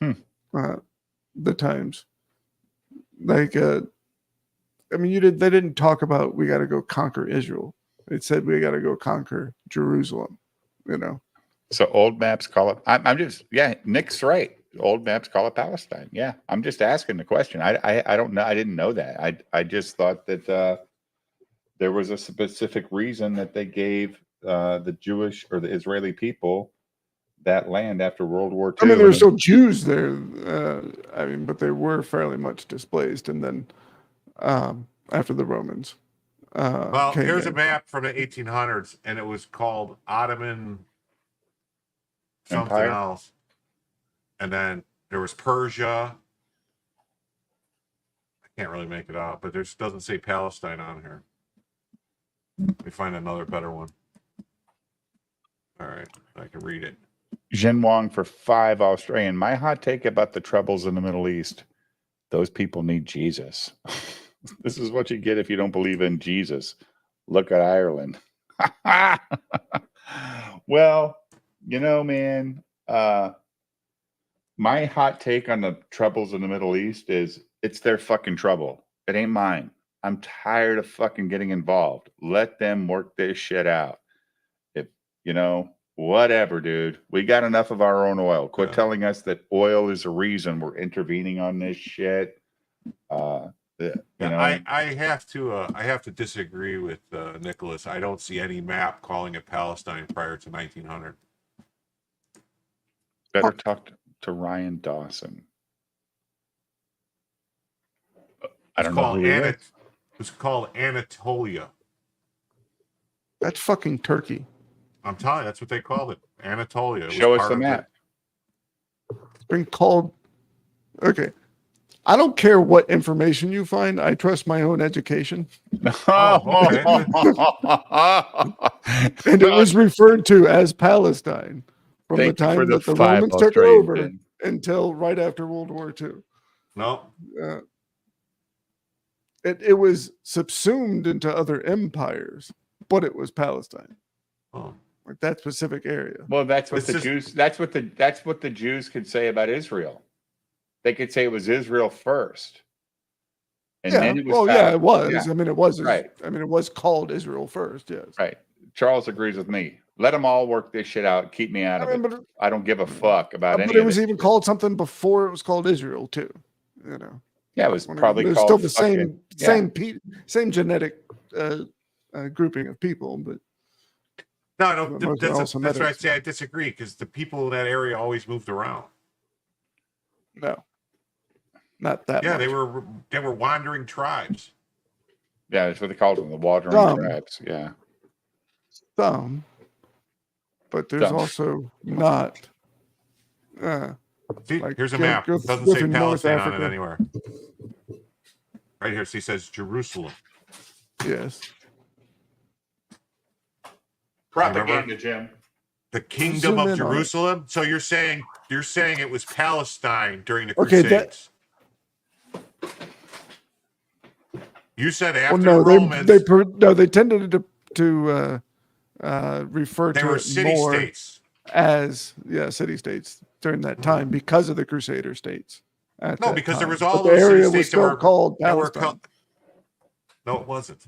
Speaker 6: the times. Like, I mean, they didn't talk about we got to go conquer Israel. It said we got to go conquer Jerusalem.
Speaker 2: So old maps call it. I'm just Nick's right. Old maps call it Palestine. Yeah, I'm just asking the question. I don't know. I didn't know that. I just thought that there was a specific reason that they gave the Jewish or the Israeli people that land after World War II.
Speaker 6: I mean, there were still Jews there. But they were fairly much displaced, and then after the Romans.
Speaker 3: Well, here's a map from the 1800s, and it was called Ottoman something
Speaker 2: Empire?
Speaker 3: else. And then there was Persia. I can't really make it out, but there doesn't say Palestine on here. Let me find another better one. All right, I can read it.
Speaker 2: Jin Wong for 5 Australian. My hot take about the troubles in the Middle East. Those people need Jesus. This is what you get if you don't believe in Jesus. Look at Ireland. Well, man, my hot take on the troubles in the Middle East is it's their fucking trouble. It ain't mine. I'm tired of fucking getting involved. Let them work this shit out. If, whatever, dude. We got enough of our own oil. Quit telling us that oil is the reason we're intervening on this shit. I
Speaker 3: have to disagree with Nicholas. I don't see any map calling it Palestine prior to 1900.
Speaker 2: Better talk to Ryan Dawson. I don't know who he is.
Speaker 3: It's called Anatolia.
Speaker 6: That's fucking Turkey.
Speaker 3: I'm telling you, that's what they called it. Anatolia. It
Speaker 2: Show
Speaker 3: was
Speaker 2: us the
Speaker 3: part of
Speaker 2: map.
Speaker 6: It's been called. Okay. I don't care what information you find. I trust my own education.
Speaker 3: Oh, okay.
Speaker 6: And it was referred to as Palestine from
Speaker 2: Thank
Speaker 6: the
Speaker 2: you for
Speaker 6: time
Speaker 2: the
Speaker 6: that the
Speaker 2: 5
Speaker 6: Romans took it
Speaker 2: Australian
Speaker 6: over
Speaker 2: pin.
Speaker 6: until right after World War II.
Speaker 3: No.
Speaker 6: It was subsumed into other empires, but it was Palestine.
Speaker 3: Oh.
Speaker 6: Like that specific area.
Speaker 2: Well, that's what Jews. That's what the Jews could say about Israel. They could say it was Israel first, and then it was.
Speaker 6: Well, yeah, it was.
Speaker 2: Yeah.
Speaker 6: I mean, it was.
Speaker 2: Right.
Speaker 6: I mean, it was called Israel first. Yes.
Speaker 2: Right. Charles agrees with me. Let them all work this shit out. Keep me out of it.
Speaker 6: But,
Speaker 2: I don't give a fuck about any.
Speaker 6: But it was even called something before it was called Israel too. You know.
Speaker 2: Yeah, it was probably
Speaker 6: it was
Speaker 2: called
Speaker 6: still the same genetic grouping of people, but.
Speaker 3: No, that's why I say I disagree, because the people in that area always moved around.
Speaker 6: No, not that.
Speaker 3: Yeah,
Speaker 6: much.
Speaker 3: they were wandering tribes.
Speaker 2: Yeah, that's what they called them, the wandering tribes. Yeah.
Speaker 6: Some, but there's also not.
Speaker 3: See,
Speaker 6: like,
Speaker 3: here's a map. It doesn't say
Speaker 6: within North
Speaker 3: Palestine on it
Speaker 6: Africa.
Speaker 3: anywhere. Right here, see, it says Jerusalem.
Speaker 6: Yes.
Speaker 2: Propaganda, Jim.
Speaker 3: The Kingdom
Speaker 6: Zoom in
Speaker 3: of
Speaker 6: on it.
Speaker 3: Jerusalem. So you're saying it was Palestine during the Crusades? You said after
Speaker 6: Well, no,
Speaker 3: the Romans.
Speaker 6: they tended to refer
Speaker 3: They
Speaker 6: to
Speaker 3: were
Speaker 6: it
Speaker 3: city
Speaker 6: more
Speaker 3: states.
Speaker 6: as city states during that time because of the Crusader states.
Speaker 3: No, because there
Speaker 6: time.
Speaker 3: was all
Speaker 6: But
Speaker 3: those
Speaker 6: the area
Speaker 3: city
Speaker 6: was
Speaker 3: states
Speaker 6: still called Palestine.
Speaker 3: No, it wasn't.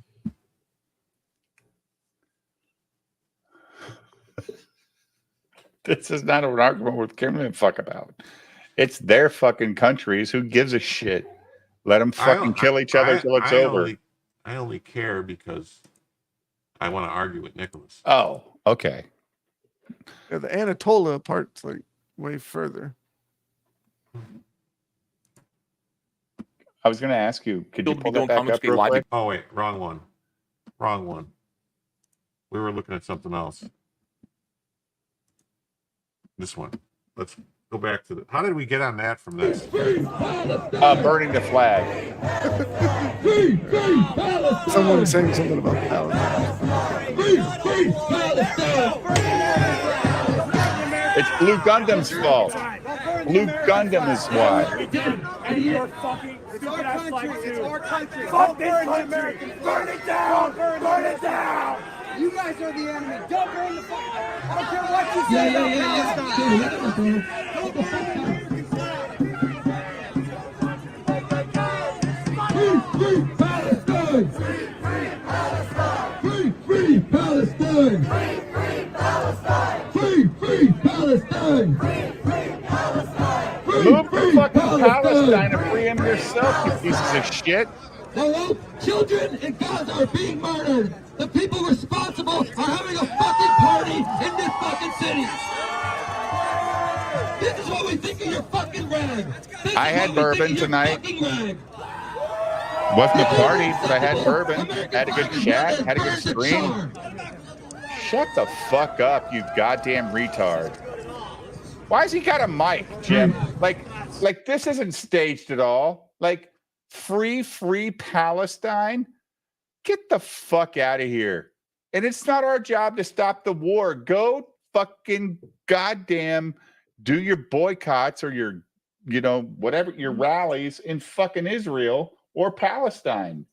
Speaker 2: This is not an argument with Kimberly and fuck about. It's their fucking countries. Who gives a shit? Let them fucking kill each other till it's over.
Speaker 3: I only care because I want to argue with Nicholas.
Speaker 2: Oh, okay.
Speaker 6: Yeah, the Anatolia part's like way further.
Speaker 2: I was going to ask you, could you
Speaker 12: Still be
Speaker 2: pull
Speaker 12: doing
Speaker 2: that back
Speaker 12: Comics
Speaker 2: up
Speaker 12: Gate
Speaker 2: real
Speaker 12: Live.
Speaker 2: quick?
Speaker 3: Oh, wait, wrong one. We were looking at something else. This one. Let's go back to the. How did we get on that from this?
Speaker 2: Burning the flag.
Speaker 6: Someone saying something about Palestine.
Speaker 2: It's Blue Gundam's fault. Blue Gundam is why.
Speaker 10: And you're fucking stupid ass flag too. Fuck this country! Burn it down! Burn it down! You guys are the enemy. Don't burn the fuck. I don't care what you say about Palestine. Free Palestine! Free Palestine! Free Palestine!
Speaker 2: Move to fucking Palestine and free him yourself, you pieces of shit.
Speaker 10: Hello? Children in Gaza are being murdered. The people responsible are having a fucking party in this fucking city. This is what we think of your fucking rag.
Speaker 2: I had bourbon tonight. Wasn't a party, but I had bourbon. Had a good chat. Had a good stream. Shut the fuck up, you goddamn retard. Why has he got a mic, Jim? Like this isn't staged at all. Like, free Palestine? Get the fuck out of here. And it's not our job to stop the war. Go fucking goddamn do your boycotts or your, whatever, your rallies in fucking Israel or Palestine.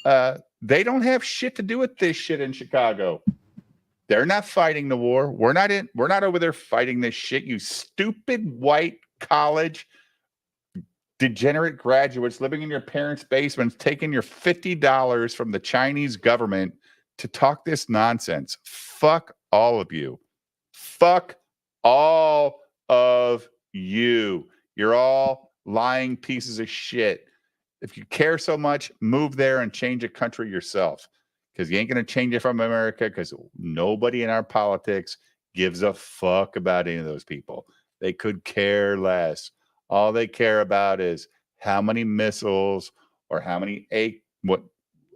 Speaker 2: They don't have shit to do with this shit in Chicago. They're not fighting the war. We're not over there fighting this shit, you stupid white college degenerate graduates living in your parents' basements, taking your $50 from the Chinese government to talk this nonsense. Fuck all of you. Fuck all of you. You're all lying pieces of shit. If you care so much, move there and change a country yourself, because you ain't going to change it from America, because nobody in our politics gives a fuck about any of those people. They could care less. All they care about is how many missiles or how many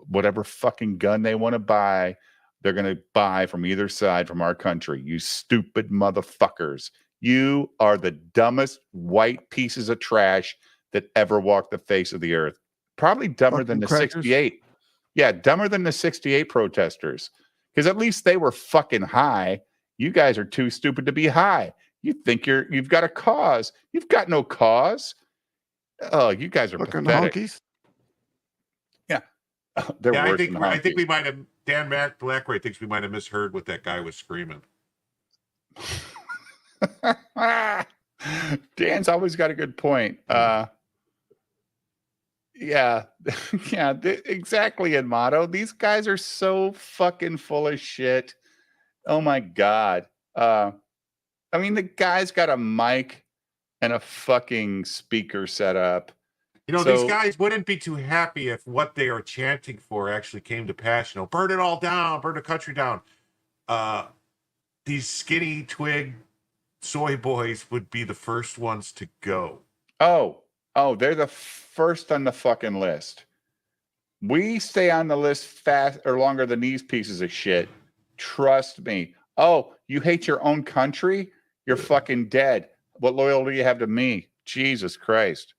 Speaker 2: whatever fucking gun they want to buy, they're going to buy from either side from our country. You stupid motherfuckers. You are the dumbest white pieces of trash that ever walked the face of the earth. Probably dumber
Speaker 6: Fucking
Speaker 2: than the
Speaker 6: crackers.
Speaker 2: 68. Yeah, dumber than the 68 protesters. Because at least they were fucking high. You guys are too stupid to be high. You think you've got a cause. You've got no cause. Oh, you guys are
Speaker 6: Fucking
Speaker 2: pathetic.
Speaker 6: honkies.
Speaker 2: Yeah. They're worse than
Speaker 3: I think
Speaker 2: honkies.
Speaker 3: we might have Dan Blackray thinks we might have misheard what that guy was screaming.
Speaker 2: Dan's always got a good point. Yeah, yeah, exactly. In motto, these guys are so fucking full of shit. Oh my god. I mean, the guy's got a mic and a fucking speaker set up.
Speaker 3: You know, these guys wouldn't be too happy if what they are chanting for actually came to pass. You know, burn it all down, burn the country down. These skinny twig soy boys would be the first ones to go.
Speaker 2: Oh, they're the first on the fucking list. We stay on the list fast or longer than these pieces of shit. Trust me. Oh, you hate your own country? You're fucking dead. What loyalty do you have to me? Jesus Christ.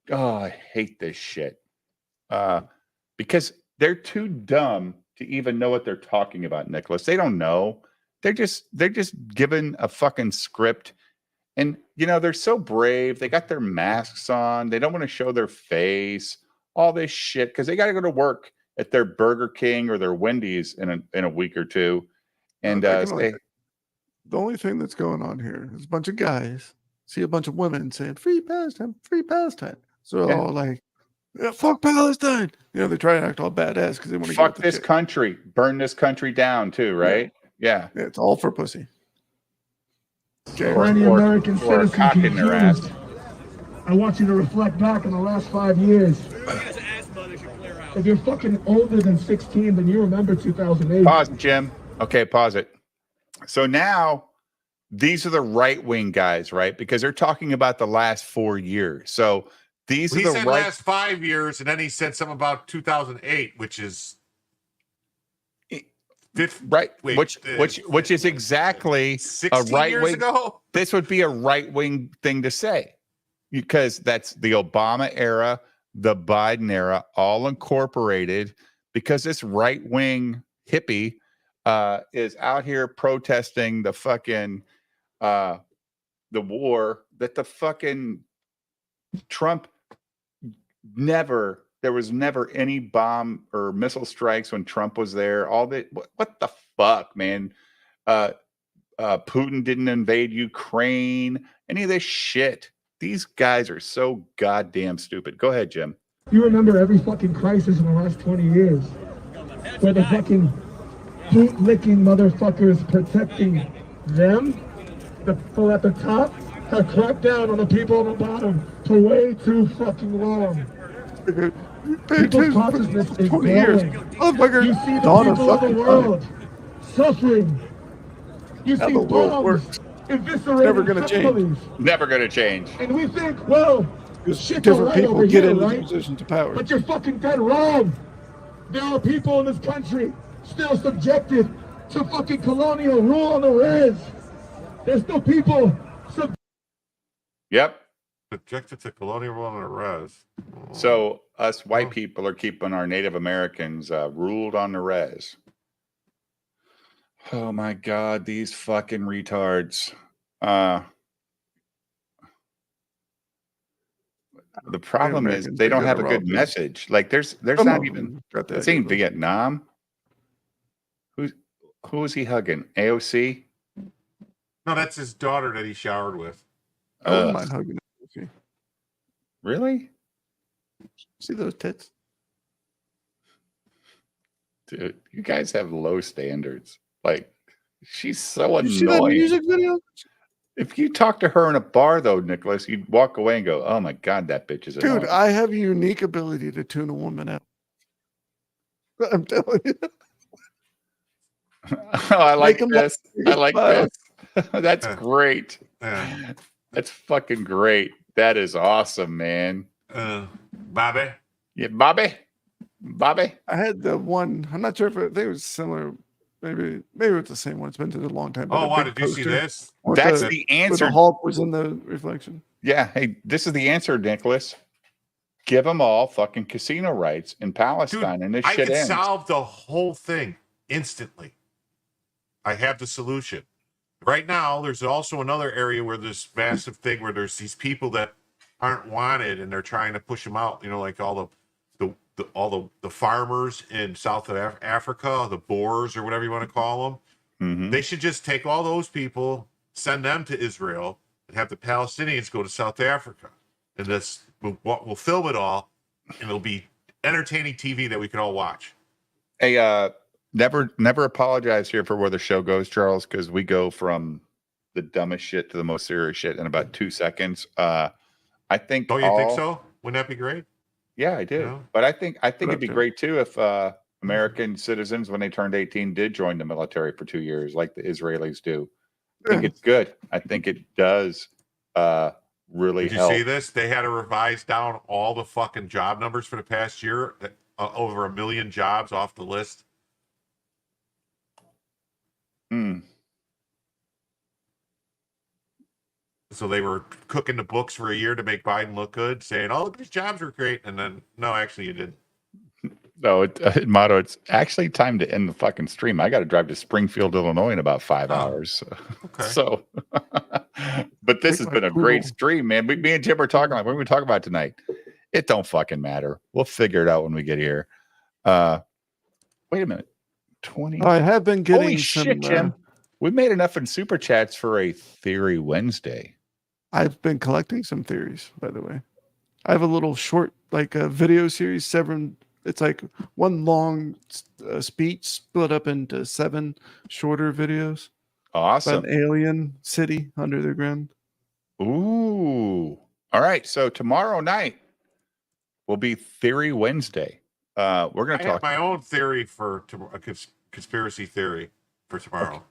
Speaker 2: Oh, I hate this shit. Because they're too dumb to even know what they're talking about, Nicholas. They don't know. They're just given a fucking script. And, you know, they're so brave. They got their masks on. They don't want to show their face. All this shit. Because they got to go to work at their Burger King or their Wendy's in a week or two. And
Speaker 6: the only thing that's going on here is a bunch of guys see a bunch of women saying, free Palestine, free Palestine. So they're all like, yeah, fuck Palestine. You know, they try to act all badass because they want to
Speaker 2: fuck this country. Burn this country down too, right? Yeah.
Speaker 6: It's all for pussy.
Speaker 10: For any American citizen
Speaker 2: cock in their ass.
Speaker 10: confused, I want you to reflect back on the last 5 years. If you're fucking older than 16, then you remember 2008.
Speaker 2: Pause, Jim. Okay, pause it. So now these are the right-wing guys, right? Because they're talking about the last 4 years. So these
Speaker 3: He
Speaker 2: are the
Speaker 3: said last 5 years, and then he said something about 2008, which is
Speaker 2: right, which is exactly
Speaker 3: 16
Speaker 2: a right
Speaker 3: years
Speaker 2: wing.
Speaker 3: ago.
Speaker 2: This would be a right-wing thing to say, because that's the Obama era, the Biden era, all incorporated. Because this right-wing hippie is out here protesting the fucking the war that the fucking Trump there was never any bomb or missile strikes when Trump was there. All that, what the fuck, man? Putin didn't invade Ukraine, any of this shit. These guys are so goddamn stupid. Go ahead, Jim.
Speaker 10: You remember every fucking crisis in the last 20 years where the fucking boot-licking motherfuckers protecting them, the people at the top, have cracked down on the people on the bottom for way too fucking long. People's consciousness is growing. You see the people of the world suffering. You see bombs eviscerating
Speaker 6: Never gonna
Speaker 10: families.
Speaker 2: Never going to change.
Speaker 10: And we think, well, shit's
Speaker 6: different
Speaker 10: right
Speaker 6: people
Speaker 10: over
Speaker 6: get
Speaker 10: here,
Speaker 6: into
Speaker 10: right?
Speaker 6: positions of power.
Speaker 10: But you're fucking dead wrong. There are people in this country still subjected to fucking colonial rule on the res. There's still people
Speaker 2: Yep.
Speaker 3: Subjected to colonial rule on the res.
Speaker 2: So us white people are keeping our Native Americans ruled on the res. Oh my God, these fucking retards. The problem is they don't have a good message. Like there's not even. It's in Vietnam. Who is he hugging? AOC?
Speaker 3: No, that's his daughter that he showered with.
Speaker 6: I wouldn't mind hugging AOC.
Speaker 2: Really?
Speaker 6: See those tits?
Speaker 2: Dude, you guys have low standards. Like, she's so
Speaker 6: You see that
Speaker 2: annoying.
Speaker 6: music video?
Speaker 2: If you talk to her in a bar, though, Nicholas, you'd walk away and go, "Oh my God, that bitch is annoying."
Speaker 6: Dude, I have a unique ability to tune a woman out. I'm telling you.
Speaker 2: Oh, I like
Speaker 6: Make 'em
Speaker 2: this. I like
Speaker 6: smile.
Speaker 2: this. That's great. That's fucking great. That is awesome, man.
Speaker 3: Bobby?
Speaker 2: Yeah, Bobby? Bobby?
Speaker 6: I had the one. I'm not sure if it was similar. Maybe it's the same one. It's been through a long time. but
Speaker 3: Oh,
Speaker 6: a
Speaker 3: wow,
Speaker 6: big
Speaker 3: did you see
Speaker 6: poster
Speaker 3: this?
Speaker 6: with
Speaker 2: That's the
Speaker 6: where
Speaker 2: answer.
Speaker 6: The Hulk was in the reflection.
Speaker 2: Yeah. Hey, this is the answer, Nicholas. Give them all fucking casino rights in Palestine, and this
Speaker 3: I
Speaker 2: shit
Speaker 3: could
Speaker 2: ends.
Speaker 3: solve the whole thing instantly. I have the solution. Right now, there's also another area where there's massive thing where there's these people that aren't wanted and they're trying to push them out. You know, like all the all the farmers in South Africa, the Boers or whatever you want to call them.
Speaker 2: Mm-hmm.
Speaker 3: They should just take all those people, send them to Israel, and have the Palestinians go to South Africa. And we'll film it all, and it'll be entertaining TV that we can all watch.
Speaker 2: Hey, never apologize here for where the show goes, Charles, because we go from the dumbest shit to the most serious shit in about 2 seconds. I think.
Speaker 3: Don't you think so? Wouldn't that be great?
Speaker 2: Yeah, I do.
Speaker 3: You know?
Speaker 2: But I think it'd be great too if American citizens, when they turned 18, did join the military for 2 years, like the Israelis do. I think it's good. I think it does really
Speaker 3: Did you
Speaker 2: help.
Speaker 3: see this? They had to revise down all the fucking job numbers for the past year. Over 1 million jobs off the list. So they were cooking the books for a year to make Biden look good, saying, "Oh, these jobs were great," and then no, actually, you didn't.
Speaker 2: No, motto. It's actually time to end the fucking stream. I got to drive to Springfield, Illinois, in about 5 hours.
Speaker 3: Okay.
Speaker 2: So, but this has been a great stream, man. Me and Tim are talking like, what are we talking about tonight? It don't fucking matter. We'll figure it out when we get here. Wait a minute. 20.
Speaker 6: I have been getting
Speaker 2: Holy
Speaker 6: some.
Speaker 2: shit, Jim. We made enough in super chats for a Theory Wednesday.
Speaker 6: I've been collecting some theories, by the way. I have a little short, like a video series, 7. It's like one long speech split up into 7 shorter videos.
Speaker 2: Awesome.
Speaker 6: About an alien city under the ground.
Speaker 2: Ooh. All right. So tomorrow night will be Theory Wednesday. We're going to
Speaker 3: I
Speaker 2: talk.
Speaker 3: have my own theory for a conspiracy theory for tomorrow.
Speaker 6: Okay.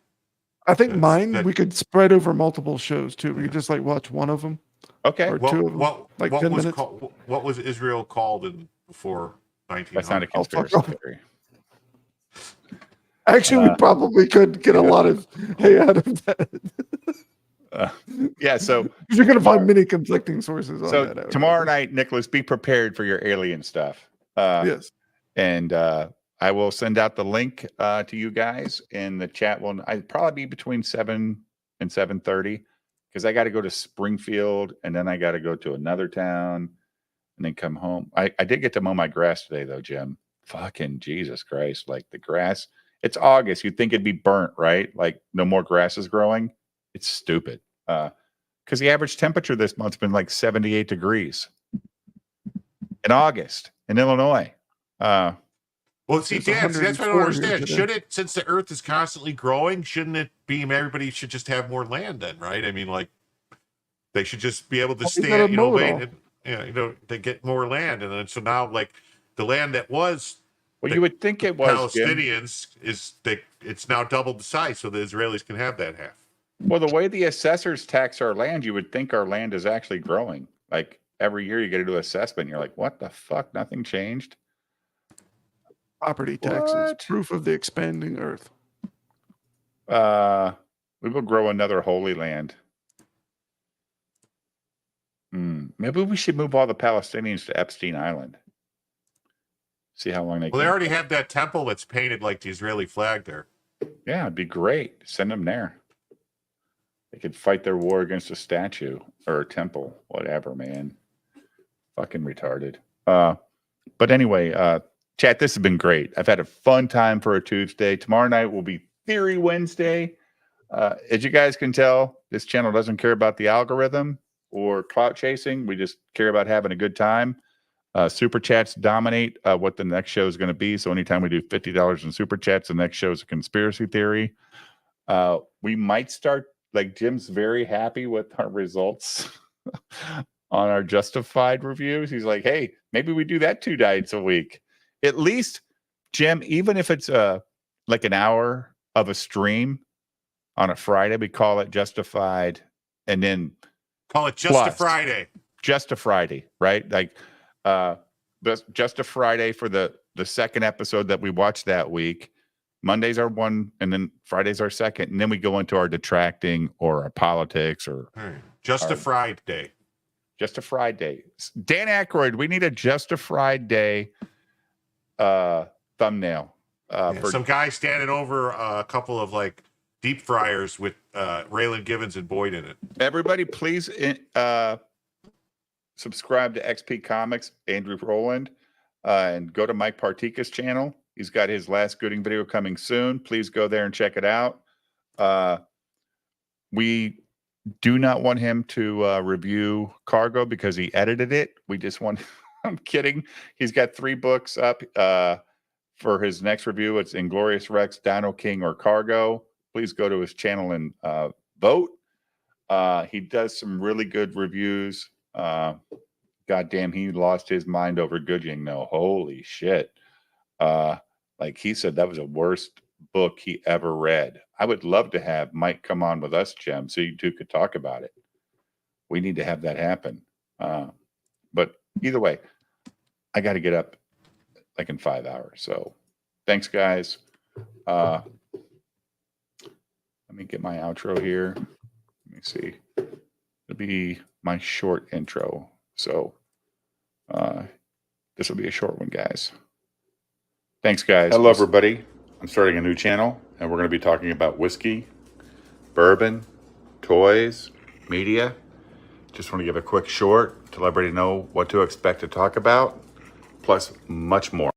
Speaker 6: I think we could spread over multiple shows too. We could just like watch one of them.
Speaker 2: Okay.
Speaker 6: Or 2 of them. Like 10 minutes.
Speaker 3: What was Israel called before 1900?
Speaker 2: That's not a conspiracy theory.
Speaker 6: Actually, we probably could get a lot of hay out of that.
Speaker 2: Yeah, so
Speaker 6: you're going to find many conflicting sources on
Speaker 2: so
Speaker 6: that.
Speaker 2: Tomorrow night, Nicholas, be prepared for your alien stuff.
Speaker 6: Yes.
Speaker 2: And I will send out the link to you guys in the chat. I'd probably be between 7 and 7:30 because I got to go to Springfield and then I got to go to another town and then come home. I did get to mow my grass today, though, Jim. Fucking Jesus Christ. Like the grass, it's August. You'd think it'd be burnt, right? Like no more grass is growing. It's stupid. Because the average temperature this month's been like 78 degrees in August in Illinois.
Speaker 3: Well, see, Dan, that's what I don't understand. Should it, since the Earth is constantly growing, shouldn't it be everybody should just have more land then, right? I mean, like they should just be able to stand, they get more land, and then so now, like the land that was,
Speaker 2: well, you would think it was
Speaker 3: Palestinians it's now doubled the size, so the Israelis can have that half.
Speaker 2: Well, the way the assessors tax our land, you would think our land is actually growing. Like every year, you get to do assessment, and you're like, "What the fuck? Nothing changed."
Speaker 6: Property taxes, proof of the expanding earth.
Speaker 2: We will grow another Holy Land. Maybe we should move all the Palestinians to Epstein Island. See how long they.
Speaker 3: Well, they already have that temple that's painted like the Israeli flag there.
Speaker 2: Yeah, it'd be great. Send them there. They could fight their war against a statue or a temple, whatever, man. Fucking retarded. But anyway, chat, this has been great. I've had a fun time for a Tuesday. Tomorrow night will be Theory Wednesday. As you guys can tell, this channel doesn't care about the algorithm or clout chasing. We just care about having a good time. Super chats dominate what the next show is going to be. So anytime we do $50 in super chats, the next show is a conspiracy theory. We might start, like Jim's very happy with our results on our Justified reviews. He's like, hey, maybe we do that 2 nights a week. At least, Jim, even if it's like an hour of a stream on a Friday, we call it Justified, and then
Speaker 3: call it Just a Friday.
Speaker 2: Just a Friday, right? Like Just a Friday for the second episode that we watched that week. Mondays are one, and then Fridays are second, and then we go into our detracting or our politics or
Speaker 3: Just a Friday.
Speaker 2: Just a Friday. Dan Aykroyd, we need a Just a Friday thumbnail.
Speaker 3: For some guy standing over a couple of like deep fryers with Raylan Givens and Boyd in it.
Speaker 2: Everybody, please subscribe to XP Comics, Andrew Rowland. and go to Mike Partika's channel. He's got his last Gooding video coming soon. Please go there and check it out. We do not want him to review Cargo because he edited it. We just want, I'm kidding. He's got 3 books up for his next review. It's Inglorious Rex, Dino King, or Cargo. Please go to his channel and vote. He does some really good reviews. Goddamn, he lost his mind over Gooding. No, holy shit. Like he said, that was the worst book he ever read. I would love to have Mike come on with us, Jem, so you two could talk about it. We need to have that happen. But either way, I got to get up like in 5 hours. So thanks, guys. Let me get my outro here. Let me see. It'll be my short intro. So this will be a short one, guys. Thanks, guys. Hello, everybody. I'm starting a new channel, and we're going to be talking about whiskey, bourbon, toys, media. Just want to give a quick short to let everybody know what to expect to talk about, plus much more.